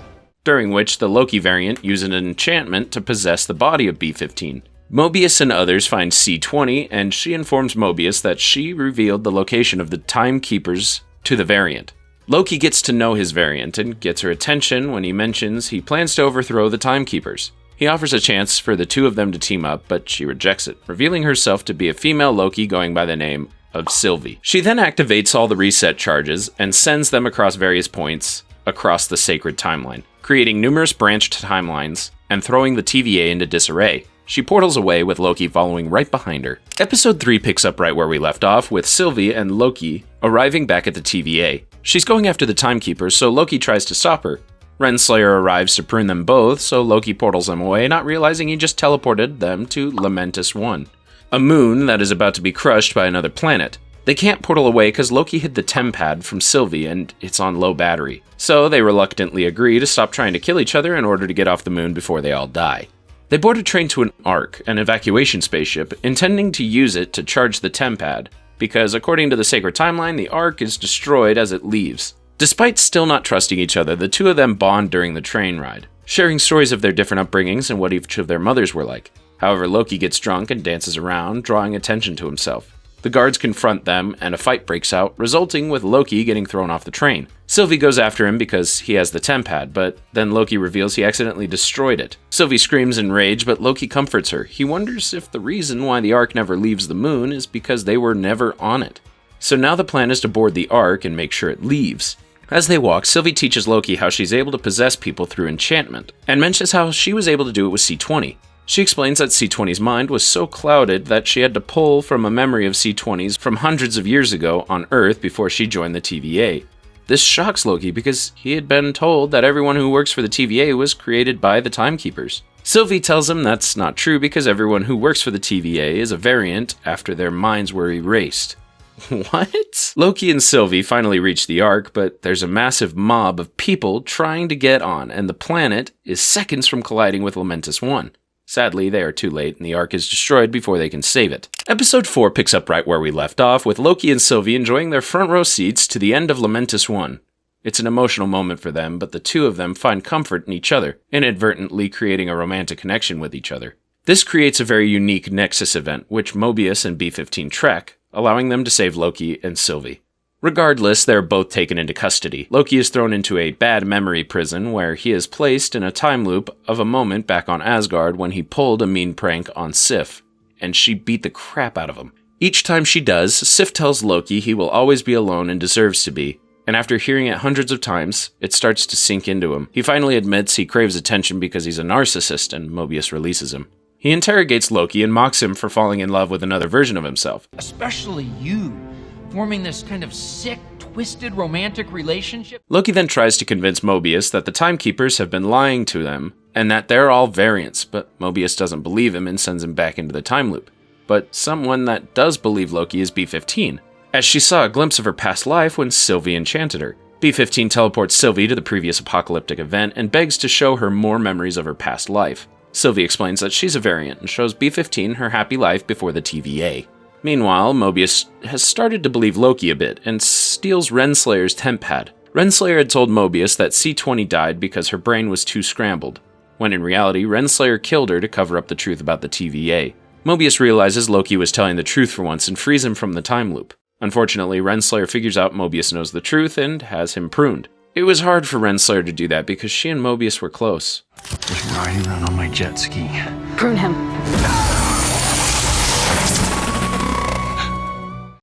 During which the Loki variant uses an enchantment to possess the body of B-15. Mobius and others find C-20, and she informs Mobius that she revealed the location of the Timekeepers to the variant. Loki gets to know his variant and gets her attention when he mentions he plans to overthrow the Timekeepers. He offers a chance for the two of them to team up, but she rejects it, revealing herself to be a female Loki going by the name of Sylvie. She then activates all the reset charges and sends them across various points across the sacred timeline, creating numerous branched timelines and throwing the TVA into disarray. She portals away with Loki following right behind her. Episode 3 picks up right where we left off, with Sylvie and Loki arriving back at the TVA. She's going after the Timekeepers, so Loki tries to stop her. Renslayer arrives to prune them both, so Loki portals them away, not realizing he just teleported them to Lamentus 1, a moon that is about to be crushed by another planet. They can't portal away because Loki hid the Tempad from Sylvie and it's on low battery. So they reluctantly agree to stop trying to kill each other in order to get off the moon before they all die. They board a train to an Ark, an evacuation spaceship, intending to use it to charge the Tempad, because according to the sacred timeline, the Ark is destroyed as it leaves. Despite still not trusting each other, the two of them bond during the train ride, sharing stories of their different upbringings and what each of their mothers were like. However, Loki gets drunk and dances around, drawing attention to himself. The guards confront them, and a fight breaks out, resulting with Loki getting thrown off the train. Sylvie goes after him because he has the TemPad, but then Loki reveals he accidentally destroyed it. Sylvie screams in rage, but Loki comforts her. He wonders if the reason why the Ark never leaves the moon is because they were never on it. So now the plan is to board the Ark and make sure it leaves. As they walk, Sylvie teaches Loki how she's able to possess people through enchantment, and mentions how she was able to do it with C-20. She explains that C-20's mind was so clouded that she had to pull from a memory of C-20's from hundreds of years ago on Earth before she joined the TVA. This shocks Loki because he had been told that everyone who works for the TVA was created by the Timekeepers. Sylvie tells him that's not true because everyone who works for the TVA is a variant after their minds were erased. What? Loki and Sylvie finally reach the Ark, but there's a massive mob of people trying to get on, and the planet is seconds from colliding with Lamentis 1. Sadly, they are too late, and the Ark is destroyed before they can save it. Episode 4 picks up right where we left off, with Loki and Sylvie enjoying their front row seats to the end of Lamentis 1. It's an emotional moment for them, but the two of them find comfort in each other, inadvertently creating a romantic connection with each other. This creates a very unique Nexus event, which Mobius and B-15 track, allowing them to save Loki and Sylvie. Regardless, they're both taken into custody. Loki is thrown into a bad memory prison where he is placed in a time loop of a moment back on Asgard when he pulled a mean prank on Sif, and she beat the crap out of him. Each time she does, Sif tells Loki he will always be alone and deserves to be, and after hearing it hundreds of times, it starts to sink into him. He finally admits he craves attention because he's a narcissist, and Mobius releases him. He interrogates Loki and mocks him for falling in love with another version of himself. Especially you, forming this kind of sick, twisted romantic relationship. Loki then tries to convince Mobius that the Timekeepers have been lying to them, and that they're all variants, but Mobius doesn't believe him and sends him back into the time loop. But someone that does believe Loki is B-15, as she saw a glimpse of her past life when Sylvie enchanted her. B-15 teleports Sylvie to the previous apocalyptic event and begs to show her more memories of her past life. Sylvie explains that she's a variant and shows B-15 her happy life before the TVA. Meanwhile, Mobius has started to believe Loki a bit and steals Renslayer's TemPad. Renslayer had told Mobius that C-20 died because her brain was too scrambled, when in reality, Renslayer killed her to cover up the truth about the TVA. Mobius realizes Loki was telling the truth for once and frees him from the time loop. Unfortunately, Renslayer figures out Mobius knows the truth and has him pruned. It was hard for Renslayer to do that because she and Mobius were close. Just riding around on my jet ski. Prune him.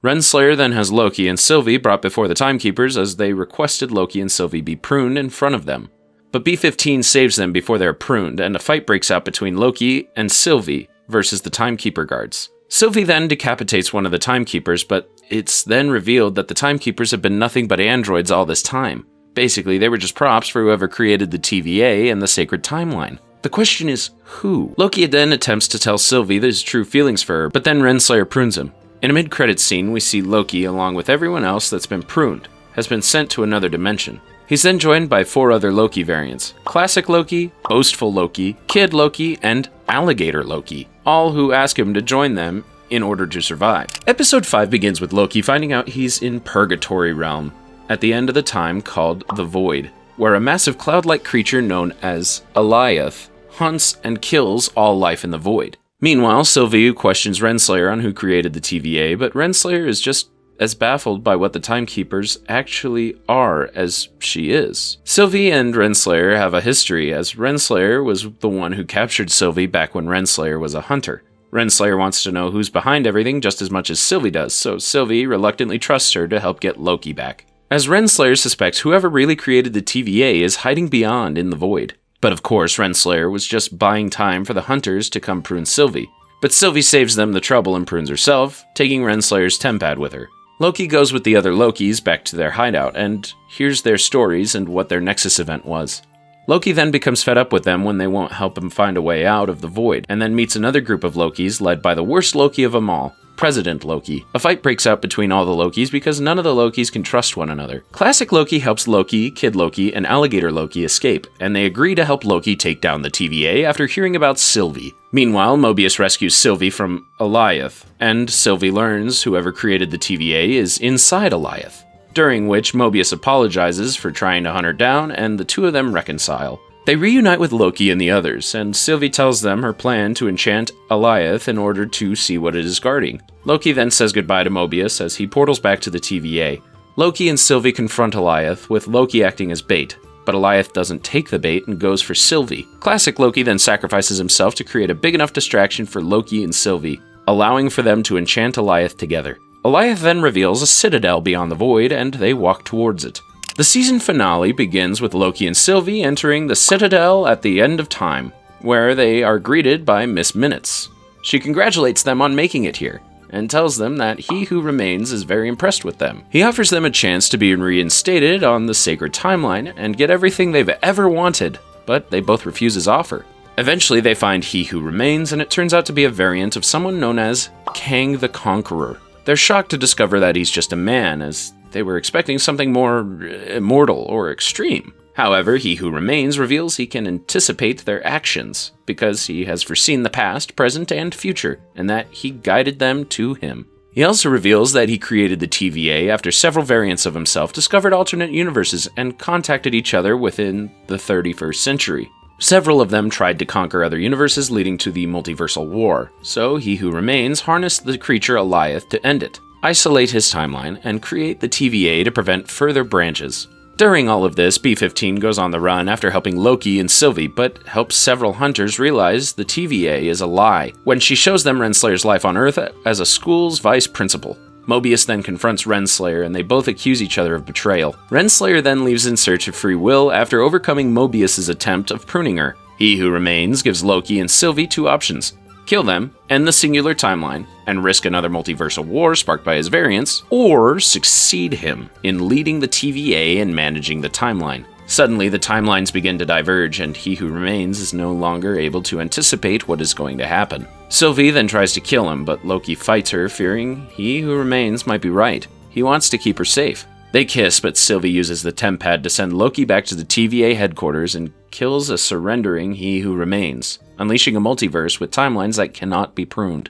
Renslayer then has Loki and Sylvie brought before the Timekeepers as they requested Loki and Sylvie be pruned in front of them. But B-15 saves them before they're pruned, and a fight breaks out between Loki and Sylvie versus the Timekeeper guards. Sylvie then decapitates one of the Timekeepers, but it's then revealed that the Timekeepers have been nothing but androids all this time. Basically, they were just props for whoever created the TVA and the sacred timeline. The question is, who? Loki then attempts to tell Sylvie his true feelings for her, but then Renslayer prunes him. In a mid-credits scene, we see Loki, along with everyone else that's been pruned, has been sent to another dimension. He's then joined by 4 other Loki variants: Classic Loki, Boastful Loki, Kid Loki, and Alligator Loki, all who ask him to join them in order to survive. Episode 5 begins with Loki finding out he's in Purgatory Realm, at the end of the time called the Void, where a massive cloud-like creature known as Alioth hunts and kills all life in the Void. Meanwhile, Sylvie questions Renslayer on who created the TVA, but Renslayer is just as baffled by what the Timekeepers actually are as she is. Sylvie and Renslayer have a history, as Renslayer was the one who captured Sylvie back when Renslayer was a hunter. Renslayer wants to know who's behind everything just as much as Sylvie does, so Sylvie reluctantly trusts her to help get Loki back. As Renslayer suspects whoever really created the TVA is hiding beyond in the Void. But of course, Renslayer was just buying time for the hunters to come prune Sylvie. But Sylvie saves them the trouble and prunes herself, taking Renslayer's TemPad with her. Loki goes with the other Lokis back to their hideout and hears their stories and what their Nexus event was. Loki then becomes fed up with them when they won't help him find a way out of the Void, and then meets another group of Lokis led by the worst Loki of them all, President Loki. A fight breaks out between all the Lokis because none of the Lokis can trust one another. Classic Loki helps Loki, Kid Loki, and Alligator Loki escape, and they agree to help Loki take down the TVA after hearing about Sylvie. Meanwhile, Mobius rescues Sylvie from Alioth, and Sylvie learns whoever created the TVA is inside Alioth, during which Mobius apologizes for trying to hunt her down, and the two of them reconcile. They reunite with Loki and the others, and Sylvie tells them her plan to enchant Alioth in order to see what it is guarding. Loki then says goodbye to Mobius as he portals back to the TVA. Loki and Sylvie confront Alioth, with Loki acting as bait, but Alioth doesn't take the bait and goes for Sylvie. Classic Loki then sacrifices himself to create a big enough distraction for Loki and Sylvie, allowing for them to enchant Alioth together. Alioth then reveals a citadel beyond the void, and they walk towards it. The season finale begins with Loki and Sylvie entering the Citadel at the end of time, where they are greeted by Miss Minutes. She congratulates them on making it here, and tells them that he who remains is very impressed with them. He offers them a chance to be reinstated on the sacred timeline and get everything they've ever wanted, but they both refuse his offer. Eventually they find He Who Remains, and it turns out to be a variant of someone known as Kang the Conqueror. They're shocked to discover that he's just a man, as they were expecting something more immortal or extreme. However, He Who Remains reveals he can anticipate their actions, because he has foreseen the past, present, and future, and that he guided them to him. He also reveals that he created the TVA after several variants of himself discovered alternate universes and contacted each other within the 31st century. Several of them tried to conquer other universes, leading to the multiversal war, so He Who Remains harnessed the creature Alioth to end it, isolate his timeline, and create the TVA to prevent further branches. During all of this, B-15 goes on the run after helping Loki and Sylvie, but helps several hunters realize the TVA is a lie, when she shows them Renslayer's life on Earth as a school's vice principal. Mobius then confronts Renslayer, and they both accuse each other of betrayal. Renslayer then leaves in search of free will after overcoming Mobius's attempt of pruning her. He Who Remains gives Loki and Sylvie two options: kill them, end the singular timeline, and risk another multiversal war sparked by his variants, or succeed him in leading the TVA and managing the timeline. Suddenly, the timelines begin to diverge, and He Who Remains is no longer able to anticipate what is going to happen. Sylvie then tries to kill him, but Loki fights her, fearing He Who Remains might be right. He wants to keep her safe. They kiss, but Sylvie uses the tempad to send Loki back to the TVA headquarters and kills a surrendering He Who Remains, unleashing a multiverse with timelines that cannot be pruned.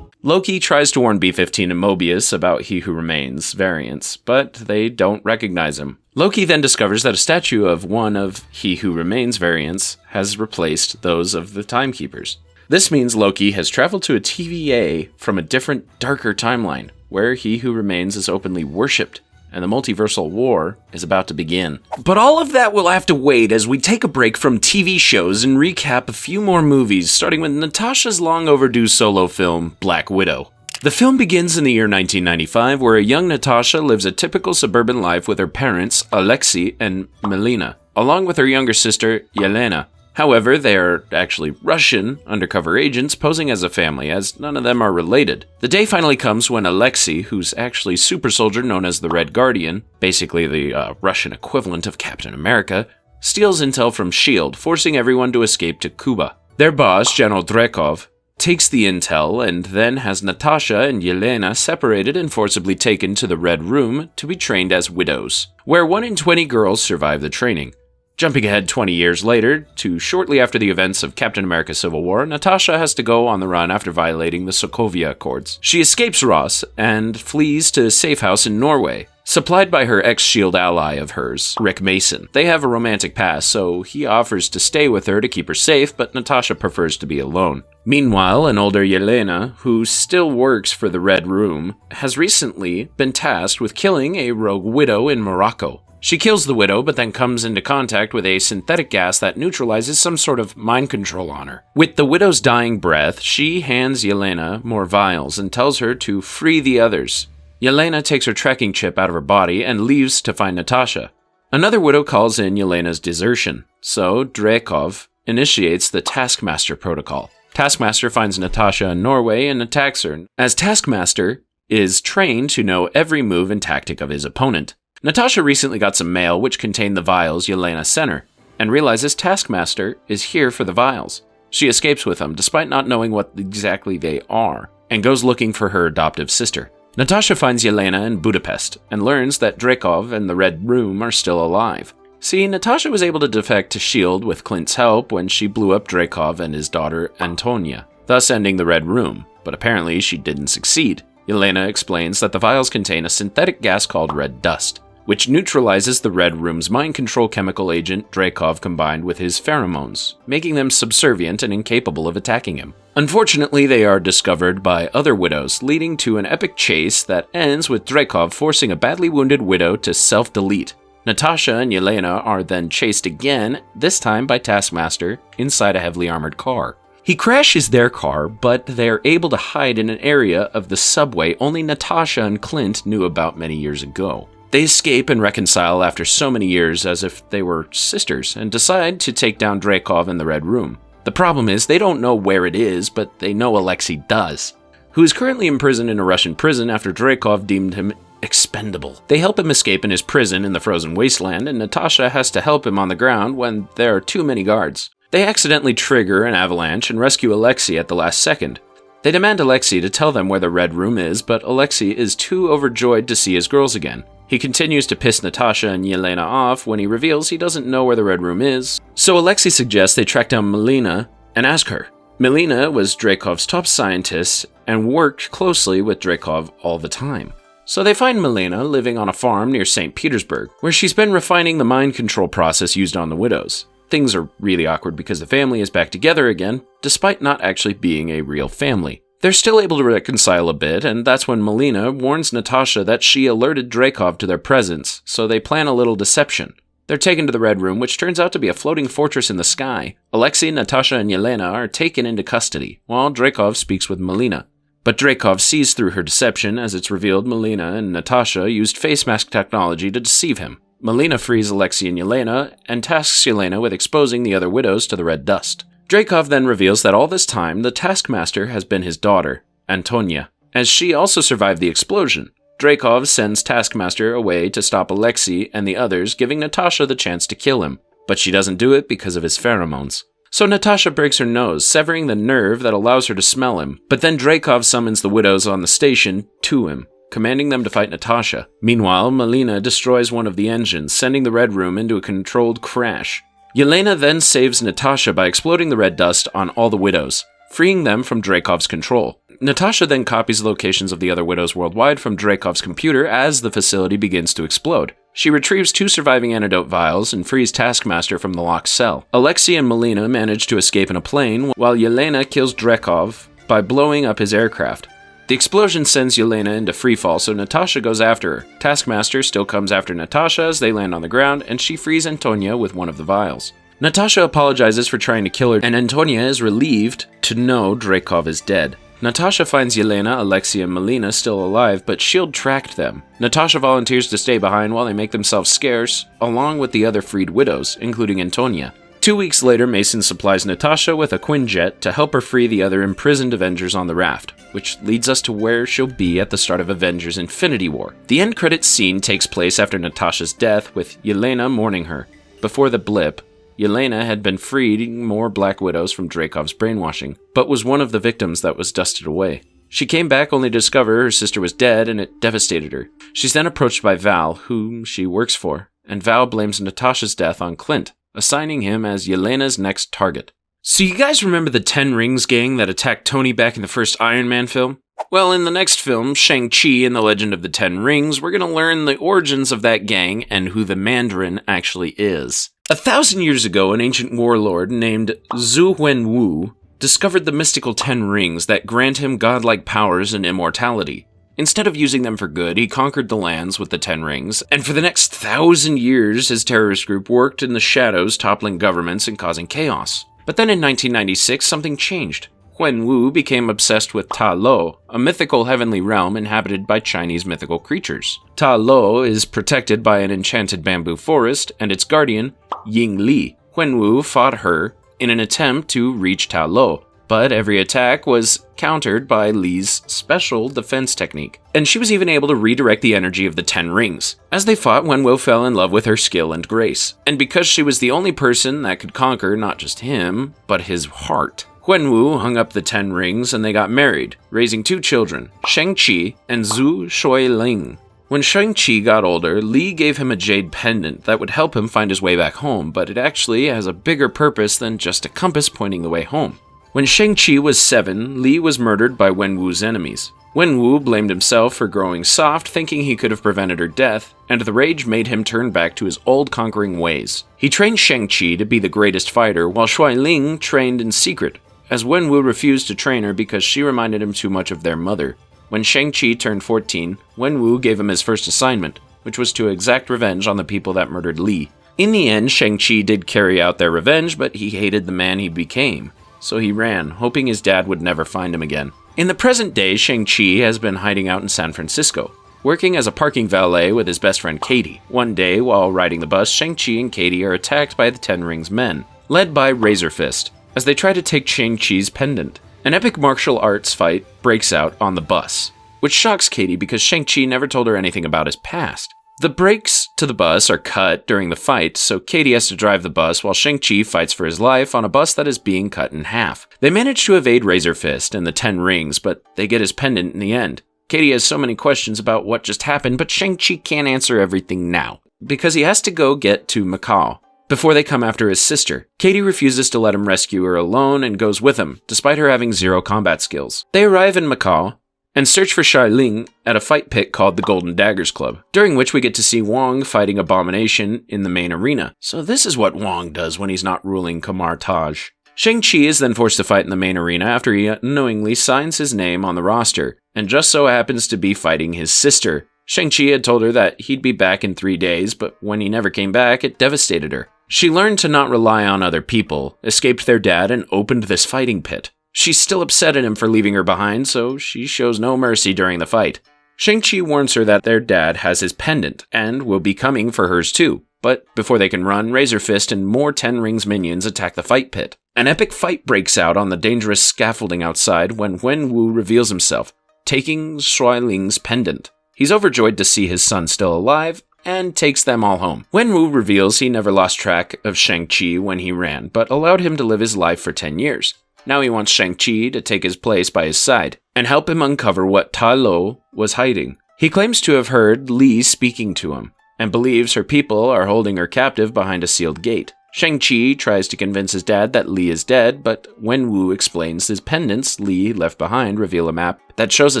Loki tries to warn B-15 and Mobius about He Who Remains variants, but they don't recognize him. Loki then discovers that a statue of one of He Who Remains variants has replaced those of the Timekeepers. This means Loki has traveled to a TVA from a different, darker timeline, where He Who Remains is openly worshipped, and the multiversal war is about to begin. But all of that will have to wait as we take a break from TV shows and recap a few more movies, starting with Natasha's long overdue solo film, Black Widow. The film begins in the year 1995, where a young Natasha lives a typical suburban life with her parents, Alexei and Melina, along with her younger sister, Yelena. However, they are actually Russian undercover agents posing as a family, as none of them are related. The day finally comes when Alexei, who's actually super soldier known as the Red Guardian, basically the Russian equivalent of Captain America, steals intel from S.H.I.E.L.D., forcing everyone to escape to Cuba. Their boss, General Dreykov, takes the intel and then has Natasha and Yelena separated and forcibly taken to the Red Room to be trained as widows, where 1 in 20 girls survive the training. Jumping ahead 20 years later, to shortly after the events of Captain America Civil War, Natasha has to go on the run after violating the Sokovia Accords. She escapes Ross and flees to a safe house in Norway, supplied by her ex-S.H.I.E.L.D. ally of hers, Rick Mason. They have a romantic past, so he offers to stay with her to keep her safe, but Natasha prefers to be alone. Meanwhile, an older Yelena, who still works for the Red Room, has recently been tasked with killing a rogue widow in Morocco. She kills the widow, but then comes into contact with a synthetic gas that neutralizes some sort of mind control on her. With the widow's dying breath, she hands Yelena more vials and tells her to free the others. Yelena takes her tracking chip out of her body and leaves to find Natasha. Another widow calls in Yelena's desertion, so Dreykov initiates the Taskmaster protocol. Taskmaster finds Natasha in Norway and attacks her, as Taskmaster is trained to know every move and tactic of his opponent. Natasha recently got some mail which contained the vials Yelena sent her, and realizes Taskmaster is here for the vials. She escapes with them despite not knowing what exactly they are, and goes looking for her adoptive sister. Natasha finds Yelena in Budapest, and learns that Dreykov and the Red Room are still alive. See, Natasha was able to defect to S.H.I.E.L.D. with Clint's help when she blew up Dreykov and his daughter Antonia, thus ending the Red Room, but apparently she didn't succeed. Yelena explains that the vials contain a synthetic gas called red dust. which neutralizes the Red Room's mind control chemical agent Dreykov combined with his pheromones, making them subservient and incapable of attacking him. Unfortunately, they are discovered by other widows, leading to an epic chase that ends with Dreykov forcing a badly wounded widow to self-delete. Natasha and Yelena are then chased again, this time by Taskmaster, inside a heavily armored car. He crashes their car, but they're able to hide in an area of the subway only Natasha and Clint knew about many years ago. They escape and reconcile after so many years as if they were sisters, and decide to take down Dreykov in the Red Room. The problem is, they don't know where it is, but they know Alexei does, who is currently imprisoned in a Russian prison after Dreykov deemed him expendable. They help him escape in his prison in the frozen wasteland, and Natasha has to help him on the ground when there are too many guards. They accidentally trigger an avalanche and rescue Alexei at the last second. They demand Alexei to tell them where the Red Room is, but Alexei is too overjoyed to see his girls again. He continues to piss Natasha and Yelena off when he reveals he doesn't know where the Red Room is, so Alexei suggests they track down Melina and ask her. Melina was Dreykov's top scientist and worked closely with Dreykov all the time. So they find Melina living on a farm near St. Petersburg, where she's been refining the mind control process used on the widows. Things are really awkward because the family is back together again, despite not actually being a real family. They're still able to reconcile a bit, and that's when Melina warns Natasha that she alerted Dreykov to their presence, so they plan a little deception. They're taken to the Red Room, which turns out to be a floating fortress in the sky. Alexei, Natasha, and Yelena are taken into custody, while Dreykov speaks with Melina. But Dreykov sees through her deception as it's revealed Melina and Natasha used face mask technology to deceive him. Melina frees Alexei and Yelena, and tasks Yelena with exposing the other widows to the red dust. Dreykov then reveals that all this time, the Taskmaster has been his daughter, Antonia, as she also survived the explosion. Dreykov sends Taskmaster away to stop Alexei and the others, giving Natasha the chance to kill him, but she doesn't do it because of his pheromones. So Natasha breaks her nose, severing the nerve that allows her to smell him, but then Dreykov summons the widows on the station to him, commanding them to fight Natasha. Meanwhile, Melina destroys one of the engines, sending the Red Room into a controlled crash. Yelena then saves Natasha by exploding the red dust on all the widows, freeing them from Dreykov's control. Natasha then copies locations of the other widows worldwide from Dreykov's computer as the facility begins to explode. She retrieves 2 surviving antidote vials and frees Taskmaster from the locked cell. Alexei and Melina manage to escape in a plane, while Yelena kills Dreykov by blowing up his aircraft. The explosion sends Yelena into freefall, so Natasha goes after her. Taskmaster still comes after Natasha as they land on the ground, and she frees Antonia with one of the vials. Natasha apologizes for trying to kill her, and Antonia is relieved to know Dreykov is dead. Natasha finds Yelena, Alexei, and Melina still alive, but S.H.I.E.L.D. tracked them. Natasha volunteers to stay behind while they make themselves scarce, along with the other freed widows, including Antonia. 2 weeks later, Mason supplies Natasha with a Quinjet to help her free the other imprisoned Avengers on the raft, which leads us to where she'll be at the start of Avengers Infinity War. The end credits scene takes place after Natasha's death, with Yelena mourning her. Before the blip, Yelena had been freeing more Black Widows from Dreykov's brainwashing, but was one of the victims that was dusted away. She came back only to discover her sister was dead, and it devastated her. She's then approached by Val, whom she works for, and Val blames Natasha's death on Clint, assigning him as Yelena's next target. So you guys remember the 10 Rings gang that attacked Tony back in the first Iron Man film? Well, in the next film, Shang-Chi and the Legend of the 10 Rings, we're going to learn the origins of that gang and who the Mandarin actually is. 1,000 years ago, an ancient warlord named Zhu Wenwu discovered the mystical 10 Rings that grant him godlike powers and immortality. Instead of using them for good, he conquered the lands with the 10 Rings, and for the next 1,000 years, his terrorist group worked in the shadows, toppling governments and causing chaos. But then in 1996, something changed. Wenwu became obsessed with Ta Lo, a mythical heavenly realm inhabited by Chinese mythical creatures. Ta Lo is protected by an enchanted bamboo forest, and its guardian, Ying Li. Wenwu fought her in an attempt to reach Ta Lo, but every attack was countered by Li's special defense technique, and she was even able to redirect the energy of the 10 Rings. As they fought, Wenwu fell in love with her skill and grace, and because she was the only person that could conquer not just him, but his heart, Wenwu hung up the 10 Rings and they got married, raising 2 children, Shang-Chi and Zhu Shuiling. When Shang-Chi got older, Li gave him a jade pendant that would help him find his way back home, but it actually has a bigger purpose than just a compass pointing the way home. When Shang-Chi was 7, Li was murdered by Wenwu's enemies. Wenwu blamed himself for growing soft, thinking he could have prevented her death, and the rage made him turn back to his old conquering ways. He trained Shang-Chi to be the greatest fighter, while Xiaoling trained in secret, as Wenwu refused to train her because she reminded him too much of their mother. When Shang-Chi turned 14, Wenwu gave him his first assignment, which was to exact revenge on the people that murdered Li. In the end, Shang-Chi did carry out their revenge, but he hated the man he became, so he ran, hoping his dad would never find him again. In the present day, Shang-Chi has been hiding out in San Francisco, working as a parking valet with his best friend Katie. One day, while riding the bus, Shang-Chi and Katie are attacked by the Ten Rings men, led by Razor Fist, as they try to take Shang-Chi's pendant. An epic martial arts fight breaks out on the bus, which shocks Katie because Shang-Chi never told her anything about his past. The brakes to the bus are cut during the fight, so Katie has to drive the bus while Shang-Chi fights for his life on a bus that is being cut in half. They manage to evade Razor Fist and the 10 rings, but they get his pendant in the end. Katie has so many questions about what just happened, but Shang-Chi can't answer everything now, because he has to go get to Macau before they come after his sister. Katie refuses to let him rescue her alone and goes with him, despite her having zero combat skills. They arrive in Macau and search for Xiaoling at a fight pit called the Golden Daggers Club, during which we get to see Wong fighting Abomination in the main arena. So this is what Wong does when he's not ruling Kamar Taj. Shang-Chi is then forced to fight in the main arena after he unknowingly signs his name on the roster, and just so happens to be fighting his sister. Shang-Chi had told her that he'd be back in 3 days, but when he never came back, it devastated her. She learned to not rely on other people, escaped their dad, and opened this fighting pit. She's still upset at him for leaving her behind, so she shows no mercy during the fight. Shang-Chi warns her that their dad has his pendant, and will be coming for hers too. But before they can run, Razor Fist and more 10 Rings minions attack the fight pit. An epic fight breaks out on the dangerous scaffolding outside when Wenwu reveals himself, taking Xiaoling's pendant. He's overjoyed to see his son still alive, and takes them all home. Wenwu reveals he never lost track of Shang-Chi when he ran, but allowed him to live his life for 10 years. Now he wants Shang-Chi to take his place by his side, and help him uncover what Ta Lo was hiding. He claims to have heard Li speaking to him, and believes her people are holding her captive behind a sealed gate. Shang-Chi tries to convince his dad that Li is dead, but Wenwu explains his pendants Li left behind reveal a map that shows a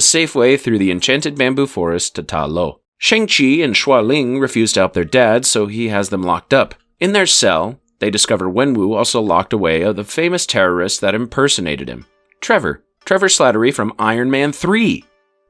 safe way through the enchanted bamboo forest to Ta Lo. Shang-Chi and Xiaoling refuse to help their dad, so he has them locked up. In their cell, they discover Wenwu also locked away the famous terrorist that impersonated him, Trevor Slattery from Iron Man 3.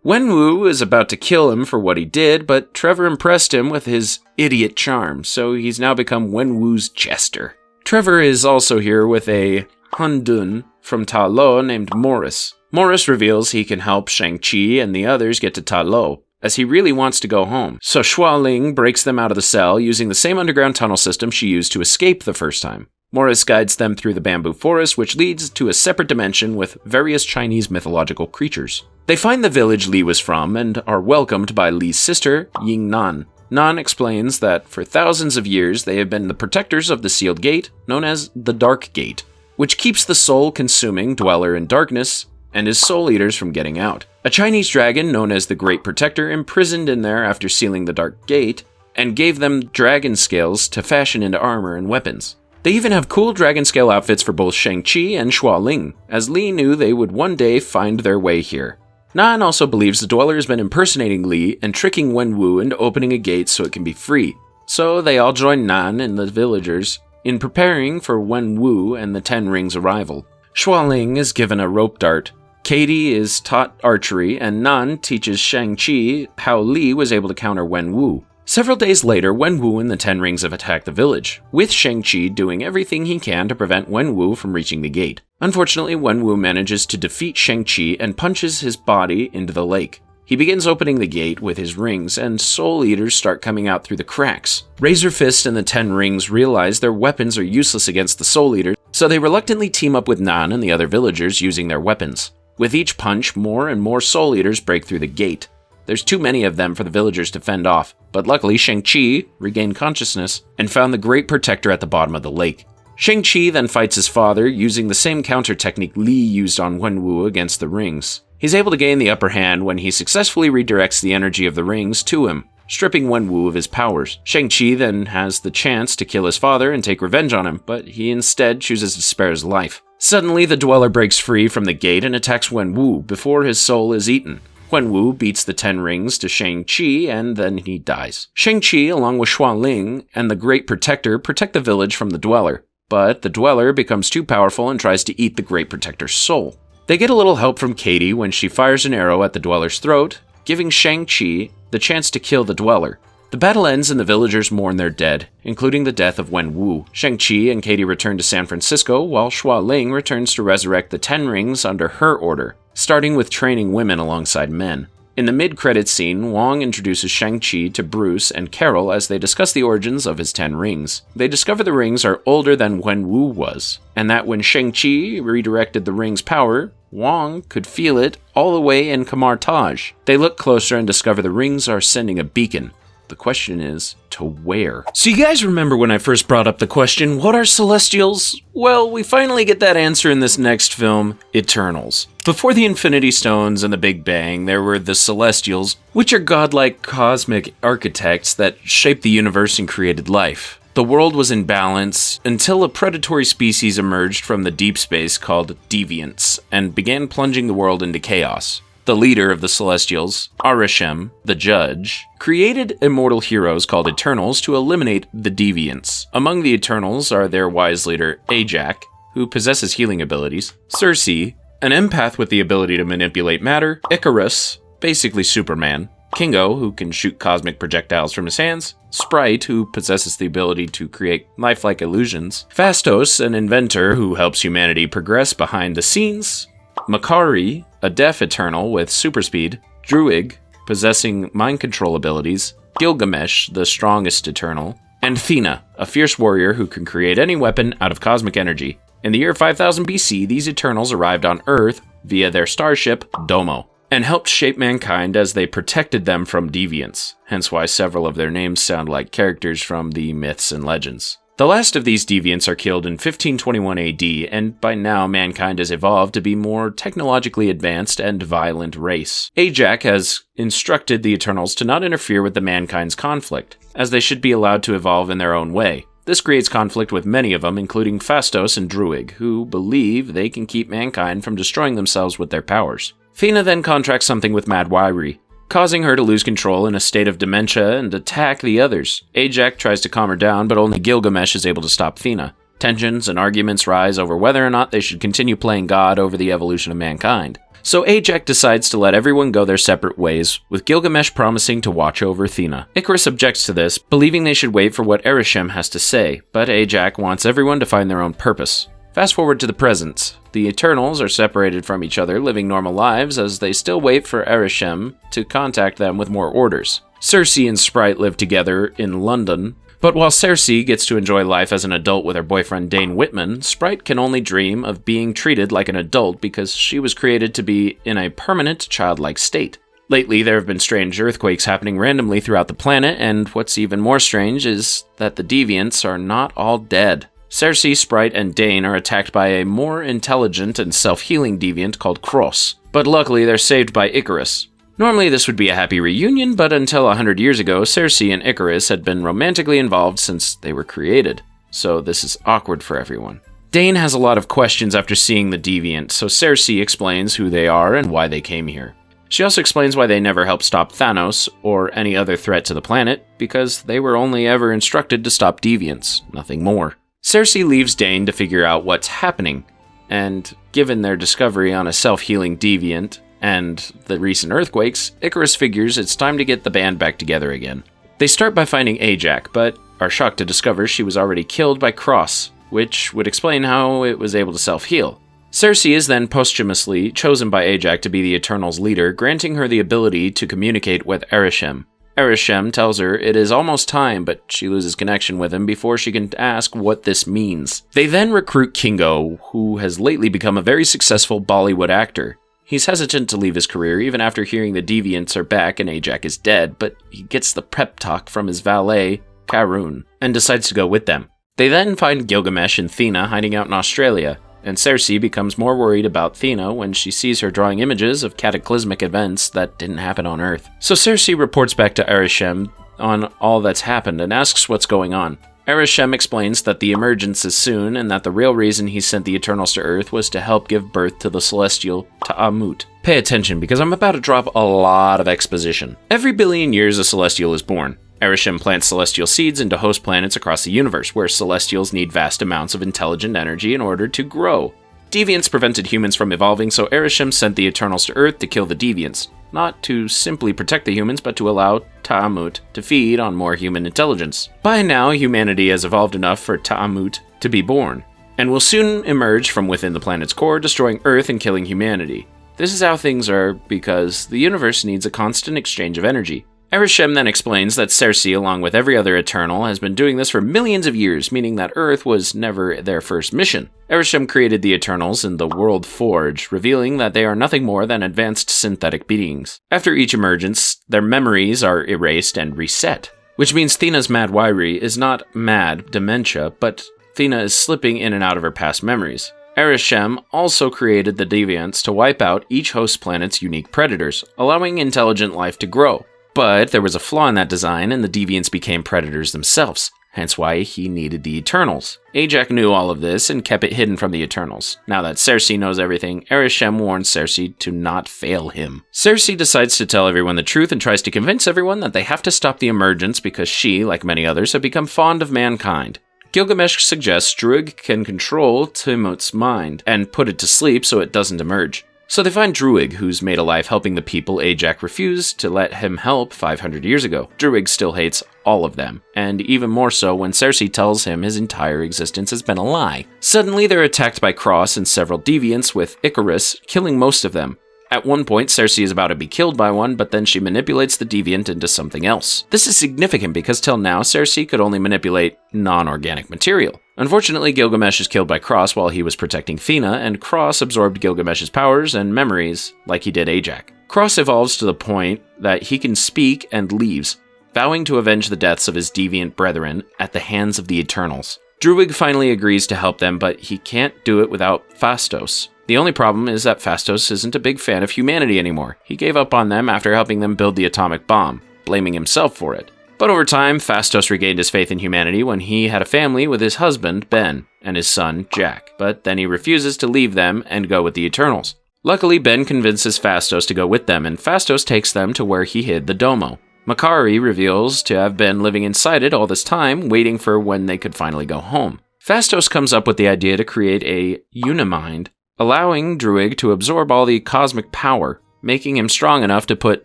Wenwu is about to kill him for what he did, but Trevor impressed him with his idiot charm, so he's now become Wenwu's jester. Trevor is also here with a Hundun from Ta Lo named Morris. Morris reveals he can help Shang-Chi and the others get to Ta Lo, as he really wants to go home. So Xiaoling breaks them out of the cell using the same underground tunnel system she used to escape the first time. Morris guides them through the bamboo forest, which leads to a separate dimension with various Chinese mythological creatures. They find the village Li was from and are welcomed by Li's sister, Ying Nan. Nan explains that for thousands of years they have been the protectors of the sealed gate, known as the Dark Gate, which keeps the soul-consuming dweller in darkness and his soul eaters from getting out. A Chinese dragon known as the Great Protector imprisoned in there after sealing the Dark Gate, and gave them dragon scales to fashion into armor and weapons. They even have cool dragon scale outfits for both Shang-Chi and Xiaoling, as Li knew they would one day find their way here. Nan also believes the dweller has been impersonating Li and tricking Wenwu into opening a gate so it can be free. So they all join Nan and the villagers in preparing for Wenwu and the 10 Rings' arrival. Xiaoling is given a rope dart. Katie is taught archery, and Nan teaches Shang-Chi how Li was able to counter Wenwu. Several days later, Wenwu and the 10 Rings have attacked the village, with Shang-Chi doing everything he can to prevent Wenwu from reaching the gate. Unfortunately, Wenwu manages to defeat Shang-Chi and punches his body into the lake. He begins opening the gate with his rings, and soul eaters start coming out through the cracks. Razor Fist and the 10 Rings realize their weapons are useless against the soul eaters, so they reluctantly team up with Nan and the other villagers using their weapons. With each punch, more and more soul eaters break through the gate. There's too many of them for the villagers to fend off, but luckily Shang-Chi regained consciousness and found the Great Protector at the bottom of the lake. Shang-Chi then fights his father using the same counter technique Li used on Wenwu against the rings. He's able to gain the upper hand when he successfully redirects the energy of the rings to him, stripping Wenwu of his powers. Shang-Chi then has the chance to kill his father and take revenge on him, but he instead chooses to spare his life. Suddenly, the Dweller breaks free from the gate and attacks Wenwu before his soul is eaten. Wenwu beats the 10 rings to Shang-Chi, and then he dies. Shang-Chi, along with Xua Ling and the Great Protector, protect the village from the Dweller, but the Dweller becomes too powerful and tries to eat the Great Protector's soul. They get a little help from Katie when she fires an arrow at the Dweller's throat, giving Shang-Chi the chance to kill the Dweller. The battle ends and the villagers mourn their dead, including the death of Wenwu. Shang-Chi and Katie return to San Francisco, while Xua Ling returns to resurrect the 10 rings under her order, starting with training women alongside men. In the mid-credits scene, Wong introduces Shang-Chi to Bruce and Carol as they discuss the origins of his 10 rings. They discover the rings are older than Wenwu was, and that when Shang-Chi redirected the ring's power, Wong could feel it all the way in Kamar Taj. They look closer and discover the rings are sending a beacon. The question is, to where? So you guys remember when I first brought up the question, what are Celestials? Well, we finally get that answer in this next film, Eternals. Before the Infinity Stones and the Big Bang, there were the Celestials, which are godlike cosmic architects that shaped the universe and created life. The world was in balance until a predatory species emerged from the deep space called Deviants and began plunging the world into chaos. The leader of the Celestials, Arishem, the judge, created immortal heroes called Eternals to eliminate the Deviants. Among the Eternals are their wise leader, Ajak, who possesses healing abilities, Cersei, an empath with the ability to manipulate matter, Icarus, basically Superman, Kingo, who can shoot cosmic projectiles from his hands, Sprite, who possesses the ability to create lifelike illusions, Phastos, an inventor who helps humanity progress behind the scenes, Makari, a deaf Eternal with super speed, Druig, possessing mind control abilities, Gilgamesh, the strongest Eternal, and Thena, a fierce warrior who can create any weapon out of cosmic energy. In the year 5000 BC, these Eternals arrived on Earth via their starship, Domo, and helped shape mankind as they protected them from deviants, hence why several of their names sound like characters from the myths and legends. The last of these deviants are killed in 1521 AD, and by now mankind has evolved to be more technologically advanced and violent race. Ajak has instructed the Eternals to not interfere with the mankind's conflict, as they should be allowed to evolve in their own way. This creates conflict with many of them, including Phastos and Druig, who believe they can keep mankind from destroying themselves with their powers. Thena then contracts something with Mad Wairi, causing her to lose control in a state of dementia and attack the others. Ajak tries to calm her down, but only Gilgamesh is able to stop Thena. Tensions and arguments rise over whether or not they should continue playing God over the evolution of mankind. So Ajak decides to let everyone go their separate ways, with Gilgamesh promising to watch over Thena. Icarus objects to this, believing they should wait for what Arishem has to say, but Ajak wants everyone to find their own purpose. Fast forward to the present. The Eternals are separated from each other, living normal lives as they still wait for Arishem to contact them with more orders. Cersei and Sprite live together in London, but while Cersei gets to enjoy life as an adult with her boyfriend Dane Whitman, Sprite can only dream of being treated like an adult because she was created to be in a permanent childlike state. Lately, there have been strange earthquakes happening randomly throughout the planet, and what's even more strange is that the Deviants are not all dead. Cersei, Sprite, and Dane are attacked by a more intelligent and self-healing deviant called Cross, but luckily they're saved by Icarus. Normally this would be a happy reunion, but until 100 years ago, Cersei and Icarus had been romantically involved since they were created, so this is awkward for everyone. Dane has a lot of questions after seeing the deviant, so Cersei explains who they are and why they came here. She also explains why they never helped stop Thanos or any other threat to the planet, because they were only ever instructed to stop deviants, nothing more. Cersei leaves Dane to figure out what's happening, and given their discovery on a self-healing deviant and the recent earthquakes, Icarus figures it's time to get the band back together again. They start by finding Ajak, but are shocked to discover she was already killed by Cross, which would explain how it was able to self-heal. Cersei is then posthumously chosen by Ajak to be the Eternals' leader, granting her the ability to communicate with Arishem. Arishem tells her it is almost time, but she loses connection with him before she can ask what this means. They then recruit Kingo, who has lately become a very successful Bollywood actor. He's hesitant to leave his career even after hearing the Deviants are back and Ajak is dead, but he gets the prep talk from his valet, Karun, and decides to go with them. They then find Gilgamesh and Thena hiding out in Australia, and Cersei becomes more worried about Thena when she sees her drawing images of cataclysmic events that didn't happen on Earth. So Cersei reports back to Arishem on all that's happened and asks what's going on. Arishem explains that the emergence is soon and that the real reason he sent the Eternals to Earth was to help give birth to the celestial Ta'amut. Pay attention because I'm about to drop a lot of exposition. Every billion years a celestial is born. Arishem plants celestial seeds into host planets across the universe, where celestials need vast amounts of intelligent energy in order to grow. Deviants prevented humans from evolving, so Arishem sent the Eternals to Earth to kill the deviants. Not to simply protect the humans, but to allow Ta'amut to feed on more human intelligence. By now, humanity has evolved enough for Ta'amut to be born, and will soon emerge from within the planet's core, destroying Earth and killing humanity. This is how things are because the universe needs a constant exchange of energy. Arishem then explains that Cersei, along with every other Eternal, has been doing this for millions of years, meaning that Earth was never their first mission. Arishem created the Eternals in the World Forge, revealing that they are nothing more than advanced synthetic beings. After each emergence, their memories are erased and reset, which means Thena's mad wiry is not mad dementia, but Thena is slipping in and out of her past memories. Arishem also created the Deviants to wipe out each host planet's unique predators, allowing intelligent life to grow. But there was a flaw in that design, and the Deviants became predators themselves, hence why he needed the Eternals. Ajax knew all of this and kept it hidden from the Eternals. Now that Cersei knows everything, Arishem warns Cersei to not fail him. Cersei decides to tell everyone the truth and tries to convince everyone that they have to stop the emergence because she, like many others, have become fond of mankind. Gilgamesh suggests Druig can control Tiamat's mind and put it to sleep so it doesn't emerge. So they find Druig, who's made a life helping the people Ajax refused to let him help 500 years ago. Druig still hates all of them, and even more so when Cersei tells him his entire existence has been a lie. Suddenly they're attacked by Cross and several deviants, with Icarus killing most of them. At one point, Cersei is about to be killed by one, but then she manipulates the deviant into something else. This is significant because till now, Cersei could only manipulate non-organic material. Unfortunately, Gilgamesh is killed by Cross while he was protecting Thena, and Cross absorbed Gilgamesh's powers and memories like he did Ajax. Cross evolves to the point that he can speak and leaves, vowing to avenge the deaths of his deviant brethren at the hands of the Eternals. Druig finally agrees to help them, but he can't do it without Phastos. The only problem is that Phastos isn't a big fan of humanity anymore. He gave up on them after helping them build the atomic bomb, blaming himself for it. But over time, Phastos regained his faith in humanity when he had a family with his husband, Ben, and his son, Jack. But then he refuses to leave them and go with the Eternals. Luckily, Ben convinces Phastos to go with them, and Phastos takes them to where he hid the Domo. Makari reveals to have been living inside it all this time, waiting for when they could finally go home. Phastos comes up with the idea to create a Unimind, allowing Druig to absorb all the cosmic power, making him strong enough to put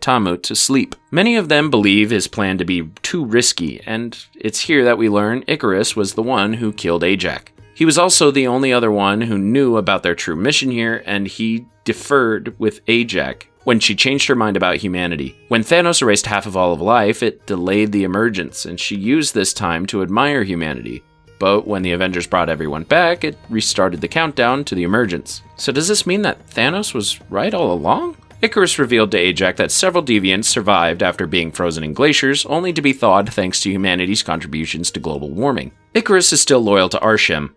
Ta'amut to sleep. Many of them believe his plan to be too risky, and it's here that we learn Icarus was the one who killed Ajax. He was also the only other one who knew about their true mission here, and he deferred with Ajax when she changed her mind about humanity. When Thanos erased half of all of life, it delayed the emergence, and she used this time to admire humanity. But when the Avengers brought everyone back, it restarted the countdown to the emergence. So does this mean that Thanos was right all along? Icarus revealed to Ajax that several deviants survived after being frozen in glaciers, only to be thawed thanks to humanity's contributions to global warming. Icarus is still loyal to Arishem,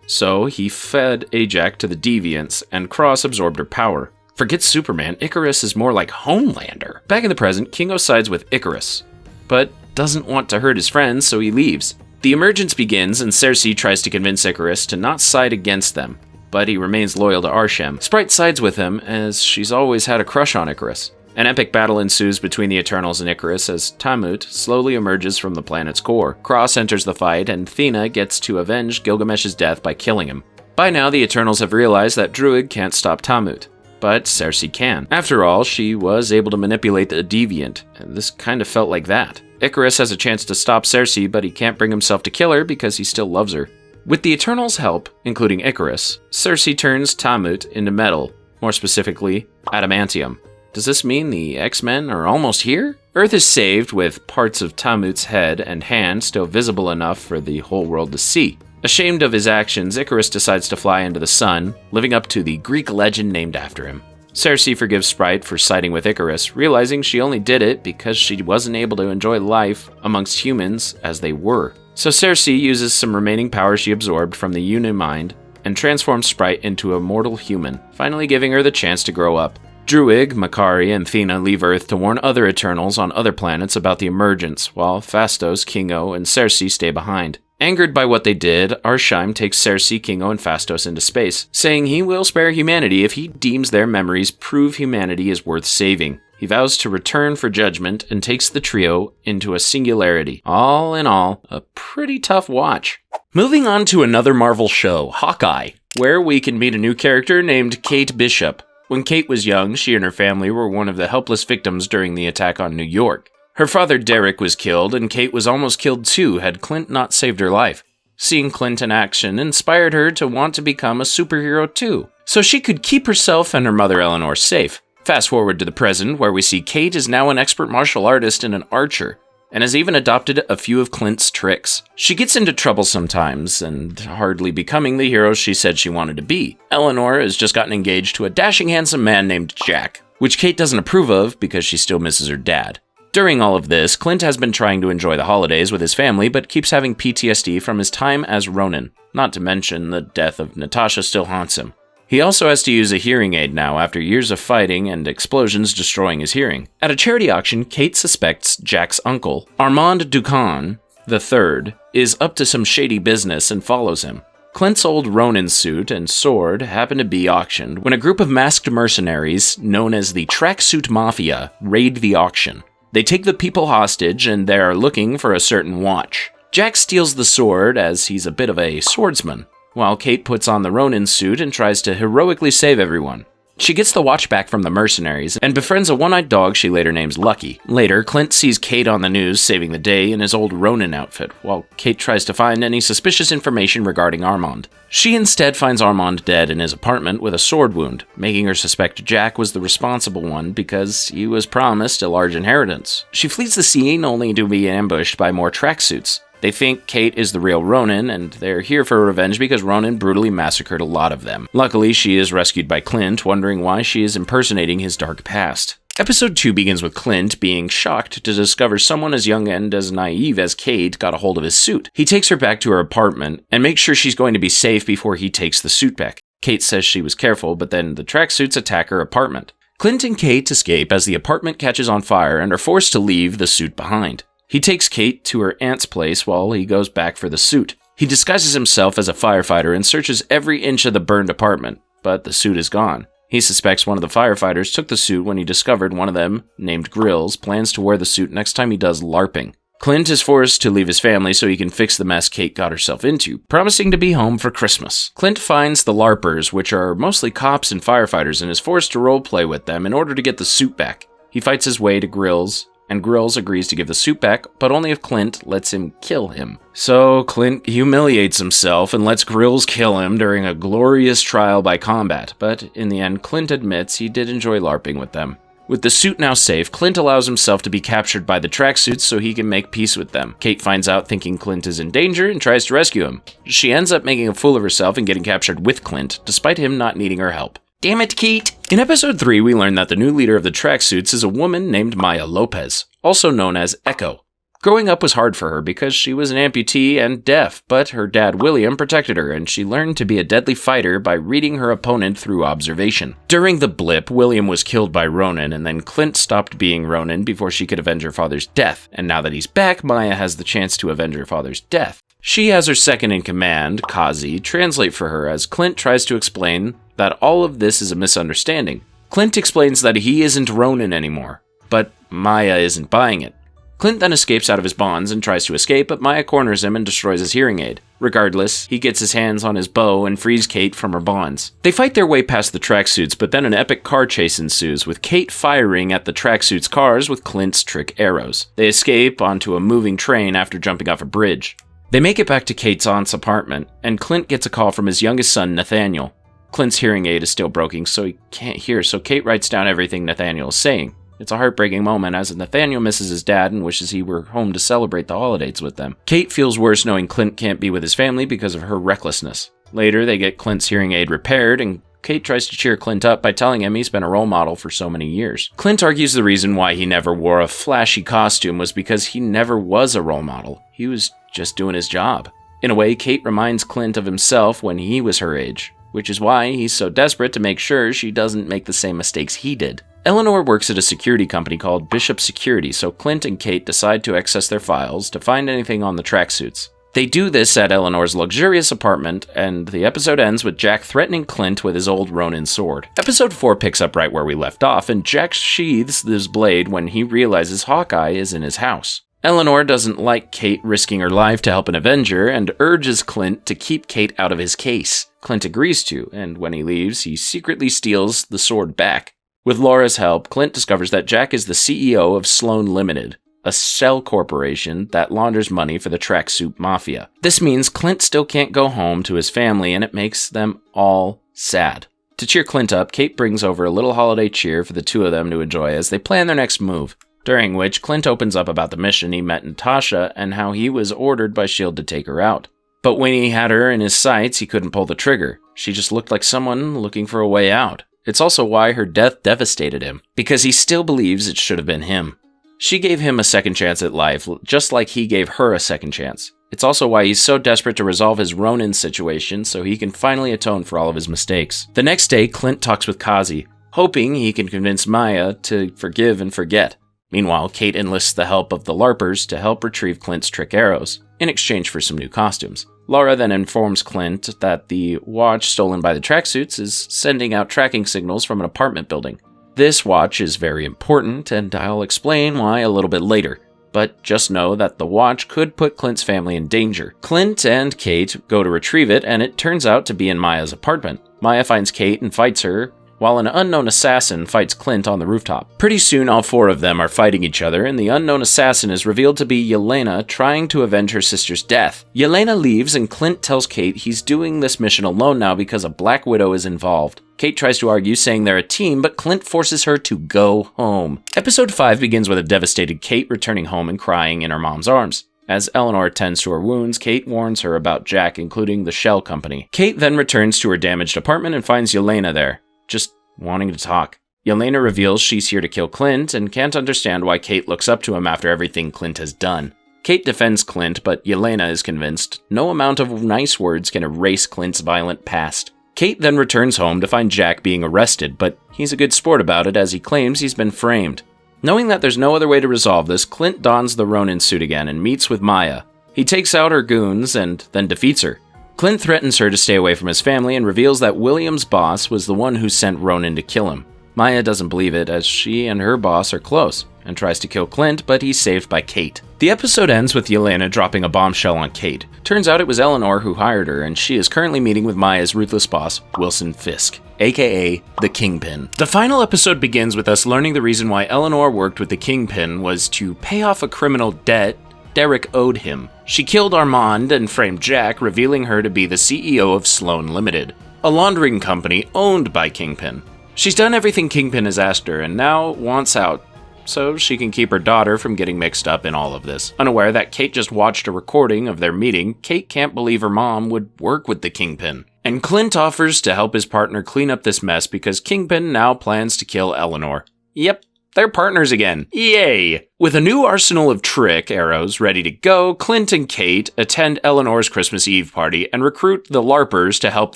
so he fed Ajax to the deviants, and Cross absorbed her power. Forget Superman, Icarus is more like Homelander. Back in the present, Kingo sides with Icarus, but doesn't want to hurt his friends, so he leaves. The emergence begins, and Cersei tries to convince Icarus to not side against them, but he remains loyal to Arishem. Sprite sides with him, as she's always had a crush on Icarus. An epic battle ensues between the Eternals and Icarus as Ta'amut slowly emerges from the planet's core. Cross enters the fight, and Thena gets to avenge Gilgamesh's death by killing him. By now, the Eternals have realized that Druig can't stop Ta'amut, but Cersei can. After all, she was able to manipulate the deviant, and this kind of felt like that. Icarus has a chance to stop Cersei, but he can't bring himself to kill her because he still loves her. With the Eternals' help, including Icarus, Cersei turns Ta'amut into metal, more specifically, adamantium. Does this mean the X-Men are almost here? Earth is saved with parts of Ta'amut's head and hand still visible enough for the whole world to see. Ashamed of his actions, Icarus decides to fly into the sun, living up to the Greek legend named after him. Cersei forgives Sprite for siding with Icarus, realizing she only did it because she wasn't able to enjoy life amongst humans as they were. So Cersei uses some remaining power she absorbed from the Unimind and transforms Sprite into a mortal human, finally giving her the chance to grow up. Druig, Makari, and Thena leave Earth to warn other Eternals on other planets about the emergence, while Phastos, Kingo, and Cersei stay behind. Angered by what they did, Arsheim takes Cersei, Kingo, and Phastos into space, saying he will spare humanity if he deems their memories prove humanity is worth saving. He vows to return for judgment and takes the trio into a singularity. All in all, a pretty tough watch. Moving on to another Marvel show, Hawkeye, where we can meet a new character named Kate Bishop. When Kate was young, she and her family were one of the helpless victims during the attack on New York. Her father Derek was killed, and Kate was almost killed too had Clint not saved her life. Seeing Clint in action inspired her to want to become a superhero too, so she could keep herself and her mother Eleanor safe. Fast forward to the present, where we see Kate is now an expert martial artist and an archer, and has even adopted a few of Clint's tricks. She gets into trouble sometimes, and hardly becoming the hero she said she wanted to be. Eleanor has just gotten engaged to a dashing handsome man named Jack, which Kate doesn't approve of because she still misses her dad. During all of this, Clint has been trying to enjoy the holidays with his family, but keeps having PTSD from his time as Ronin. Not to mention, the death of Natasha still haunts him. He also has to use a hearing aid now after years of fighting and explosions destroying his hearing. At a charity auction, Kate suspects Jack's uncle, Armand Ducan III, is up to some shady business and follows him. Clint's old Ronin suit and sword happen to be auctioned when a group of masked mercenaries, known as the Tracksuit Mafia, raid the auction. They take the people hostage and they are looking for a certain watch. Jack steals the sword as he's a bit of a swordsman, while Kate puts on the Ronin suit and tries to heroically save everyone. She gets the watch back from the mercenaries and befriends a one-eyed dog she later names Lucky. Later, Clint sees Kate on the news saving the day in his old Ronin outfit, while Kate tries to find any suspicious information regarding Armand. She instead finds Armand dead in his apartment with a sword wound, making her suspect Jack was the responsible one because he was promised a large inheritance. She flees the scene only to be ambushed by more tracksuits. They think Kate is the real Ronin, and they're here for revenge because Ronin brutally massacred a lot of them. Luckily, she is rescued by Clint, wondering why she is impersonating his dark past. Episode 2 begins with Clint being shocked to discover someone as young and as naive as Kate got a hold of his suit. He takes her back to her apartment and makes sure she's going to be safe before he takes the suit back. Kate says she was careful, but then the tracksuits attack her apartment. Clint and Kate escape as the apartment catches on fire and are forced to leave the suit behind. He takes Kate to her aunt's place while he goes back for the suit. He disguises himself as a firefighter and searches every inch of the burned apartment, but the suit is gone. He suspects one of the firefighters took the suit when he discovered one of them, named Grills, plans to wear the suit next time he does LARPing. Clint is forced to leave his family so he can fix the mess Kate got herself into, promising to be home for Christmas. Clint finds the LARPers, which are mostly cops and firefighters, and is forced to roleplay with them in order to get the suit back. He fights his way to Grills, and Grills agrees to give the suit back, but only if Clint lets him kill him. So Clint humiliates himself and lets Grills kill him during a glorious trial by combat, but in the end Clint admits he did enjoy LARPing with them. With the suit now safe, Clint allows himself to be captured by the tracksuits so he can make peace with them. Kate finds out thinking Clint is in danger and tries to rescue him. She ends up making a fool of herself and getting captured with Clint, despite him not needing her help. Damn it, Kate! In episode 3, we learn that the new leader of the tracksuits is a woman named Maya Lopez, also known as Echo. Growing up was hard for her because she was an amputee and deaf, but her dad William protected her, and she learned to be a deadly fighter by reading her opponent through observation. During the blip, William was killed by Ronin, and then Clint stopped being Ronin before she could avenge her father's death, and now that he's back, Maya has the chance to avenge her father's death. She has her second-in-command, Kazi, translate for her as Clint tries to explain that all of this is a misunderstanding. Clint explains that he isn't Ronin anymore, but Maya isn't buying it. Clint then escapes out of his bonds and tries to escape, but Maya corners him and destroys his hearing aid. Regardless, he gets his hands on his bow and frees Kate from her bonds. They fight their way past the tracksuits, but then an epic car chase ensues, with Kate firing at the tracksuits' cars with Clint's trick arrows. They escape onto a moving train after jumping off a bridge. They make it back to Kate's aunt's apartment, and Clint gets a call from his youngest son, Nathaniel. Clint's hearing aid is still broken, so he can't hear, so Kate writes down everything Nathaniel is saying. It's a heartbreaking moment as Nathaniel misses his dad and wishes he were home to celebrate the holidays with them. Kate feels worse knowing Clint can't be with his family because of her recklessness. Later, they get Clint's hearing aid repaired, and Kate tries to cheer Clint up by telling him he's been a role model for so many years. Clint argues the reason why he never wore a flashy costume was because he never was a role model. He was just doing his job. In a way, Kate reminds Clint of himself when he was her age, which is why he's so desperate to make sure she doesn't make the same mistakes he did. Eleanor works at a security company called Bishop Security, so Clint and Kate decide to access their files to find anything on the tracksuits. They do this at Eleanor's luxurious apartment, and the episode ends with Jack threatening Clint with his old Ronin sword. Episode 4 picks up right where we left off, and Jack sheathes this blade when he realizes Hawkeye is in his house. Eleanor doesn't like Kate risking her life to help an Avenger, and urges Clint to keep Kate out of his case. Clint agrees to, and when he leaves, he secretly steals the sword back. With Laura's help, Clint discovers that Jack is the CEO of Sloan Limited, a shell corporation that launders money for the tracksuit mafia. This means Clint still can't go home to his family, and it makes them all sad. To cheer Clint up, Kate brings over a little holiday cheer for the two of them to enjoy as they plan their next move, during which Clint opens up about the mission he met Natasha and how he was ordered by S.H.I.E.L.D. to take her out. But when he had her in his sights, he couldn't pull the trigger. She just looked like someone looking for a way out. It's also why her death devastated him, because he still believes it should have been him. She gave him a second chance at life, just like he gave her a second chance. It's also why he's so desperate to resolve his Ronin situation so he can finally atone for all of his mistakes. The next day, Clint talks with Kazi, hoping he can convince Maya to forgive and forget. Meanwhile, Kate enlists the help of the LARPers to help retrieve Clint's trick arrows, in exchange for some new costumes. Laura then informs Clint that the watch stolen by the tracksuits is sending out tracking signals from an apartment building. This watch is very important, and I'll explain why a little bit later. But just know that the watch could put Clint's family in danger. Clint and Kate go to retrieve it, and it turns out to be in Maya's apartment. Maya finds Kate and fights her, while an unknown assassin fights Clint on the rooftop. Pretty soon, all four of them are fighting each other, and the unknown assassin is revealed to be Yelena trying to avenge her sister's death. Yelena leaves, and Clint tells Kate he's doing this mission alone now because a Black Widow is involved. Kate tries to argue, saying they're a team, but Clint forces her to go home. Episode 5 begins with a devastated Kate returning home and crying in her mom's arms. As Eleanor tends to her wounds, Kate warns her about Jack, including the shell company. Kate then returns to her damaged apartment and finds Yelena there, just wanting to talk. Yelena reveals she's here to kill Clint and can't understand why Kate looks up to him after everything Clint has done. Kate defends Clint, but Yelena is convinced no amount of nice words can erase Clint's violent past. Kate then returns home to find Jack being arrested, but he's a good sport about it as he claims he's been framed. Knowing that there's no other way to resolve this, Clint dons the Ronin suit again and meets with Maya. He takes out her goons and then defeats her. Clint threatens her to stay away from his family and reveals that William's boss was the one who sent Ronin to kill him. Maya doesn't believe it, as she and her boss are close, and tries to kill Clint, but he's saved by Kate. The episode ends with Yelena dropping a bombshell on Kate. Turns out it was Eleanor who hired her, and she is currently meeting with Maya's ruthless boss, Wilson Fisk, aka the Kingpin. The final episode begins with us learning the reason why Eleanor worked with the Kingpin was to pay off a criminal debt Derek owed him. She killed Armand and framed Jack, revealing her to be the CEO of Sloan Limited, a laundering company owned by Kingpin. She's done everything Kingpin has asked her and now wants out, so she can keep her daughter from getting mixed up in all of this. Unaware that Kate just watched a recording of their meeting, Kate can't believe her mom would work with the Kingpin. And Clint offers to help his partner clean up this mess because Kingpin now plans to kill Eleanor. Yep, they're partners again. Yay! With a new arsenal of trick arrows ready to go, Clint and Kate attend Eleanor's Christmas Eve party and recruit the LARPers to help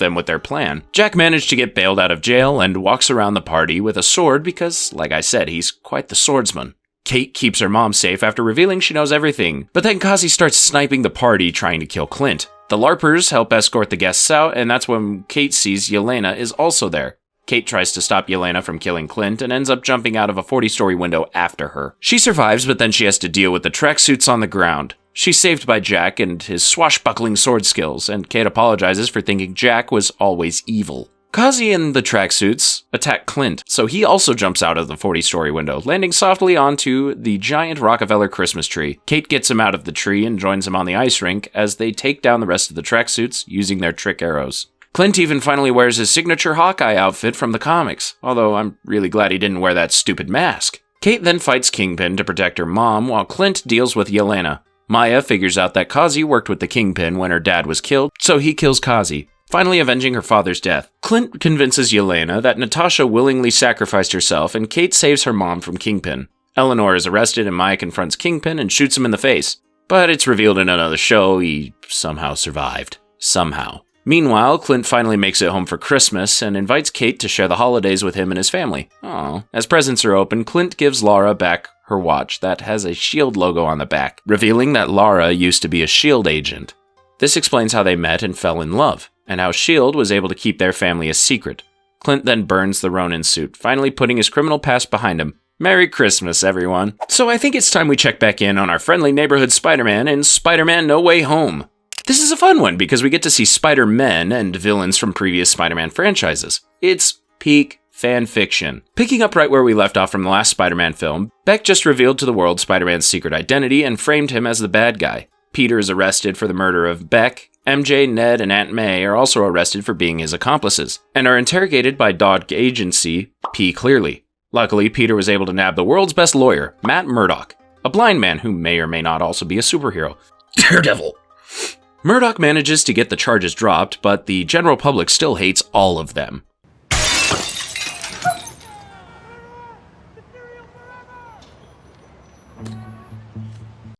them with their plan. Jack managed to get bailed out of jail and walks around the party with a sword because, like I said, he's quite the swordsman. Kate keeps her mom safe after revealing she knows everything, but then Kazi starts sniping the party trying to kill Clint. The LARPers help escort the guests out, and that's when Kate sees Yelena is also there. Kate tries to stop Yelena from killing Clint and ends up jumping out of a 40-story window after her. She survives, but then she has to deal with the tracksuits on the ground. She's saved by Jack and his swashbuckling sword skills, and Kate apologizes for thinking Jack was always evil. Kazi and the tracksuits attack Clint, so he also jumps out of the 40-story window, landing softly onto the giant Rockefeller Christmas tree. Kate gets him out of the tree and joins him on the ice rink as they take down the rest of the tracksuits using their trick arrows. Clint even finally wears his signature Hawkeye outfit from the comics, although I'm really glad he didn't wear that stupid mask. Kate then fights Kingpin to protect her mom while Clint deals with Yelena. Maya figures out that Kazi worked with the Kingpin when her dad was killed, so he kills Kazi, finally avenging her father's death. Clint convinces Yelena that Natasha willingly sacrificed herself and Kate saves her mom from Kingpin. Eleanor is arrested and Maya confronts Kingpin and shoots him in the face, but it's revealed in another show he somehow survived. Somehow. Meanwhile, Clint finally makes it home for Christmas and invites Kate to share the holidays with him and his family. Aww. As presents are opened, Clint gives Lara back her watch that has a S.H.I.E.L.D. logo on the back, revealing that Lara used to be a S.H.I.E.L.D. agent. This explains how they met and fell in love, and how S.H.I.E.L.D. was able to keep their family a secret. Clint then burns the Ronin suit, finally putting his criminal past behind him. Merry Christmas, everyone. So I think it's time we check back in on our friendly neighborhood Spider-Man in Spider-Man No Way Home. This is a fun one because we get to see Spider-Men and villains from previous Spider-Man franchises. It's peak fan fiction. Picking up right where we left off from the last Spider-Man film, Beck just revealed to the world Spider-Man's secret identity and framed him as the bad guy. Peter is arrested for the murder of Beck. MJ, Ned, and Aunt May are also arrested for being his accomplices, and are interrogated by Dog Agency P. Clearly. Luckily, Peter was able to nab the world's best lawyer, Matt Murdock, a blind man who may or may not also be a superhero. Daredevil! Murdock manages to get the charges dropped, but the general public still hates all of them.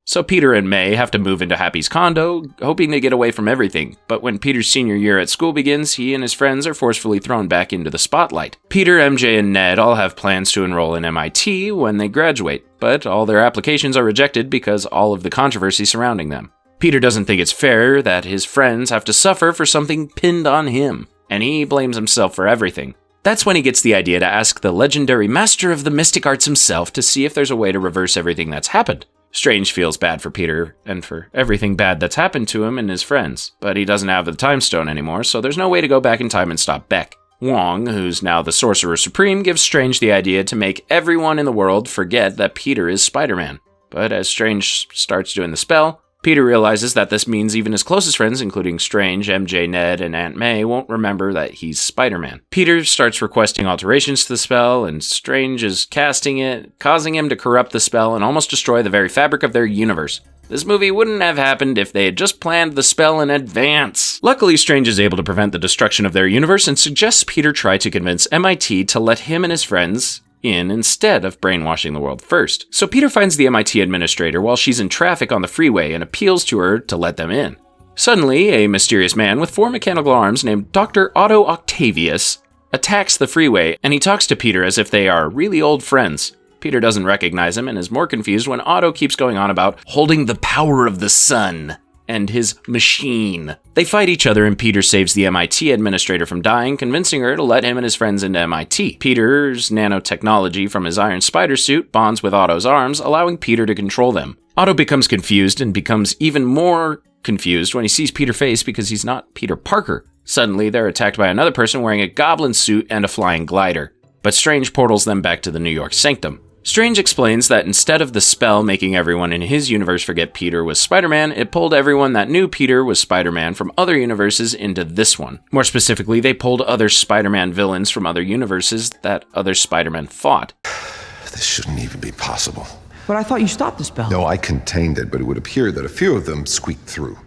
So Peter and May have to move into Happy's condo, hoping to get away from everything. But when Peter's senior year at school begins, he and his friends are forcefully thrown back into the spotlight. Peter, MJ, and Ned all have plans to enroll in MIT when they graduate, but all their applications are rejected because all of the controversy surrounding them. Peter doesn't think it's fair that his friends have to suffer for something pinned on him, and he blames himself for everything. That's when he gets the idea to ask the legendary master of the mystic arts himself to see if there's a way to reverse everything that's happened. Strange feels bad for Peter and for everything bad that's happened to him and his friends, but he doesn't have the Time Stone anymore, so there's no way to go back in time and stop Beck. Wong, who's now the Sorcerer Supreme, gives Strange the idea to make everyone in the world forget that Peter is Spider-Man. But as Strange starts doing the spell, Peter realizes that this means even his closest friends, including Strange, MJ, Ned, and Aunt May, won't remember that he's Spider-Man. Peter starts requesting alterations to the spell, and Strange is casting it, causing him to corrupt the spell and almost destroy the very fabric of their universe. This movie wouldn't have happened if they had just planned the spell in advance. Luckily, Strange is able to prevent the destruction of their universe and suggests Peter try to convince MIT to let him and his friends in instead of brainwashing the world first. So Peter finds the MIT administrator while she's in traffic on the freeway and appeals to her to let them in. Suddenly, a mysterious man with 4 mechanical arms named Dr. Otto Octavius attacks the freeway, and he talks to Peter as if they are really old friends. Peter doesn't recognize him and is more confused when Otto keeps going on about holding the power of the sun and his machine. They fight each other and Peter saves the MIT administrator from dying, convincing her to let him and his friends into MIT. Peter's nanotechnology from his iron spider suit bonds with Otto's arms, allowing Peter to control them. Otto becomes confused and becomes even more confused when he sees Peter's face because he's not Peter Parker. Suddenly, they're attacked by another person wearing a goblin suit and a flying glider. But Strange portals them back to the New York Sanctum. Strange explains that instead of the spell making everyone in his universe forget Peter was Spider-Man, it pulled everyone that knew Peter was Spider-Man from other universes into this one. More specifically, they pulled other Spider-Man villains from other universes that other Spider-Men fought. This shouldn't even be possible. But I thought you stopped the spell. No, I contained it, but it would appear that a few of them squeaked through.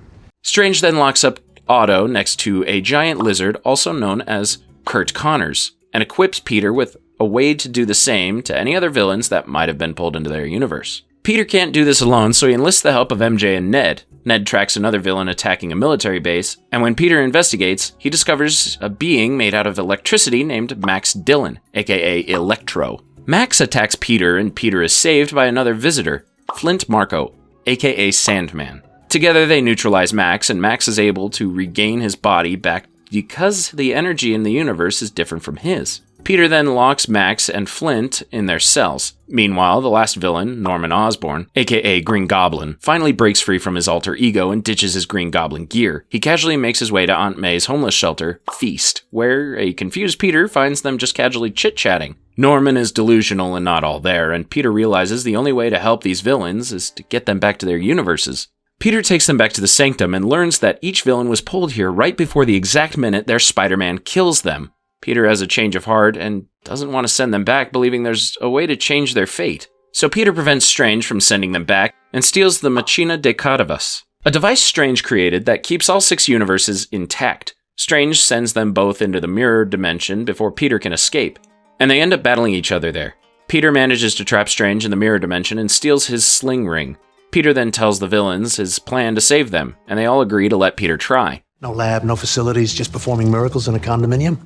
Strange then locks up Otto next to a giant lizard, also known as Kurt Connors, and equips Peter with a way to do the same to any other villains that might have been pulled into their universe. Peter can't do this alone, so he enlists the help of MJ and Ned. Ned tracks another villain attacking a military base, and when Peter investigates, he discovers a being made out of electricity named Max Dillon, aka Electro. Max attacks Peter, and Peter is saved by another visitor, Flint Marko, aka Sandman. Together they neutralize Max, and Max is able to regain his body back because the energy in the universe is different from his. Peter then locks Max and Flint in their cells. Meanwhile, the last villain, Norman Osborn, aka Green Goblin, finally breaks free from his alter ego and ditches his Green Goblin gear. He casually makes his way to Aunt May's homeless shelter, Feast, where a confused Peter finds them just casually chit-chatting. Norman is delusional and not all there, and Peter realizes the only way to help these villains is to get them back to their universes. Peter takes them back to the Sanctum and learns that each villain was pulled here right before the exact minute their Spider-Man kills them. Peter has a change of heart and doesn't want to send them back, believing there's a way to change their fate. So Peter prevents Strange from sending them back and steals the Machina de Cadavas, a device Strange created that keeps all 6 universes intact. Strange sends them both into the mirror dimension before Peter can escape, and they end up battling each other there. Peter manages to trap Strange in the mirror dimension and steals his sling ring. Peter then tells the villains his plan to save them, and they all agree to let Peter try. No lab, no facilities, just performing miracles in a condominium?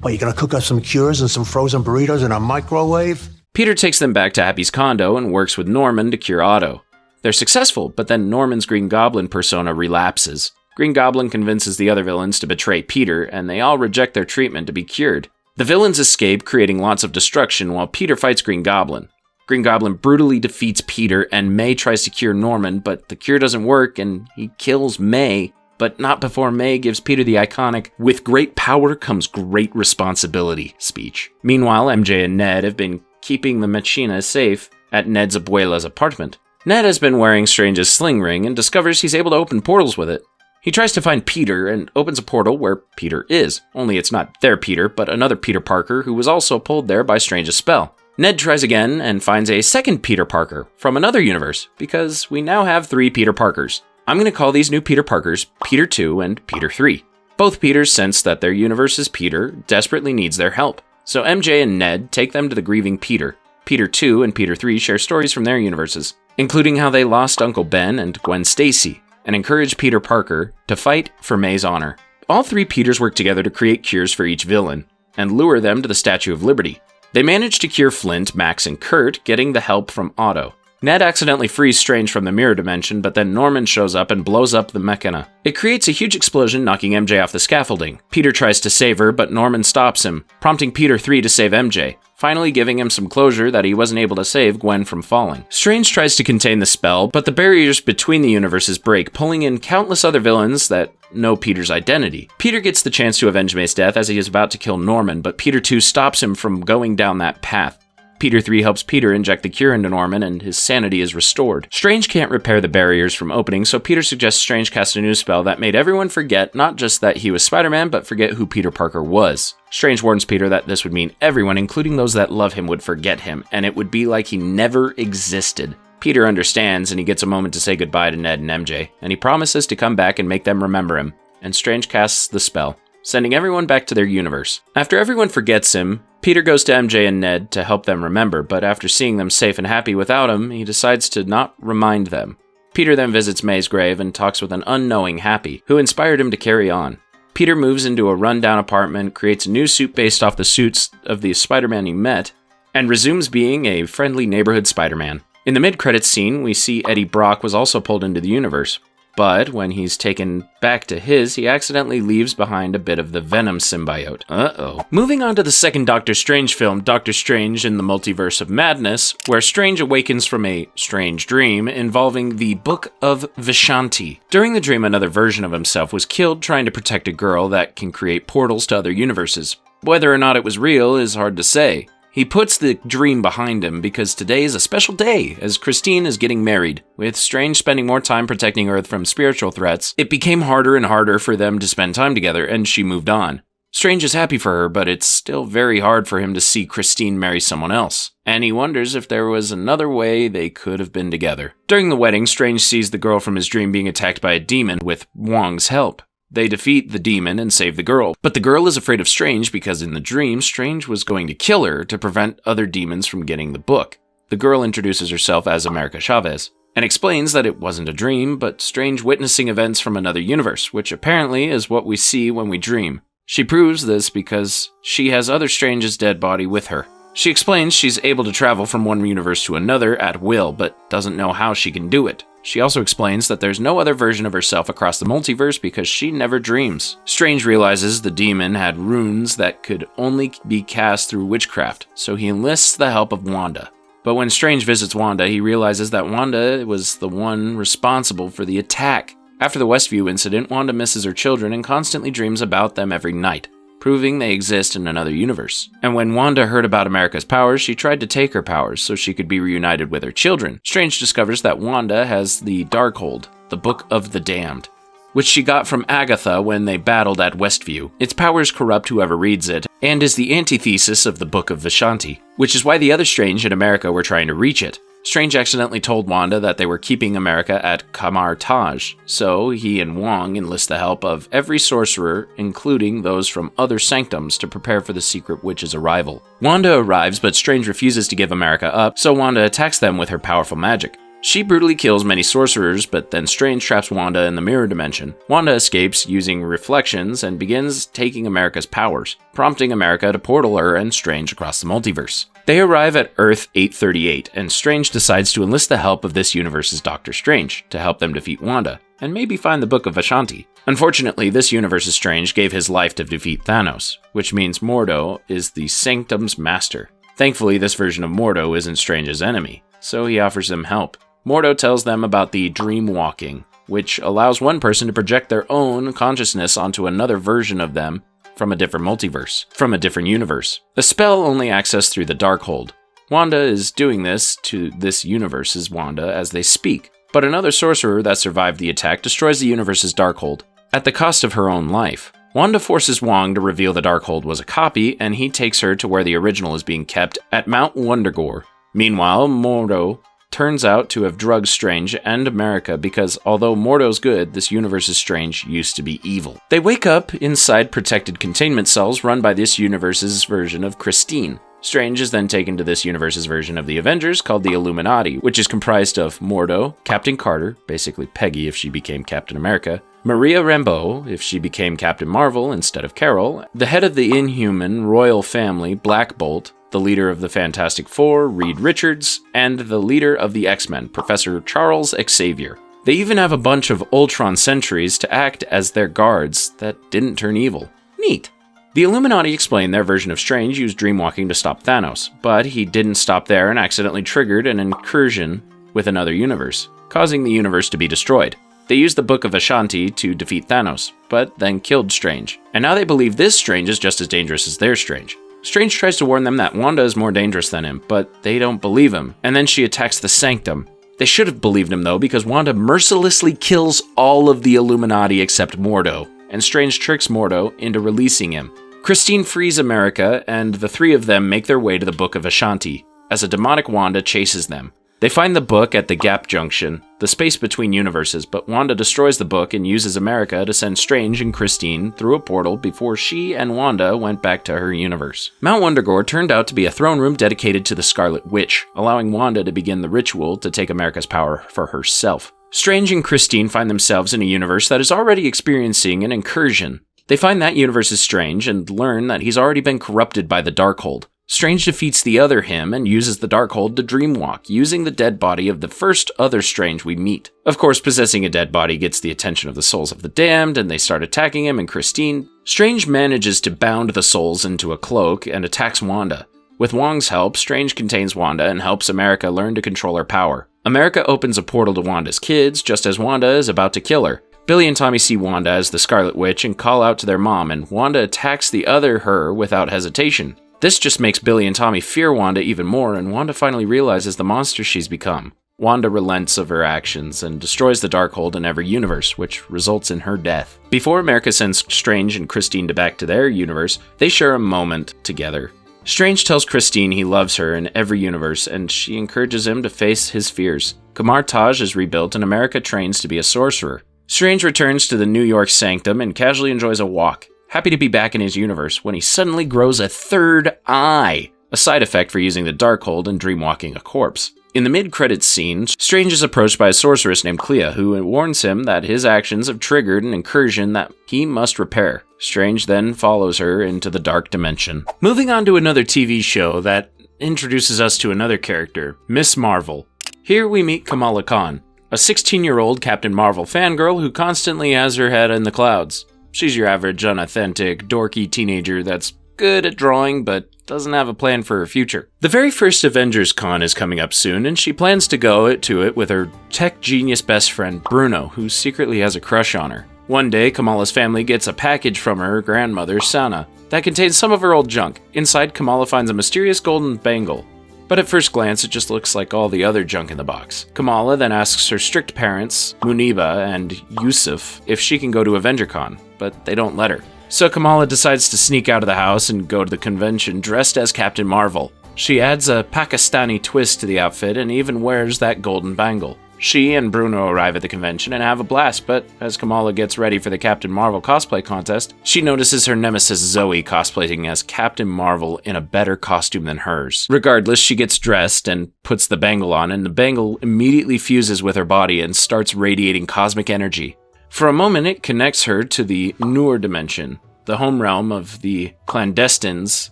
What, you gonna cook up some cures and some frozen burritos in a microwave? Peter takes them back to Happy's condo and works with Norman to cure Otto. They're successful, but then Norman's Green Goblin persona relapses. Green Goblin convinces the other villains to betray Peter, and they all reject their treatment to be cured. The villains escape, creating lots of destruction while Peter fights Green Goblin. Green Goblin brutally defeats Peter, and May tries to cure Norman, but the cure doesn't work, and he kills May. But not before May gives Peter the iconic, "With great power comes great responsibility" speech. Meanwhile, MJ and Ned have been keeping the Machina safe at Ned's abuela's apartment. Ned has been wearing Strange's sling ring and discovers he's able to open portals with it. He tries to find Peter and opens a portal where Peter is, only it's not their Peter, but another Peter Parker who was also pulled there by Strange's spell. Ned tries again and finds a second Peter Parker from another universe, because we now have 3 Peter Parkers. I'm going to call these new Peter Parkers Peter 2 and Peter 3. Both Peters sense that their universe's Peter desperately needs their help, so MJ and Ned take them to the grieving Peter. Peter 2 and Peter 3 share stories from their universes, including how they lost Uncle Ben and Gwen Stacy, and encourage Peter Parker to fight for May's honor. All 3 Peters work together to create cures for each villain, and lure them to the Statue of Liberty. They manage to cure Flint, Max, and Kurt, getting the help from Otto. Ned accidentally frees Strange from the mirror dimension, but then Norman shows up and blows up the Mechana. It creates a huge explosion, knocking MJ off the scaffolding. Peter tries to save her, but Norman stops him, prompting Peter 3 to save MJ, finally giving him some closure that he wasn't able to save Gwen from falling. Strange tries to contain the spell, but the barriers between the universes break, pulling in countless other villains that know Peter's identity. Peter gets the chance to avenge May's death as he is about to kill Norman, but Peter 2 stops him from going down that path. Peter 3 helps Peter inject the cure into Norman, and his sanity is restored. Strange can't repair the barriers from opening, so Peter suggests Strange cast a new spell that made everyone forget not just that he was Spider-Man, but forget who Peter Parker was. Strange warns Peter that this would mean everyone, including those that love him, would forget him, and it would be like he never existed. Peter understands, and he gets a moment to say goodbye to Ned and MJ, and he promises to come back and make them remember him, and Strange casts the spell, sending everyone back to their universe. After everyone forgets him, Peter goes to MJ and Ned to help them remember, but after seeing them safe and happy without him, he decides to not remind them. Peter then visits May's grave and talks with an unknowing Happy, who inspired him to carry on. Peter moves into a rundown apartment, creates a new suit based off the suits of the Spider-Man he met, and resumes being a friendly neighborhood Spider-Man. In the mid-credits scene, we see Eddie Brock was also pulled into the universe. But when he's taken back to his, he accidentally leaves behind a bit of the Venom symbiote. Uh-oh. Moving on to the second Doctor Strange film, Doctor Strange in the Multiverse of Madness, where Strange awakens from a strange dream involving the Book of Vishanti. During the dream, another version of himself was killed trying to protect a girl that can create portals to other universes. Whether or not it was real is hard to say. He puts the dream behind him because today is a special day as Christine is getting married. With Strange spending more time protecting Earth from spiritual threats, it became harder and harder for them to spend time together, and she moved on. Strange is happy for her, but it's still very hard for him to see Christine marry someone else, and he wonders if there was another way they could have been together. During the wedding, Strange sees the girl from his dream being attacked by a demon with Wong's help. They defeat the demon and save the girl, but the girl is afraid of Strange because in the dream, Strange was going to kill her to prevent other demons from getting the book. The girl introduces herself as America Chavez, and explains that it wasn't a dream, but Strange witnessing events from another universe, which apparently is what we see when we dream. She proves this because she has other Strange's dead body with her. She explains she's able to travel from one universe to another at will, but doesn't know how she can do it. She also explains that there's no other version of herself across the multiverse because she never dreams. Strange realizes the demon had runes that could only be cast through witchcraft, so he enlists the help of Wanda. But when Strange visits Wanda, he realizes that Wanda was the one responsible for the attack. After the Westview incident, Wanda misses her children and constantly dreams about them every night, proving they exist in another universe. And when Wanda heard about America's powers, she tried to take her powers so she could be reunited with her children. Strange discovers that Wanda has the Darkhold, the Book of the Damned, which she got from Agatha when they battled at Westview. Its powers corrupt whoever reads it, and is the antithesis of the Book of Vishanti, which is why the other Strange in America were trying to reach it. Strange accidentally told Wanda that they were keeping America at Kamar Taj, so he and Wong enlist the help of every sorcerer, including those from other sanctums, to prepare for the secret witch's arrival. Wanda arrives, but Strange refuses to give America up, so Wanda attacks them with her powerful magic. She brutally kills many sorcerers, but then Strange traps Wanda in the mirror dimension. Wanda escapes using reflections and begins taking America's powers, prompting America to portal her and Strange across the multiverse. They arrive at Earth 838, and Strange decides to enlist the help of this universe's Doctor Strange to help them defeat Wanda, and maybe find the Book of Ashanti. Unfortunately, this universe's Strange gave his life to defeat Thanos, which means Mordo is the Sanctum's master. Thankfully, this version of Mordo isn't Strange's enemy, so he offers them help. Mordo tells them about the dream walking, which allows one person to project their own consciousness onto another version of them from a different multiverse, from a different universe. The spell only accessed through the Darkhold. Wanda is doing this to this universe's Wanda as they speak, but another sorcerer that survived the attack destroys the universe's Darkhold, at the cost of her own life. Wanda forces Wong to reveal the Darkhold was a copy, and he takes her to where the original is being kept at Mount Wundagore. Meanwhile, Mordo turns out to have drugged Strange and America because although Mordo's good, this universe's Strange used to be evil. They wake up inside protected containment cells run by this universe's version of Christine. Strange is then taken to this universe's version of the Avengers called the Illuminati, which is comprised of Mordo, Captain Carter, basically Peggy if she became Captain America, Maria Rambeau if she became Captain Marvel instead of Carol, the head of the Inhuman royal family, Black Bolt, the leader of the Fantastic Four, Reed Richards, and the leader of the X-Men, Professor Charles Xavier. They even have a bunch of Ultron sentries to act as their guards that didn't turn evil. Neat. The Illuminati explained their version of Strange used dreamwalking to stop Thanos, but he didn't stop there and accidentally triggered an incursion with another universe, causing the universe to be destroyed. They used the Book of Ashanti to defeat Thanos, but then killed Strange. And now they believe this Strange is just as dangerous as their Strange. Strange tries to warn them that Wanda is more dangerous than him, but they don't believe him, and then she attacks the Sanctum. They should have believed him though, because Wanda mercilessly kills all of the Illuminati except Mordo, and Strange tricks Mordo into releasing him. Christine frees America, and the three of them make their way to the Book of Ashanti, as a demonic Wanda chases them. They find the book at the Gap Junction, the space between universes, but Wanda destroys the book and uses America to send Strange and Christine through a portal before she and Wanda went back to her universe. Mount Wundagore turned out to be a throne room dedicated to the Scarlet Witch, allowing Wanda to begin the ritual to take America's power for herself. Strange and Christine find themselves in a universe that is already experiencing an incursion. They find that universe is Strange and learn that he's already been corrupted by the Darkhold. Strange defeats the other him and uses the Darkhold to dreamwalk, using the dead body of the first other Strange we meet. Of course, possessing a dead body gets the attention of the souls of the damned, and they start attacking him and Christine. Strange manages to bound the souls into a cloak and attacks Wanda. With Wong's help, Strange contains Wanda and helps America learn to control her power. America opens a portal to Wanda's kids, just as Wanda is about to kill her. Billy and Tommy see Wanda as the Scarlet Witch and call out to their mom, and Wanda attacks the other her without hesitation. This just makes Billy and Tommy fear Wanda even more, and Wanda finally realizes the monster she's become. Wanda relents of her actions and destroys the Darkhold in every universe, which results in her death. Before America sends Strange and Christine back to their universe, they share a moment together. Strange tells Christine he loves her in every universe, and she encourages him to face his fears. Kamar Taj is rebuilt, and America trains to be a sorcerer. Strange returns to the New York Sanctum and casually enjoys a walk, happy to be back in his universe when he suddenly grows a third eye, a side effect for using the Darkhold and dreamwalking a corpse. In the mid-credits scene, Strange is approached by a sorceress named Clea, who warns him that his actions have triggered an incursion that he must repair. Strange then follows her into the dark dimension. Moving on to another TV show that introduces us to another character, Miss Marvel. Here we meet Kamala Khan, a 16-year-old Captain Marvel fangirl who constantly has her head in the clouds. She's your average, unauthentic, dorky teenager that's good at drawing but doesn't have a plan for her future. The very first Avengers Con is coming up soon, and she plans to go to it with her tech genius best friend Bruno, who secretly has a crush on her. One day, Kamala's family gets a package from her grandmother, Sana, that contains some of her old junk. Inside, Kamala finds a mysterious golden bangle. But at first glance, it just looks like all the other junk in the box. Kamala then asks her strict parents, Muniba and Yusuf, if she can go to AvengerCon, but they don't let her. So Kamala decides to sneak out of the house and go to the convention dressed as Captain Marvel. She adds a Pakistani twist to the outfit and even wears that golden bangle. She and Bruno arrive at the convention and have a blast, but as Kamala gets ready for the Captain Marvel cosplay contest, she notices her nemesis Zoe cosplaying as Captain Marvel in a better costume than hers. Regardless, she gets dressed and puts the bangle on, and the bangle immediately fuses with her body and starts radiating cosmic energy. For a moment, it connects her to the Noor dimension, the home realm of the clandestines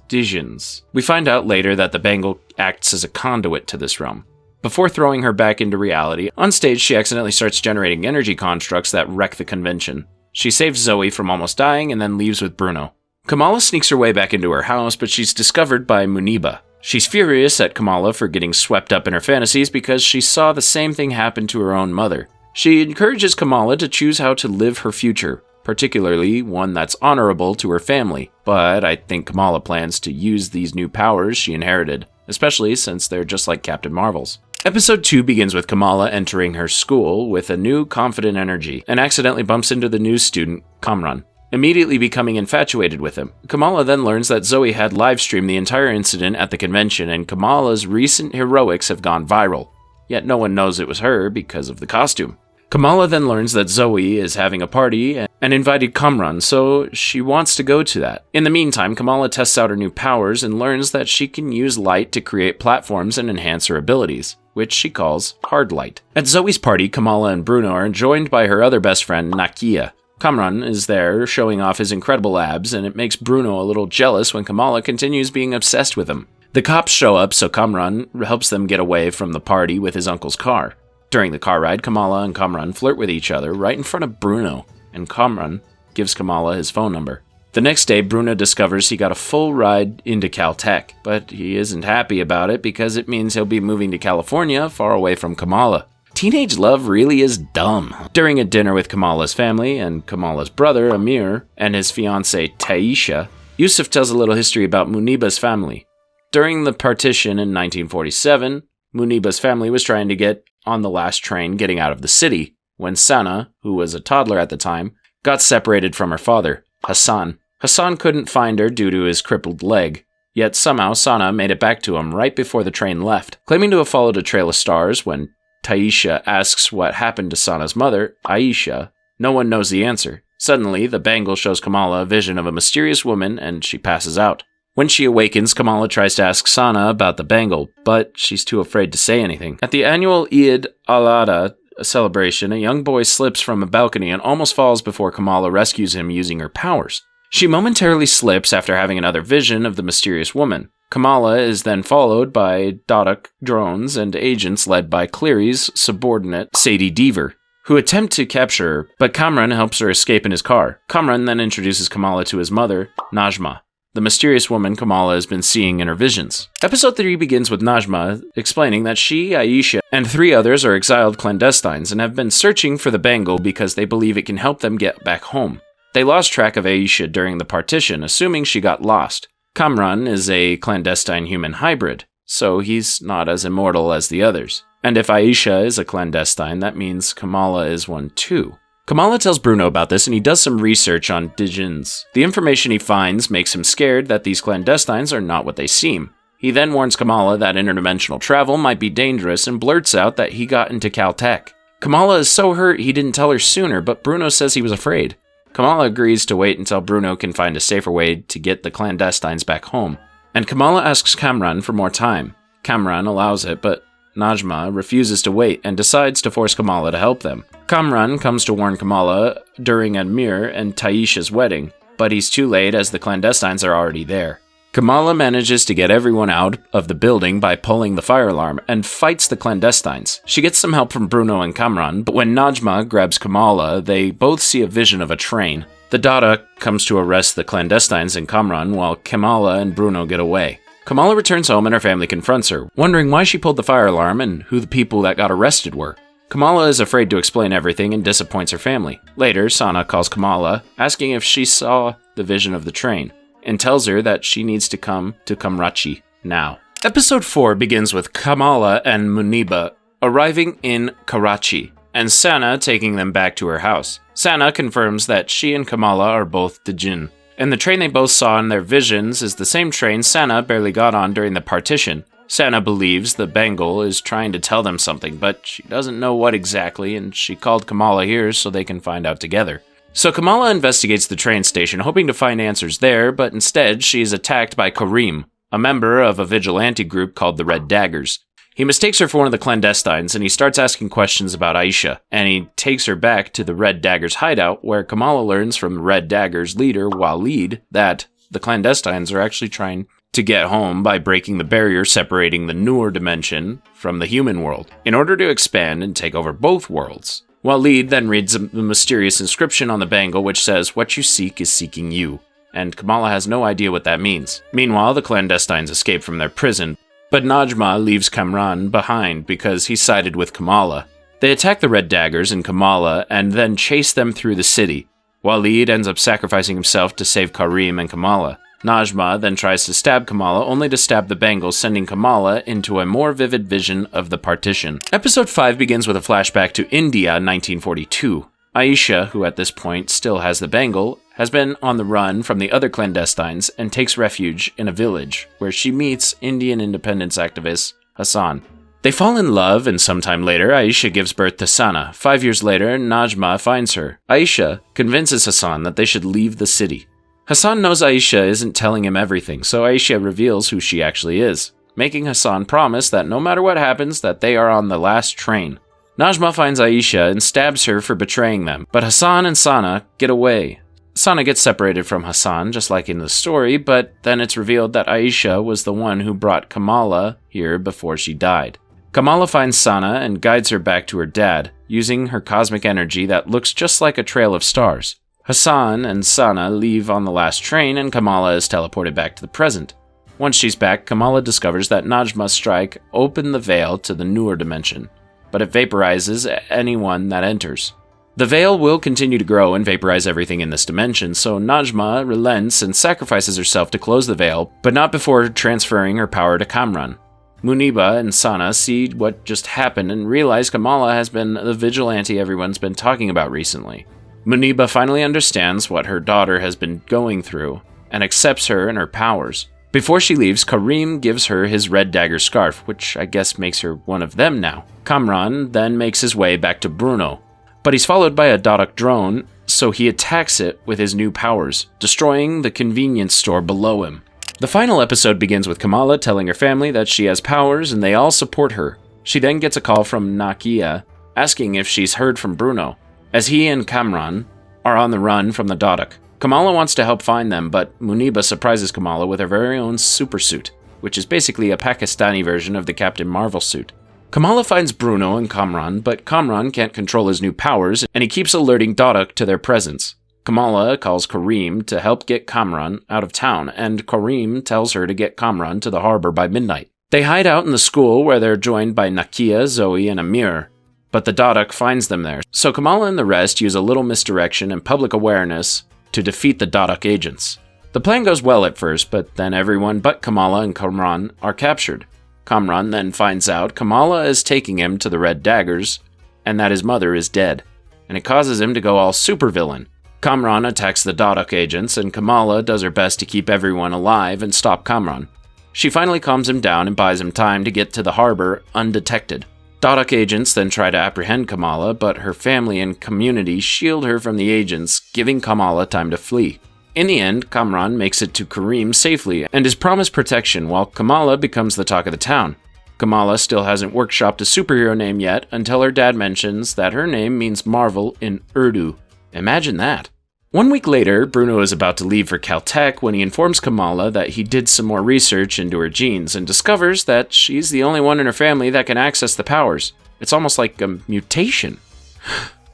Dijins. We find out later that the bangle acts as a conduit to this realm. Before throwing her back into reality, on stage she accidentally starts generating energy constructs that wreck the convention. She saves Zoe from almost dying and then leaves with Bruno. Kamala sneaks her way back into her house, but she's discovered by Muniba. She's furious at Kamala for getting swept up in her fantasies because she saw the same thing happen to her own mother. She encourages Kamala to choose how to live her future, particularly one that's honorable to her family, but I think Kamala plans to use these new powers she inherited, especially since they're just like Captain Marvel's. Episode 2 begins with Kamala entering her school with a new confident energy and accidentally bumps into the new student, Kamran, immediately becoming infatuated with him. Kamala then learns that Zoe had live-streamed the entire incident at the convention and Kamala's recent heroics have gone viral, yet no one knows it was her because of the costume. Kamala then learns that Zoe is having a party and invited Kamran, so she wants to go to that. In the meantime, Kamala tests out her new powers and learns that she can use light to create platforms and enhance her abilities, which she calls hard light. At Zoe's party, Kamala and Bruno are joined by her other best friend, Nakia. Kamran is there, showing off his incredible abs, and it makes Bruno a little jealous when Kamala continues being obsessed with him. The cops show up, so Kamran helps them get away from the party with his uncle's car. During the car ride, Kamala and Kamran flirt with each other right in front of Bruno, and Kamran gives Kamala his phone number. The next day, Bruno discovers he got a full ride into Caltech, but he isn't happy about it because it means he'll be moving to California, far away from Kamala. Teenage love really is dumb. During a dinner with Kamala's family and Kamala's brother, Amir, and his fiancée, Taisha, Yusuf tells a little history about Muniba's family. During the partition in 1947, Muniba's family was trying to get on the last train getting out of the city, when Sana, who was a toddler at the time, got separated from her father, Hassan. Hassan couldn't find her due to his crippled leg, yet somehow Sana made it back to him right before the train left. Claiming to have followed a trail of stars, when Taisha asks what happened to Sana's mother, Aisha, no one knows the answer. Suddenly, the bangle shows Kamala a vision of a mysterious woman and she passes out. When she awakens, Kamala tries to ask Sana about the bangle, but she's too afraid to say anything. At the annual Eid al-Adha celebration, a young boy slips from a balcony and almost falls before Kamala rescues him using her powers. She momentarily slips after having another vision of the mysterious woman. Kamala is then followed by Dodak drones and agents led by Cleary's subordinate, Sadie Deaver, who attempt to capture her, but Kamran helps her escape in his car. Kamran then introduces Kamala to his mother, Najma, the mysterious woman Kamala has been seeing in her visions. Episode 3 begins with Najma explaining that she, Aisha, and 3 others are exiled clandestines and have been searching for the bangle because they believe it can help them get back home. They lost track of Aisha during the partition, assuming she got lost. Kamran is a clandestine human hybrid, so he's not as immortal as the others. And if Aisha is a clandestine, that means Kamala is one too. Kamala tells Bruno about this and he does some research on Dijins. The information he finds makes him scared that these clandestines are not what they seem. He then warns Kamala that interdimensional travel might be dangerous and blurts out that he got into Caltech. Kamala is so hurt he didn't tell her sooner, but Bruno says he was afraid. Kamala agrees to wait until Bruno can find a safer way to get the clandestines back home. And Kamala asks Kamran for more time. Kamran allows it, but Najma refuses to wait and decides to force Kamala to help them. Kamran comes to warn Kamala during Amir and Taisha's wedding, but he's too late as the clandestines are already there. Kamala manages to get everyone out of the building by pulling the fire alarm and fights the clandestines. She gets some help from Bruno and Kamran, but when Najma grabs Kamala, they both see a vision of a train. The Dada comes to arrest the clandestines and Kamran while Kamala and Bruno get away. Kamala returns home and her family confronts her, wondering why she pulled the fire alarm and who the people that got arrested were. Kamala is afraid to explain everything and disappoints her family. Later, Sana calls Kamala, asking if she saw the vision of the train, and tells her that she needs to come to Karachi now. Episode 4 begins with Kamala and Muniba arriving in Karachi, and Sana taking them back to her house. Sana confirms that she and Kamala are both Dijin, and the train they both saw in their visions is the same train Sana barely got on during the partition. Sana believes the bangle is trying to tell them something, but she doesn't know what exactly, and she called Kamala here so they can find out together. So Kamala investigates the train station, hoping to find answers there, but instead she is attacked by Kareem, a member of a vigilante group called the Red Daggers. He mistakes her for one of the clandestines, and he starts asking questions about Aisha, and he takes her back to the Red Daggers' hideout, where Kamala learns from the Red Daggers' leader, Waleed, that the clandestines are actually trying to get home by breaking the barrier separating the Noor dimension from the human world, in order to expand and take over both worlds. Waleed then reads the mysterious inscription on the bangle which says, "What you seek is seeking you," and Kamala has no idea what that means. Meanwhile, the clandestines escape from their prison, but Najma leaves Kamran behind because he sided with Kamala. They attack the Red Daggers and Kamala and then chase them through the city. Waleed ends up sacrificing himself to save Kareem and Kamala. Najma then tries to stab Kamala, only to stab the bangle, sending Kamala into a more vivid vision of the partition. Episode 5 begins with a flashback to India 1942. Aisha, who at this point still has the bangle, has been on the run from the other clandestines and takes refuge in a village, where she meets Indian independence activist Hassan. They fall in love, and sometime later, Aisha gives birth to Sana. 5 years later, Najma finds her. Aisha convinces Hassan that they should leave the city. Hassan knows Aisha isn't telling him everything, so Aisha reveals who she actually is, making Hassan promise that no matter what happens, that they are on the last train. Najma finds Aisha and stabs her for betraying them, but Hassan and Sana get away. Sana gets separated from Hassan, just like in the story, but then it's revealed that Aisha was the one who brought Kamala here before she died. Kamala finds Sana and guides her back to her dad, using her cosmic energy that looks just like a trail of stars. Hassan and Sana leave on the last train, and Kamala is teleported back to the present. Once she's back, Kamala discovers that Najma's strike opened the veil to the Noor dimension, but it vaporizes anyone that enters. The veil will continue to grow and vaporize everything in this dimension, so Najma relents and sacrifices herself to close the veil, but not before transferring her power to Kamran. Muniba and Sana see what just happened and realize Kamala has been the vigilante everyone's been talking about recently. Muniba finally understands what her daughter has been going through and accepts her and her powers. Before she leaves, Kareem gives her his Red Dagger scarf, which I guess makes her one of them now. Kamran then makes his way back to Bruno, but he's followed by a Dodok drone, so he attacks it with his new powers, destroying the convenience store below him. The final episode begins with Kamala telling her family that she has powers and they all support her. She then gets a call from Nakia asking if she's heard from Bruno, as he and Kamran are on the run from the Dodok. Kamala wants to help find them, but Muniba surprises Kamala with her very own super suit, which is basically a Pakistani version of the Captain Marvel suit. Kamala finds Bruno and Kamran, but Kamran can't control his new powers, and he keeps alerting Dodok to their presence. Kamala calls Kareem to help get Kamran out of town, and Kareem tells her to get Kamran to the harbor by midnight. They hide out in the school where they're joined by Nakia, Zoe, and Amir, but the Dodok finds them there, so Kamala and the rest use a little misdirection and public awareness to defeat the Dodok agents. The plan goes well at first, but then everyone but Kamala and Kamran are captured. Kamran then finds out Kamala is taking him to the Red Daggers, and that his mother is dead, and it causes him to go all supervillain. Kamran attacks the Dodok agents, and Kamala does her best to keep everyone alive and stop Kamran. She finally calms him down and buys him time to get to the harbor undetected. Dodok agents then try to apprehend Kamala, but her family and community shield her from the agents, giving Kamala time to flee. In the end, Kamran makes it to Kareem safely and is promised protection, while Kamala becomes the talk of the town. Kamala still hasn't workshopped a superhero name yet until her dad mentions that her name means Marvel in Urdu. Imagine that. 1 week later, Bruno is about to leave for Caltech when he informs Kamala that he did some more research into her genes and discovers that she's the only one in her family that can access the powers. It's almost like a mutation.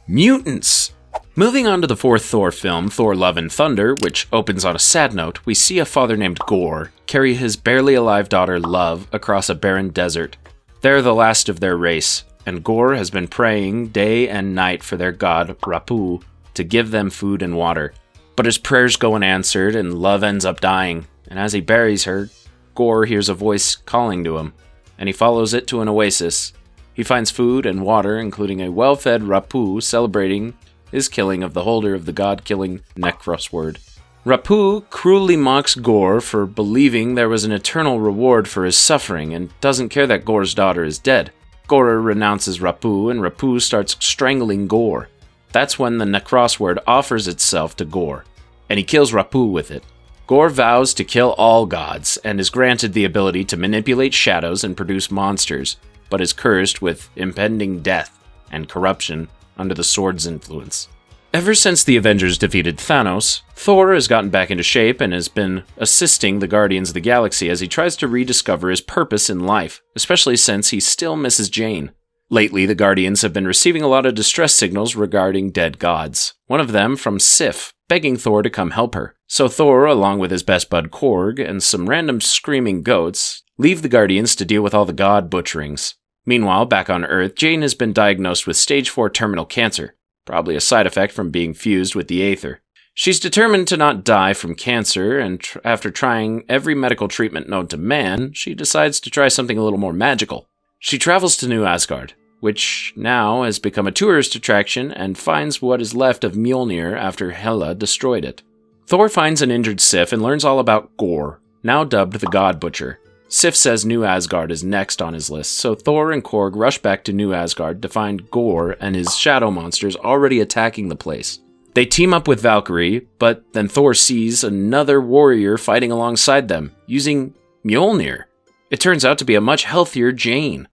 Mutants! Moving on to the fourth Thor film, Thor Love and Thunder, which opens on a sad note, we see a father named Gorr carry his barely alive daughter Love across a barren desert. They're the last of their race, and Gorr has been praying day and night for their god, Rapu, to give them food and water. But his prayers go unanswered and Love ends up dying, and as he buries her, Gorr hears a voice calling to him, and he follows it to an oasis. He finds food and water, including a well-fed Rapu celebrating his killing of the holder of the god-killing Necros word. Rapu cruelly mocks Gorr for believing there was an eternal reward for his suffering and doesn't care that Gorr's daughter is dead. Gorr renounces Rapu and Rapu starts strangling Gorr. That's when the Necros word offers itself to Gorr, and he kills Rapu with it. Gorr vows to kill all gods and is granted the ability to manipulate shadows and produce monsters, but is cursed with impending death and corruption under the sword's influence. Ever since the Avengers defeated Thanos, Thor has gotten back into shape and has been assisting the Guardians of the Galaxy as he tries to rediscover his purpose in life, especially since he still misses Jane. Lately, the Guardians have been receiving a lot of distress signals regarding dead gods, one of them from Sif, begging Thor to come help her. So Thor, along with his best bud Korg and some random screaming goats, leave the Guardians to deal with all the god butcherings. Meanwhile, back on Earth, Jane has been diagnosed with stage 4 terminal cancer, probably a side effect from being fused with the Aether. She's determined to not die from cancer, and after trying every medical treatment known to man, she decides to try something a little more magical. She travels to New Asgard, which now has become a tourist attraction, and finds what is left of Mjolnir after Hela destroyed it. Thor finds an injured Sif and learns all about Gorr, now dubbed the God Butcher. Sif says New Asgard is next on his list, so Thor and Korg rush back to New Asgard to find Gorr and his shadow monsters already attacking the place. They team up with Valkyrie, but then Thor sees another warrior fighting alongside them, using Mjolnir. It turns out to be a much healthier Jane.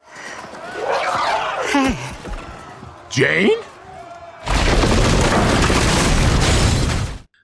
Jane?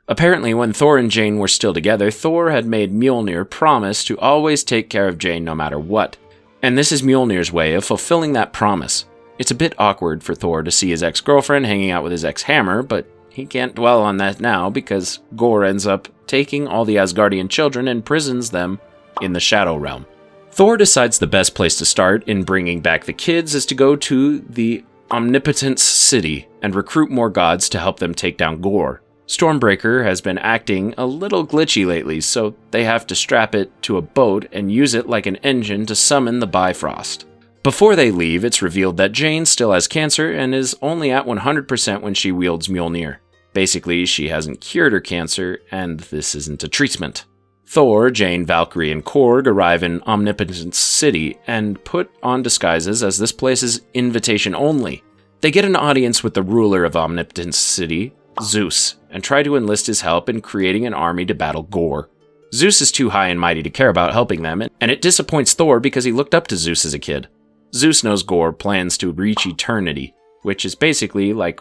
Apparently, when Thor and Jane were still together, Thor had made Mjolnir promise to always take care of Jane no matter what. And this is Mjolnir's way of fulfilling that promise. It's a bit awkward for Thor to see his ex-girlfriend hanging out with his ex-hammer, but he can't dwell on that now because Gorr ends up taking all the Asgardian children and imprisons them in the Shadow Realm. Thor decides the best place to start in bringing back the kids is to go to the Omnipotence City and recruit more gods to help them take down Gorr. Stormbreaker has been acting a little glitchy lately, so they have to strap it to a boat and use it like an engine to summon the Bifrost. Before they leave, it's revealed that Jane still has cancer and is only at 100% when she wields Mjolnir. Basically, she hasn't cured her cancer, and this isn't a treatment. Thor, Jane, Valkyrie, and Korg arrive in Omnipotence City and put on disguises as this place is invitation only. They get an audience with the ruler of Omnipotence City, Zeus, and try to enlist his help in creating an army to battle Gorr. Zeus is too high and mighty to care about helping them, and it disappoints Thor because he looked up to Zeus as a kid. Zeus knows Gorr plans to reach eternity, which is basically like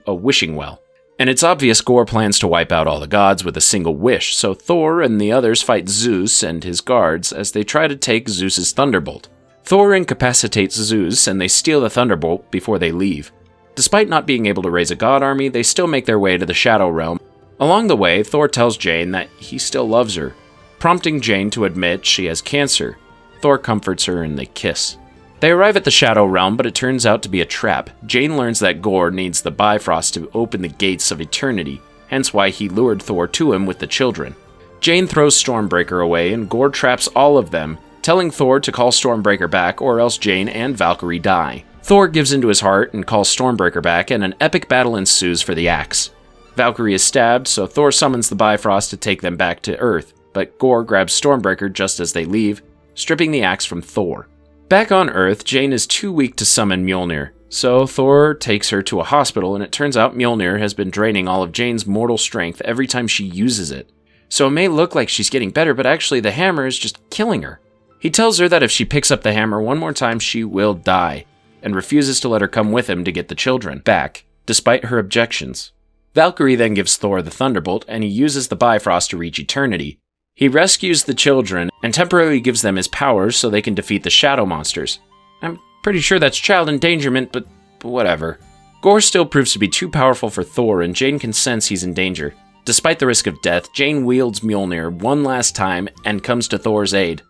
a wishing well. And it's obvious Gorr plans to wipe out all the gods with a single wish, so Thor and the others fight Zeus and his guards as they try to take Zeus's Thunderbolt. Thor incapacitates Zeus and they steal the Thunderbolt before they leave. Despite not being able to raise a god army, they still make their way to the Shadow Realm. Along the way, Thor tells Jane that he still loves her, prompting Jane to admit she has cancer. Thor comforts her and they kiss. They arrive at the Shadow Realm, but it turns out to be a trap. Jane learns that Gorr needs the Bifrost to open the gates of eternity, hence why he lured Thor to him with the children. Jane throws Stormbreaker away and Gorr traps all of them, telling Thor to call Stormbreaker back or else Jane and Valkyrie die. Thor gives into his heart and calls Stormbreaker back, and an epic battle ensues for the axe. Valkyrie is stabbed, so Thor summons the Bifrost to take them back to Earth, but Gorr grabs Stormbreaker just as they leave, stripping the axe from Thor. Back on Earth, Jane is too weak to summon Mjolnir, so Thor takes her to a hospital, and it turns out Mjolnir has been draining all of Jane's mortal strength every time she uses it. So it may look like she's getting better, but actually the hammer is just killing her. He tells her that if she picks up the hammer one more time, she will die, and refuses to let her come with him to get the children back, despite her objections. Valkyrie then gives Thor the Thunderbolt, and he uses the Bifrost to reach eternity. He rescues the children, and temporarily gives them his powers so they can defeat the shadow monsters. I'm pretty sure that's child endangerment, but whatever. Gorr still proves to be too powerful for Thor, and Jane can sense he's in danger. Despite the risk of death, Jane wields Mjolnir one last time and comes to Thor's aid.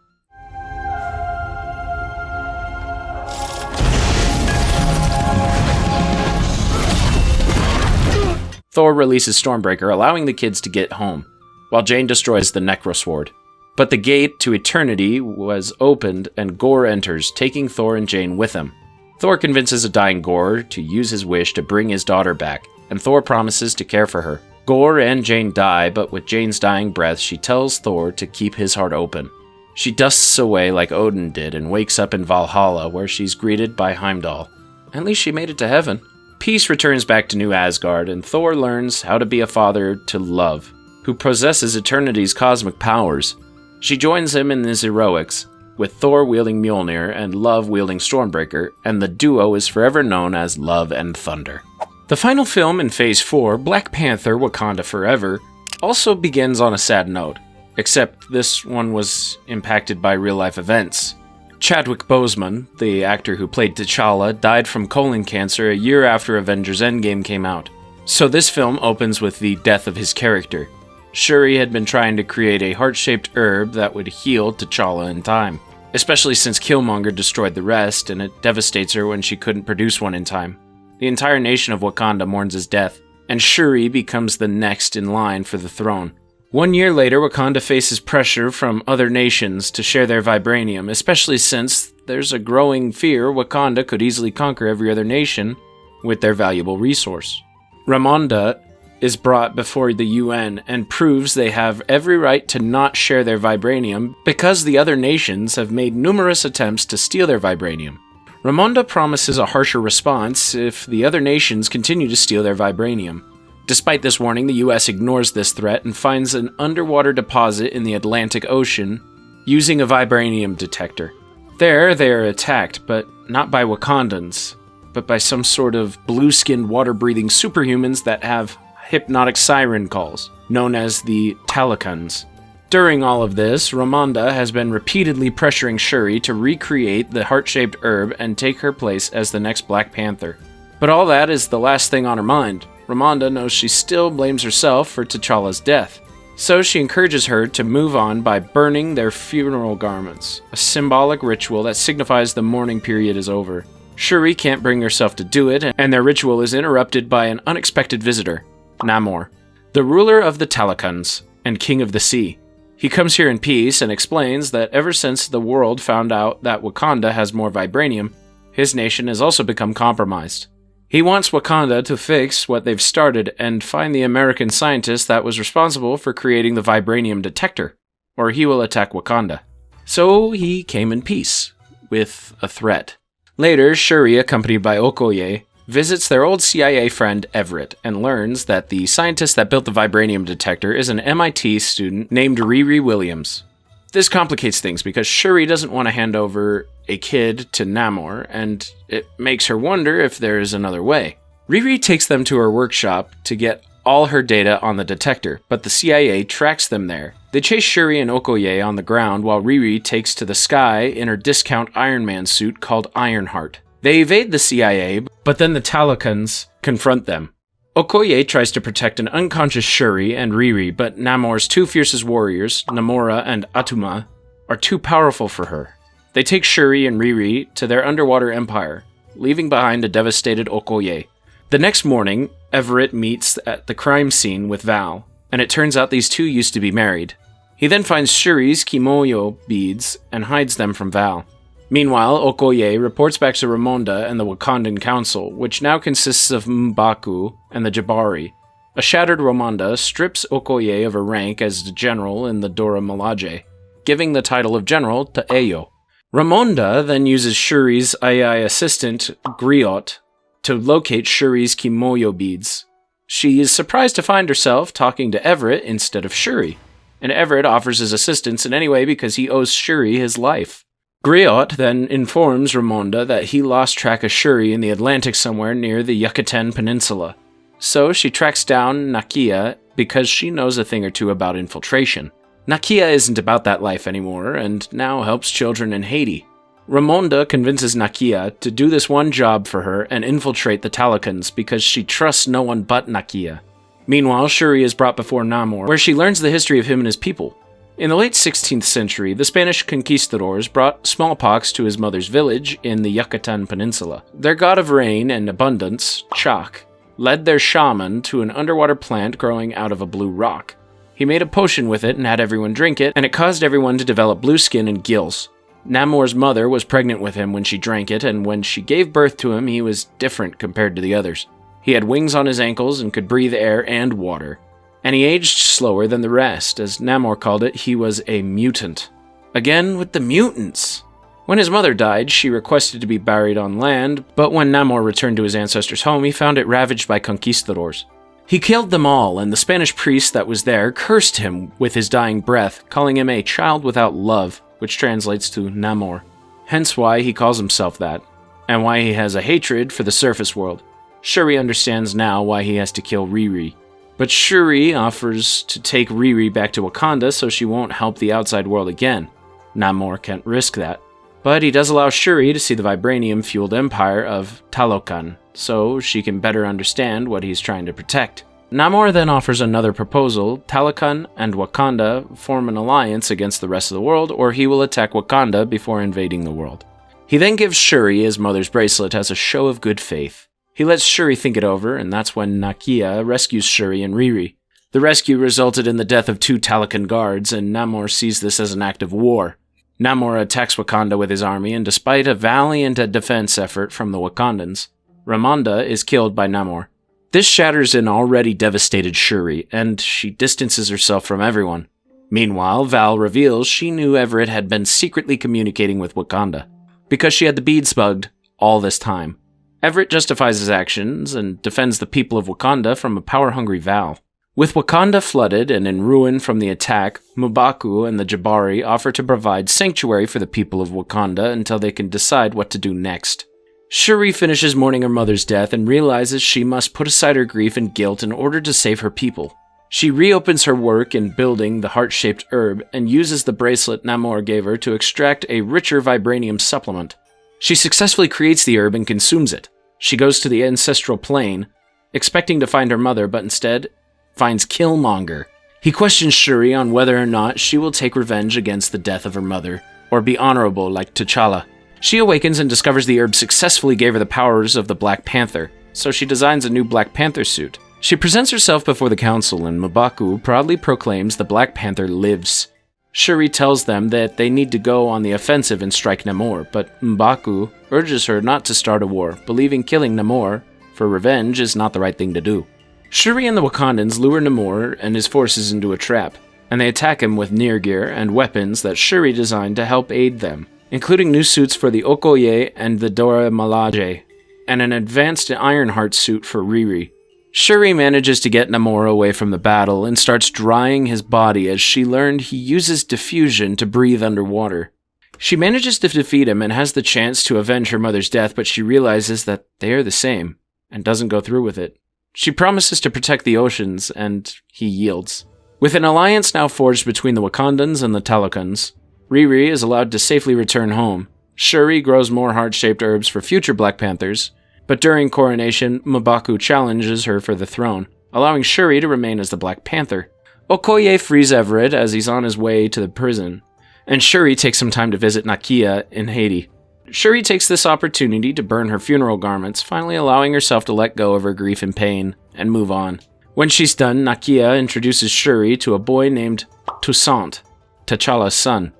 Thor releases Stormbreaker, allowing the kids to get home, while Jane destroys the Necrosword. But the gate to eternity was opened and Gorr enters, taking Thor and Jane with him. Thor convinces a dying Gorr to use his wish to bring his daughter back, and Thor promises to care for her. Gore and Jane die, but with Jane's dying breath, she tells Thor to keep his heart open. She dusts away like Odin did and wakes up in Valhalla, where she's greeted by Heimdall. At least she made it to heaven. Peace returns back to New Asgard, and Thor learns how to be a father to Love, who possesses eternity's cosmic powers. She joins him in his heroics, with Thor wielding Mjolnir and Love wielding Stormbreaker, and the duo is forever known as Love and Thunder. The final film in Phase 4, Black Panther: Wakanda Forever, also begins on a sad note, except this one was impacted by real-life events. Chadwick Boseman, the actor who played T'Challa, died from colon cancer a year after Avengers Endgame came out. So this film opens with the death of his character. Shuri had been trying to create a heart-shaped herb that would heal T'Challa in time, especially since Killmonger destroyed the rest, and it devastates her when she couldn't produce one in time. The entire nation of Wakanda mourns his death, and Shuri becomes the next in line for the throne. 1 year later, Wakanda faces pressure from other nations to share their vibranium, especially since there's a growing fear Wakanda could easily conquer every other nation with their valuable resource. Ramonda is brought before the UN and proves they have every right to not share their vibranium because the other nations have made numerous attempts to steal their vibranium. Ramonda promises a harsher response if the other nations continue to steal their vibranium. Despite this warning, the US ignores this threat and finds an underwater deposit in the Atlantic Ocean using a vibranium detector. There, they are attacked, but not by Wakandans, but by some sort of blue-skinned, water-breathing superhumans that have hypnotic siren calls, known as the Talakans. During all of this, Ramonda has been repeatedly pressuring Shuri to recreate the heart-shaped herb and take her place as the next Black Panther. But all that is the last thing on her mind. Ramonda knows she still blames herself for T'Challa's death, so she encourages her to move on by burning their funeral garments, a symbolic ritual that signifies the mourning period is over. Shuri can't bring herself to do it, and their ritual is interrupted by an unexpected visitor, Namor, the ruler of the Talakans and king of the sea. He comes here in peace and explains that ever since the world found out that Wakanda has more vibranium, his nation has also become compromised. He wants Wakanda to fix what they've started and find the American scientist that was responsible for creating the vibranium detector, or he will attack Wakanda. So he came in peace, with a threat. Later, Shuri, accompanied by Okoye, visits their old CIA friend Everett and learns that the scientist that built the vibranium detector is an MIT student named Riri Williams. This complicates things because Shuri doesn't want to hand over a kid to Namor, and it makes her wonder if there is another way. Riri takes them to her workshop to get all her data on the detector, but the CIA tracks them there. They chase Shuri and Okoye on the ground while Riri takes to the sky in her discount Iron Man suit called Ironheart. They evade the CIA, but then the Talakans confront them. Okoye tries to protect an unconscious Shuri and Riri, but Namor's two fiercest warriors, Namora and Atuma, are too powerful for her. They take Shuri and Riri to their underwater empire, leaving behind a devastated Okoye. The next morning, Everett meets at the crime scene with Val, and it turns out these two used to be married. He then finds Shuri's kimoyo beads and hides them from Val. Meanwhile, Okoye reports back to Ramonda and the Wakandan Council, which now consists of M'Baku and the Jabari. A shattered Ramonda strips Okoye of her rank as a general in the Dora Milaje, giving the title of general to Ayo. Ramonda then uses Shuri's AI assistant, Griot, to locate Shuri's kimoyo beads. She is surprised to find herself talking to Everett instead of Shuri, and Everett offers his assistance in any way because he owes Shuri his life. Griot then informs Ramonda that he lost track of Shuri in the Atlantic somewhere near the Yucatan Peninsula. So she tracks down Nakia because she knows a thing or two about infiltration. Nakia isn't about that life anymore and now helps children in Haiti. Ramonda convinces Nakia to do this one job for her and infiltrate the Talakans because she trusts no one but Nakia. Meanwhile, Shuri is brought before Namor, where she learns the history of him and his people. In the late 16th century, the Spanish conquistadors brought smallpox to his mother's village in the Yucatan Peninsula. Their god of rain and abundance, Chak, led their shaman to an underwater plant growing out of a blue rock. He made a potion with it and had everyone drink it, and it caused everyone to develop blue skin and gills. Namor's mother was pregnant with him when she drank it, and when she gave birth to him, he was different compared to the others. He had wings on his ankles and could breathe air and water. And he aged slower than the rest. As Namor called it, he was a mutant. Again with the mutants! When his mother died, she requested to be buried on land, but when Namor returned to his ancestors' home, he found it ravaged by conquistadors. He killed them all, and the Spanish priest that was there cursed him with his dying breath, calling him a child without love, which translates to Namor. Hence why he calls himself that, and why he has a hatred for the surface world. Shuri understands now why he has to kill Riri. But Shuri offers to take Riri back to Wakanda so she won't help the outside world again. Namor can't risk that. But he does allow Shuri to see the vibranium-fueled empire of Talokan, so she can better understand what he's trying to protect. Namor then offers another proposal. Talokan and Wakanda form an alliance against the rest of the world, or he will attack Wakanda before invading the world. He then gives Shuri his mother's bracelet as a show of good faith. He lets Shuri think it over, and that's when Nakia rescues Shuri and Riri. The rescue resulted in the death of 2 Talokan guards, and Namor sees this as an act of war. Namor attacks Wakanda with his army, and despite a valiant defense effort from the Wakandans, Ramonda is killed by Namor. This shatters an already devastated Shuri, and she distances herself from everyone. Meanwhile, Val reveals she knew Everett had been secretly communicating with Wakanda, because she had the beads bugged all this time. Everett justifies his actions and defends the people of Wakanda from a power-hungry Val. With Wakanda flooded and in ruin from the attack, M'Baku and the Jabari offer to provide sanctuary for the people of Wakanda until they can decide what to do next. Shuri finishes mourning her mother's death and realizes she must put aside her grief and guilt in order to save her people. She reopens her work in building the heart-shaped herb and uses the bracelet Namor gave her to extract a richer vibranium supplement. She successfully creates the herb and consumes it. She goes to the ancestral plane, expecting to find her mother, but instead finds Killmonger. He questions Shuri on whether or not she will take revenge against the death of her mother, or be honorable like T'Challa. She awakens and discovers the herb successfully gave her the powers of the Black Panther, so she designs a new Black Panther suit. She presents herself before the council, and M'Baku proudly proclaims the Black Panther lives. Shuri tells them that they need to go on the offensive and strike Namor, but M'Baku urges her not to start a war, believing killing Namor for revenge is not the right thing to do. Shuri and the Wakandans lure Namor and his forces into a trap, and they attack him with near gear and weapons that Shuri designed to help aid them, including new suits for the Okoye and the Dora Milaje, and an advanced Ironheart suit for Riri. Shuri manages to get Namor away from the battle and starts drying his body as she learned he uses diffusion to breathe underwater. She manages to defeat him and has the chance to avenge her mother's death, but she realizes that they are the same, and doesn't go through with it. She promises to protect the oceans, and he yields. With an alliance now forged between the Wakandans and the Talokans, Riri is allowed to safely return home. Shuri grows more heart-shaped herbs for future Black Panthers, but during coronation, M'Baku challenges her for the throne, allowing Shuri to remain as the Black Panther. Okoye frees Everett as he's on his way to the prison, and Shuri takes some time to visit Nakia in Haiti. Shuri takes this opportunity to burn her funeral garments, finally allowing herself to let go of her grief and pain, and move on. When she's done, Nakia introduces Shuri to a boy named Toussaint, T'Challa's son.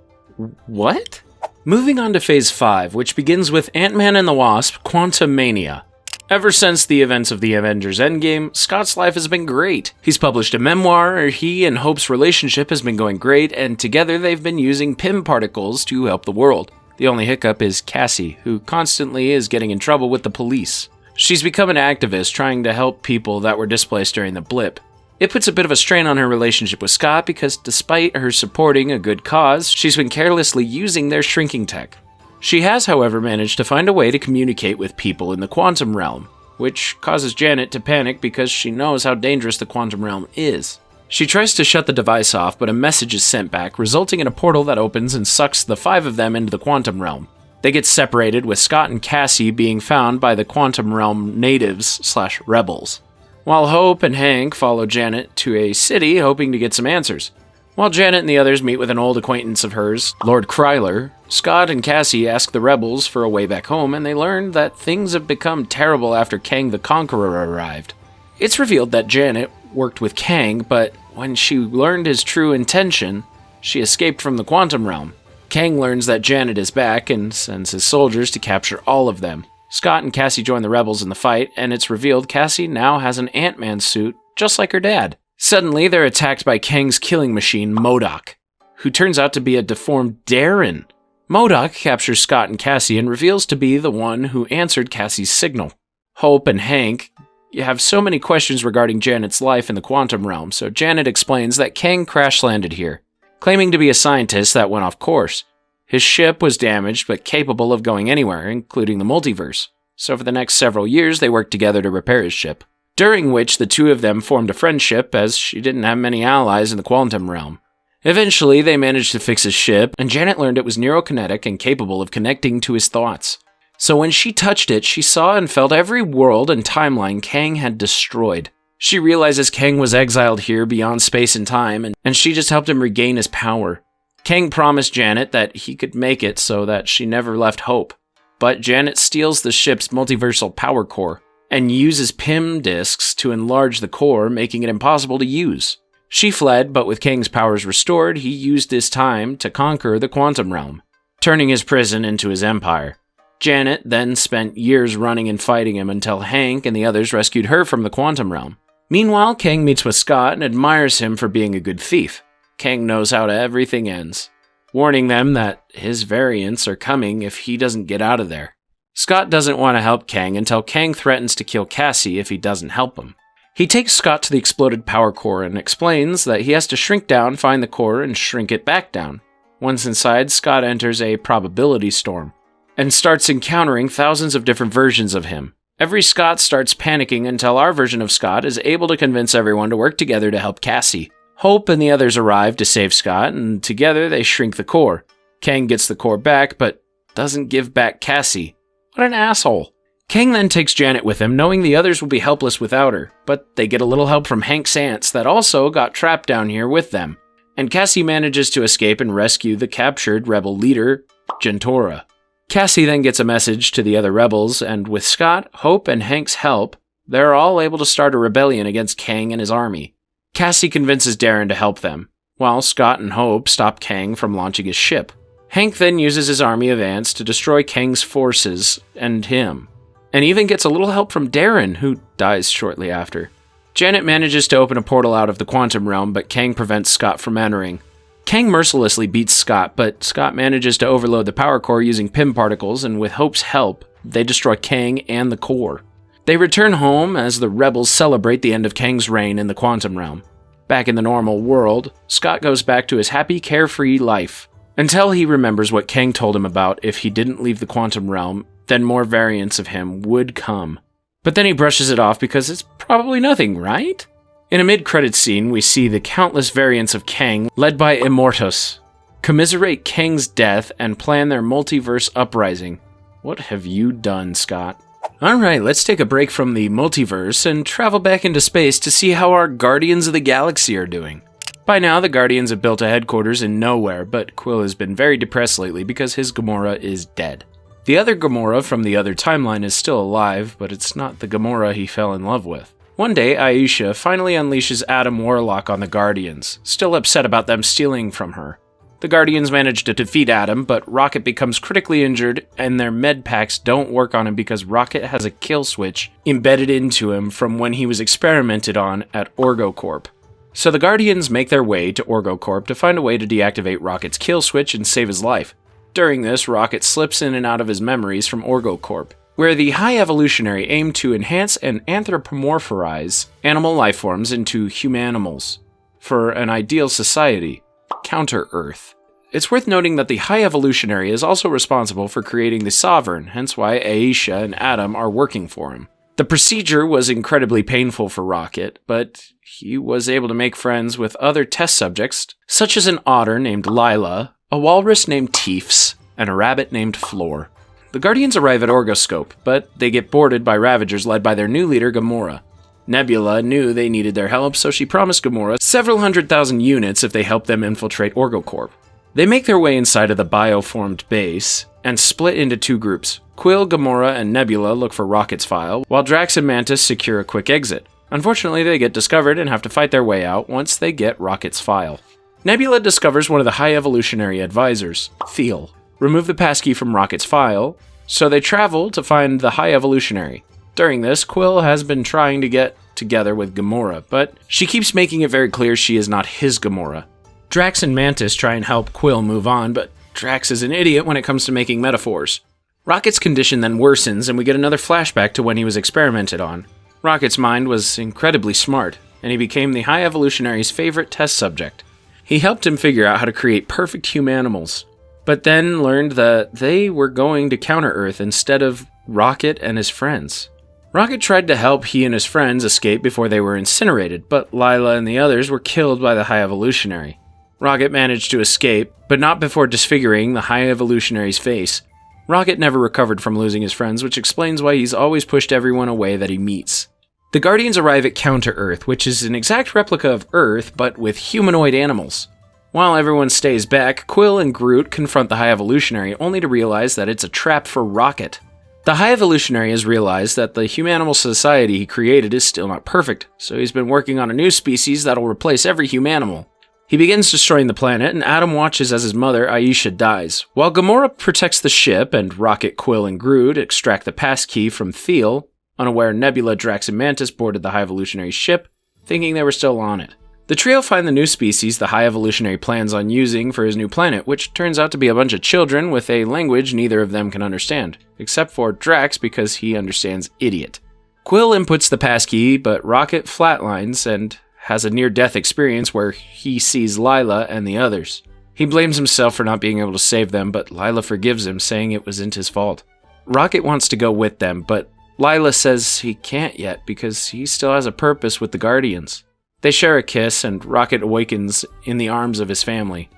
What? Moving on to Phase 5, which begins with Ant-Man and the Wasp, Quantumania. Ever since the events of the Avengers Endgame, Scott's life has been great. He's published a memoir, he and Hope's relationship has been going great, and together they've been using Pym particles to help the world. The only hiccup is Cassie, who constantly is getting in trouble with the police. She's become an activist trying to help people that were displaced during the blip. It puts a bit of a strain on her relationship with Scott because despite her supporting a good cause, she's been carelessly using their shrinking tech. She has, however, managed to find a way to communicate with people in the quantum realm, which causes Janet to panic because she knows how dangerous the quantum realm is. She tries to shut the device off, but a message is sent back, resulting in a portal that opens and sucks the 5 of them into the quantum realm. They get separated, with Scott and Cassie being found by the quantum realm natives/rebels. While Hope and Hank follow Janet to a city, hoping to get some answers. While Janet and the others meet with an old acquaintance of hers, Lord Kryler, Scott and Cassie ask the rebels for a way back home, and they learn that things have become terrible after Kang the Conqueror arrived. It's revealed that Janet worked with Kang, but when she learned his true intention, she escaped from the quantum realm. Kang learns that Janet is back and sends his soldiers to capture all of them. Scott and Cassie join the rebels in the fight, and it's revealed Cassie now has an Ant-Man suit, just like her dad. Suddenly, they're attacked by Kang's killing machine, MODOK, who turns out to be a deformed Darren. MODOK captures Scott and Cassie and reveals to be the one who answered Cassie's signal. Hope and Hank have so many questions regarding Janet's life in the quantum realm, so Janet explains that Kang crash-landed here, claiming to be a scientist that went off course. His ship was damaged but capable of going anywhere, including the multiverse, so for the next several years they worked together to repair his ship, during which the two of them formed a friendship as she didn't have many allies in the quantum realm. Eventually, they managed to fix his ship, and Janet learned it was neurokinetic and capable of connecting to his thoughts. So when she touched it, she saw and felt every world and timeline Kang had destroyed. She realizes Kang was exiled here beyond space and time, and she just helped him regain his power. Kang promised Janet that he could make it so that she never left hope. But Janet steals the ship's multiversal power core, and uses PIM disks to enlarge the core, making it impossible to use. She fled, but with Kang's powers restored, he used his time to conquer the quantum realm, turning his prison into his empire. Janet then spent years running and fighting him until Hank and the others rescued her from the quantum realm. Meanwhile, Kang meets with Scott and admires him for being a good thief. Kang knows how everything ends, warning them that his variants are coming if he doesn't get out of there. Scott doesn't want to help Kang until Kang threatens to kill Cassie if he doesn't help him. He takes Scott to the exploded power core and explains that he has to shrink down, find the core, and shrink it back down. Once inside, Scott enters a probability storm and starts encountering thousands of different versions of him. Every Scott starts panicking until our version of Scott is able to convince everyone to work together to help Cassie. Hope and the others arrive to save Scott, and together they shrink the core. Kang gets the core back, but doesn't give back Cassie. What an asshole. Kang then takes Janet with him, knowing the others will be helpless without her, but they get a little help from Hank's ants that also got trapped down here with them. And Cassie manages to escape and rescue the captured rebel leader, Gentora. Cassie then gets a message to the other rebels, and with Scott, Hope, and Hank's help, they're all able to start a rebellion against Kang and his army. Cassie convinces Darren to help them, while Scott and Hope stop Kang from launching his ship. Hank then uses his army of ants to destroy Kang's forces and him, and even gets a little help from Darren, who dies shortly after. Janet manages to open a portal out of the quantum realm, but Kang prevents Scott from entering. Kang mercilessly beats Scott, but Scott manages to overload the power core using PIM particles, and with Hope's help, they destroy Kang and the core. They return home as the rebels celebrate the end of Kang's reign in the quantum realm. Back in the normal world, Scott goes back to his happy, carefree life, until he remembers what Kang told him about if he didn't leave the quantum realm, then more variants of him would come. But then he brushes it off because it's probably nothing, right? In a mid-credits scene, we see the countless variants of Kang, led by Immortus, commiserate Kang's death and plan their multiverse uprising. What have you done, Scott? Alright, let's take a break from the multiverse and travel back into space to see how our Guardians of the Galaxy are doing. By now, the Guardians have built a headquarters in nowhere, but Quill has been very depressed lately because his Gamora is dead. The other Gamora from the other timeline is still alive, but it's not the Gamora he fell in love with. One day, Aisha finally unleashes Adam Warlock on the Guardians, still upset about them stealing from her. The Guardians manage to defeat Adam, but Rocket becomes critically injured, and their med packs don't work on him because Rocket has a kill switch embedded into him from when he was experimented on at OrgoCorp. So the Guardians make their way to OrgoCorp to find a way to deactivate Rocket's kill switch and save his life. During this, Rocket slips in and out of his memories from OrgoCorp, where the High Evolutionary aim to enhance and anthropomorphize animal lifeforms into humanimals for an ideal society, Counter-Earth. It's worth noting that the High Evolutionary is also responsible for creating the Sovereign, hence why Aisha and Adam are working for him. The procedure was incredibly painful for Rocket, but he was able to make friends with other test subjects, such as an otter named Lila, a walrus named Teefs, and a rabbit named Floor. The Guardians arrive at Orgoscope, but they get boarded by Ravagers led by their new leader, Gamora. Nebula knew they needed their help, so she promised Gamora several 100,000 units if they helped them infiltrate OrgoCorp. They make their way inside of the bioformed base, and split into two groups. Quill, Gamora, and Nebula look for Rocket's file, while Drax and Mantis secure a quick exit. Unfortunately, they get discovered and have to fight their way out once they get Rocket's file. Nebula discovers one of the High Evolutionary advisors, Thiel. Remove the passkey from Rocket's file, so they travel to find the High Evolutionary. During this, Quill has been trying to get together with Gamora, but she keeps making it very clear she is not his Gamora. Drax and Mantis try and help Quill move on, but Drax is an idiot when it comes to making metaphors. Rocket's condition then worsens, and we get another flashback to when he was experimented on. Rocket's mind was incredibly smart, and he became the High Evolutionary's favorite test subject. He helped him figure out how to create perfect humanimals, but then learned that they were going to counter Earth instead of Rocket and his friends. Rocket tried to help he and his friends escape before they were incinerated, but Lila and the others were killed by the High Evolutionary. Rocket managed to escape, but not before disfiguring the High Evolutionary's face. Rocket never recovered from losing his friends, which explains why he's always pushed everyone away that he meets. The Guardians arrive at Counter-Earth, which is an exact replica of Earth, but with humanoid animals. While everyone stays back, Quill and Groot confront the High Evolutionary, only to realize that it's a trap for Rocket. The High Evolutionary has realized that the humanimal society he created is still not perfect, so he's been working on a new species that'll replace every humanimal. He begins destroying the planet, and Adam watches as his mother, Aisha, dies. While Gamora protects the ship, and Rocket, Quill, and Groot extract the passkey from Thiel, unaware Nebula, Drax, and Mantis boarded the High Evolutionary ship, thinking they were still on it. The trio find the new species the High Evolutionary plans on using for his new planet, which turns out to be a bunch of children with a language neither of them can understand, except for Drax because he understands idiot. Quill inputs the passkey, but Rocket flatlines and has a near-death experience where he sees Lila and the others. He blames himself for not being able to save them, but Lila forgives him, saying it wasn't his fault. Rocket wants to go with them, but Lila says he can't yet because he still has a purpose with the Guardians. They share a kiss, and Rocket awakens in the arms of his family.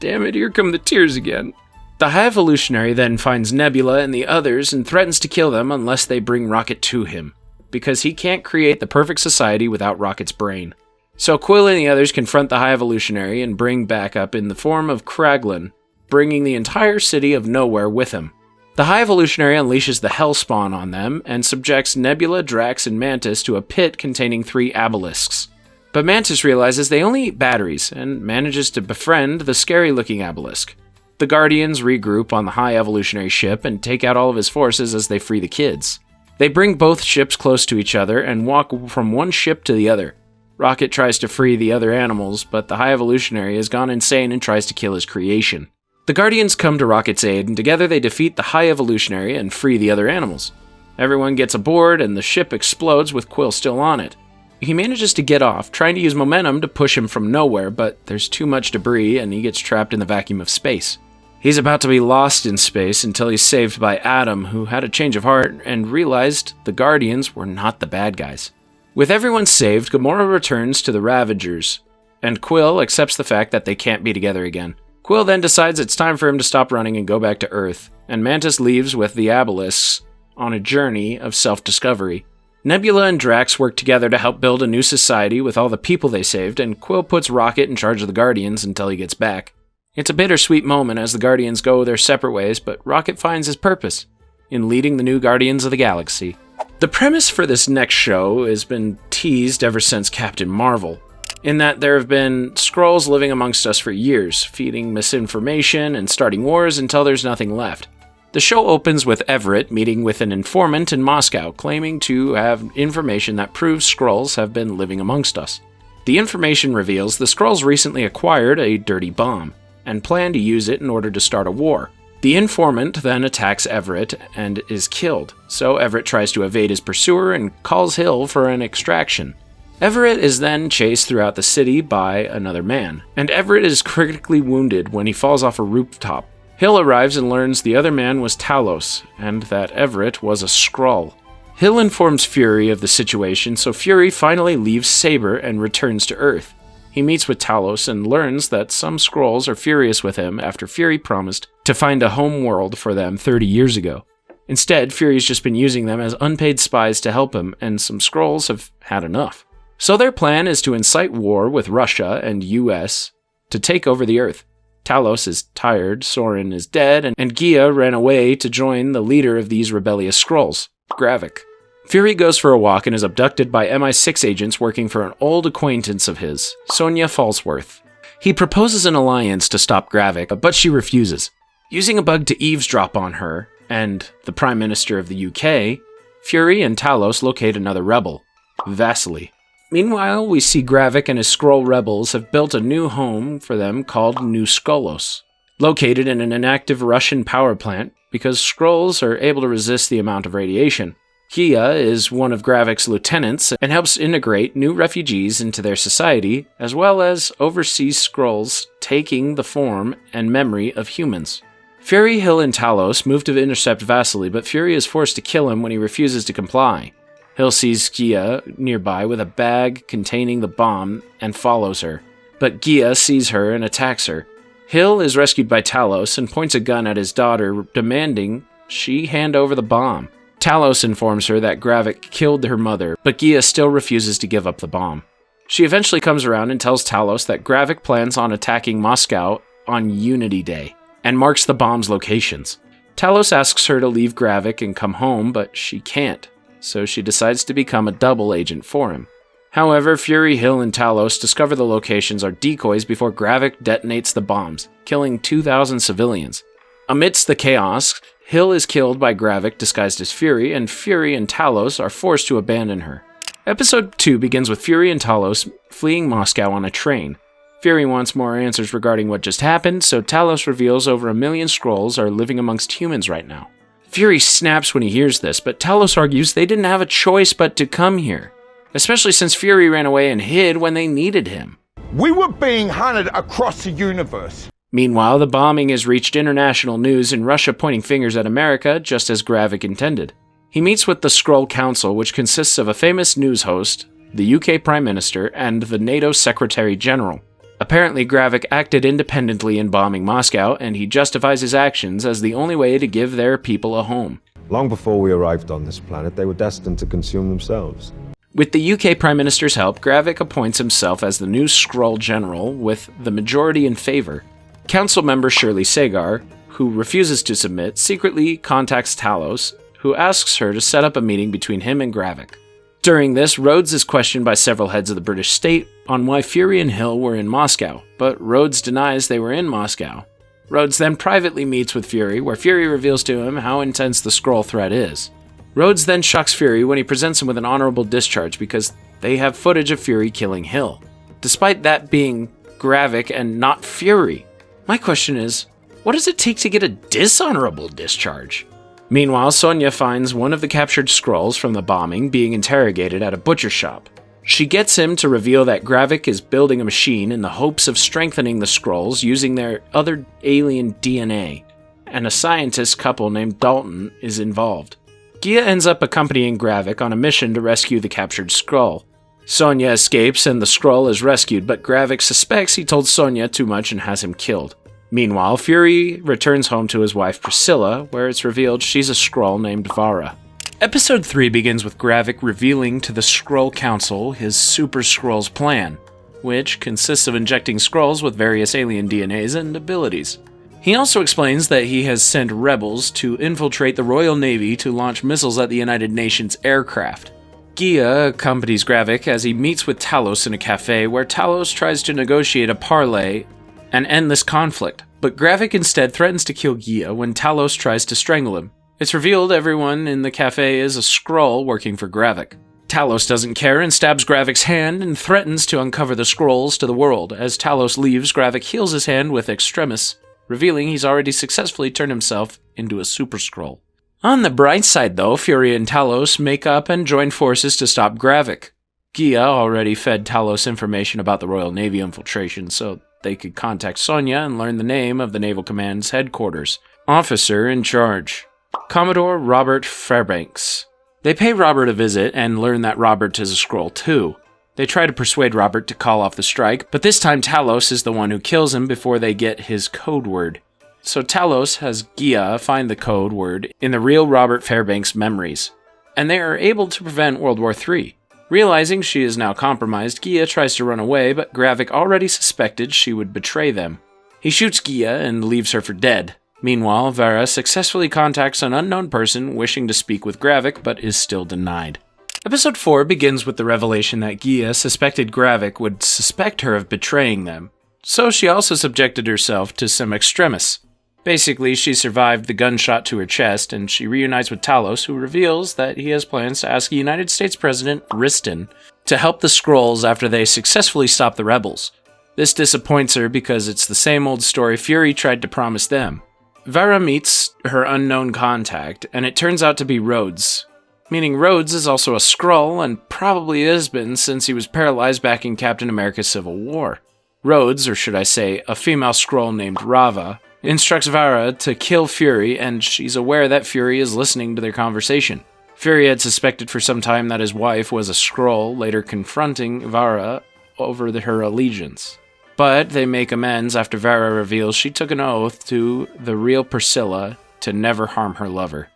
Damn it, here come the tears again. The High Evolutionary then finds Nebula and the others and threatens to kill them unless they bring Rocket to him, because he can't create the perfect society without Rocket's brain. So Quill and the others confront the High Evolutionary and bring backup in the form of Kraglin, bringing the entire city of Nowhere with him. The High Evolutionary unleashes the Hellspawn on them and subjects Nebula, Drax, and Mantis to a pit containing 3 obelisks. But Mantis realizes they only eat batteries and manages to befriend the scary-looking obelisk. The Guardians regroup on the High Evolutionary ship and take out all of his forces as they free the kids. They bring both ships close to each other and walk from one ship to the other. Rocket tries to free the other animals, but the High Evolutionary has gone insane and tries to kill his creation. The Guardians come to Rocket's aid, and together they defeat the High Evolutionary and free the other animals. Everyone gets aboard, and the ship explodes with Quill still on it. He manages to get off, trying to use momentum to push him from Nowhere, but there's too much debris, and he gets trapped in the vacuum of space. He's about to be lost in space until he's saved by Adam, who had a change of heart and realized the Guardians were not the bad guys. With everyone saved, Gamora returns to the Ravagers, and Quill accepts the fact that they can't be together again. Quill then decides it's time for him to stop running and go back to Earth, and Mantis leaves with the obelisks on a journey of self-discovery. Nebula and Drax work together to help build a new society with all the people they saved, and Quill puts Rocket in charge of the Guardians until he gets back. It's a bittersweet moment as the Guardians go their separate ways, but Rocket finds his purpose in leading the new Guardians of the Galaxy. The premise for this next show has been teased ever since Captain Marvel, in that there have been Skrulls living amongst us for years, feeding misinformation and starting wars until there's nothing left. The show opens with Everett meeting with an informant in Moscow, claiming to have information that proves Skrulls have been living amongst us. The information reveals the Skrulls recently acquired a dirty bomb, and plan to use it in order to start a war. The informant then attacks Everett and is killed, so Everett tries to evade his pursuer and calls Hill for an extraction. Everett is then chased throughout the city by another man, and Everett is critically wounded when he falls off a rooftop. Hill arrives and learns the other man was Talos, and that Everett was a Skrull. Hill informs Fury of the situation, so Fury finally leaves Saber and returns to Earth. He meets with Talos and learns that some Skrulls are furious with him after Fury promised to find a home world for them 30 years ago. Instead, Fury's just been using them as unpaid spies to help him, and some Skrulls have had enough. So their plan is to incite war with Russia and US to take over the Earth. Talos is tired, Sorin is dead, and Gia ran away to join the leader of these rebellious Skrulls, Gravik. Fury goes for a walk and is abducted by MI6 agents working for an old acquaintance of his, Sonya Falsworth. He proposes an alliance to stop Gravik, but she refuses. Using a bug to eavesdrop on her and the Prime Minister of the UK, Fury and Talos locate another rebel, Vasily. Meanwhile, we see Gravik and his Skrull rebels have built a new home for them called New Skolos, located in an inactive Russian power plant because Skrulls are able to resist the amount of radiation. Gia is one of Gravik's lieutenants and helps integrate new refugees into their society, as well as oversees Skrulls taking the form and memory of humans. Fury, Hill, and Talos move to intercept Vasily, but Fury is forced to kill him when he refuses to comply. Hill sees Gia nearby with a bag containing the bomb and follows her, but Gia sees her and attacks her. Hill is rescued by Talos and points a gun at his daughter, demanding she hand over the bomb. Talos informs her that Gravik killed her mother, but Gia still refuses to give up the bomb. She eventually comes around and tells Talos that Gravik plans on attacking Moscow on Unity Day, and marks the bomb's locations. Talos asks her to leave Gravik and come home, but she can't, so she decides to become a double agent for him. However, Fury, Hill, and Talos discover the locations are decoys before Gravik detonates the bombs, killing 2,000 civilians. Amidst the chaos, Hill is killed by Gravik disguised as Fury, and Fury and Talos are forced to abandon her. Episode 2 begins with Fury and Talos fleeing Moscow on a train. Fury wants more answers regarding what just happened, so Talos reveals over 1 million Skrulls are living amongst humans right now. Fury snaps when he hears this, but Talos argues they didn't have a choice but to come here, especially since Fury ran away and hid when they needed him. We were being hunted across the universe. Meanwhile, the bombing has reached international news and Russia pointing fingers at America, just as Gravik intended. He meets with the Skrull Council, which consists of a famous news host, the UK Prime Minister, and the NATO Secretary General. Apparently, Gravik acted independently in bombing Moscow, and he justifies his actions as the only way to give their people a home. Long before we arrived on this planet, they were destined to consume themselves. With the UK Prime Minister's help, Gravik appoints himself as the new Skrull General, with the majority in favor. Council member Shirley Sagar, who refuses to submit, secretly contacts Talos, who asks her to set up a meeting between him and Gravik. During this, Rhodes is questioned by several heads of the British state on why Fury and Hill were in Moscow, but Rhodes denies they were in Moscow. Rhodes then privately meets with Fury, where Fury reveals to him how intense the Skrull threat is. Rhodes then shocks Fury when he presents him with an honorable discharge because they have footage of Fury killing Hill, despite that being Gravik and not Fury. My question is, what does it take to get a dishonorable discharge? Meanwhile, Sonya finds one of the captured Skrulls from the bombing being interrogated at a butcher shop. She gets him to reveal that Gravik is building a machine in the hopes of strengthening the Skrulls using their other alien DNA, and a scientist couple named Dalton is involved. Gia ends up accompanying Gravik on a mission to rescue the captured Skrull. Sonya escapes and the Skrull is rescued, but Gravik suspects he told Sonya too much and has him killed. Meanwhile, Fury returns home to his wife Priscilla, where it's revealed she's a Skrull named Vara. Episode 3 begins with Gravik revealing to the Skrull Council his Super Skrulls plan, which consists of injecting Skrulls with various alien DNAs and abilities. He also explains that he has sent rebels to infiltrate the Royal Navy to launch missiles at the United Nations aircraft. Gia accompanies Gravik as he meets with Talos in a cafe where Talos tries to negotiate a parley and end this conflict, but Gravik instead threatens to kill Gia when Talos tries to strangle him. It's revealed everyone in the cafe is a Skrull working for Gravik. Talos doesn't care and stabs Gravik's hand and threatens to uncover the Skrulls to the world. As Talos leaves, Gravik heals his hand with Extremis, revealing he's already successfully turned himself into a Super Skrull. On the bright side though, Fury and Talos make up and join forces to stop Gravik. Gia already fed Talos information about the Royal Navy infiltration, so they could contact Sonya and learn the name of the Naval Command's headquarters. Officer in charge, Commodore Robert Fairbanks. They pay Robert a visit and learn that Robert is a Skrull too. They try to persuade Robert to call off the strike, but this time Talos is the one who kills him before they get his code word. So Talos has Gia find the code word in the real Robert Fairbanks' memories, and they are able to prevent World War III. Realizing she is now compromised, Gia tries to run away, but Gravik already suspected she would betray them. He shoots Gia and leaves her for dead. Meanwhile, Vara successfully contacts an unknown person wishing to speak with Gravik, but is still denied. Episode 4 begins with the revelation that Gia suspected Gravik would suspect her of betraying them, so she also subjected herself to some Extremis. Basically, she survived the gunshot to her chest, and she reunites with Talos, who reveals that he has plans to ask United States President Riston to help the Skrulls after they successfully stop the rebels. This disappoints her because it's the same old story Fury tried to promise them. Vera meets her unknown contact, and it turns out to be Rhodes, meaning Rhodes is also a Skrull and probably has been since he was paralyzed back in Captain America's Civil War. Rhodes, or should I say, a female Skrull named Rava, instructs Vera to kill Fury, and she's aware that Fury is listening to their conversation. Fury had suspected for some time that his wife was a Skrull, later confronting Vera over her allegiance. But they make amends after Vera reveals she took an oath to the real Priscilla to never harm her lover.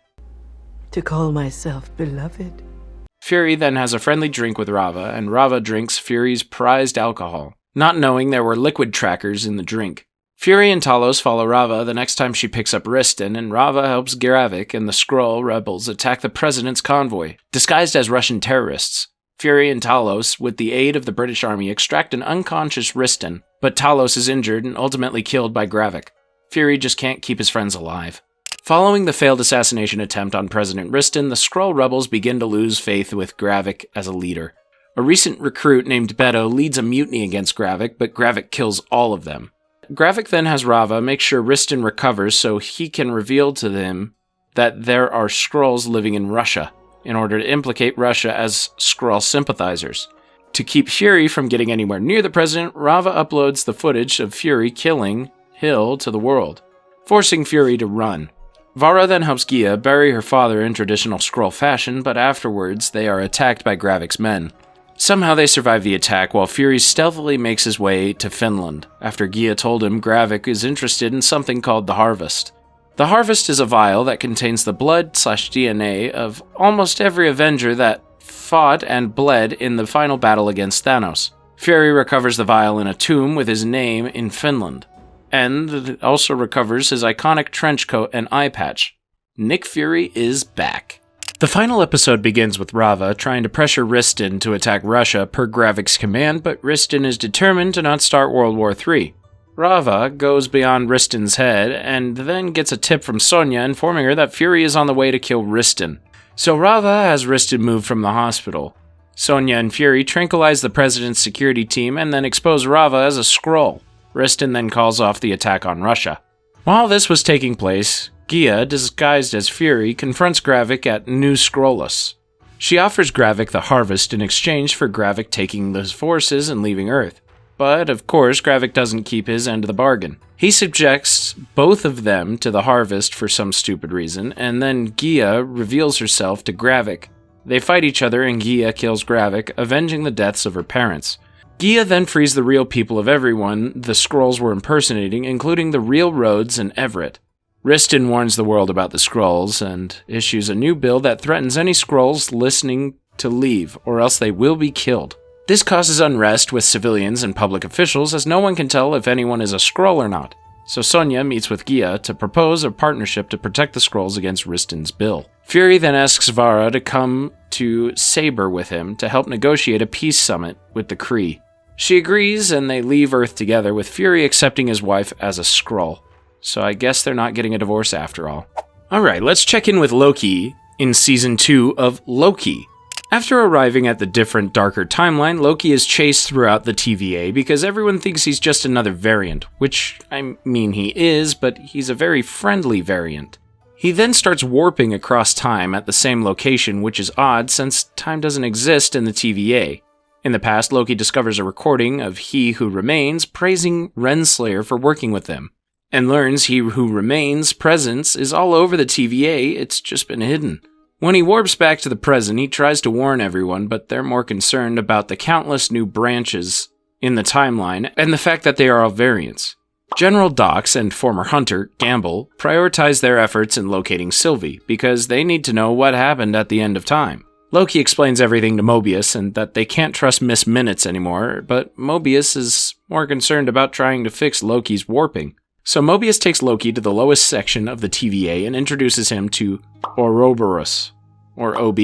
To call myself beloved. Fury then has a friendly drink with Rava, and Rava drinks Fury's prized alcohol, not knowing there were liquid trackers in the drink. Fury and Talos follow Rava the next time she picks up Riston, and Rava helps Gravik and the Skrull rebels attack the president's convoy, disguised as Russian terrorists. Fury and Talos, with the aid of the British army, extract an unconscious Riston, but Talos is injured and ultimately killed by Gravik. Fury just can't keep his friends alive. Following the failed assassination attempt on President Riston, the Skrull rebels begin to lose faith with Gravik as a leader. A recent recruit named Beto leads a mutiny against Gravik, but Gravik kills all of them. Gravik then has Rava make sure Riston recovers so he can reveal to them that there are Skrulls living in Russia, in order to implicate Russia as Skrull sympathizers. To keep Fury from getting anywhere near the president, Rava uploads the footage of Fury killing Hill to the world, forcing Fury to run. Vara then helps Gia bury her father in traditional Skrull fashion, but afterwards they are attacked by Gravik's men. Somehow they survive the attack while Fury stealthily makes his way to Finland, after Gia told him Gravik is interested in something called the Harvest. The Harvest is a vial that contains the blood/DNA of almost every Avenger that fought and bled in the final battle against Thanos. Fury recovers the vial in a tomb with his name in Finland, and also recovers his iconic trench coat and eye patch. Nick Fury is back. The final episode begins with Rava trying to pressure Riston to attack Russia per Gravik's command, but Riston is determined to not start World War III. Rava goes beyond Riston's head and then gets a tip from Sonya informing her that Fury is on the way to kill Riston. So Rava has Riston moved from the hospital. Sonya and Fury tranquilize the president's security team and then expose Rava as a Skrull. Riston then calls off the attack on Russia. While this was taking place, Gia, disguised as Fury, confronts Gravik at New Skrullos. She offers Gravik the Harvest in exchange for Gravik taking the forces and leaving Earth. But, of course, Gravik doesn't keep his end of the bargain. He subjects both of them to the Harvest for some stupid reason, and then Gia reveals herself to Gravik. They fight each other and Gia kills Gravik, avenging the deaths of her parents. Gia then frees the real people of everyone the Skrulls were impersonating, including the real Rhodes and Everett. Riston warns the world about the Skrulls and issues a new bill that threatens any Skrulls listening to leave, or else they will be killed. This causes unrest with civilians and public officials, as no one can tell if anyone is a Skrull or not. So Sonya meets with Gia to propose a partnership to protect the Skrulls against Riston's bill. Fury then asks Vara to come to Saber with him to help negotiate a peace summit with the Kree. She agrees and they leave Earth together, with Fury accepting his wife as a Skrull. So I guess they're not getting a divorce after all. Alright, let's check in with Loki in Season 2 of Loki. After arriving at the different, darker timeline, Loki is chased throughout the TVA because everyone thinks he's just another variant, which, I mean, he is, but he's a very friendly variant. He then starts warping across time at the same location, which is odd since time doesn't exist in the TVA. In the past, Loki discovers a recording of He Who Remains praising Renslayer for working with them, and learns He Who Remains' presence is all over the TVA, it's just been hidden. When he warps back to the present, he tries to warn everyone, but they're more concerned about the countless new branches in the timeline and the fact that they are all variants. General Dox and former hunter, Gamble, prioritize their efforts in locating Sylvie, because they need to know what happened at the end of time. Loki explains everything to Mobius and that they can't trust Miss Minutes anymore, but Mobius is more concerned about trying to fix Loki's warping. So Mobius takes Loki to the lowest section of the TVA and introduces him to Ouroboros, or OB,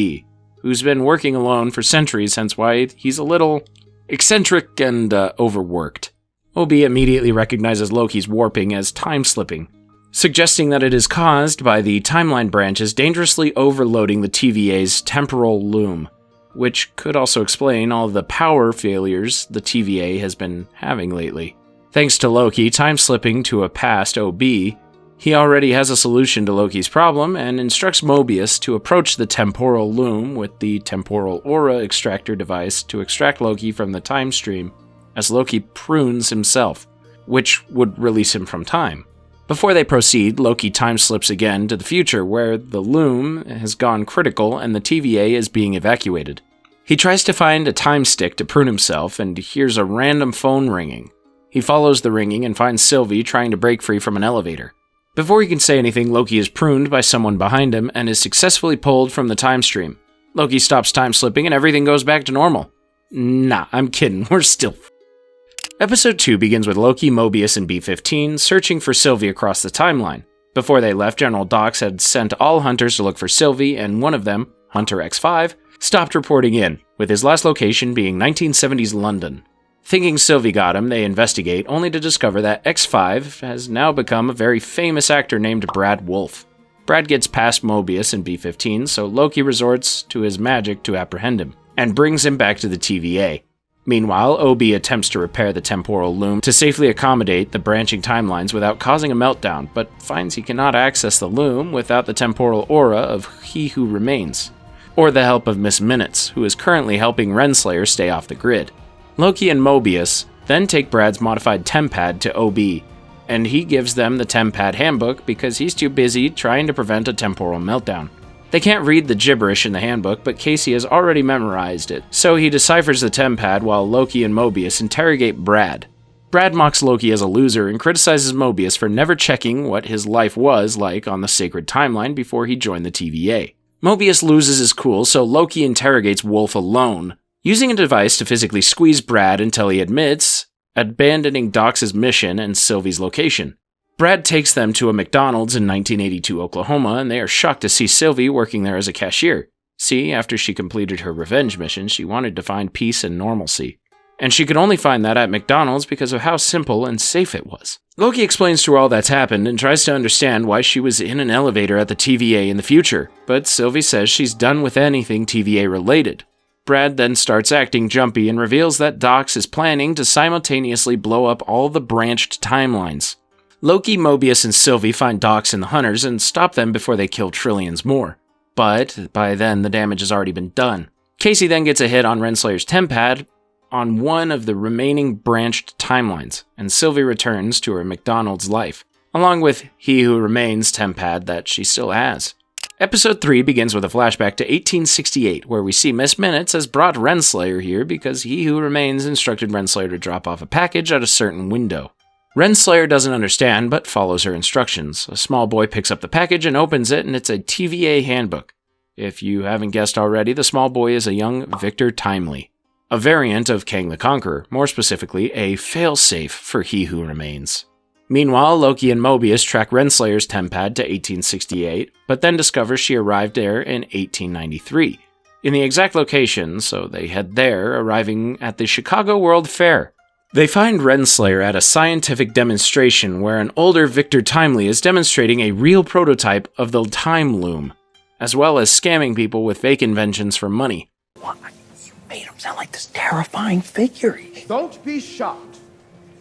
who's been working alone for centuries, hence why he's a little eccentric and overworked. OB immediately recognizes Loki's warping as time slipping. suggesting that it is caused by the timeline branches dangerously overloading the TVA's temporal loom, which could also explain all of the power failures the TVA has been having lately. Thanks to Loki time-slipping to a past OB, he already has a solution to Loki's problem and instructs Mobius to approach the temporal loom with the temporal aura extractor device to extract Loki from the time stream as Loki prunes himself, which would release him from time. Before they proceed, Loki time-slips again to the future where the loom has gone critical and the TVA is being evacuated. He tries to find a time stick to prune himself and hears a random phone ringing. He follows the ringing and finds Sylvie trying to break free from an elevator. Before he can say anything, Loki is pruned by someone behind him and is successfully pulled from the time stream. Loki stops time slipping and everything goes back to normal. Nah, I'm kidding, we're still... Episode 2 begins with Loki, Mobius, and B-15 searching for Sylvie across the timeline. Before they left, General Dox had sent all hunters to look for Sylvie, and one of them, Hunter X5, stopped reporting in, with his last location being 1970s London. Thinking Sylvie got him, they investigate, only to discover that X5 has now become a very famous actor named Brad Wolfe. Brad gets past Mobius and B-15, so Loki resorts to his magic to apprehend him, and brings him back to the TVA. Meanwhile, OB attempts to repair the temporal loom to safely accommodate the branching timelines without causing a meltdown, but finds he cannot access the loom without the temporal aura of He Who Remains, or the help of Miss Minutes, who is currently helping Renslayer stay off the grid. Loki and Mobius then take Brad's modified Tempad to OB, and he gives them the Tempad handbook because he's too busy trying to prevent a temporal meltdown. They can't read the gibberish in the handbook, but Casey has already memorized it, so he deciphers the Tempad while Loki and Mobius interrogate Brad. Brad mocks Loki as a loser and criticizes Mobius for never checking what his life was like on the sacred timeline before he joined the TVA. Mobius loses his cool, so Loki interrogates Wolfe alone, using a device to physically squeeze Brad until he admits abandoning Dox's mission and Sylvie's location. Brad takes them to a McDonald's in 1982 Oklahoma, and they are shocked to see Sylvie working there as a cashier. See, after she completed her revenge mission, she wanted to find peace and normalcy. And she could only find that at McDonald's because of how simple and safe it was. Loki explains to her all that's happened and tries to understand why she was in an elevator at the TVA in the future, but Sylvie says she's done with anything TVA related. Brad then starts acting jumpy and reveals that Dox is planning to simultaneously blow up all the branched timelines. Loki, Mobius, and Sylvie find Dox and the Hunters and stop them before they kill trillions more. But by then, the damage has already been done. Casey then gets a hit on Renslayer's Tempad on one of the remaining branched timelines, and Sylvie returns to her McDonald's life, along with He Who Remains Tempad that she still has. Episode 3 begins with a flashback to 1868, where we see Miss Minutes has brought Renslayer here because He Who Remains instructed Renslayer to drop off a package at a certain window. Renslayer doesn't understand, but follows her instructions. A small boy picks up the package and opens it, and it's a TVA handbook. If you haven't guessed already, the small boy is a young Victor Timely, a variant of Kang the Conqueror, more specifically, a failsafe for He Who Remains. Meanwhile, Loki and Mobius track Renslayer's Tempad to 1868, but then discover she arrived there in 1893, in the exact location, so they head there, arriving at the Chicago World Fair. They find Renslayer at a scientific demonstration where an older Victor Timely is demonstrating a real prototype of the time loom, as well as scamming people with fake inventions for money. What? You made him sound like this terrifying figure. Don't be shocked.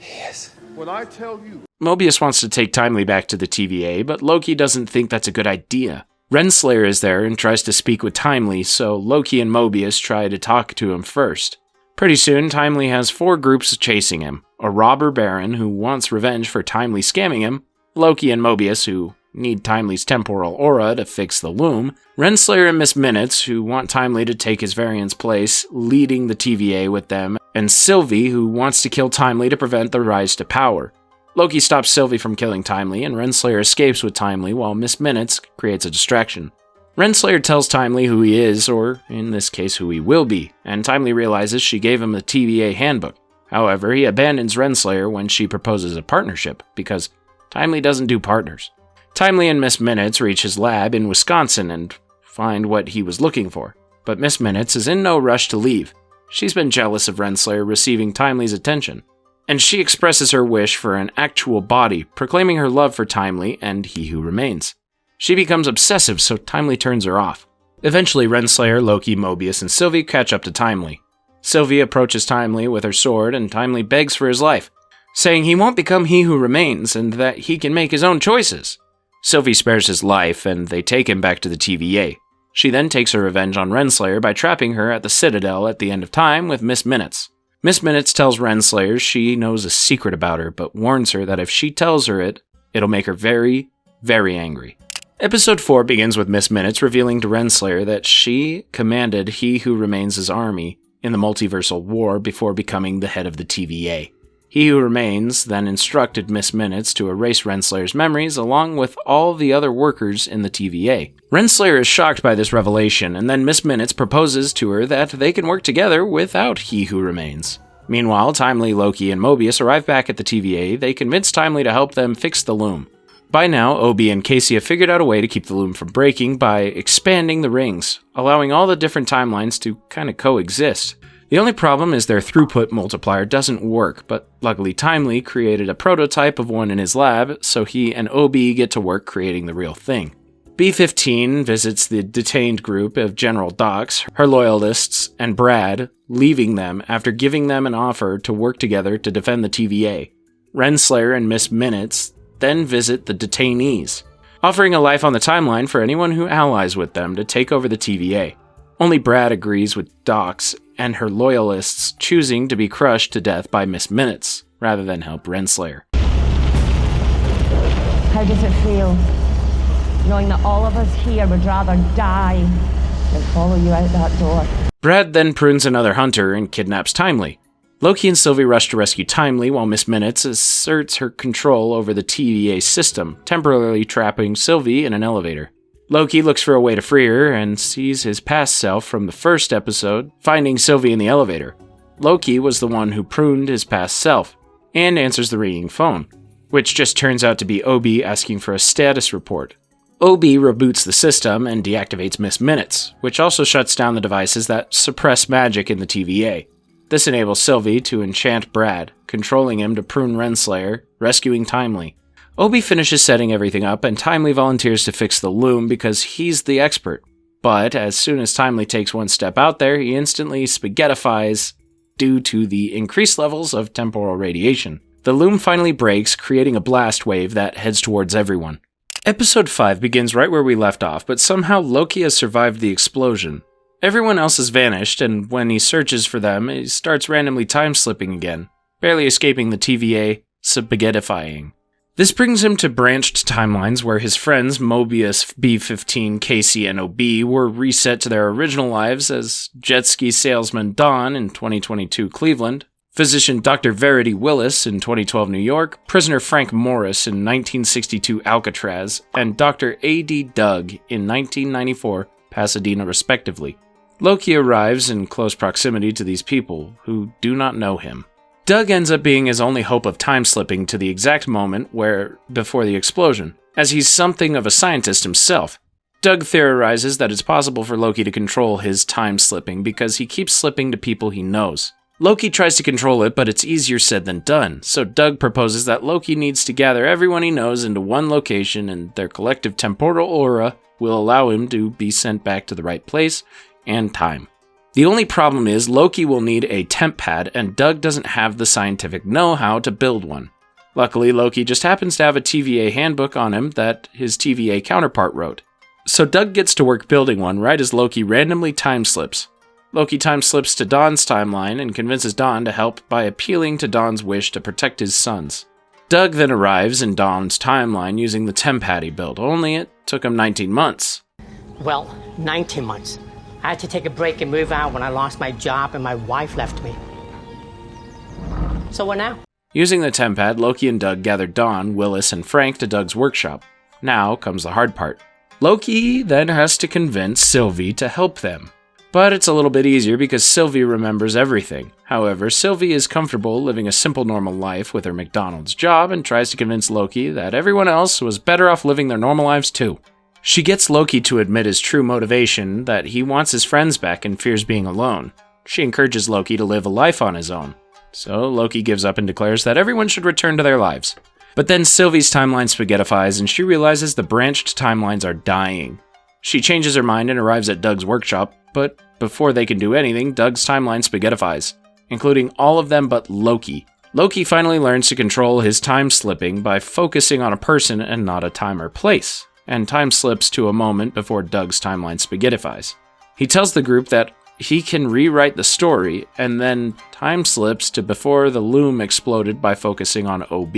Yes. When I tell you. Mobius wants to take Timely back to the TVA, but Loki doesn't think that's a good idea. Renslayer is there and tries to speak with Timely, so Loki and Mobius try to talk to him first. Pretty soon, Timely has 4 groups chasing him. A robber baron who wants revenge for Timely scamming him, Loki and Mobius who need Timely's temporal aura to fix the loom, Renslayer and Miss Minutes who want Timely to take his variant's place, leading the TVA with them, and Sylvie who wants to kill Timely to prevent the rise to power. Loki stops Sylvie from killing Timely, and Renslayer escapes with Timely while Miss Minutes creates a distraction. Renslayer tells Timely who he is, or in this case who he will be, and Timely realizes she gave him the TVA handbook. However, he abandons Renslayer when she proposes a partnership, because Timely doesn't do partners. Timely and Miss Minutes reach his lab in Wisconsin and find what he was looking for, but Miss Minutes is in no rush to leave. She's been jealous of Renslayer receiving Timely's attention. and she expresses her wish for an actual body, proclaiming her love for Timely and He Who Remains. She becomes obsessive, so Timely turns her off. Eventually, Renslayer, Loki, Mobius, and Sylvie catch up to Timely. Sylvie approaches Timely with her sword, and Timely begs for his life, saying he won't become He Who Remains and that he can make his own choices. Sylvie spares his life, and they take him back to the TVA. She then takes her revenge on Renslayer by trapping her at the Citadel at the end of time with Miss Minutes. Miss Minutes tells Renslayer she knows a secret about her, but warns her that if she tells her it, it'll make her very, very angry. Episode 4 begins with Miss Minutes revealing to Renslayer that she commanded He Who Remains' army in the multiversal war before becoming the head of the TVA. He Who Remains then instructed Miss Minutes to erase Renslayer's memories along with all the other workers in the TVA. Renslayer is shocked by this revelation, and then Miss Minutes proposes to her that they can work together without He Who Remains. Meanwhile, Timely, Loki, and Mobius arrive back at the TVA. They convince Timely to help them fix the loom. By now, Obi and Casey have figured out a way to keep the loom from breaking by expanding the rings, allowing all the different timelines to kind of coexist. The only problem is their throughput multiplier doesn't work, but luckily Timely created a prototype of one in his lab, so he and Obi get to work creating the real thing. B-15 visits the detained group of General Docs, her loyalists, and Brad, leaving them after giving them an offer to work together to defend the TVA. Renslayer and Miss Minutes then visit the detainees, offering a life on the timeline for anyone who allies with them to take over the TVA. Only Brad agrees with Docs and her loyalists, choosing to be crushed to death by Miss Minutes, rather than help Renslayer. How does it feel, knowing that all of us here would rather die than follow you out that door? Brad then prunes another hunter and kidnaps Timely. Loki and Sylvie rush to rescue Timely while Miss Minutes asserts her control over the TVA system, temporarily trapping Sylvie in an elevator. Loki looks for a way to free her and sees his past self from the first episode, finding Sylvie in the elevator. Loki was the one who pruned his past self, and answers the ringing phone, which just turns out to be Obi asking for a status report. Obi reboots the system and deactivates Miss Minutes, which also shuts down the devices that suppress magic in the TVA. This enables Sylvie to enchant Brad, controlling him to prune Renslayer, rescuing Timely. Obi finishes setting everything up, and Timely volunteers to fix the loom because he's the expert. But as soon as Timely takes one step out there, he instantly spaghettifies due to the increased levels of temporal radiation. The loom finally breaks, creating a blast wave that heads towards everyone. Episode 5 begins right where we left off, but somehow Loki has survived the explosion. Everyone else has vanished, and when he searches for them, he starts randomly time-slipping again, barely escaping the TVA spaghettifying. This brings him to branched timelines where his friends Mobius, B-15, Casey, and OB were reset to their original lives as jet ski salesman Don in 2022 Cleveland, physician Dr. Verity Willis in 2012 New York, prisoner Frank Morris in 1962 Alcatraz, and Dr. A.D. Doug in 1994 Pasadena respectively. Loki arrives in close proximity to these people, who do not know him. Doug ends up being his only hope of time-slipping to the exact moment before the explosion, as he's something of a scientist himself. Doug theorizes that it's possible for Loki to control his time-slipping because he keeps slipping to people he knows. Loki tries to control it, but it's easier said than done, so Doug proposes that Loki needs to gather everyone he knows into one location, and their collective temporal aura will allow him to be sent back to the right place and time. The only problem is Loki will need a temp pad, and Doug doesn't have the scientific know-how to build one. Luckily, Loki just happens to have a TVA handbook on him that his TVA counterpart wrote. So Doug gets to work building one right as Loki randomly time-slips. Loki time-slips to Don's timeline and convinces Don to help by appealing to Don's wish to protect his sons. Doug then arrives in Don's timeline using the temp pad he built, only it took him 19 months. Well, 19 months. I had to take a break and move out when I lost my job and my wife left me. So what now? Using the temp pad, Loki and Doug gathered Don, Willis, and Frank to Doug's workshop. Now comes the hard part. Loki then has to convince Sylvie to help them. But it's a little bit easier because Sylvie remembers everything. However, Sylvie is comfortable living a simple normal life with her McDonald's job and tries to convince Loki that everyone else was better off living their normal lives too. She gets Loki to admit his true motivation, that he wants his friends back and fears being alone. She encourages Loki to live a life on his own. So Loki gives up and declares that everyone should return to their lives. But then Sylvie's timeline spaghettifies and she realizes the branched timelines are dying. She changes her mind and arrives at Doug's workshop, but before they can do anything, Doug's timeline spaghettifies, including all of them but Loki. Loki finally learns to control his time slipping by focusing on a person and not a time or place, and time slips to a moment before Doug's timeline spaghettifies. He tells the group that he can rewrite the story, and then time slips to before the loom exploded by focusing on OB.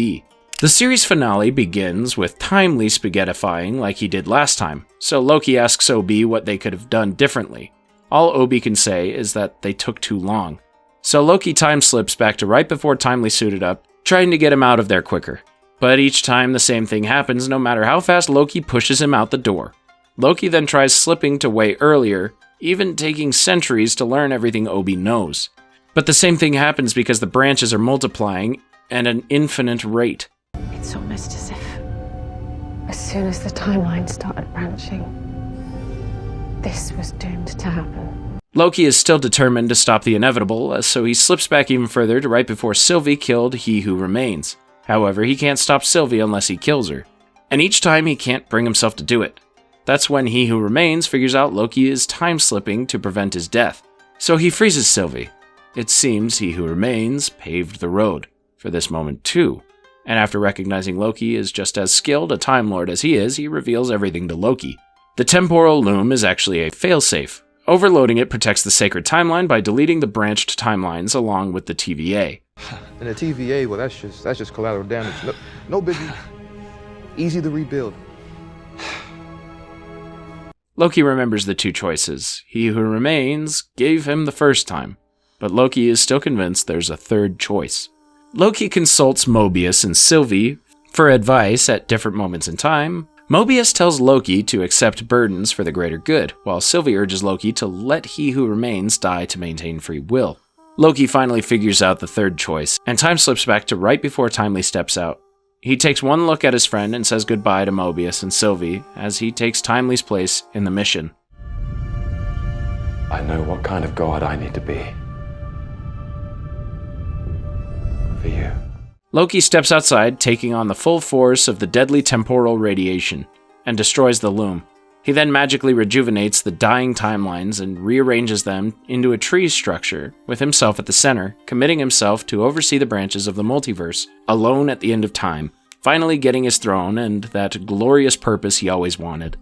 The series finale begins with timely spaghettifying like he did last time, so Loki asks OB what they could have done differently. All OB can say is that they took too long. So Loki time slips back to right before Timely suited up, trying to get him out of there quicker. But each time the same thing happens, no matter how fast Loki pushes him out the door. Loki then tries slipping to way earlier, even taking centuries to learn everything OB knows. But the same thing happens because the branches are multiplying at an infinite rate. It's almost as if, as soon as the timeline started branching, this was doomed to happen. Loki is still determined to stop the inevitable, so he slips back even further to right before Sylvie killed He Who Remains. However, he can't stop Sylvie unless he kills her. And each time he can't bring himself to do it. That's when He Who Remains figures out Loki is time slipping to prevent his death. So he freezes Sylvie. It seems He Who Remains paved the road for this moment too. And after recognizing Loki is just as skilled a Time Lord as he is, he reveals everything to Loki. The temporal loom is actually a failsafe. Overloading it protects the sacred timeline by deleting the branched timelines along with the TVA. And the TVA, well, that's just collateral damage. No biggie. Easy to rebuild. Loki remembers the two choices. He Who Remains gave him the first time, but Loki is still convinced there's a third choice. Loki consults Mobius and Sylvie for advice at different moments in time. Mobius tells Loki to accept burdens for the greater good, while Sylvie urges Loki to let He Who Remains die to maintain free will. Loki finally figures out the third choice, and time slips back to right before Timely steps out. He takes one look at his friend and says goodbye to Mobius and Sylvie as he takes Timely's place in the mission. I know what kind of god I need to be. For you. Loki steps outside, taking on the full force of the deadly temporal radiation, and destroys the loom. He then magically rejuvenates the dying timelines and rearranges them into a tree structure, with himself at the center, committing himself to oversee the branches of the multiverse, alone at the end of time, finally getting his throne and that glorious purpose he always wanted.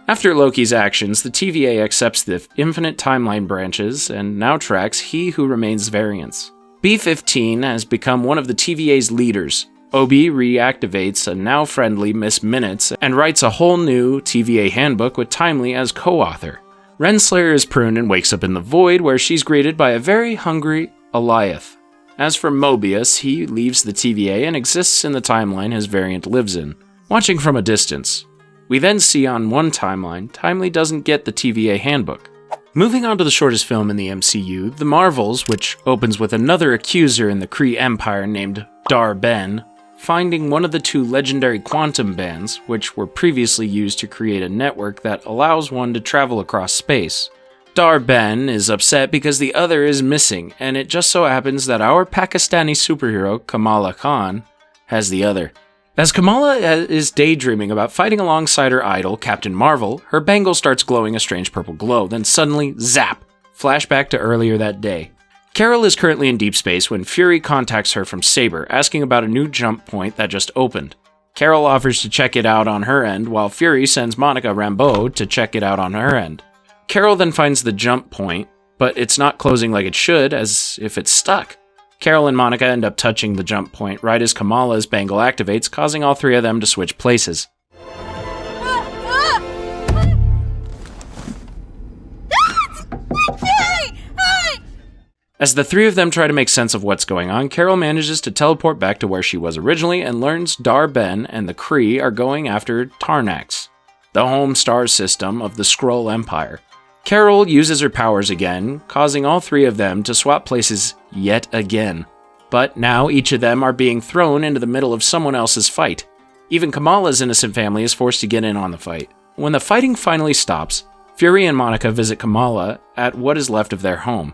After Loki's actions, the TVA accepts the infinite timeline branches and now tracks He Who Remains variants. B-15 has become one of the TVA's leaders. OB reactivates a now-friendly Miss Minutes and writes a whole new TVA handbook with Timely as co-author. Renslayer is pruned and wakes up in the void, where she's greeted by a very hungry Eliath. As for Mobius, he leaves the TVA and exists in the timeline his variant lives in, watching from a distance. We then see on one timeline, Timely doesn't get the TVA handbook. Moving on to the shortest film in the MCU, The Marvels, which opens with another accuser in the Kree Empire named Dar-Ben, finding one of the two legendary quantum bands, which were previously used to create a network that allows one to travel across space. Dar-Ben is upset because the other is missing, and it just so happens that our Pakistani superhero, Kamala Khan, has the other. As Kamala is daydreaming about fighting alongside her idol, Captain Marvel, her bangle starts glowing a strange purple glow, then suddenly, zap! Flashback to earlier that day. Carol is currently in deep space when Fury contacts her from Saber, asking about a new jump point that just opened. Carol offers to check it out on her end, while Fury sends Monica Rambeau to check it out on her end. Carol then finds the jump point, but it's not closing like it should, as if it's stuck. Carol and Monica end up touching the jump point right as Kamala's bangle activates, causing all three of them to switch places. As the three of them try to make sense of what's going on, Carol manages to teleport back to where she was originally and learns Dar-Ben and the Kree are going after Tarnax, the home star system of the Skrull Empire. Carol uses her powers again, causing all three of them to swap places yet again. But now each of them are being thrown into the middle of someone else's fight. Even Kamala's innocent family is forced to get in on the fight. When the fighting finally stops, Fury and Monica visit Kamala at what is left of their home.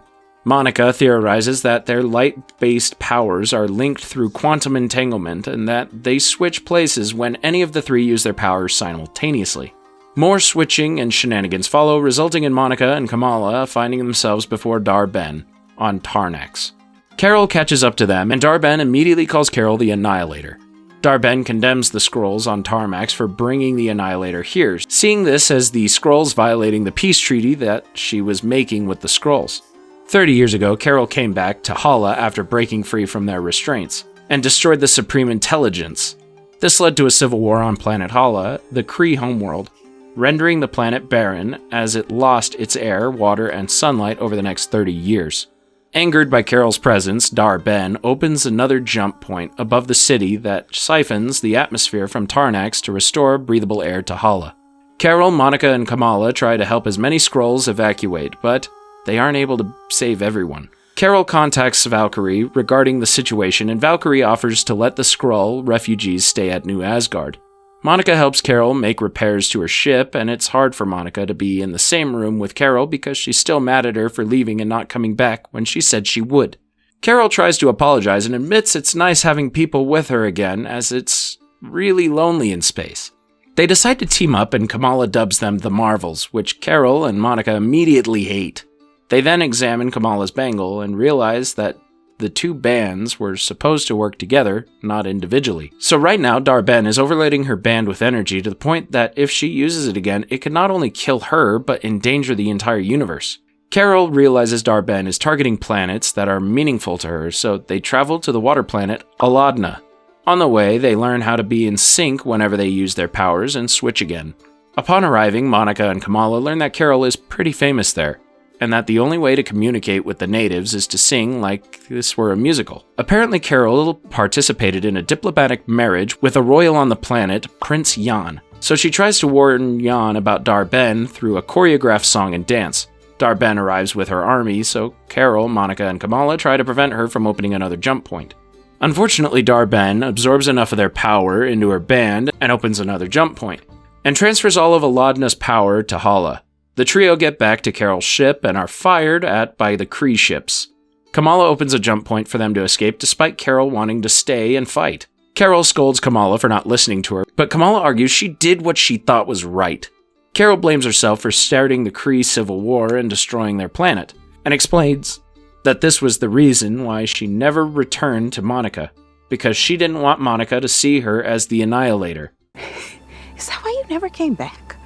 Monica theorizes that their light-based powers are linked through quantum entanglement and that they switch places when any of the three use their powers simultaneously. More switching and shenanigans follow, resulting in Monica and Kamala finding themselves before Dar-Ben on Tarnax. Carol catches up to them, and Dar-Ben immediately calls Carol the Annihilator. Dar-Ben condemns the Skrulls on Tarmax for bringing the Annihilator here, seeing this as the Skrulls violating the peace treaty that she was making with the Skrulls. 30 years ago, Carol came back to Hala after breaking free from their restraints, and destroyed the Supreme Intelligence. This led to a civil war on planet Hala, the Kree homeworld, rendering the planet barren as it lost its air, water, and sunlight over the next 30 years. Angered by Carol's presence, Dar-Ben opens another jump point above the city that siphons the atmosphere from Tarnax to restore breathable air to Hala. Carol, Monica, and Kamala try to help as many Skrulls evacuate, but they aren't able to save everyone. Carol contacts Valkyrie regarding the situation, and Valkyrie offers to let the Skrull refugees stay at New Asgard. Monica helps Carol make repairs to her ship, and it's hard for Monica to be in the same room with Carol because she's still mad at her for leaving and not coming back when she said she would. Carol tries to apologize and admits it's nice having people with her again, as it's really lonely in space. They decide to team up, and Kamala dubs them the Marvels, which Carol and Monica immediately hate. They then examine Kamala's bangle and realize that the two bands were supposed to work together, not individually. So right now, Dar-Ben is overloading her band with energy to the point that if she uses it again, it could not only kill her, but endanger the entire universe. Carol realizes Dar-Ben is targeting planets that are meaningful to her, so they travel to the water planet Aladna. On the way, they learn how to be in sync whenever they use their powers and switch again. Upon arriving, Monica and Kamala learn that Carol is pretty famous there, and that the only way to communicate with the natives is to sing like this were a musical. Apparently, Carol participated in a diplomatic marriage with a royal on the planet, Prince Yan. So she tries to warn Yan about Dar-Ben through a choreographed song and dance. Dar-Ben arrives with her army, so Carol, Monica, and Kamala try to prevent her from opening another jump point. Unfortunately, Dar-Ben absorbs enough of their power into her band and opens another jump point, and transfers all of Aladna's power to Hala. The trio get back to Carol's ship and are fired at by the Kree ships. Kamala opens a jump point for them to escape despite Carol wanting to stay and fight. Carol scolds Kamala for not listening to her, but Kamala argues she did what she thought was right. Carol blames herself for starting the Kree civil war and destroying their planet, and explains that this was the reason why she never returned to Monica, because she didn't want Monica to see her as the Annihilator. Is that why you never came back?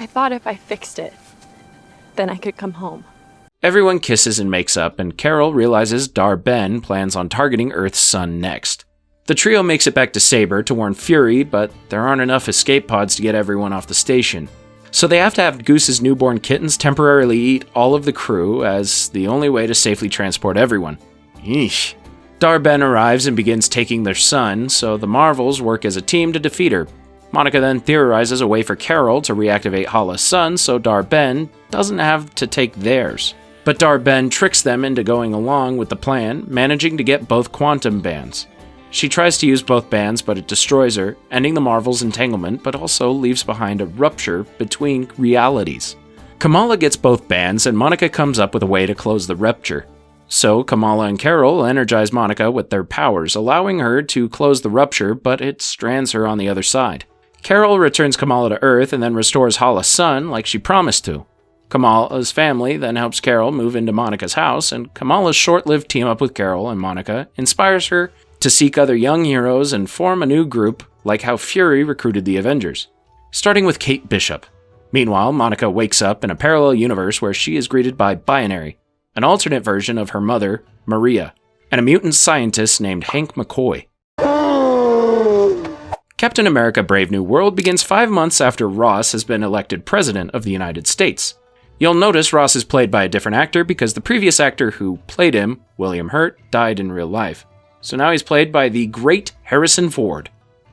I thought if I fixed it, then I could come home. Everyone kisses and makes up, and Carol realizes Dar-Ben plans on targeting Earth's sun next. The trio makes it back to Saber to warn Fury, but there aren't enough escape pods to get everyone off the station. So they have to have Goose's newborn kittens temporarily eat all of the crew as the only way to safely transport everyone. Yeesh. Dar-Ben arrives and begins taking their sun, so the Marvels work as a team to defeat her. Monica then theorizes a way for Carol to reactivate Hala's sun so Dar-Ben doesn't have to take theirs. But Dar-Ben tricks them into going along with the plan, managing to get both quantum bands. She tries to use both bands, but it destroys her, ending the Marvel's entanglement, but also leaves behind a rupture between realities. Kamala gets both bands, and Monica comes up with a way to close the rupture. So Kamala and Carol energize Monica with their powers, allowing her to close the rupture, but it strands her on the other side. Carol returns Kamala to Earth and then restores Hala's sun like she promised to. Kamala's family then helps Carol move into Monica's house, and Kamala's short-lived team-up with Carol and Monica inspires her to seek other young heroes and form a new group like how Fury recruited the Avengers, starting with Kate Bishop. Meanwhile, Monica wakes up in a parallel universe where she is greeted by Binary, an alternate version of her mother, Maria, and a mutant scientist named Hank McCoy. Captain America Brave New World begins 5 months after Ross has been elected President of the United States. You'll notice Ross is played by a different actor because the previous actor who played him, William Hurt, died in real life. So now he's played by the great Harrison Ford.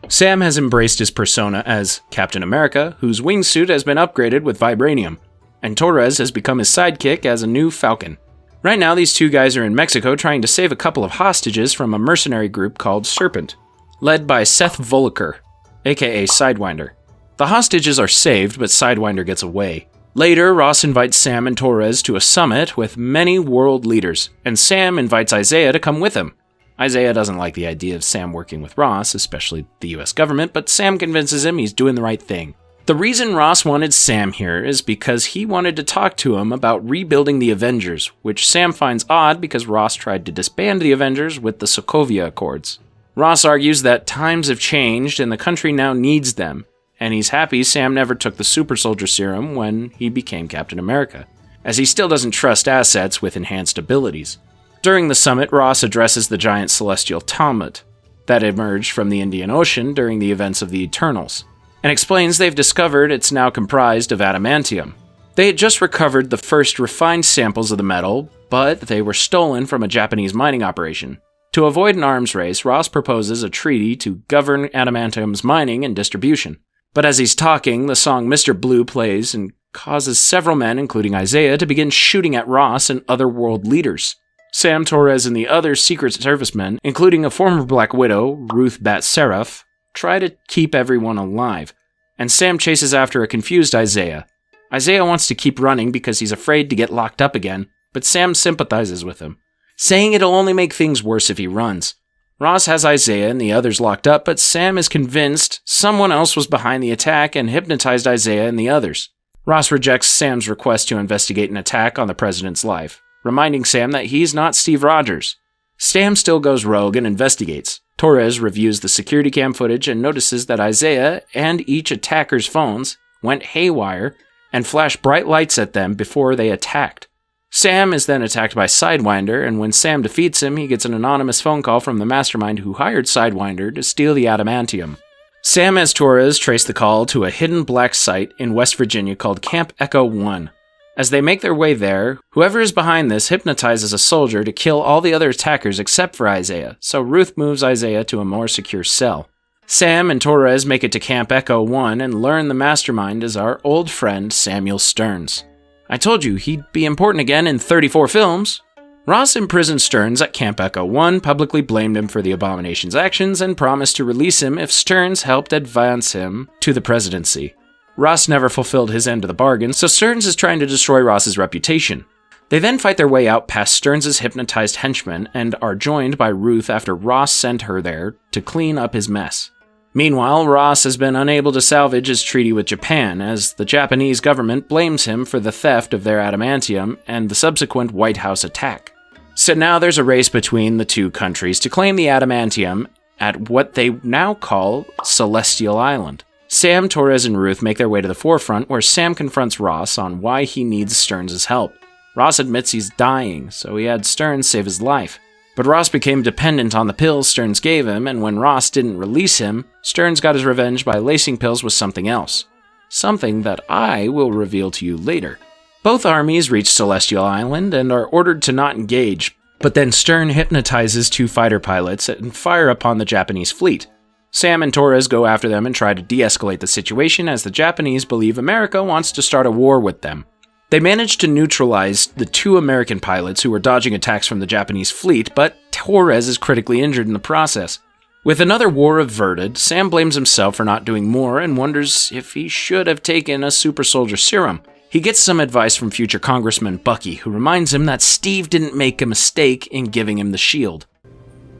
Sam has embraced his persona as Captain America, whose wingsuit has been upgraded with vibranium, and Torres has become his sidekick as a new Falcon. Right now, these two guys are in Mexico trying to save a couple of hostages from a mercenary group called Serpent, led by Seth Volker, aka Sidewinder. The hostages are saved, but Sidewinder gets away. Later, Ross invites Sam and Torres to a summit with many world leaders, and Sam invites Isaiah to come with him. Isaiah doesn't like the idea of Sam working with Ross, especially the US government, but Sam convinces him he's doing the right thing. The reason Ross wanted Sam here is because he wanted to talk to him about rebuilding the Avengers, which Sam finds odd because Ross tried to disband the Avengers with the Sokovia Accords. Ross argues that times have changed and the country now needs them, and he's happy Sam never took the super soldier serum when he became Captain America, as he still doesn't trust assets with enhanced abilities. During the summit, Ross addresses the giant celestial Talmud that emerged from the Indian Ocean during the events of the Eternals, and explains they've discovered it's now comprised of adamantium. They had just recovered the first refined samples of the metal, but they were stolen from a Japanese mining operation. To avoid an arms race, Ross proposes a treaty to govern adamantium's mining and distribution. But as he's talking, the song Mr. Blue plays and causes several men, including Isaiah, to begin shooting at Ross and other world leaders. Sam, Torres, and the other Secret Servicemen, including a former Black Widow, Ruth Bat Seraph, try to keep everyone alive, and Sam chases after a confused Isaiah. Isaiah wants to keep running because he's afraid to get locked up again, but Sam sympathizes with him, saying it'll only make things worse if he runs. Ross has Isaiah and the others locked up, but Sam is convinced someone else was behind the attack and hypnotized Isaiah and the others. Ross rejects Sam's request to investigate an attack on the president's life, reminding Sam that he's not Steve Rogers. Sam still goes rogue and investigates. Torres reviews the security cam footage and notices that Isaiah and each attacker's phones went haywire and flashed bright lights at them before they attacked. Sam is then attacked by Sidewinder, and when Sam defeats him, he gets an anonymous phone call from the mastermind who hired Sidewinder to steal the adamantium. Sam has Torres trace the call to a hidden black site in West Virginia called Camp Echo 1. As they make their way there, whoever is behind this hypnotizes a soldier to kill all the other attackers except for Isaiah, so Ruth moves Isaiah to a more secure cell. Sam and Torres make it to Camp Echo 1 and learn the mastermind is our old friend Samuel Stearns. I told you he'd be important again in 34 films. Ross imprisoned Stearns at Camp Echo 1, publicly blamed him for the Abomination's actions, and promised to release him if Stearns helped advance him to the presidency. Ross never fulfilled his end of the bargain, so Stearns is trying to destroy Ross's reputation. They then fight their way out past Stearns' hypnotized henchmen and are joined by Ruth after Ross sent her there to clean up his mess. Meanwhile, Ross has been unable to salvage his treaty with Japan, as the Japanese government blames him for the theft of their adamantium and the subsequent White House attack. So now there's a race between the two countries to claim the adamantium at what they now call Celestial Island. Sam, Torres, and Ruth make their way to the forefront, where Sam confronts Ross on why he needs Stearns' help. Ross admits he's dying, so he had Stearns save his life. But Ross became dependent on the pills Stearns gave him, and when Ross didn't release him, Stearns got his revenge by lacing pills with something else. Something that I will reveal to you later. Both armies reach Celestial Island and are ordered to not engage, but then Stearns hypnotizes two fighter pilots and fire upon the Japanese fleet. Sam and Torres go after them and try to de-escalate the situation, as the Japanese believe America wants to start a war with them. They manage to neutralize the two American pilots who were dodging attacks from the Japanese fleet, but Torres is critically injured in the process. With another war averted, Sam blames himself for not doing more and wonders if he should have taken a super soldier serum. He gets some advice from future Congressman Bucky, who reminds him that Steve didn't make a mistake in giving him the shield.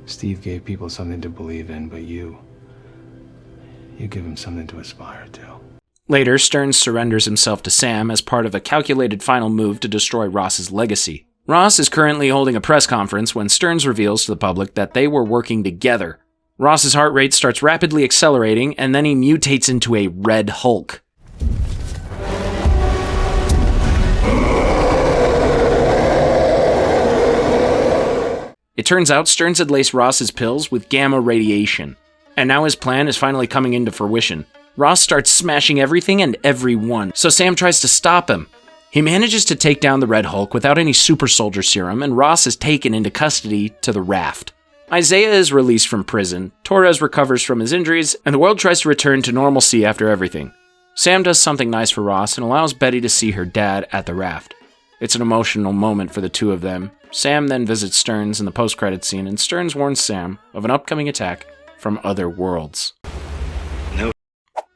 Steve gave people something to believe in, but you give him something to aspire to. Later, Stearns surrenders himself to Sam as part of a calculated final move to destroy Ross's legacy. Ross is currently holding a press conference when Stearns reveals to the public that they were working together. Ross's heart rate starts rapidly accelerating, and then he mutates into a Red Hulk. It turns out Stearns had laced Ross's pills with gamma radiation, and now his plan is finally coming into fruition. Ross starts smashing everything and everyone, so Sam tries to stop him. He manages to take down the Red Hulk without any super soldier serum, and Ross is taken into custody to the raft. Isaiah is released from prison, Torres recovers from his injuries, and the world tries to return to normalcy after everything. Sam does something nice for Ross and allows Betty to see her dad at the raft. It's an emotional moment for the two of them. Sam then visits Stearns in the post-credits scene, and Stearns warns Sam of an upcoming attack from other worlds.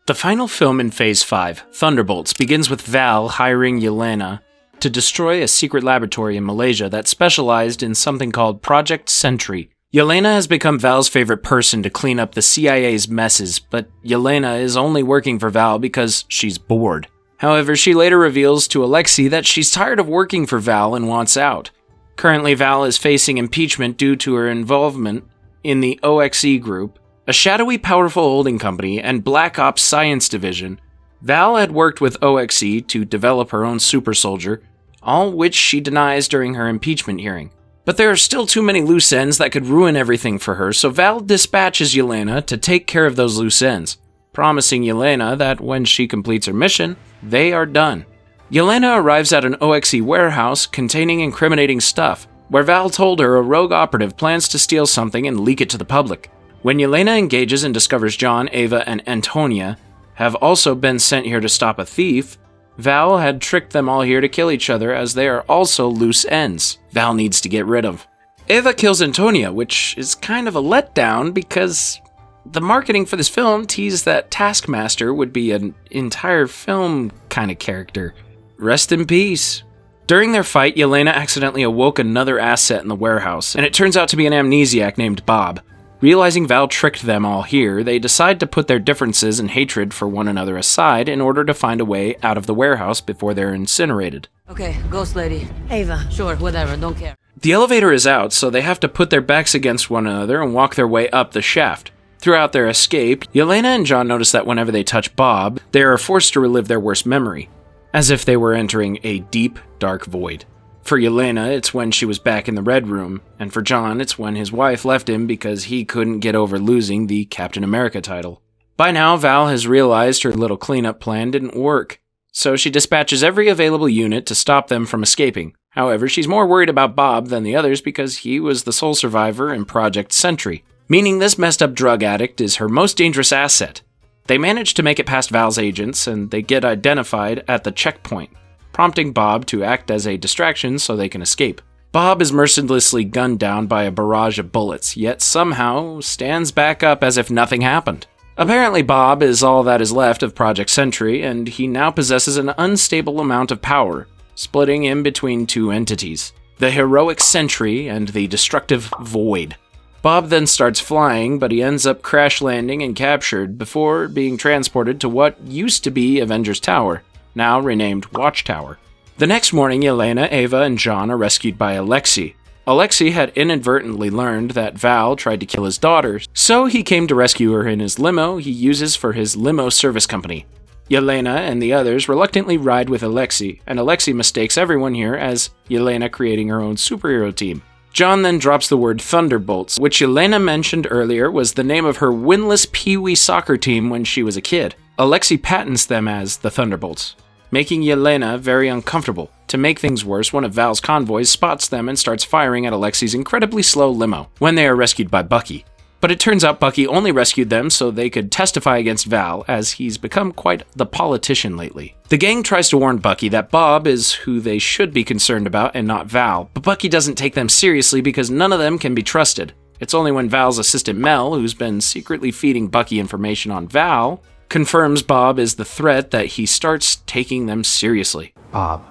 The final film in Phase 5, Thunderbolts, begins with Val hiring Yelena to destroy a secret laboratory in Malaysia that specialized in something called Project Sentry. Yelena has become Val's favorite person to clean up the CIA's messes, but Yelena is only working for Val because she's bored. However, she later reveals to Alexei that she's tired of working for Val and wants out. Currently, Val is facing impeachment due to her involvement in the OXE Group, a shadowy, powerful holding company and Black Ops Science Division. Val had worked with OXE to develop her own super soldier, all which she denies during her impeachment hearing. But there are still too many loose ends that could ruin everything for her, so Val dispatches Yelena to take care of those loose ends, promising Yelena that when she completes her mission, they are done. Yelena arrives at an OXE warehouse containing incriminating stuff, where Val told her a rogue operative plans to steal something and leak it to the public. When Yelena engages and discovers John, Ava, and Antonia have also been sent here to stop a thief, Val had tricked them all here to kill each other as they are also loose ends Val needs to get rid of. Ava kills Antonia, which is kind of a letdown because the marketing for this film teased that Taskmaster would be an entire film kind of character. Rest in peace. During their fight, Yelena accidentally awoke another asset in the warehouse, and it turns out to be an amnesiac named Bob. Realizing Val tricked them all here, they decide to put their differences and hatred for one another aside in order to find a way out of the warehouse before they're incinerated. Okay, Ghost Lady. Ava. Sure, whatever, don't care. The elevator is out, so they have to put their backs against one another and walk their way up the shaft. Throughout their escape, Yelena and John notice that whenever they touch Bob, they are forced to relive their worst memory, as if they were entering a deep, dark void. For Yelena, it's when she was back in the Red Room, and for John, it's when his wife left him because he couldn't get over losing the Captain America title. By now, Val has realized her little cleanup plan didn't work, so she dispatches every available unit to stop them from escaping. However, she's more worried about Bob than the others because he was the sole survivor in Project Sentry, meaning this messed up drug addict is her most dangerous asset. They manage to make it past Val's agents, and they get identified at the checkpoint, prompting Bob to act as a distraction so they can escape. Bob is mercilessly gunned down by a barrage of bullets, yet somehow stands back up as if nothing happened. Apparently Bob is all that is left of Project Sentry, and he now possesses an unstable amount of power, splitting in between two entities, the heroic Sentry and the destructive Void. Bob then starts flying, but he ends up crash landing and captured before being transported to what used to be Avengers Tower, now renamed Watchtower. The next morning, Yelena, Ava, and John are rescued by Alexei. Alexei had inadvertently learned that Val tried to kill his daughter, so he came to rescue her in his limo he uses for his limo service company. Yelena and the others reluctantly ride with Alexei, and Alexei mistakes everyone here as Yelena creating her own superhero team. John then drops the word Thunderbolts, which Yelena mentioned earlier was the name of her winless Pee-wee soccer team when she was a kid. Alexei patents them as the Thunderbolts, making Yelena very uncomfortable. To make things worse, one of Val's convoys spots them and starts firing at Alexei's incredibly slow limo when they are rescued by Bucky. But it turns out Bucky only rescued them so they could testify against Val, as he's become quite the politician lately. The gang tries to warn Bucky that Bob is who they should be concerned about and not Val, but Bucky doesn't take them seriously because none of them can be trusted. It's only when Val's assistant Mel, who's been secretly feeding Bucky information on Val, confirms Bob is the threat that he starts taking them seriously. Bob.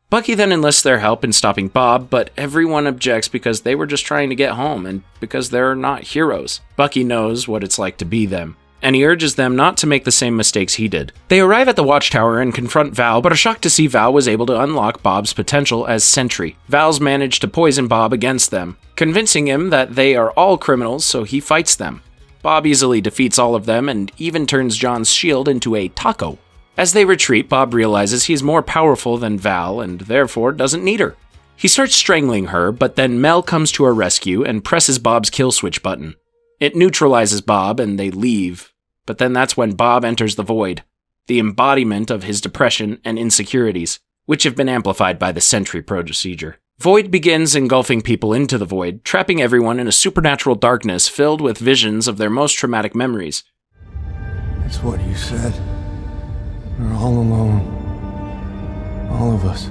Bucky then enlists their help in stopping Bob, but everyone objects because they were just trying to get home and because they're not heroes. Bucky knows what it's like to be them, and he urges them not to make the same mistakes he did. They arrive at the Watchtower and confront Val, but are shocked to see Val was able to unlock Bob's potential as Sentry. Val's managed to poison Bob against them, convincing him that they are all criminals, so he fights them. Bob easily defeats all of them and even turns John's shield into a taco. As they retreat, Bob realizes he's more powerful than Val and therefore doesn't need her. He starts strangling her, but then Mel comes to her rescue and presses Bob's kill switch button. It neutralizes Bob and they leave, but then that's when Bob enters the Void, the embodiment of his depression and insecurities, which have been amplified by the Sentry procedure. Void begins engulfing people into the Void, trapping everyone in a supernatural darkness filled with visions of their most traumatic memories. That's what you said. We're all alone. All of us.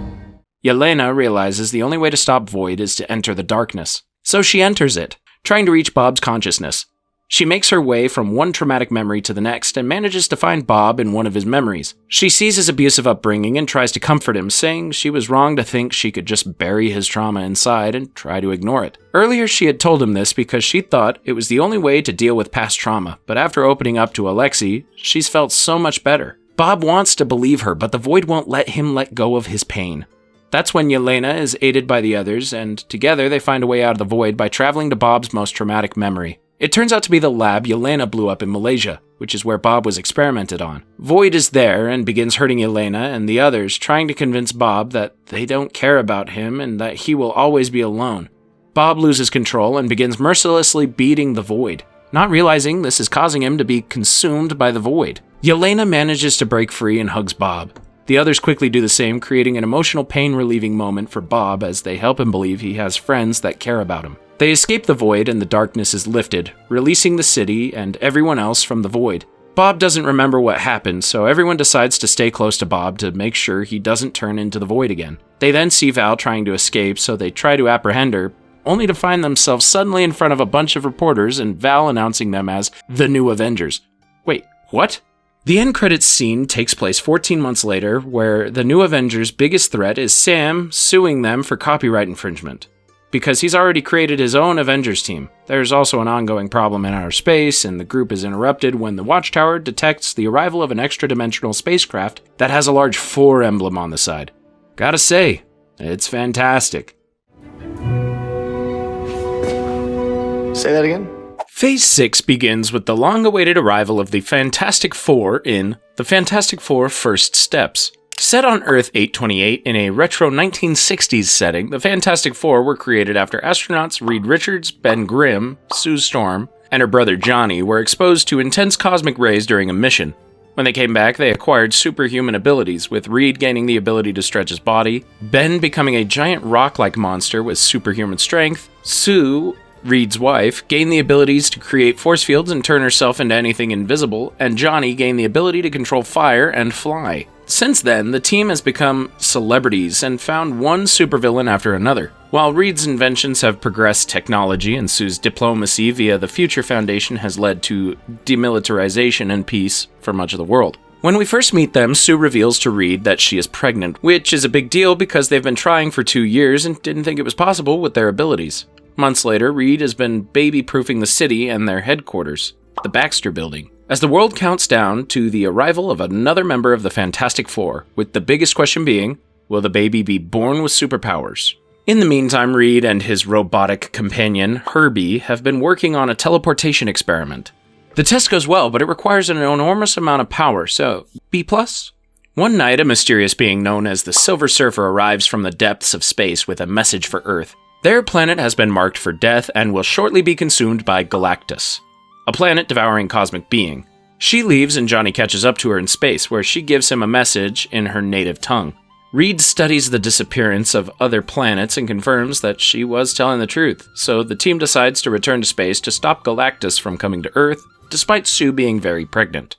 Yelena realizes the only way to stop Void is to enter the darkness, so she enters it, trying to reach Bob's consciousness. She makes her way from one traumatic memory to the next and manages to find Bob in one of his memories. She sees his abusive upbringing and tries to comfort him, saying she was wrong to think she could just bury his trauma inside and try to ignore it. Earlier, she had told him this because she thought it was the only way to deal with past trauma, but after opening up to Alexei, she's felt so much better. Bob wants to believe her, but the void won't let him let go of his pain. That's when Yelena is aided by the others, and together they find a way out of the void by traveling to Bob's most traumatic memory. It turns out to be the lab Yelena blew up in Malaysia, which is where Bob was experimented on. Void is there and begins hurting Yelena and the others, trying to convince Bob that they don't care about him and that he will always be alone. Bob loses control and begins mercilessly beating the void, not realizing this is causing him to be consumed by the void. Yelena manages to break free and hugs Bob. The others quickly do the same, creating an emotional pain-relieving moment for Bob as they help him believe he has friends that care about him. They escape the void and the darkness is lifted, releasing the city and everyone else from the void. Bob doesn't remember what happened, so everyone decides to stay close to Bob to make sure he doesn't turn into the void again. They then see Val trying to escape, so they try to apprehend her, only to find themselves suddenly in front of a bunch of reporters and Val announcing them as the new Avengers. Wait, what? The end credits scene takes place 14 months later, where the new Avengers' biggest threat is Sam suing them for copyright infringement, because he's already created his own Avengers team. There's also an ongoing problem in outer space, and the group is interrupted when the Watchtower detects the arrival of an extra-dimensional spacecraft that has a large 4 emblem on the side. Gotta say, it's fantastic. Say that again? Phase 6 begins with the long-awaited arrival of the Fantastic Four in The Fantastic Four First Steps. Set on Earth 828 in a retro 1960s setting, the Fantastic Four were created after astronauts Reed Richards, Ben Grimm, Sue Storm, and her brother Johnny were exposed to intense cosmic rays during a mission. When they came back, they acquired superhuman abilities, with Reed gaining the ability to stretch his body, Ben becoming a giant rock-like monster with superhuman strength, Sue, Reed's wife, gained the abilities to create force fields and turn herself into anything invisible, and Johnny gained the ability to control fire and fly. Since then, the team has become celebrities and found one supervillain after another. While Reed's inventions have progressed technology and Sue's diplomacy via the Future Foundation has led to demilitarization and peace for much of the world. When we first meet them, Sue reveals to Reed that she is pregnant, which is a big deal because they've been trying for 2 years and didn't think it was possible with their abilities. Months later, Reed has been baby-proofing the city and their headquarters, the Baxter Building, as the world counts down to the arrival of another member of the Fantastic Four, with the biggest question being, will the baby be born with superpowers? In the meantime, Reed and his robotic companion, Herbie, have been working on a teleportation experiment. The test goes well, but it requires an enormous amount of power, so B+? One night, a mysterious being known as the Silver Surfer arrives from the depths of space with a message for Earth. Their planet has been marked for death and will shortly be consumed by Galactus, a planet-devouring cosmic being. She leaves and Johnny catches up to her in space, where she gives him a message in her native tongue. Reed studies the disappearance of other planets and confirms that she was telling the truth, so the team decides to return to space to stop Galactus from coming to Earth, despite Sue being very pregnant.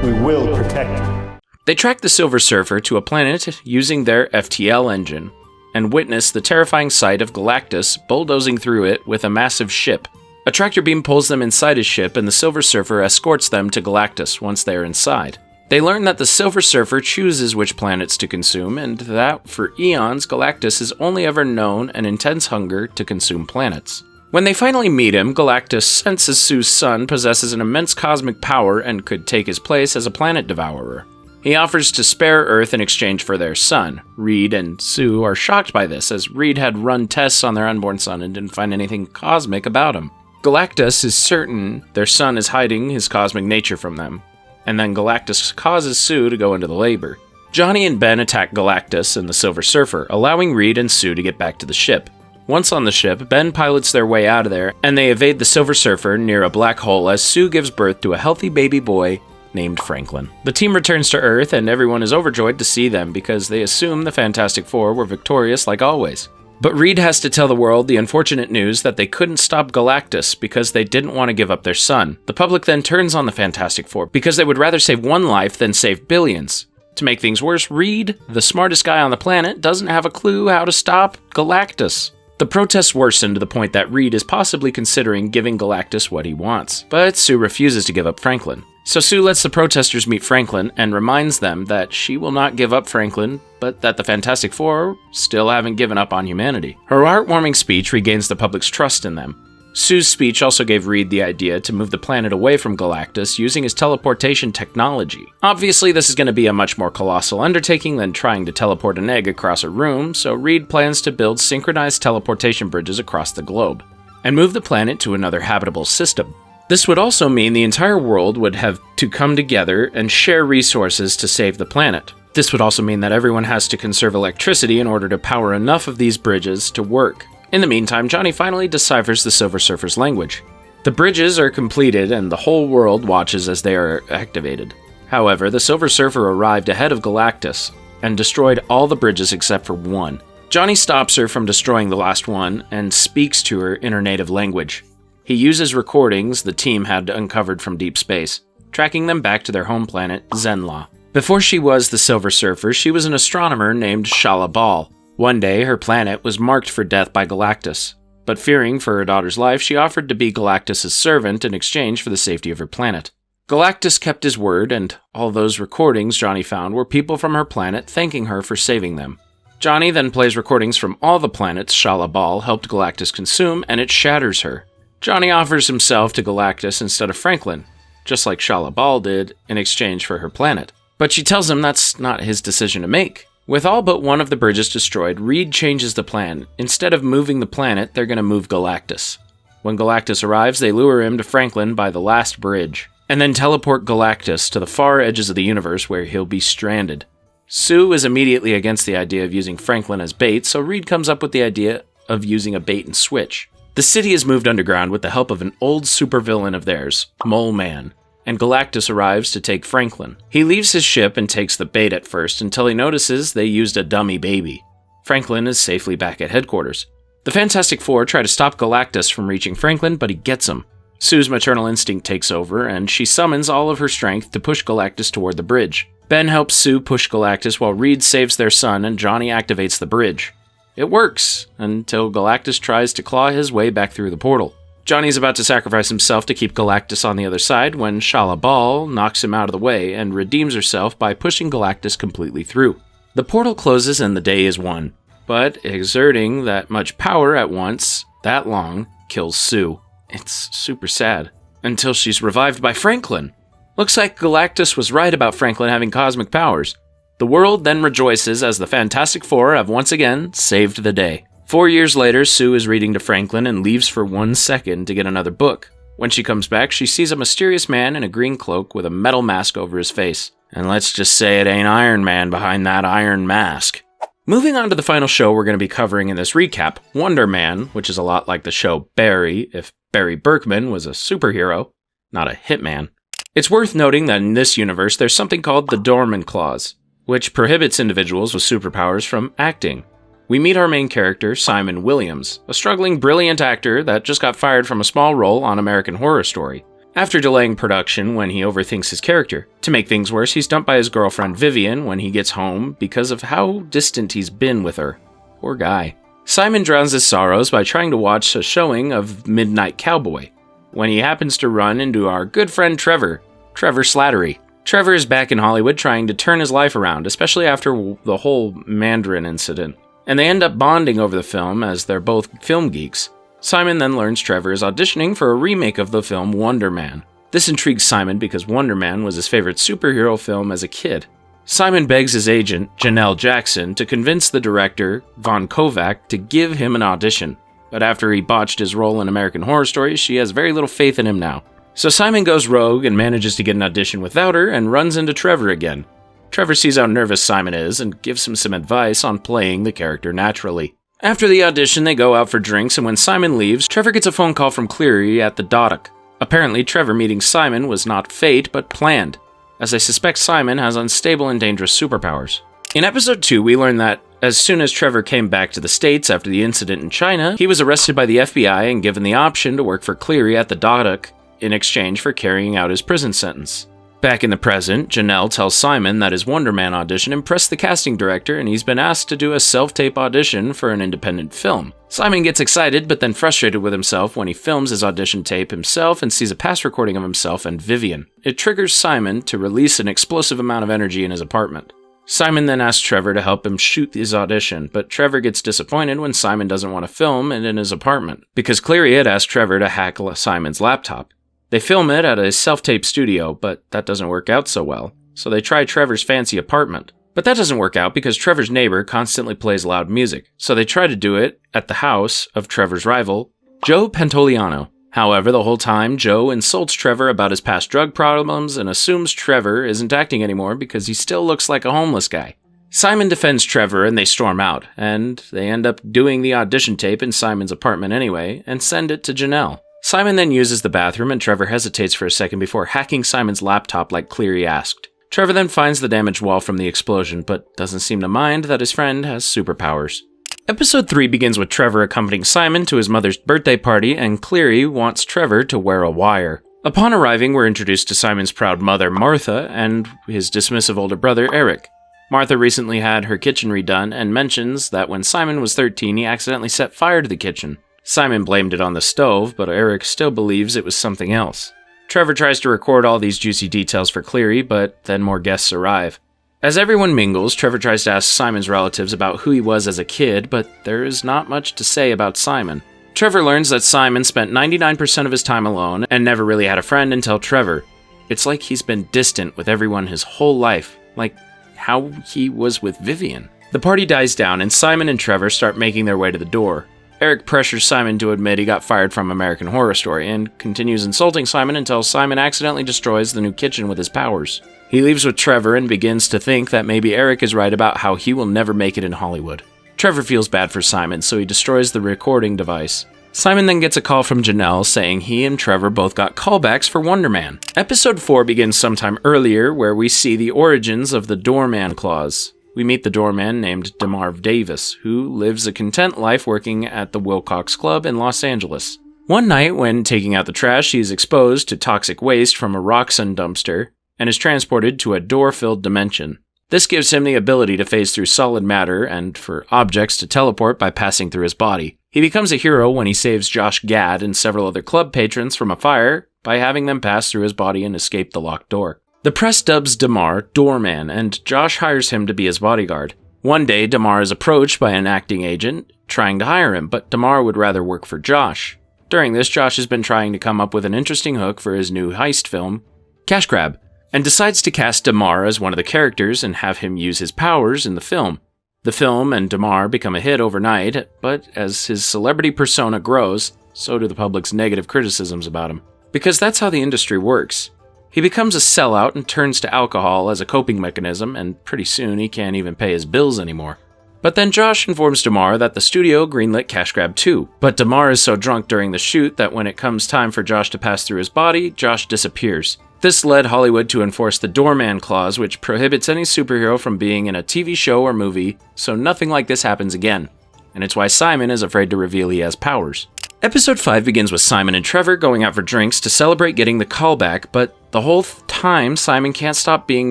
We will protect you. They track the Silver Surfer to a planet using their FTL engine, and witness the terrifying sight of Galactus bulldozing through it with a massive ship. A tractor beam pulls them inside his ship, and the Silver Surfer escorts them to Galactus once they are inside. They learn that the Silver Surfer chooses which planets to consume, and that, for eons, Galactus has only ever known an intense hunger to consume planets. When they finally meet him, Galactus senses Sue's son possesses an immense cosmic power and could take his place as a planet devourer. He offers to spare Earth in exchange for their son. Reed and Sue are shocked by this, as Reed had run tests on their unborn son and didn't find anything cosmic about him. Galactus is certain their son is hiding his cosmic nature from them, and then Galactus causes Sue to go into the labor. Johnny and Ben attack Galactus and the Silver Surfer, allowing Reed and Sue to get back to the ship. Once on the ship, Ben pilots their way out of there, and they evade the Silver Surfer near a black hole as Sue gives birth to a healthy baby boy named Franklin. The team returns to Earth, and everyone is overjoyed to see them because they assume the Fantastic Four were victorious like always. But Reed has to tell the world the unfortunate news that they couldn't stop Galactus because they didn't want to give up their son. The public then turns on the Fantastic Four because they would rather save one life than save billions. To make things worse, Reed, the smartest guy on the planet, doesn't have a clue how to stop Galactus. The protests worsen to the point that Reed is possibly considering giving Galactus what he wants, but Sue refuses to give up Franklin. So Sue lets the protesters meet Franklin and reminds them that she will not give up Franklin, but that the Fantastic Four still haven't given up on humanity. Her heartwarming speech regains the public's trust in them. Sue's speech also gave Reed the idea to move the planet away from Galactus using his teleportation technology. Obviously, this is going to be a much more colossal undertaking than trying to teleport an egg across a room, so Reed plans to build synchronized teleportation bridges across the globe, and move the planet to another habitable system. This would also mean the entire world would have to come together and share resources to save the planet. This would also mean that everyone has to conserve electricity in order to power enough of these bridges to work. In the meantime, Johnny finally deciphers the Silver Surfer's language. The bridges are completed and the whole world watches as they are activated. However, the Silver Surfer arrived ahead of Galactus and destroyed all the bridges except for one. Johnny stops her from destroying the last one and speaks to her in her native language. He uses recordings the team had uncovered from deep space, tracking them back to their home planet, Zenla. Before she was the Silver Surfer, she was an astronomer named Shala Bal. One day, her planet was marked for death by Galactus, but fearing for her daughter's life, she offered to be Galactus' servant in exchange for the safety of her planet. Galactus kept his word, and all those recordings Johnny found were people from her planet thanking her for saving them. Johnny then plays recordings from all the planets Shala Bal helped Galactus consume, and it shatters her. Johnny offers himself to Galactus instead of Franklin, just like Shala Bal did in exchange for her planet. But she tells him that's not his decision to make. With all but one of the bridges destroyed, Reed changes the plan. Instead of moving the planet, they're going to move Galactus. When Galactus arrives, they lure him to Franklin by the last bridge, and then teleport Galactus to the far edges of the universe where he'll be stranded. Sue is immediately against the idea of using Franklin as bait, so Reed comes up with the idea of using a bait and switch. The city is moved underground with the help of an old supervillain of theirs, Mole Man, and Galactus arrives to take Franklin. He leaves his ship and takes the bait at first until he notices they used a dummy baby. Franklin is safely back at headquarters. The Fantastic Four try to stop Galactus from reaching Franklin, but he gets him. Sue's maternal instinct takes over, and she summons all of her strength to push Galactus toward the bridge. Ben helps Sue push Galactus while Reed saves their son and Johnny activates the bridge. It works, until Galactus tries to claw his way back through the portal. Johnny's about to sacrifice himself to keep Galactus on the other side when Shala Bal knocks him out of the way and redeems herself by pushing Galactus completely through. The portal closes and the day is won, but exerting that much power at once, that long, kills Sue. It's super sad. Until she's revived by Franklin. Looks like Galactus was right about Franklin having cosmic powers. The world then rejoices as the Fantastic Four have once again saved the day. 4 years later, Sue is reading to Franklin and leaves for 1 second to get another book. When she comes back, she sees a mysterious man in a green cloak with a metal mask over his face. And let's just say it ain't Iron Man behind that iron mask. Moving on to the final show we're going to be covering in this recap, Wonder Man, which is a lot like the show Barry, if Barry Berkman was a superhero, not a hitman. It's worth noting that in this universe, there's something called the Dorman Clause, which prohibits individuals with superpowers from acting. We meet our main character, Simon Williams, a struggling, brilliant actor that just got fired from a small role on American Horror Story, after delaying production when he overthinks his character. To make things worse, he's dumped by his girlfriend Vivian when he gets home because of how distant he's been with her. Poor guy. Simon drowns his sorrows by trying to watch a showing of Midnight Cowboy, when he happens to run into our good friend Trevor Slattery. Trevor is back in Hollywood trying to turn his life around, especially after the whole Mandarin incident. And they end up bonding over the film as they're both film geeks. Simon then learns Trevor is auditioning for a remake of the film Wonder Man. This intrigues Simon because Wonder Man was his favorite superhero film as a kid. Simon begs his agent, Janelle Jackson, to convince the director, Von Kovac, to give him an audition. But after he botched his role in American Horror Story, she has very little faith in him now. So Simon goes rogue and manages to get an audition without her and runs into Trevor again. Trevor sees how nervous Simon is and gives him some advice on playing the character naturally. After the audition, they go out for drinks, and when Simon leaves, Trevor gets a phone call from Cleary at the Doddock. Apparently, Trevor meeting Simon was not fate, but planned, as they suspect Simon has unstable and dangerous superpowers. In episode 2, we learn that as soon as Trevor came back to the States after the incident in China, he was arrested by the FBI and given the option to work for Cleary at the Doddock in exchange for carrying out his prison sentence. Back in the present, Janelle tells Simon that his Wonder Man audition impressed the casting director and he's been asked to do a self-tape audition for an independent film. Simon gets excited but then frustrated with himself when he films his audition tape himself and sees a past recording of himself and Vivian. It triggers Simon to release an explosive amount of energy in his apartment. Simon then asks Trevor to help him shoot his audition, but Trevor gets disappointed when Simon doesn't want to film it in his apartment, because Cleary had asked Trevor to hack Simon's laptop. They film it at a self-tape studio, but that doesn't work out so well, so they try Trevor's fancy apartment. But that doesn't work out because Trevor's neighbor constantly plays loud music, so they try to do it at the house of Trevor's rival, Joe Pantoliano. However, the whole time, Joe insults Trevor about his past drug problems and assumes Trevor isn't acting anymore because he still looks like a homeless guy. Simon defends Trevor and they storm out, and they end up doing the audition tape in Simon's apartment anyway, and send it to Janelle. Simon then uses the bathroom and Trevor hesitates for a second before hacking Simon's laptop like Cleary asked. Trevor then finds the damaged wall from the explosion, but doesn't seem to mind that his friend has superpowers. Episode 3 begins with Trevor accompanying Simon to his mother's birthday party, and Cleary wants Trevor to wear a wire. Upon arriving, we're introduced to Simon's proud mother, Martha, and his dismissive older brother, Eric. Martha recently had her kitchen redone and mentions that when Simon was 13, he accidentally set fire to the kitchen. Simon blamed it on the stove, but Eric still believes it was something else. Trevor tries to record all these juicy details for Cleary, but then more guests arrive. As everyone mingles, Trevor tries to ask Simon's relatives about who he was as a kid, but there is not much to say about Simon. Trevor learns that Simon spent 99% of his time alone and never really had a friend until Trevor. It's like he's been distant with everyone his whole life, like how he was with Vivian. The party dies down and Simon and Trevor start making their way to the door. Eric pressures Simon to admit he got fired from American Horror Story and continues insulting Simon until Simon accidentally destroys the new kitchen with his powers. He leaves with Trevor and begins to think that maybe Eric is right about how he will never make it in Hollywood. Trevor feels bad for Simon, so he destroys the recording device. Simon then gets a call from Janelle saying he and Trevor both got callbacks for Wonder Man. Episode 4 begins sometime earlier where we see the origins of the Doorman clause. We meet the doorman named DeMarv Davis, who lives a content life working at the Wilcox Club in Los Angeles. One night, when taking out the trash, he is exposed to toxic waste from a Roxxon dumpster and is transported to a door-filled dimension. This gives him the ability to phase through solid matter and for objects to teleport by passing through his body. He becomes a hero when he saves Josh Gad and several other club patrons from a fire by having them pass through his body and escape the locked door. The press dubs DeMar Doorman, and Josh hires him to be his bodyguard. One day, DeMar is approached by an acting agent trying to hire him, but DeMar would rather work for Josh. During this, Josh has been trying to come up with an interesting hook for his new heist film, Cash Grab, and decides to cast DeMar as one of the characters and have him use his powers in the film. The film and DeMar become a hit overnight, but as his celebrity persona grows, so do the public's negative criticisms about him. Because that's how the industry works. He becomes a sellout and turns to alcohol as a coping mechanism, and pretty soon he can't even pay his bills anymore. But then Josh informs DeMar that the studio greenlit Cash Grab 2, but DeMar is so drunk during the shoot that when it comes time for Josh to pass through his body, Josh disappears. This led Hollywood to enforce the Doorman clause, which prohibits any superhero from being in a TV show or movie, so nothing like this happens again. And it's why Simon is afraid to reveal he has powers. Episode 5 begins with Simon and Trevor going out for drinks to celebrate getting the callback, but the whole time Simon can't stop being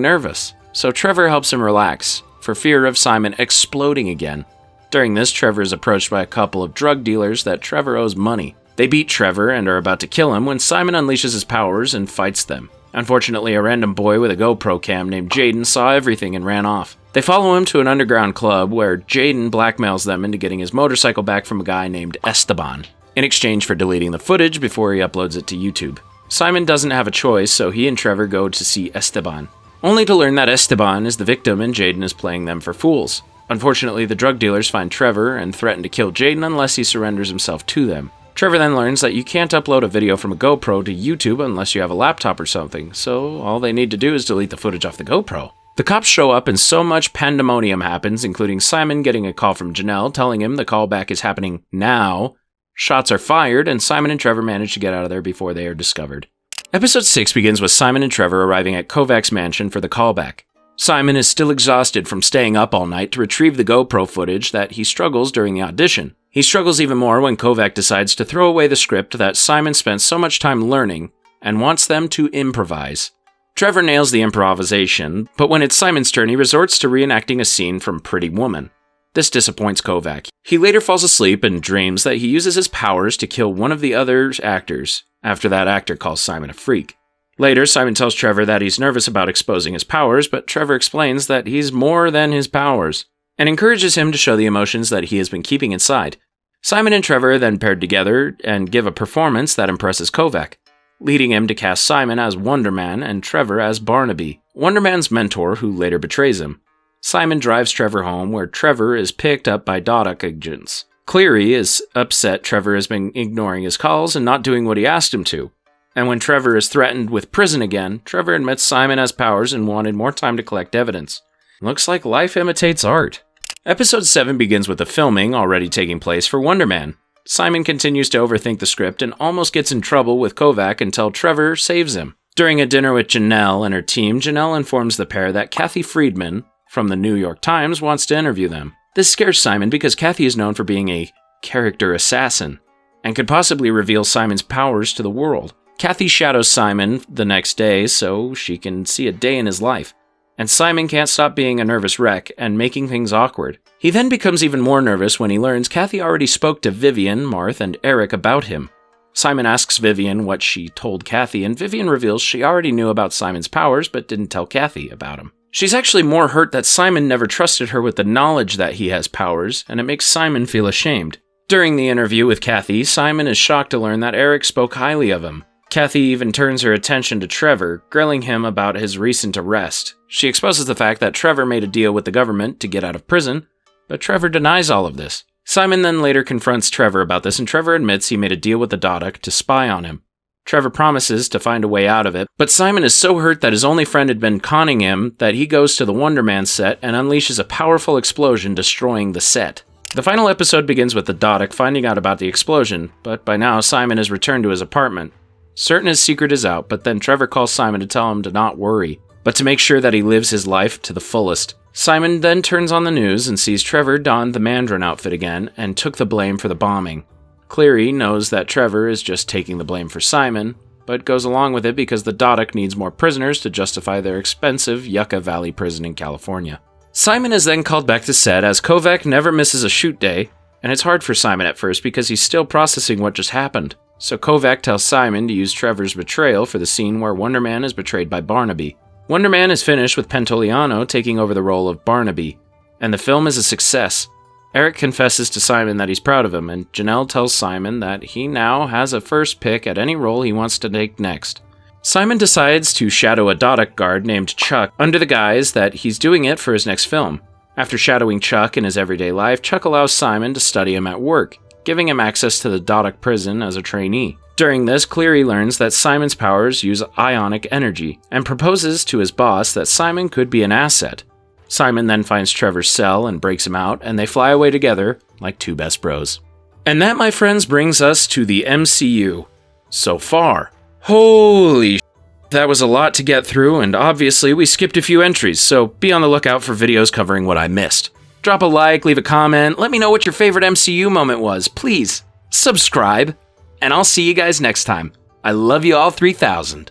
nervous. So Trevor helps him relax, for fear of Simon exploding again. During this, Trevor is approached by a couple of drug dealers that Trevor owes money. They beat Trevor and are about to kill him when Simon unleashes his powers and fights them. Unfortunately, a random boy with a GoPro cam named Jaden saw everything and ran off. They follow him to an underground club where Jaden blackmails them into getting his motorcycle back from a guy named Esteban, in exchange for deleting the footage before he uploads it to YouTube. Simon doesn't have a choice, so he and Trevor go to see Esteban, only to learn that Esteban is the victim and Jaden is playing them for fools. Unfortunately, the drug dealers find Trevor and threaten to kill Jaden unless he surrenders himself to them. Trevor then learns that you can't upload a video from a GoPro to YouTube unless you have a laptop or something, so all they need to do is delete the footage off the GoPro. The cops show up and so much pandemonium happens, including Simon getting a call from Janelle telling him the callback is happening now. Shots are fired, and Simon and Trevor manage to get out of there before they are discovered. Episode 6 begins with Simon and Trevor arriving at Kovac's mansion for the callback. Simon is still exhausted from staying up all night to retrieve the GoPro footage that he struggles during the audition. He struggles even more when Kovac decides to throw away the script that Simon spent so much time learning and wants them to improvise. Trevor nails the improvisation, but when it's Simon's turn, he resorts to reenacting a scene from Pretty Woman. This disappoints Kovac. He later falls asleep and dreams that he uses his powers to kill one of the other actors, after that actor calls Simon a freak. Later, Simon tells Trevor that he's nervous about exposing his powers, but Trevor explains that he's more than his powers, and encourages him to show the emotions that he has been keeping inside. Simon and Trevor are then paired together and give a performance that impresses Kovac, leading him to cast Simon as Wonder Man and Trevor as Barnaby, Wonder Man's mentor who later betrays him. Simon drives Trevor home, where Trevor is picked up by Dodak agents. Cleary is upset Trevor has been ignoring his calls and not doing what he asked him to. And when Trevor is threatened with prison again, Trevor admits Simon has powers and wanted more time to collect evidence. Looks like life imitates art. Episode 7 begins with the filming already taking place for Wonder Man. Simon continues to overthink the script and almost gets in trouble with Kovac until Trevor saves him. During a dinner with Janelle and her team, Janelle informs the pair that Kathy Friedman from the New York Times wants to interview them. This scares Simon because Kathy is known for being a character assassin and could possibly reveal Simon's powers to the world. Kathy shadows Simon the next day so she can see a day in his life, and Simon can't stop being a nervous wreck and making things awkward. He then becomes even more nervous when he learns Kathy already spoke to Vivian, Marth, and Eric about him. Simon asks Vivian what she told Kathy, and Vivian reveals she already knew about Simon's powers but didn't tell Kathy about him. She's actually more hurt that Simon never trusted her with the knowledge that he has powers, and it makes Simon feel ashamed. During the interview with Kathy, Simon is shocked to learn that Eric spoke highly of him. Kathy even turns her attention to Trevor, grilling him about his recent arrest. She exposes the fact that Trevor made a deal with the government to get out of prison, but Trevor denies all of this. Simon then later confronts Trevor about this, and Trevor admits he made a deal with the Dodak to spy on him. Trevor promises to find a way out of it, but Simon is so hurt that his only friend had been conning him that he goes to the Wonder Man set and unleashes a powerful explosion, destroying the set. The final episode begins with the Dodak finding out about the explosion, but by now Simon has returned to his apartment. Certain his secret is out, but then Trevor calls Simon to tell him to not worry, but to make sure that he lives his life to the fullest. Simon then turns on the news and sees Trevor donned the Mandarin outfit again and took the blame for the bombing. Cleary knows that Trevor is just taking the blame for Simon, but goes along with it because the Dodak needs more prisoners to justify their expensive Yucca Valley prison in California. Simon is then called back to set as Kovac never misses a shoot day, and it's hard for Simon at first because he's still processing what just happened. So Kovac tells Simon to use Trevor's betrayal for the scene where Wonder Man is betrayed by Barnaby. Wonder Man is finished with Pantoliano taking over the role of Barnaby, and the film is a success. Eric confesses to Simon that he's proud of him, and Janelle tells Simon that he now has a first pick at any role he wants to take next. Simon decides to shadow a Dodak guard named Chuck under the guise that he's doing it for his next film. After shadowing Chuck in his everyday life, Chuck allows Simon to study him at work, giving him access to the Dodak prison as a trainee. During this, Cleary learns that Simon's powers use ionic energy, and proposes to his boss that Simon could be an asset. Simon then finds Trevor's cell and breaks him out, and they fly away together like two best bros. And that, my friends, brings us to the MCU. So far. Holy that was a lot to get through, and obviously we skipped a few entries, so be on the lookout for videos covering what I missed. Drop a like, leave a comment, let me know what your favorite MCU moment was, please. Subscribe, and I'll see you guys next time. I love you all 3000.